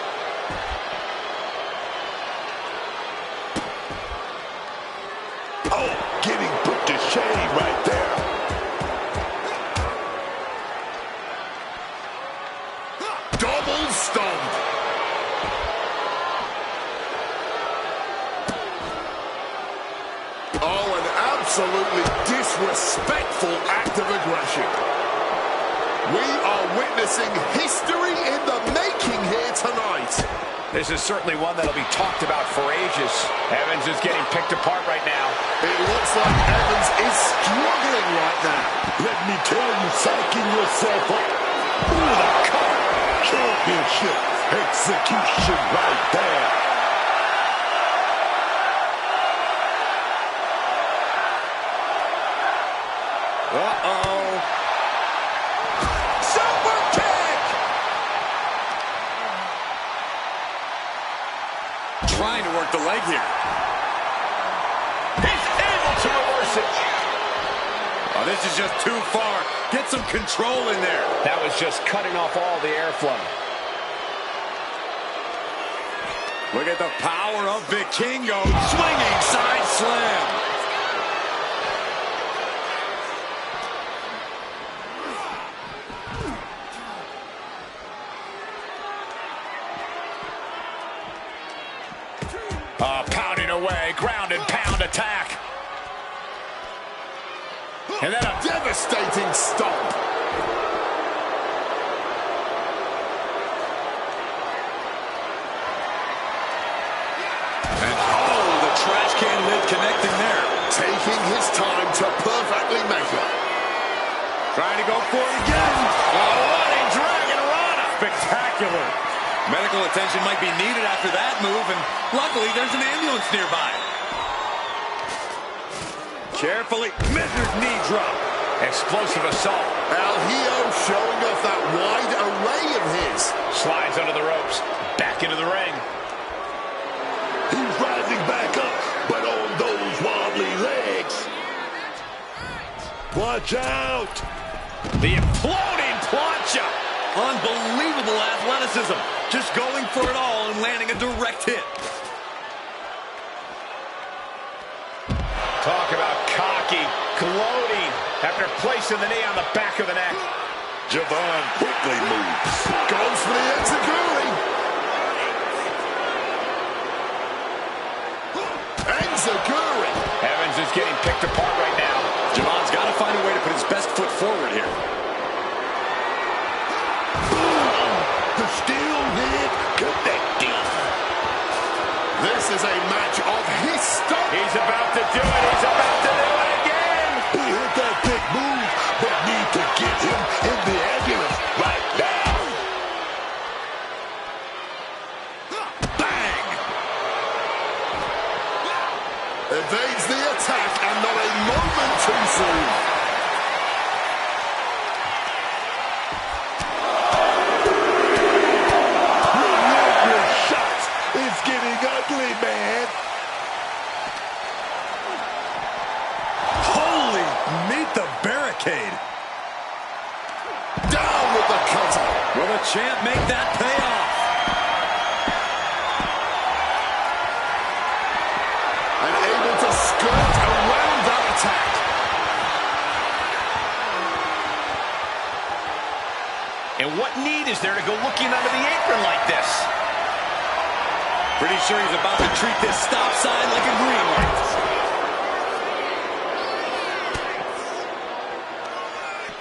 Oh, getting put to shame right there. Double stomp. Oh, an absolutely disrespectful act of aggression. We are witnessing history in the making here tonight. This is certainly one that'll be talked about for ages. Evans is getting picked apart right now. It looks like Evans is struggling right now. Let me tell you, psyching yourself up. Ooh, the cover. Championship execution right there. Uh-oh. Super kick! Trying to work the leg here. He's able to reverse it. Oh, this is just too far. Get some control in there. That was just cutting off all the airflow. Look at the power of Vikingo. Swinging side slam. Pounding away, ground and pound attack. And then a devastating stomp. And oh, the trash can lid connecting there. Taking his time to perfectly measure. Trying to go for it again. running dragon rana. Spectacular. Medical attention might be needed after that move, and luckily there's an ambulance nearby. Carefully measured knee drop. Explosive assault. El Hijo showing off that wide array of his. Slides under the ropes. Back into the ring. He's rising back up, but on those wobbly legs. Watch out! The imploding plancha. Unbelievable athleticism. Just going for it all and landing a direct hit. Talk about cocky, gloating after placing the knee on the back of the neck. Javon quickly moves. Goes for the enziguri. Enziguri. Evans is getting picked apart right now. Javon's got to find a way to put his best foot forward here. The steel head connecting. This is a match of history. He's about to do it. He's about to do it again. He hit that big move, but need to get him in the ambulance right now. Bang! Evades the attack and not a moment too soon. Relentless shots. It's getting ugly, man. Holy, meet the barricade. Down with the cutter. Will the champ make that pay off? And able to skirt around that attack. And what need is there to go looking under the apron like this? Pretty sure he's about to treat this stop sign like a green light.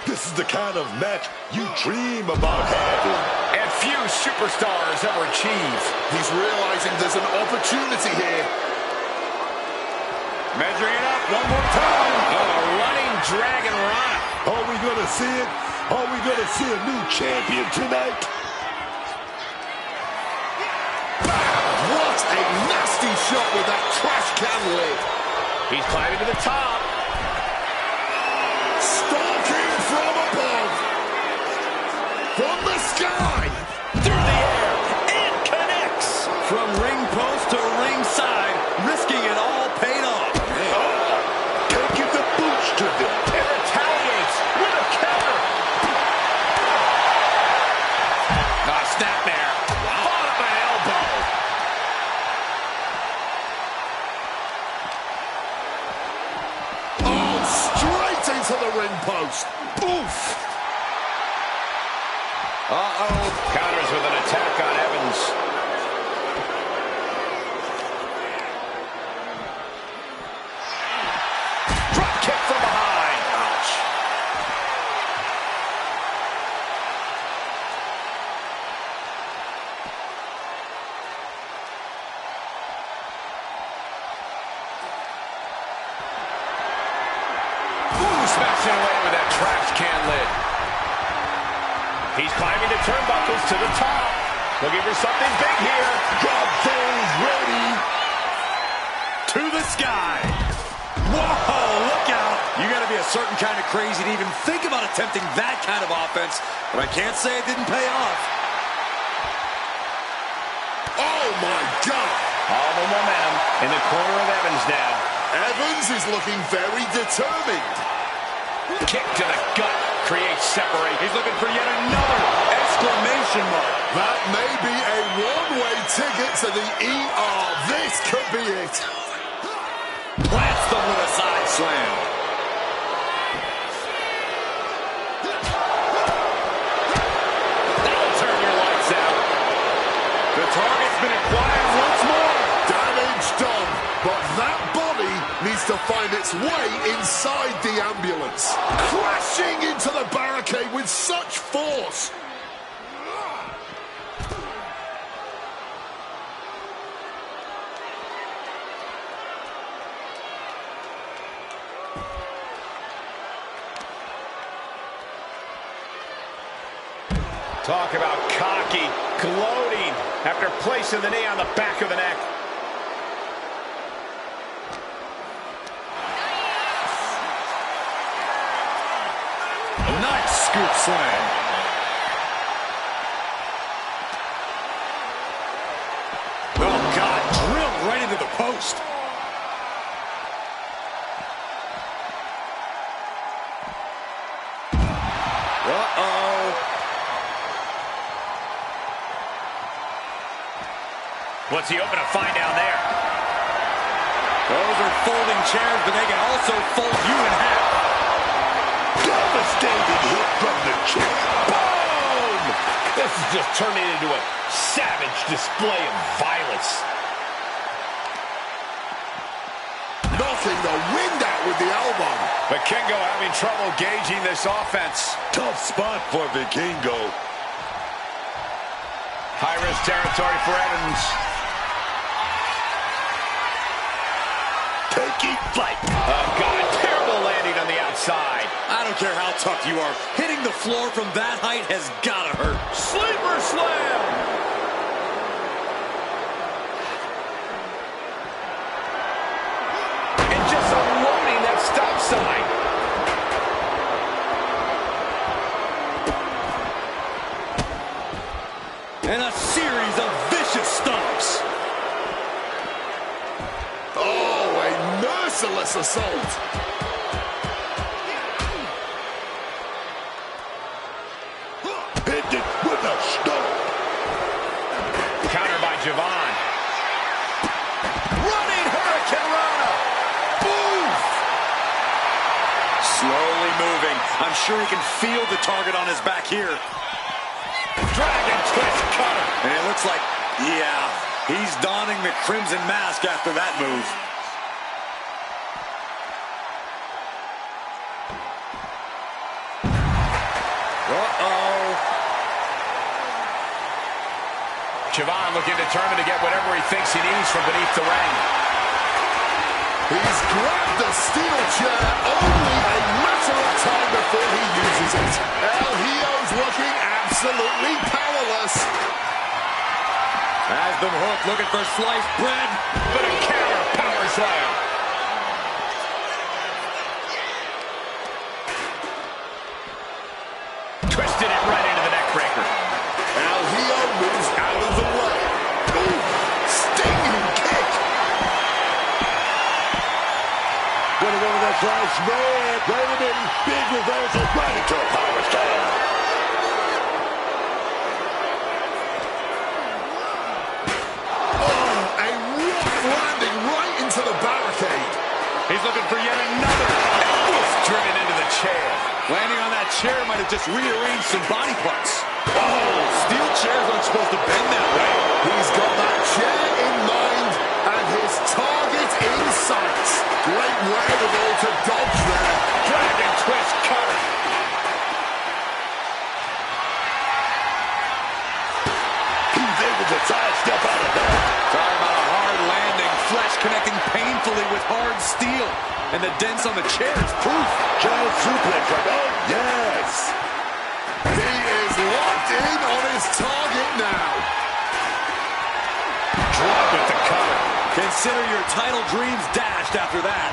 This is the kind of match you dream about having. And few superstars ever achieve. He's realizing there's an opportunity here. Measuring it up one more time. Oh, a running dragon rana. Are we going to see it? Are we going to see a new champion tonight? What a nasty shot with that trash can lid. He's climbing to the top. Stalking from above. From the sky. Through the air. And connects. From ring post to ringside, risking it all paid off. Taking the boots to them. And retaliates with a counter. Snapmare. Bottom of elbow. Oh, straight into the ring post. Oof. Uh-oh. Counters with an attack on Evans. Drop kick from behind. Ouch. Ooh, smashing away with that trash can lid. He's climbing the turnbuckles to the top. Looking for something big here. Drop those ready. To the sky. Whoa, look out. You got to be a certain kind of crazy to even think about attempting that kind of offense. But I can't say it didn't pay off. Oh, my God. All the momentum in the corner of Evans now. Evans is looking very determined. Kick to the gut creates separation. He's looking for yet another exclamation mark. That may be a one-way ticket to the ER. This could be it. Plants them with a side slam. That'll turn your lights out. The target's been acquired once more. Damage to find its way inside the ambulance. Crashing into the barricade with such force. Talk about cocky, gloating after placing the knee on the back of the neck. Nice scoop slam. Oh, God, drilled right into the post. Uh-oh. What's he open to find down there? Those are folding chairs, but they can also fold you in half. Devastating hit from the chair. Boom! This is just turning into a savage display of violence. Knocking the wind out with the elbow. Vikingo having trouble gauging this offense. Tough spot for Vikingo. High-risk territory for Evans. Taking flight. Oh, God, terrible landing on the outside. I don't care how tough you are. Hitting the floor from that height has gotta hurt. Sleeper slam! And just unloading that stop sign. And a series of vicious stomps. Oh, a merciless assault. Hit it with a stomp. Counter by Javon. Running Hurricane Rana. Boom! Slowly moving. I'm sure he can feel the target on his back here. Dragon twist cutter. And it looks like, yeah, he's donning the crimson mask after that move. Uh-oh. Javon looking determined to get whatever he thinks he needs from beneath the ring. He's grabbed the steel chair, only a matter of time before he uses it. El Hio's looking absolutely powerless. Has been hooked, looking for sliced bread. But a counter power slam. Twisted it right into the neck breaker. El Hio moves out of the way. Ooh, stinging kick. Gonna go to that slice spread. Wait a minute. Big reversal. Right into a power slam. Oh, a rough landing right into the barricade. He's looking for yet another. Elbows driven into the chair. Landing on that chair might have just rearranged some body parts. Oh, steel chairs aren't supposed to bend that way. He's got that chair in mind and his target in sight. Great wherewithal to dodge there. Dragon twist cutter. He's able to sidestep out of that. Talking about a hard landing, flesh connecting painfully with hard steel. And the dents on the chair is proof. Giant suplex. Oh, yes. He is locked in on his target now. Drop with the cover. Consider your title dreams dashed after that.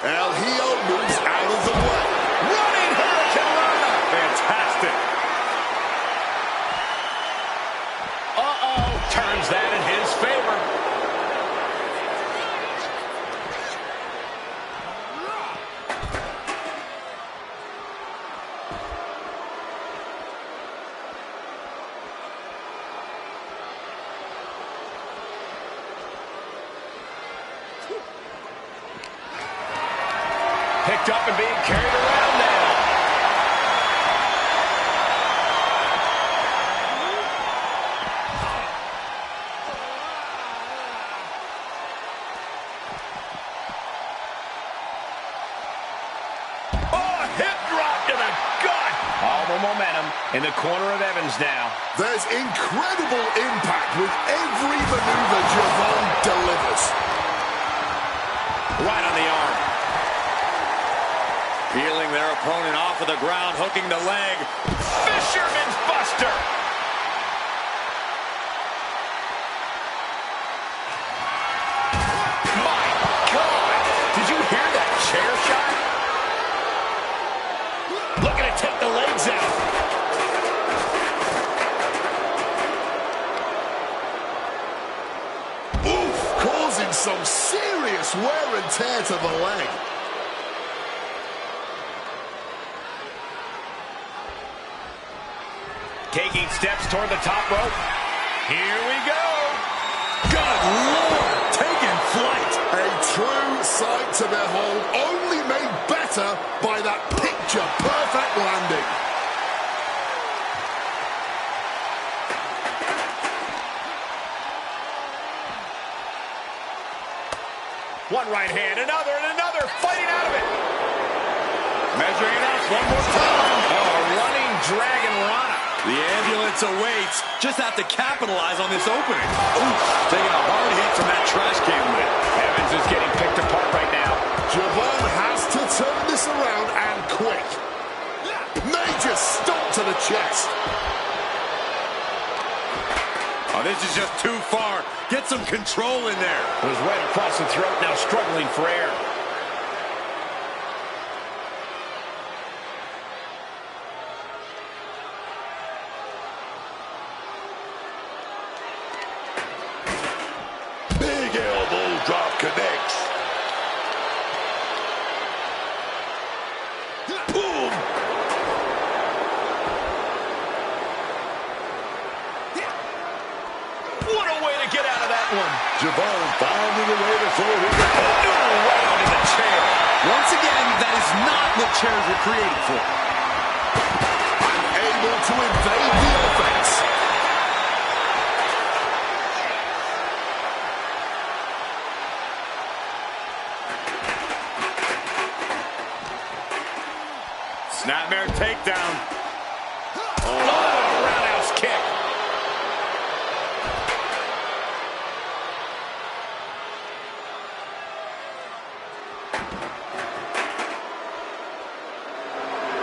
El Hijo moves out of the way. Running Hurricane Rana. Fantastic. Uh-oh. Turns that in his favor. picked up and being carried around now. Momentum in the corner of Evans now. There's incredible impact with every maneuver Javon delivers. Right on the arm. Peeling their opponent off of the ground, hooking the leg. Fisherman's Buster. My God! Did you hear that chair shot? Looking to take the legs out. Oof, causing some serious wear and tear to the leg. Taking steps toward the top rope. Here we go. Good Lord, taking flight. A true sight to behold, only made better by that picture-perfect landing. One right hand, another, and another, fighting out of it. Measuring it up one more time. Oh, a running Dragon Rana. The ambulance awaits. Just have to capitalize on this opening. Ooh, taking a hard hit from that trash can lid. Evans is getting picked apart right now. Javon has to turn this around and quick. Major stomp to the chest. Oh, this is just too far. Get some control in there. It was right across the throat, now struggling for air. Big elbow drop connects. Boom! What a way to get out of that one. Javon finding a way to throw his Right onto the chair. Once again, that is not what chairs were created for. Able to invade the offense. Snapmare takedown. Oh, roundhouse kick.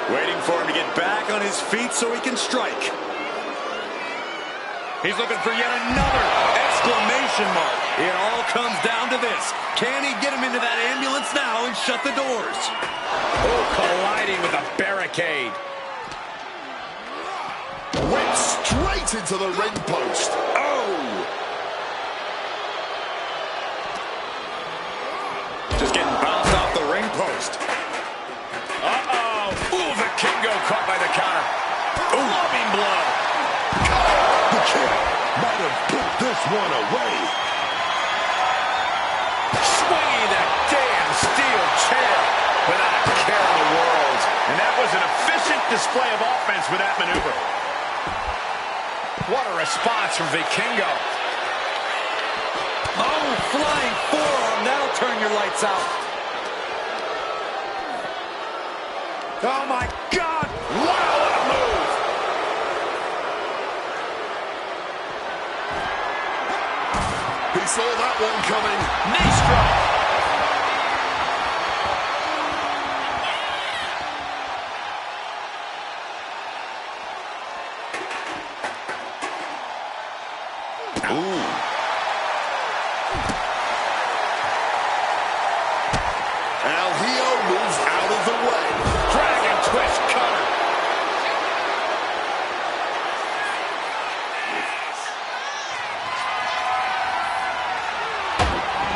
Waiting for him to get back on his feet so he can strike. He's looking for yet another exclamation mark. It all comes down to this. Can he get him into that ambulance now and shut the doors? Oh, colliding with a barricade. Went straight into the ring post. Oh! Just getting bounced off the ring post. Uh-oh. Ooh, the Kingo caught by the counter. Ooh, loving blow. The champ might have put this one away. Swinging that damn steel chair without a care in the world. And that was an efficient display of offense with that maneuver. What a response from Vikingo. Oh, flying forearm. That'll turn your lights out. Oh, my God. Wow, what a move. He saw that one coming. Knee strike. Moves out of the way. Dragon twist cutter.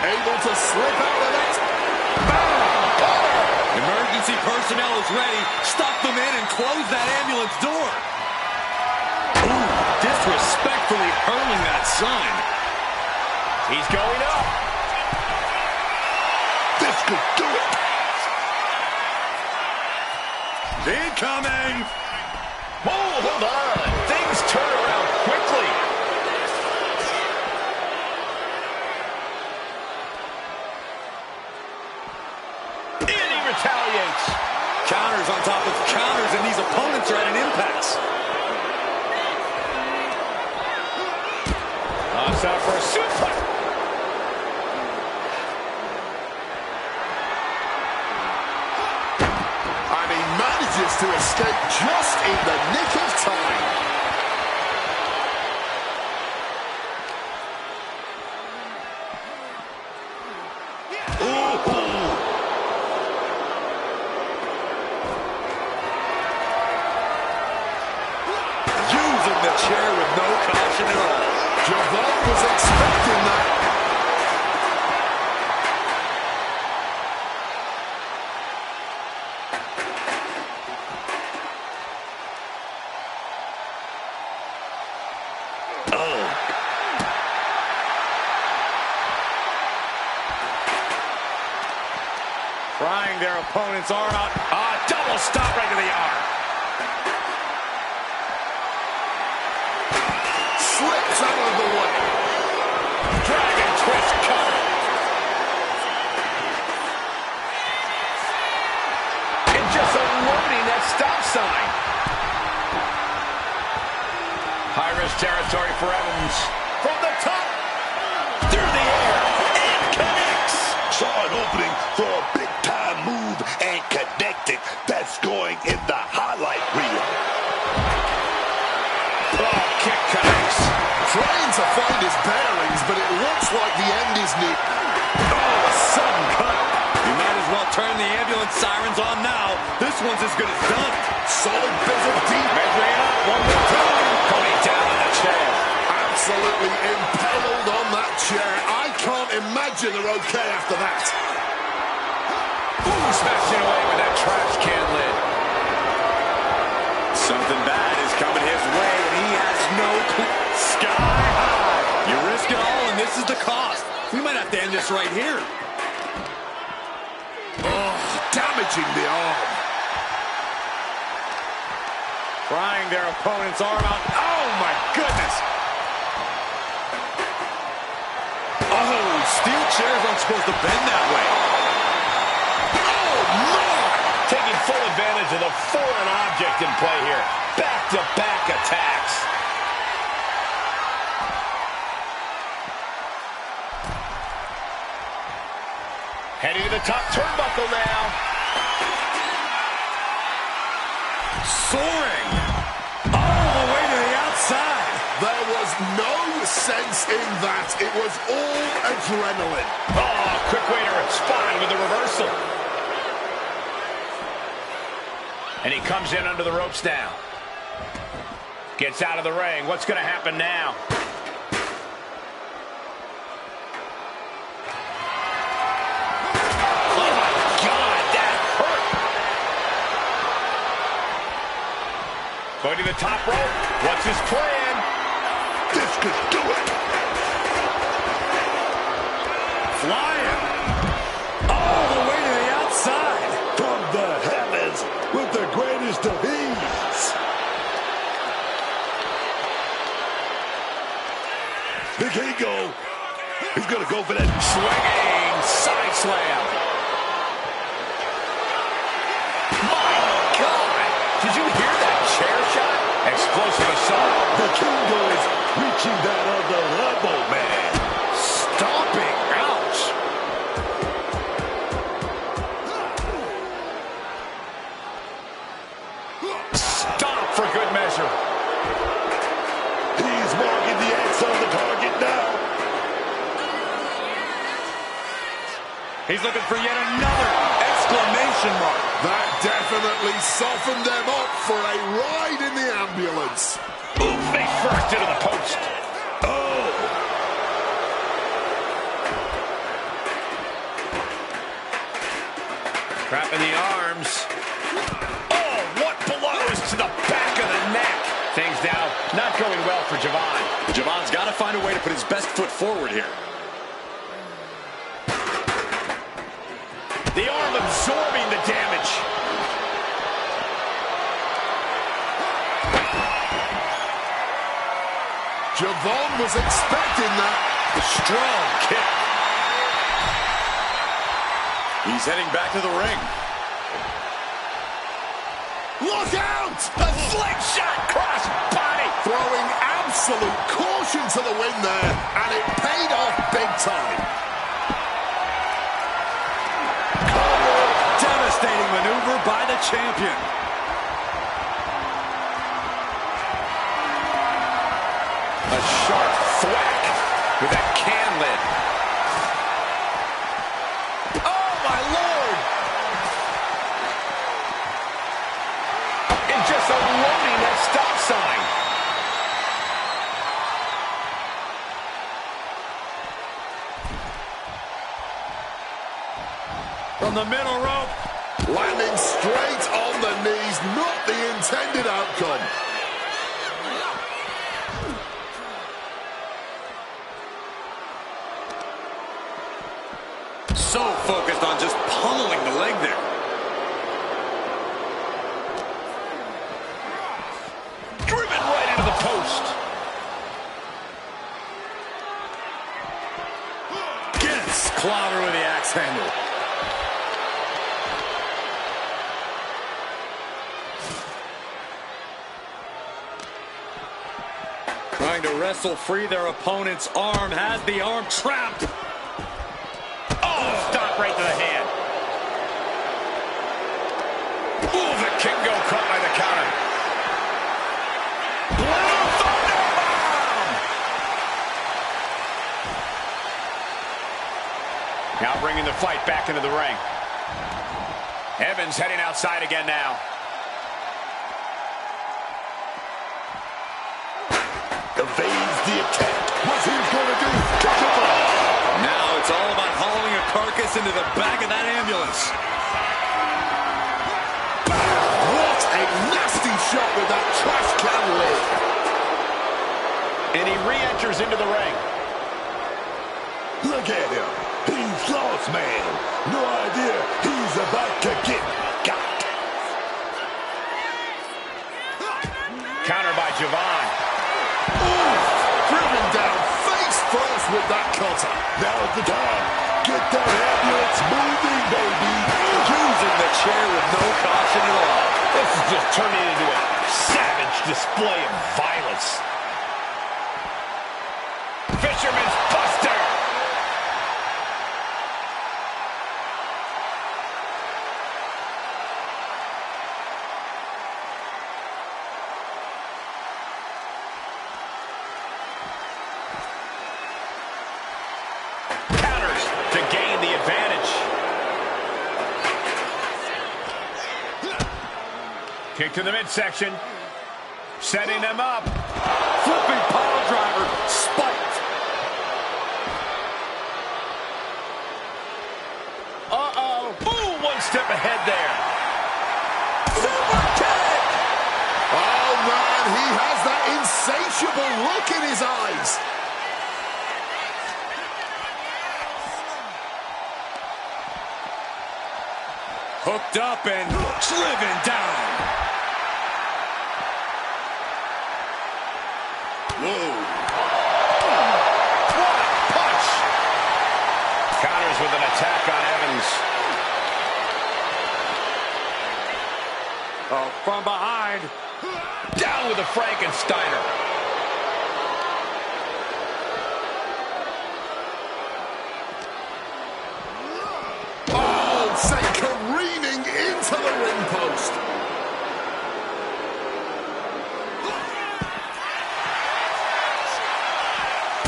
Able to slip out of it. Emergency personnel is ready. Stuff them in and close that ambulance door. Ooh, disrespectfully hurling that sign. He's going up. This could do it. Incoming! Whoa, hold on. Things turn around quickly. And he retaliates. Counters on top of counters, and these opponents are at an impasse. Set up for a suplex. And he manages to escape just in the nick of time. Using the chair with no caution at all. Javon was expecting that. Prying their opponent's arm out. Double stop right to the arm. Slips out of the way. Dragon twist cover. And just unloading that stop sign. High-risk territory for Evans. From the top. Through the air. And connects. Saw an opening for a big-time move and connected. That's going in the highlight reel. Oh, kick connects. Trying to find his bearings, but it looks like the end is near. Oh, a sudden cut. You might as well turn the ambulance sirens on now. This one's as good as done. Solid bit of deep. Measuring up one more time. Coming down on the chair. Absolutely impaled on that chair. I can't imagine they're okay after that. Ooh, smashing away with that trash can lid. Something bad is coming his way, and he has no clue. Sky high. You risk it all, and this is the cost. We might have to end this right here. Oh, damaging the arm. Prying their opponent's arm out. Oh, my goodness. Oh, steel chairs aren't supposed to bend that way. Oh, my! Taking full advantage of the foreign object in play here. Back-to-back attacks. Heading to the top turnbuckle now. Soaring all the way to the outside. There was no sense in that. It was all adrenaline. Oh, quick way to respond with the reversal. And he comes in under the ropes now. Gets out of the ring. What's going to happen now? Oh, my God, that hurt. Going to the top rope. What's his plan? This could do it. Flying all the way to the outside. From the heavens with the greatest of ease. Here he go. He's going to go for that. Swinging side slam. My God! Did you hear that chair shot? Explosive assault. The Kingo is reaching that other level, man. Stomping. Ouch. Stomp for good measure. He's marking the X on the target now. He's looking for yet another exclamation mark. That definitely softened them up for a ride in the ambulance. Ooh, face first into the post. Oh, Trapping the arms. Oh, what blows to the back of the neck. Things now not going well for Javon. Javon's got to find a way to put his best foot forward here. The arm absorbing the damage. Javon was expecting that. A strong kick. He's heading back to the ring. Look out! A slingshot cross body! Throwing absolute caution to the wind there, and it paid off big time. Devastating maneuver by the champion. A sharp thwack with that can lid. Oh, my Lord! And just unloading that stop sign. From the middle rope. Landing straight on the knees, not the intended outcome. So focused on just pummeling the leg there. Driven right into the post. Gets clobbered with the axe handle. Trying to wrestle free their opponent's arm. Has the arm trapped. Stop right to the hand. Ooh, the kick go caught by the counter. Blue Thunder Bomb! Now bringing the fight back into the ring. Evans heading outside again now. Evades the attack. What's he gonna do? Kick him off. Now it's all about hauling a carcass into the back of that ambulance. What a nasty shot with that trash can lid. And he re-enters into the ring. Look at him. He's lost, man. No idea he's about to get got. Counter by Javon. Driven down face first with that cutter. Now's the time. Get that ambulance moving, baby. Using the chair with no caution at all. This is just turning into a savage display of violence. Fisherman's Buster. Counters to gain the advantage. Kick to the midsection. Setting them up. Flipping pile driver. Spiked. Uh-oh. Ooh, one step ahead there. Super kick! Oh, man, he has that insatiable look in his eyes. Hooked up and driven down. Whoa. What a punch! Counters with an attack on Evans. Oh, from behind. Down with a Frankensteiner. Oh, sent careening into the ring post.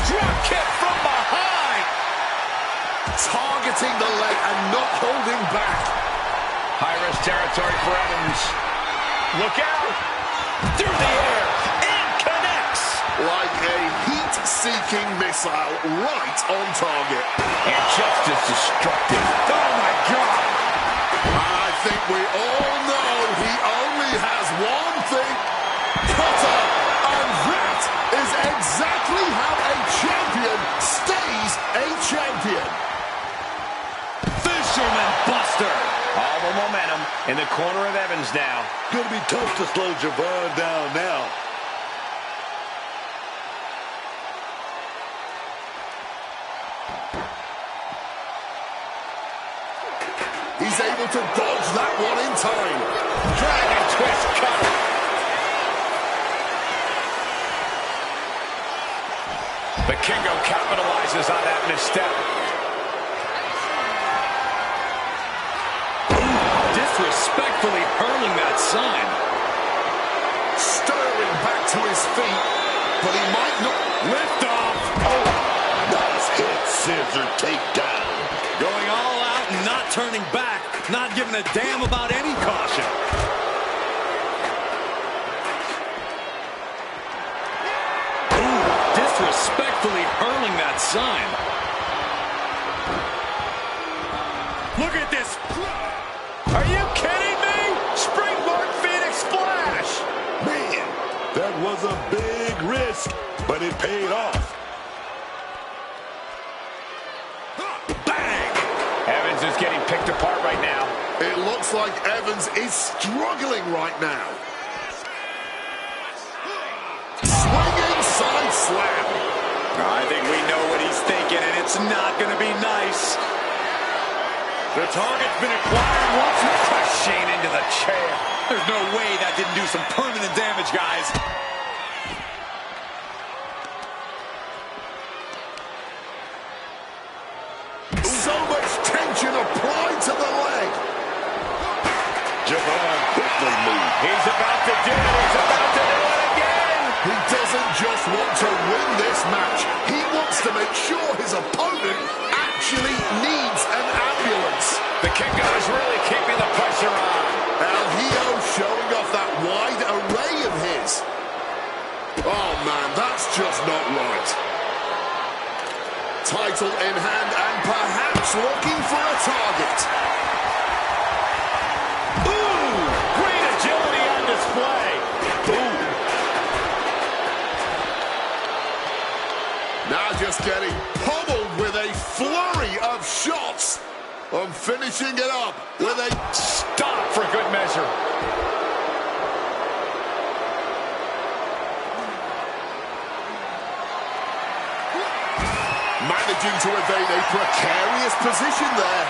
Drop kick from behind. Targeting the leg and not holding back. High-risk territory for Evans. Look out. Through the air. And connects. Like a heat-seeking missile right on target. And just as destructive. Oh, my God. I think we all know he only has one thing. Cutter. And that is exactly how a champion stays a champion. Fisherman Buster. All the momentum in the corner of Evans now. Gonna be tough to slow Javon down now. he's able to dodge that one in time. Dragon twist cover. The Kingo capitalizes on that misstep. Disrespectfully hurling that sign. Sterling back to his feet, but he might not lift off. Oh, nice head scissor takedown. Going all out and not turning back. Not giving a damn about any caution. Ooh, disrespectfully hurling that sign. Look at this. Are you kidding me? Springboard Phoenix Splash. Man, that was a big risk, but it paid off. Bang! Evans is getting picked apart right now. It looks like Evans is struggling right now. Swinging side slam. I think we know what he's thinking, and it's not going to be nice. The target's been acquired once more. Shane into the chair. There's no way that didn't do some permanent damage, guys. So much tension applied to the leg. Javon quickly moved. He's about to do it. He's about to do it again. He doesn't just want to win this match. He wants to make sure his opponent actually needs an ambulance. The Kingo is really keeping the pressure on. El Hijo showing off that wide array of his. Oh, man, that's just not right. Title in hand and perhaps looking for a target. Ooh, great agility on display. Boom. Now just getting pummeled with a flurry of shots. I'm finishing it up with a stop for good measure. Managing to evade a precarious position there.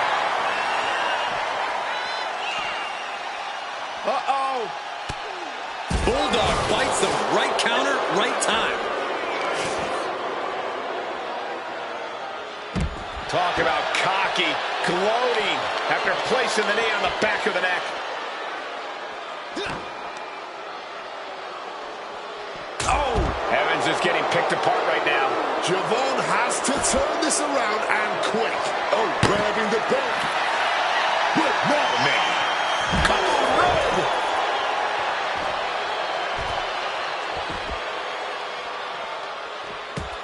Uh-oh. Bulldog bites them. Right counter, right time. Talk about cocky, gloating after placing the knee on the back of the neck. Oh! Evans is getting picked apart right now. Javon has to turn this around and quick. Oh, grabbing the belt. Good now, man. Come on, Red!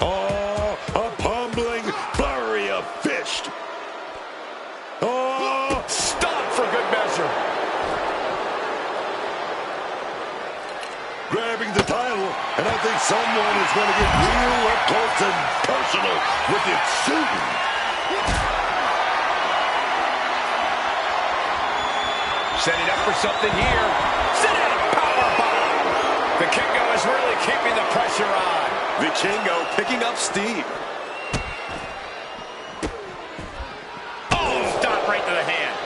Oh, a humbling flurry of fist. Oh, Stop for good measure. grabbing the title, and I think someone is going to get real up close and personal with it soon. Setting up for something here. Sit in a powerbomb. The Kingo is really keeping the pressure on. The Kingo picking up steam. Oh, stop right to the hand.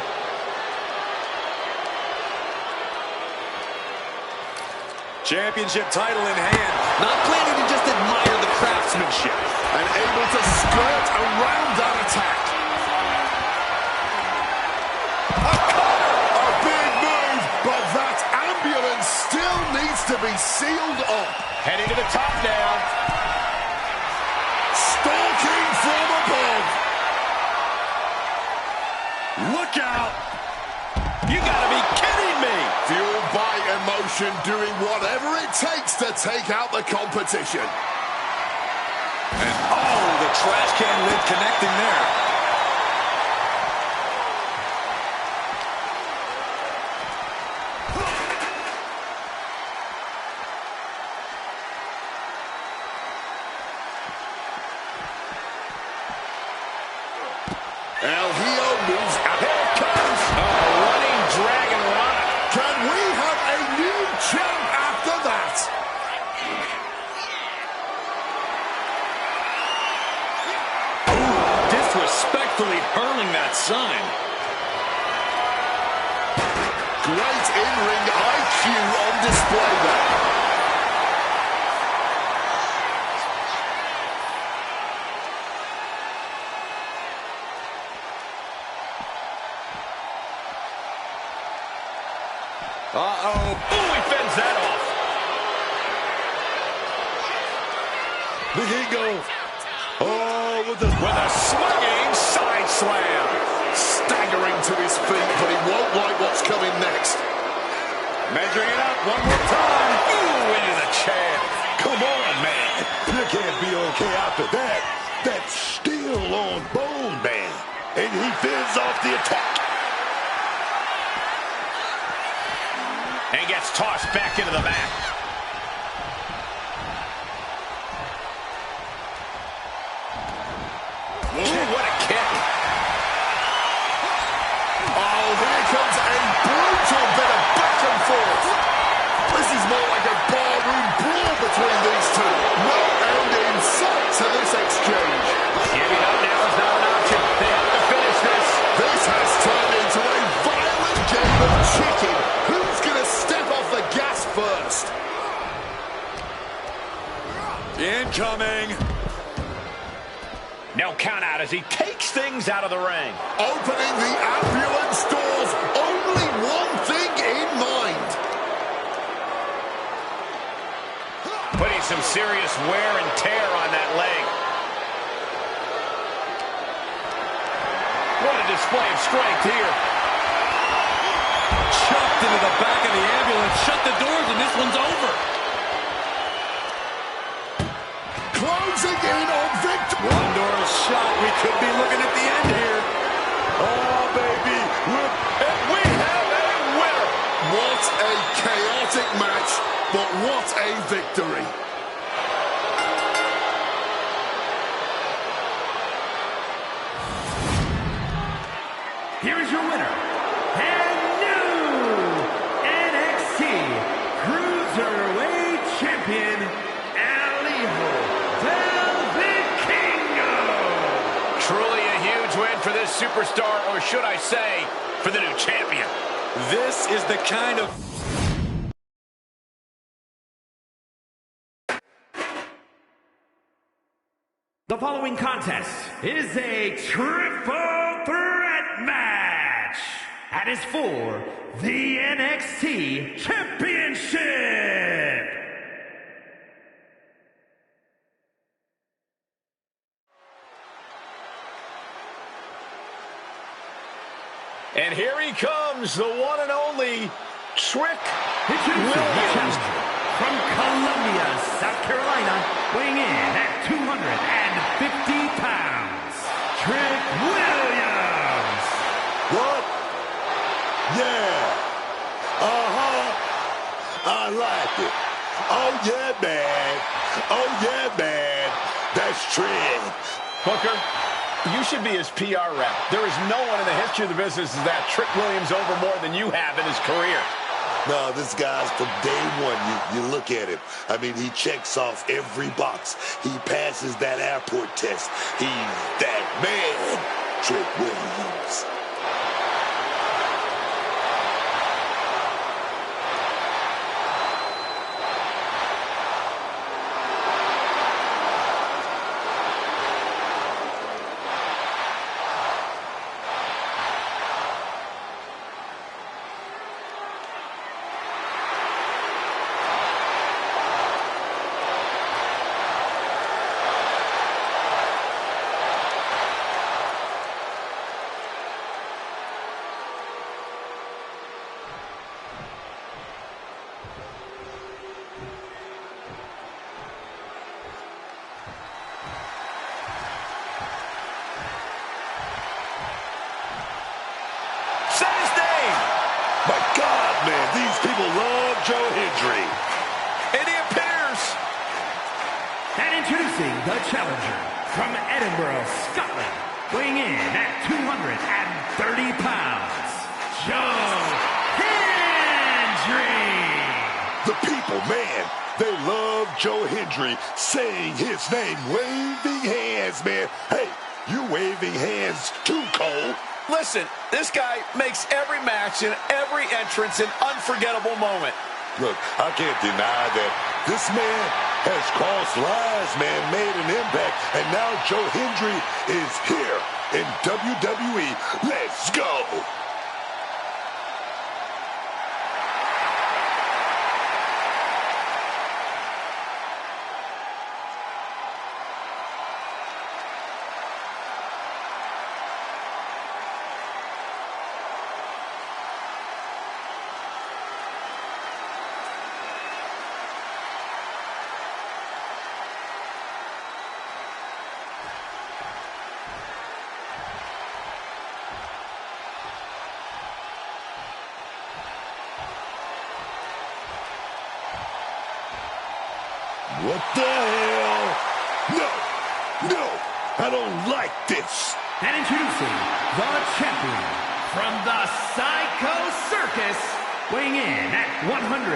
Championship title in hand. Not planning to just admire the craftsmanship. And able to skirt around that attack. A big move, but that ambulance still needs to be sealed up. Heading to the top now. Stalking from above. Look out! You gotta be kidding me! Fueled by emotion, doing whatever it takes to take out the competition. And oh, the trash can lid connecting there. El Hijo moves out. Here it comes. Running Dragon Rana. Can we have a new champ after that? Disrespectfully hurling that sign. great in-ring IQ on display there. Uh-oh. Ooh, he fends that off. Look, here he goes. Oh, with a Swinging side slam. Staggering to his feet, but he won't like what's coming next. Measuring it up one more time. Ooh, into the chair. Come on, man. You can't be okay after that. That's steel on bone, man. And he fends off the attack. And gets tossed back into the mat. Ooh, what a kick. Oh, here comes a brutal bit of back and forth. This is more like a barroom brawl between these two. No end in sight to this exchange. Giving up now is not an option. They have to finish this. This has turned into a violent game of chicken. Who's going to step off the gas first? Incoming. No count out as he takes things out of the ring. Opening the ambulance doors. Only one thing in mind. Putting some serious wear and tear on that leg. What a display of strength here. Chucked into the back of the ambulance. Shut the doors and this one's over. Closing in on Victor. One door is shot. We could be looking at the end here. Oh, baby. And we have a winner. What a chaotic match, but what a victory. Here is your winner, and new NXT Cruiserweight Champion, Alijo Del Vikingo. Truly a huge win for this superstar, or should I say, for the new champion. This is the kind of... The following contest is a triple threat match and is for the NXT Championship. And here he comes, the one and only Trick Introducing the challenger from Columbia, South Carolina, weighing in at 250 pounds, Trick Williams. What? Yeah. I like it. Oh, yeah, man. Oh, yeah, man. That's Trick. Hooker, you should be his PR rep. There is no one in the history of the business that Trick Williams over more than you have in his career. No, this guy's from day one. You look at him. I mean, he checks off every box. He passes that airport test. He's that man, Trick Williams. My God, man, these people love Joe Hendry. And he appears. And introducing the challenger from Edinburgh, Scotland, weighing in at 230 pounds, Joe Hendry. The people, man, they love Joe Hendry saying his name, waving hands, man. Hey, you waving hands too, Cole. Listen, this guy makes every match and every entrance an unforgettable moment. Look, I can't deny that this man has crossed lives, man, made an impact, and now Joe Hendry is here in WWE. Let's go! What the hell? No, no, I don't like this. And introducing the champion from the Psycho Circus, weighing in at 107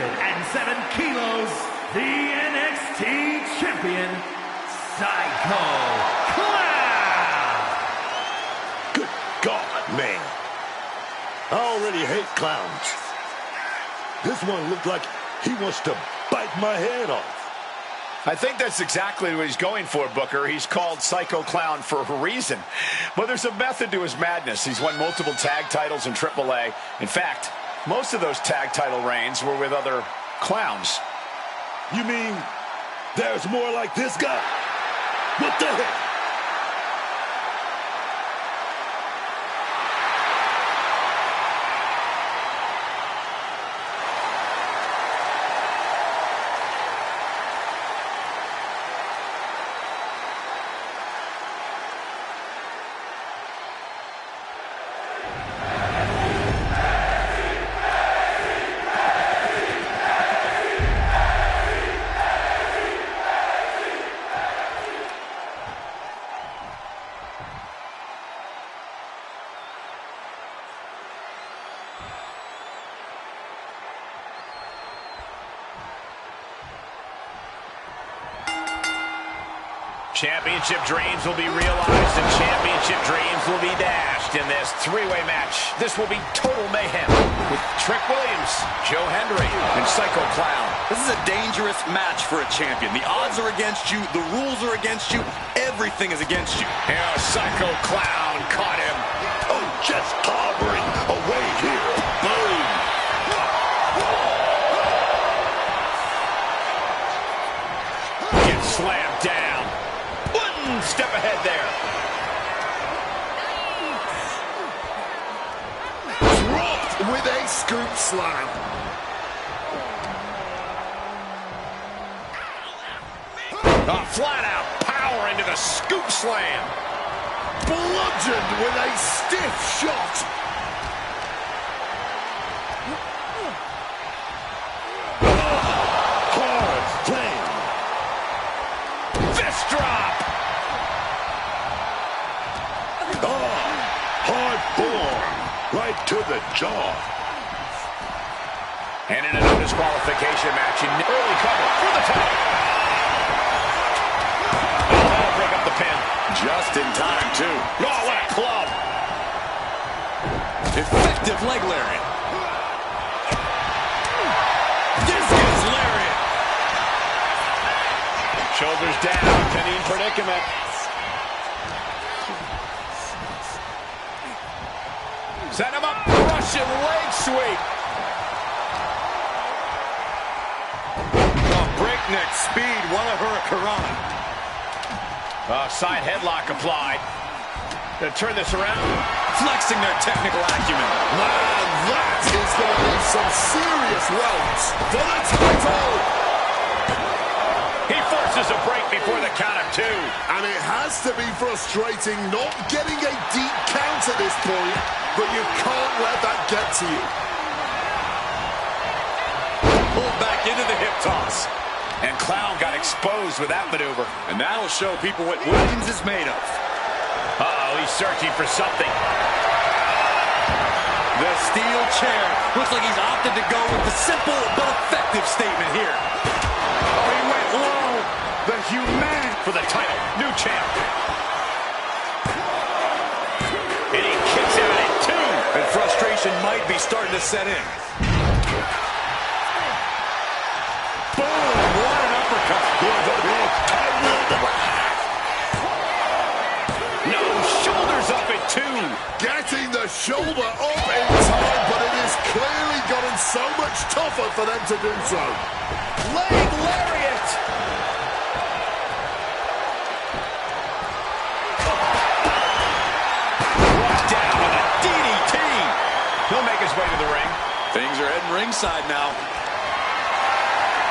kilos, the NXT champion, Psycho Clown. Good God, man. I already hate clowns. This one looked like he wants to bite my head off. I think that's exactly what he's going for, Booker. He's called Psycho Clown for a reason. But there's a method to his madness. He's won multiple tag titles in AAA. In fact, most of those tag title reigns were with other clowns. You mean there's more like this guy? What the heck? Championship dreams will be realized and championship dreams will be dashed in this three-way match. This will be total mayhem with Trick Williams, Joe Hendry, and Psycho Clown. This is a dangerous match for a champion. The odds are against you. The rules are against you. Everything is against you. Yeah, Psycho Clown caught him. Oh, just clobbering away here. Boom. Gets slammed down. One step ahead there. Dropped with a scoop slam. Flat out power into the scoop slam. Bludgeoned with a stiff shot. Hard slam. Fist drop. Hard form. Right to the jaw. And in a no disqualification match, in early cover for the title. Break up the pin. Just in time, too. Oh, what a club. Effective leg lariat. Discus lariat. Shoulders down, Canine predicament. Set him up, Russian leg sweep. Breakneck speed, one of Hurricane. Side headlock applied. Gonna turn this around. Flexing their technical acumen. Man, that is going to leave some serious welts for the title. He forces a break before the count of two. And it has to be frustrating not getting a deep count at this point, but you can't let that get to you. Pulled back into the hip toss. And Clown got exposed with that maneuver. And that'll show people what Williams is made of. Uh-oh, he's searching for something. The steel chair. Looks like he's opted to go with the simple but effective statement here. Oh, he went low. The human for the title. New champ. And he kicks out reaction might be starting to set in. Boom! What an uppercut. No, shoulders up at 2. Getting the shoulder up in time, but it has clearly gotten so much tougher for them to do so. Leg lariat. Brought down with a DDT. He'll make his way to the ring. Things are heading ringside now.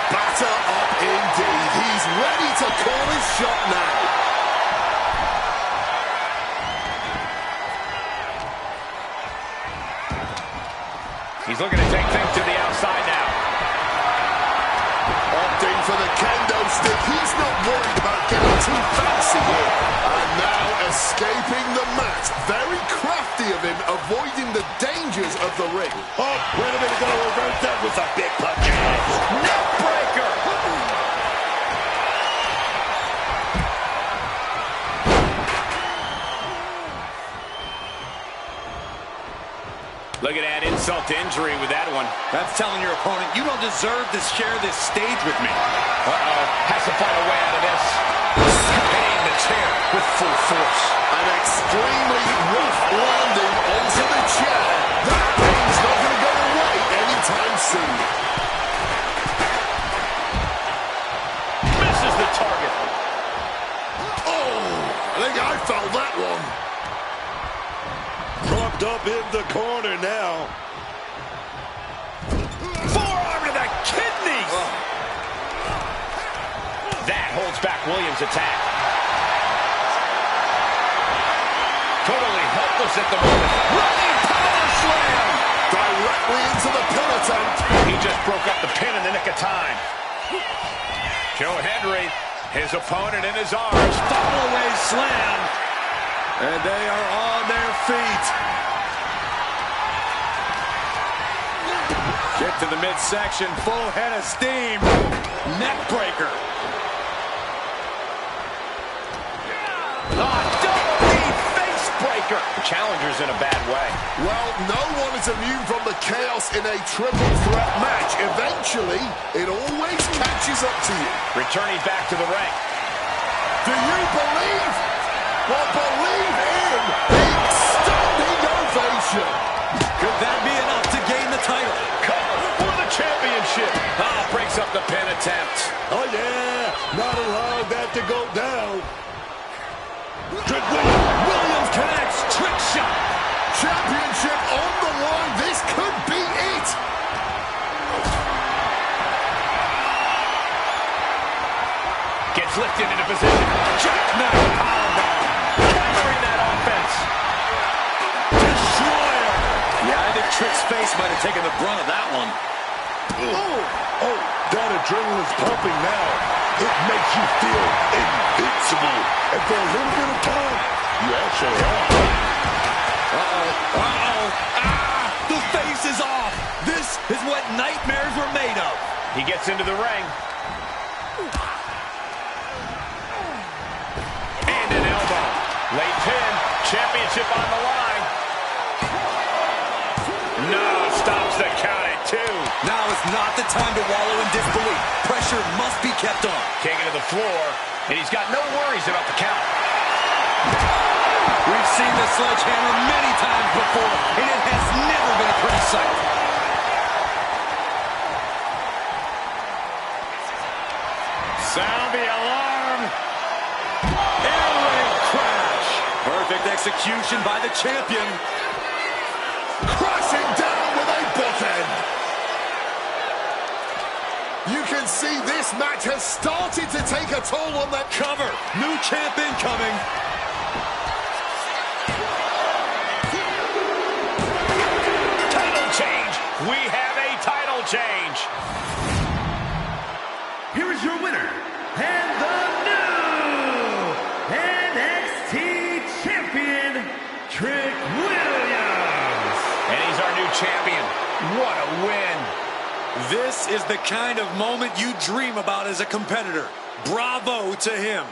Batter up indeed. He's ready to call his shot now. He's looking to take things to the outside now. Opting for the kendo stick. He's not worried about getting too fancy here. And now escaping the mat. Very crafty of him, avoiding the dangers of the ring. Oh, wait a minute, gonna reverse that with a big punch. Neck breaker. Look at that insult to injury with that one. That's telling your opponent, you don't deserve to share this stage with me. Uh-oh. Has to find a way out of this. Hitting the chair with full force. An extremely rough landing onto the chair. That thing's not going to go away anytime soon. Misses the target. Oh, I think I felt that one. Propped up in the corner now. Forearm to the kidneys. That holds back Williams' attack. Totally helpless at the moment. Running power slam. Directly into the pin attempt. He just broke up the pin in the nick of time. Joe Hendry, his opponent in his arms. Fall away slam. And they are on their feet. Kick to the midsection, full head of steam. Neck breaker. Double knee face breaker. The challenger's in a bad way. Well, no one is immune from the chaos in a triple threat match. Eventually, it always catches up to you. Returning back to the ring. Do you believe? Well, believe in a standing ovation. Could that be enough to gain the title? Cover for the championship. Breaks up the pin attempt. Oh, yeah. Not allowed that to go down. Good Williams Connects. Trick shot. Championship on the line. This could be it. Gets lifted into position. Jackknife powerbomb. Countering that offense. Destroyer. Yeah, I think Trick's face might have taken the brunt of that one. Oh, that adrenaline's pumping now. It makes you feel invincible. And for a little bit of time, you actually are. The face is off. This is what nightmares were made of. He gets into the ring. And an elbow. Late pin. Championship on the line. No, stops the count at 2. Now is not the time to wallow in disbelief. Pressure must be kept on. Taking to the floor, and he's got no worries about the count. We've seen the sledgehammer many times before, and it has never been a pretty sight. Sound the alarm. Air-ring crash. Perfect execution by the champion. Crashing down with a bookend. You can see this match has started to take a toll on that Cover. New champ incoming. Title change. We have a title change. Here is your winner, and the new NXT champion, Trick Williams. And he's our new champion. What a win. This is the kind of moment you dream about as a competitor. Bravo to him.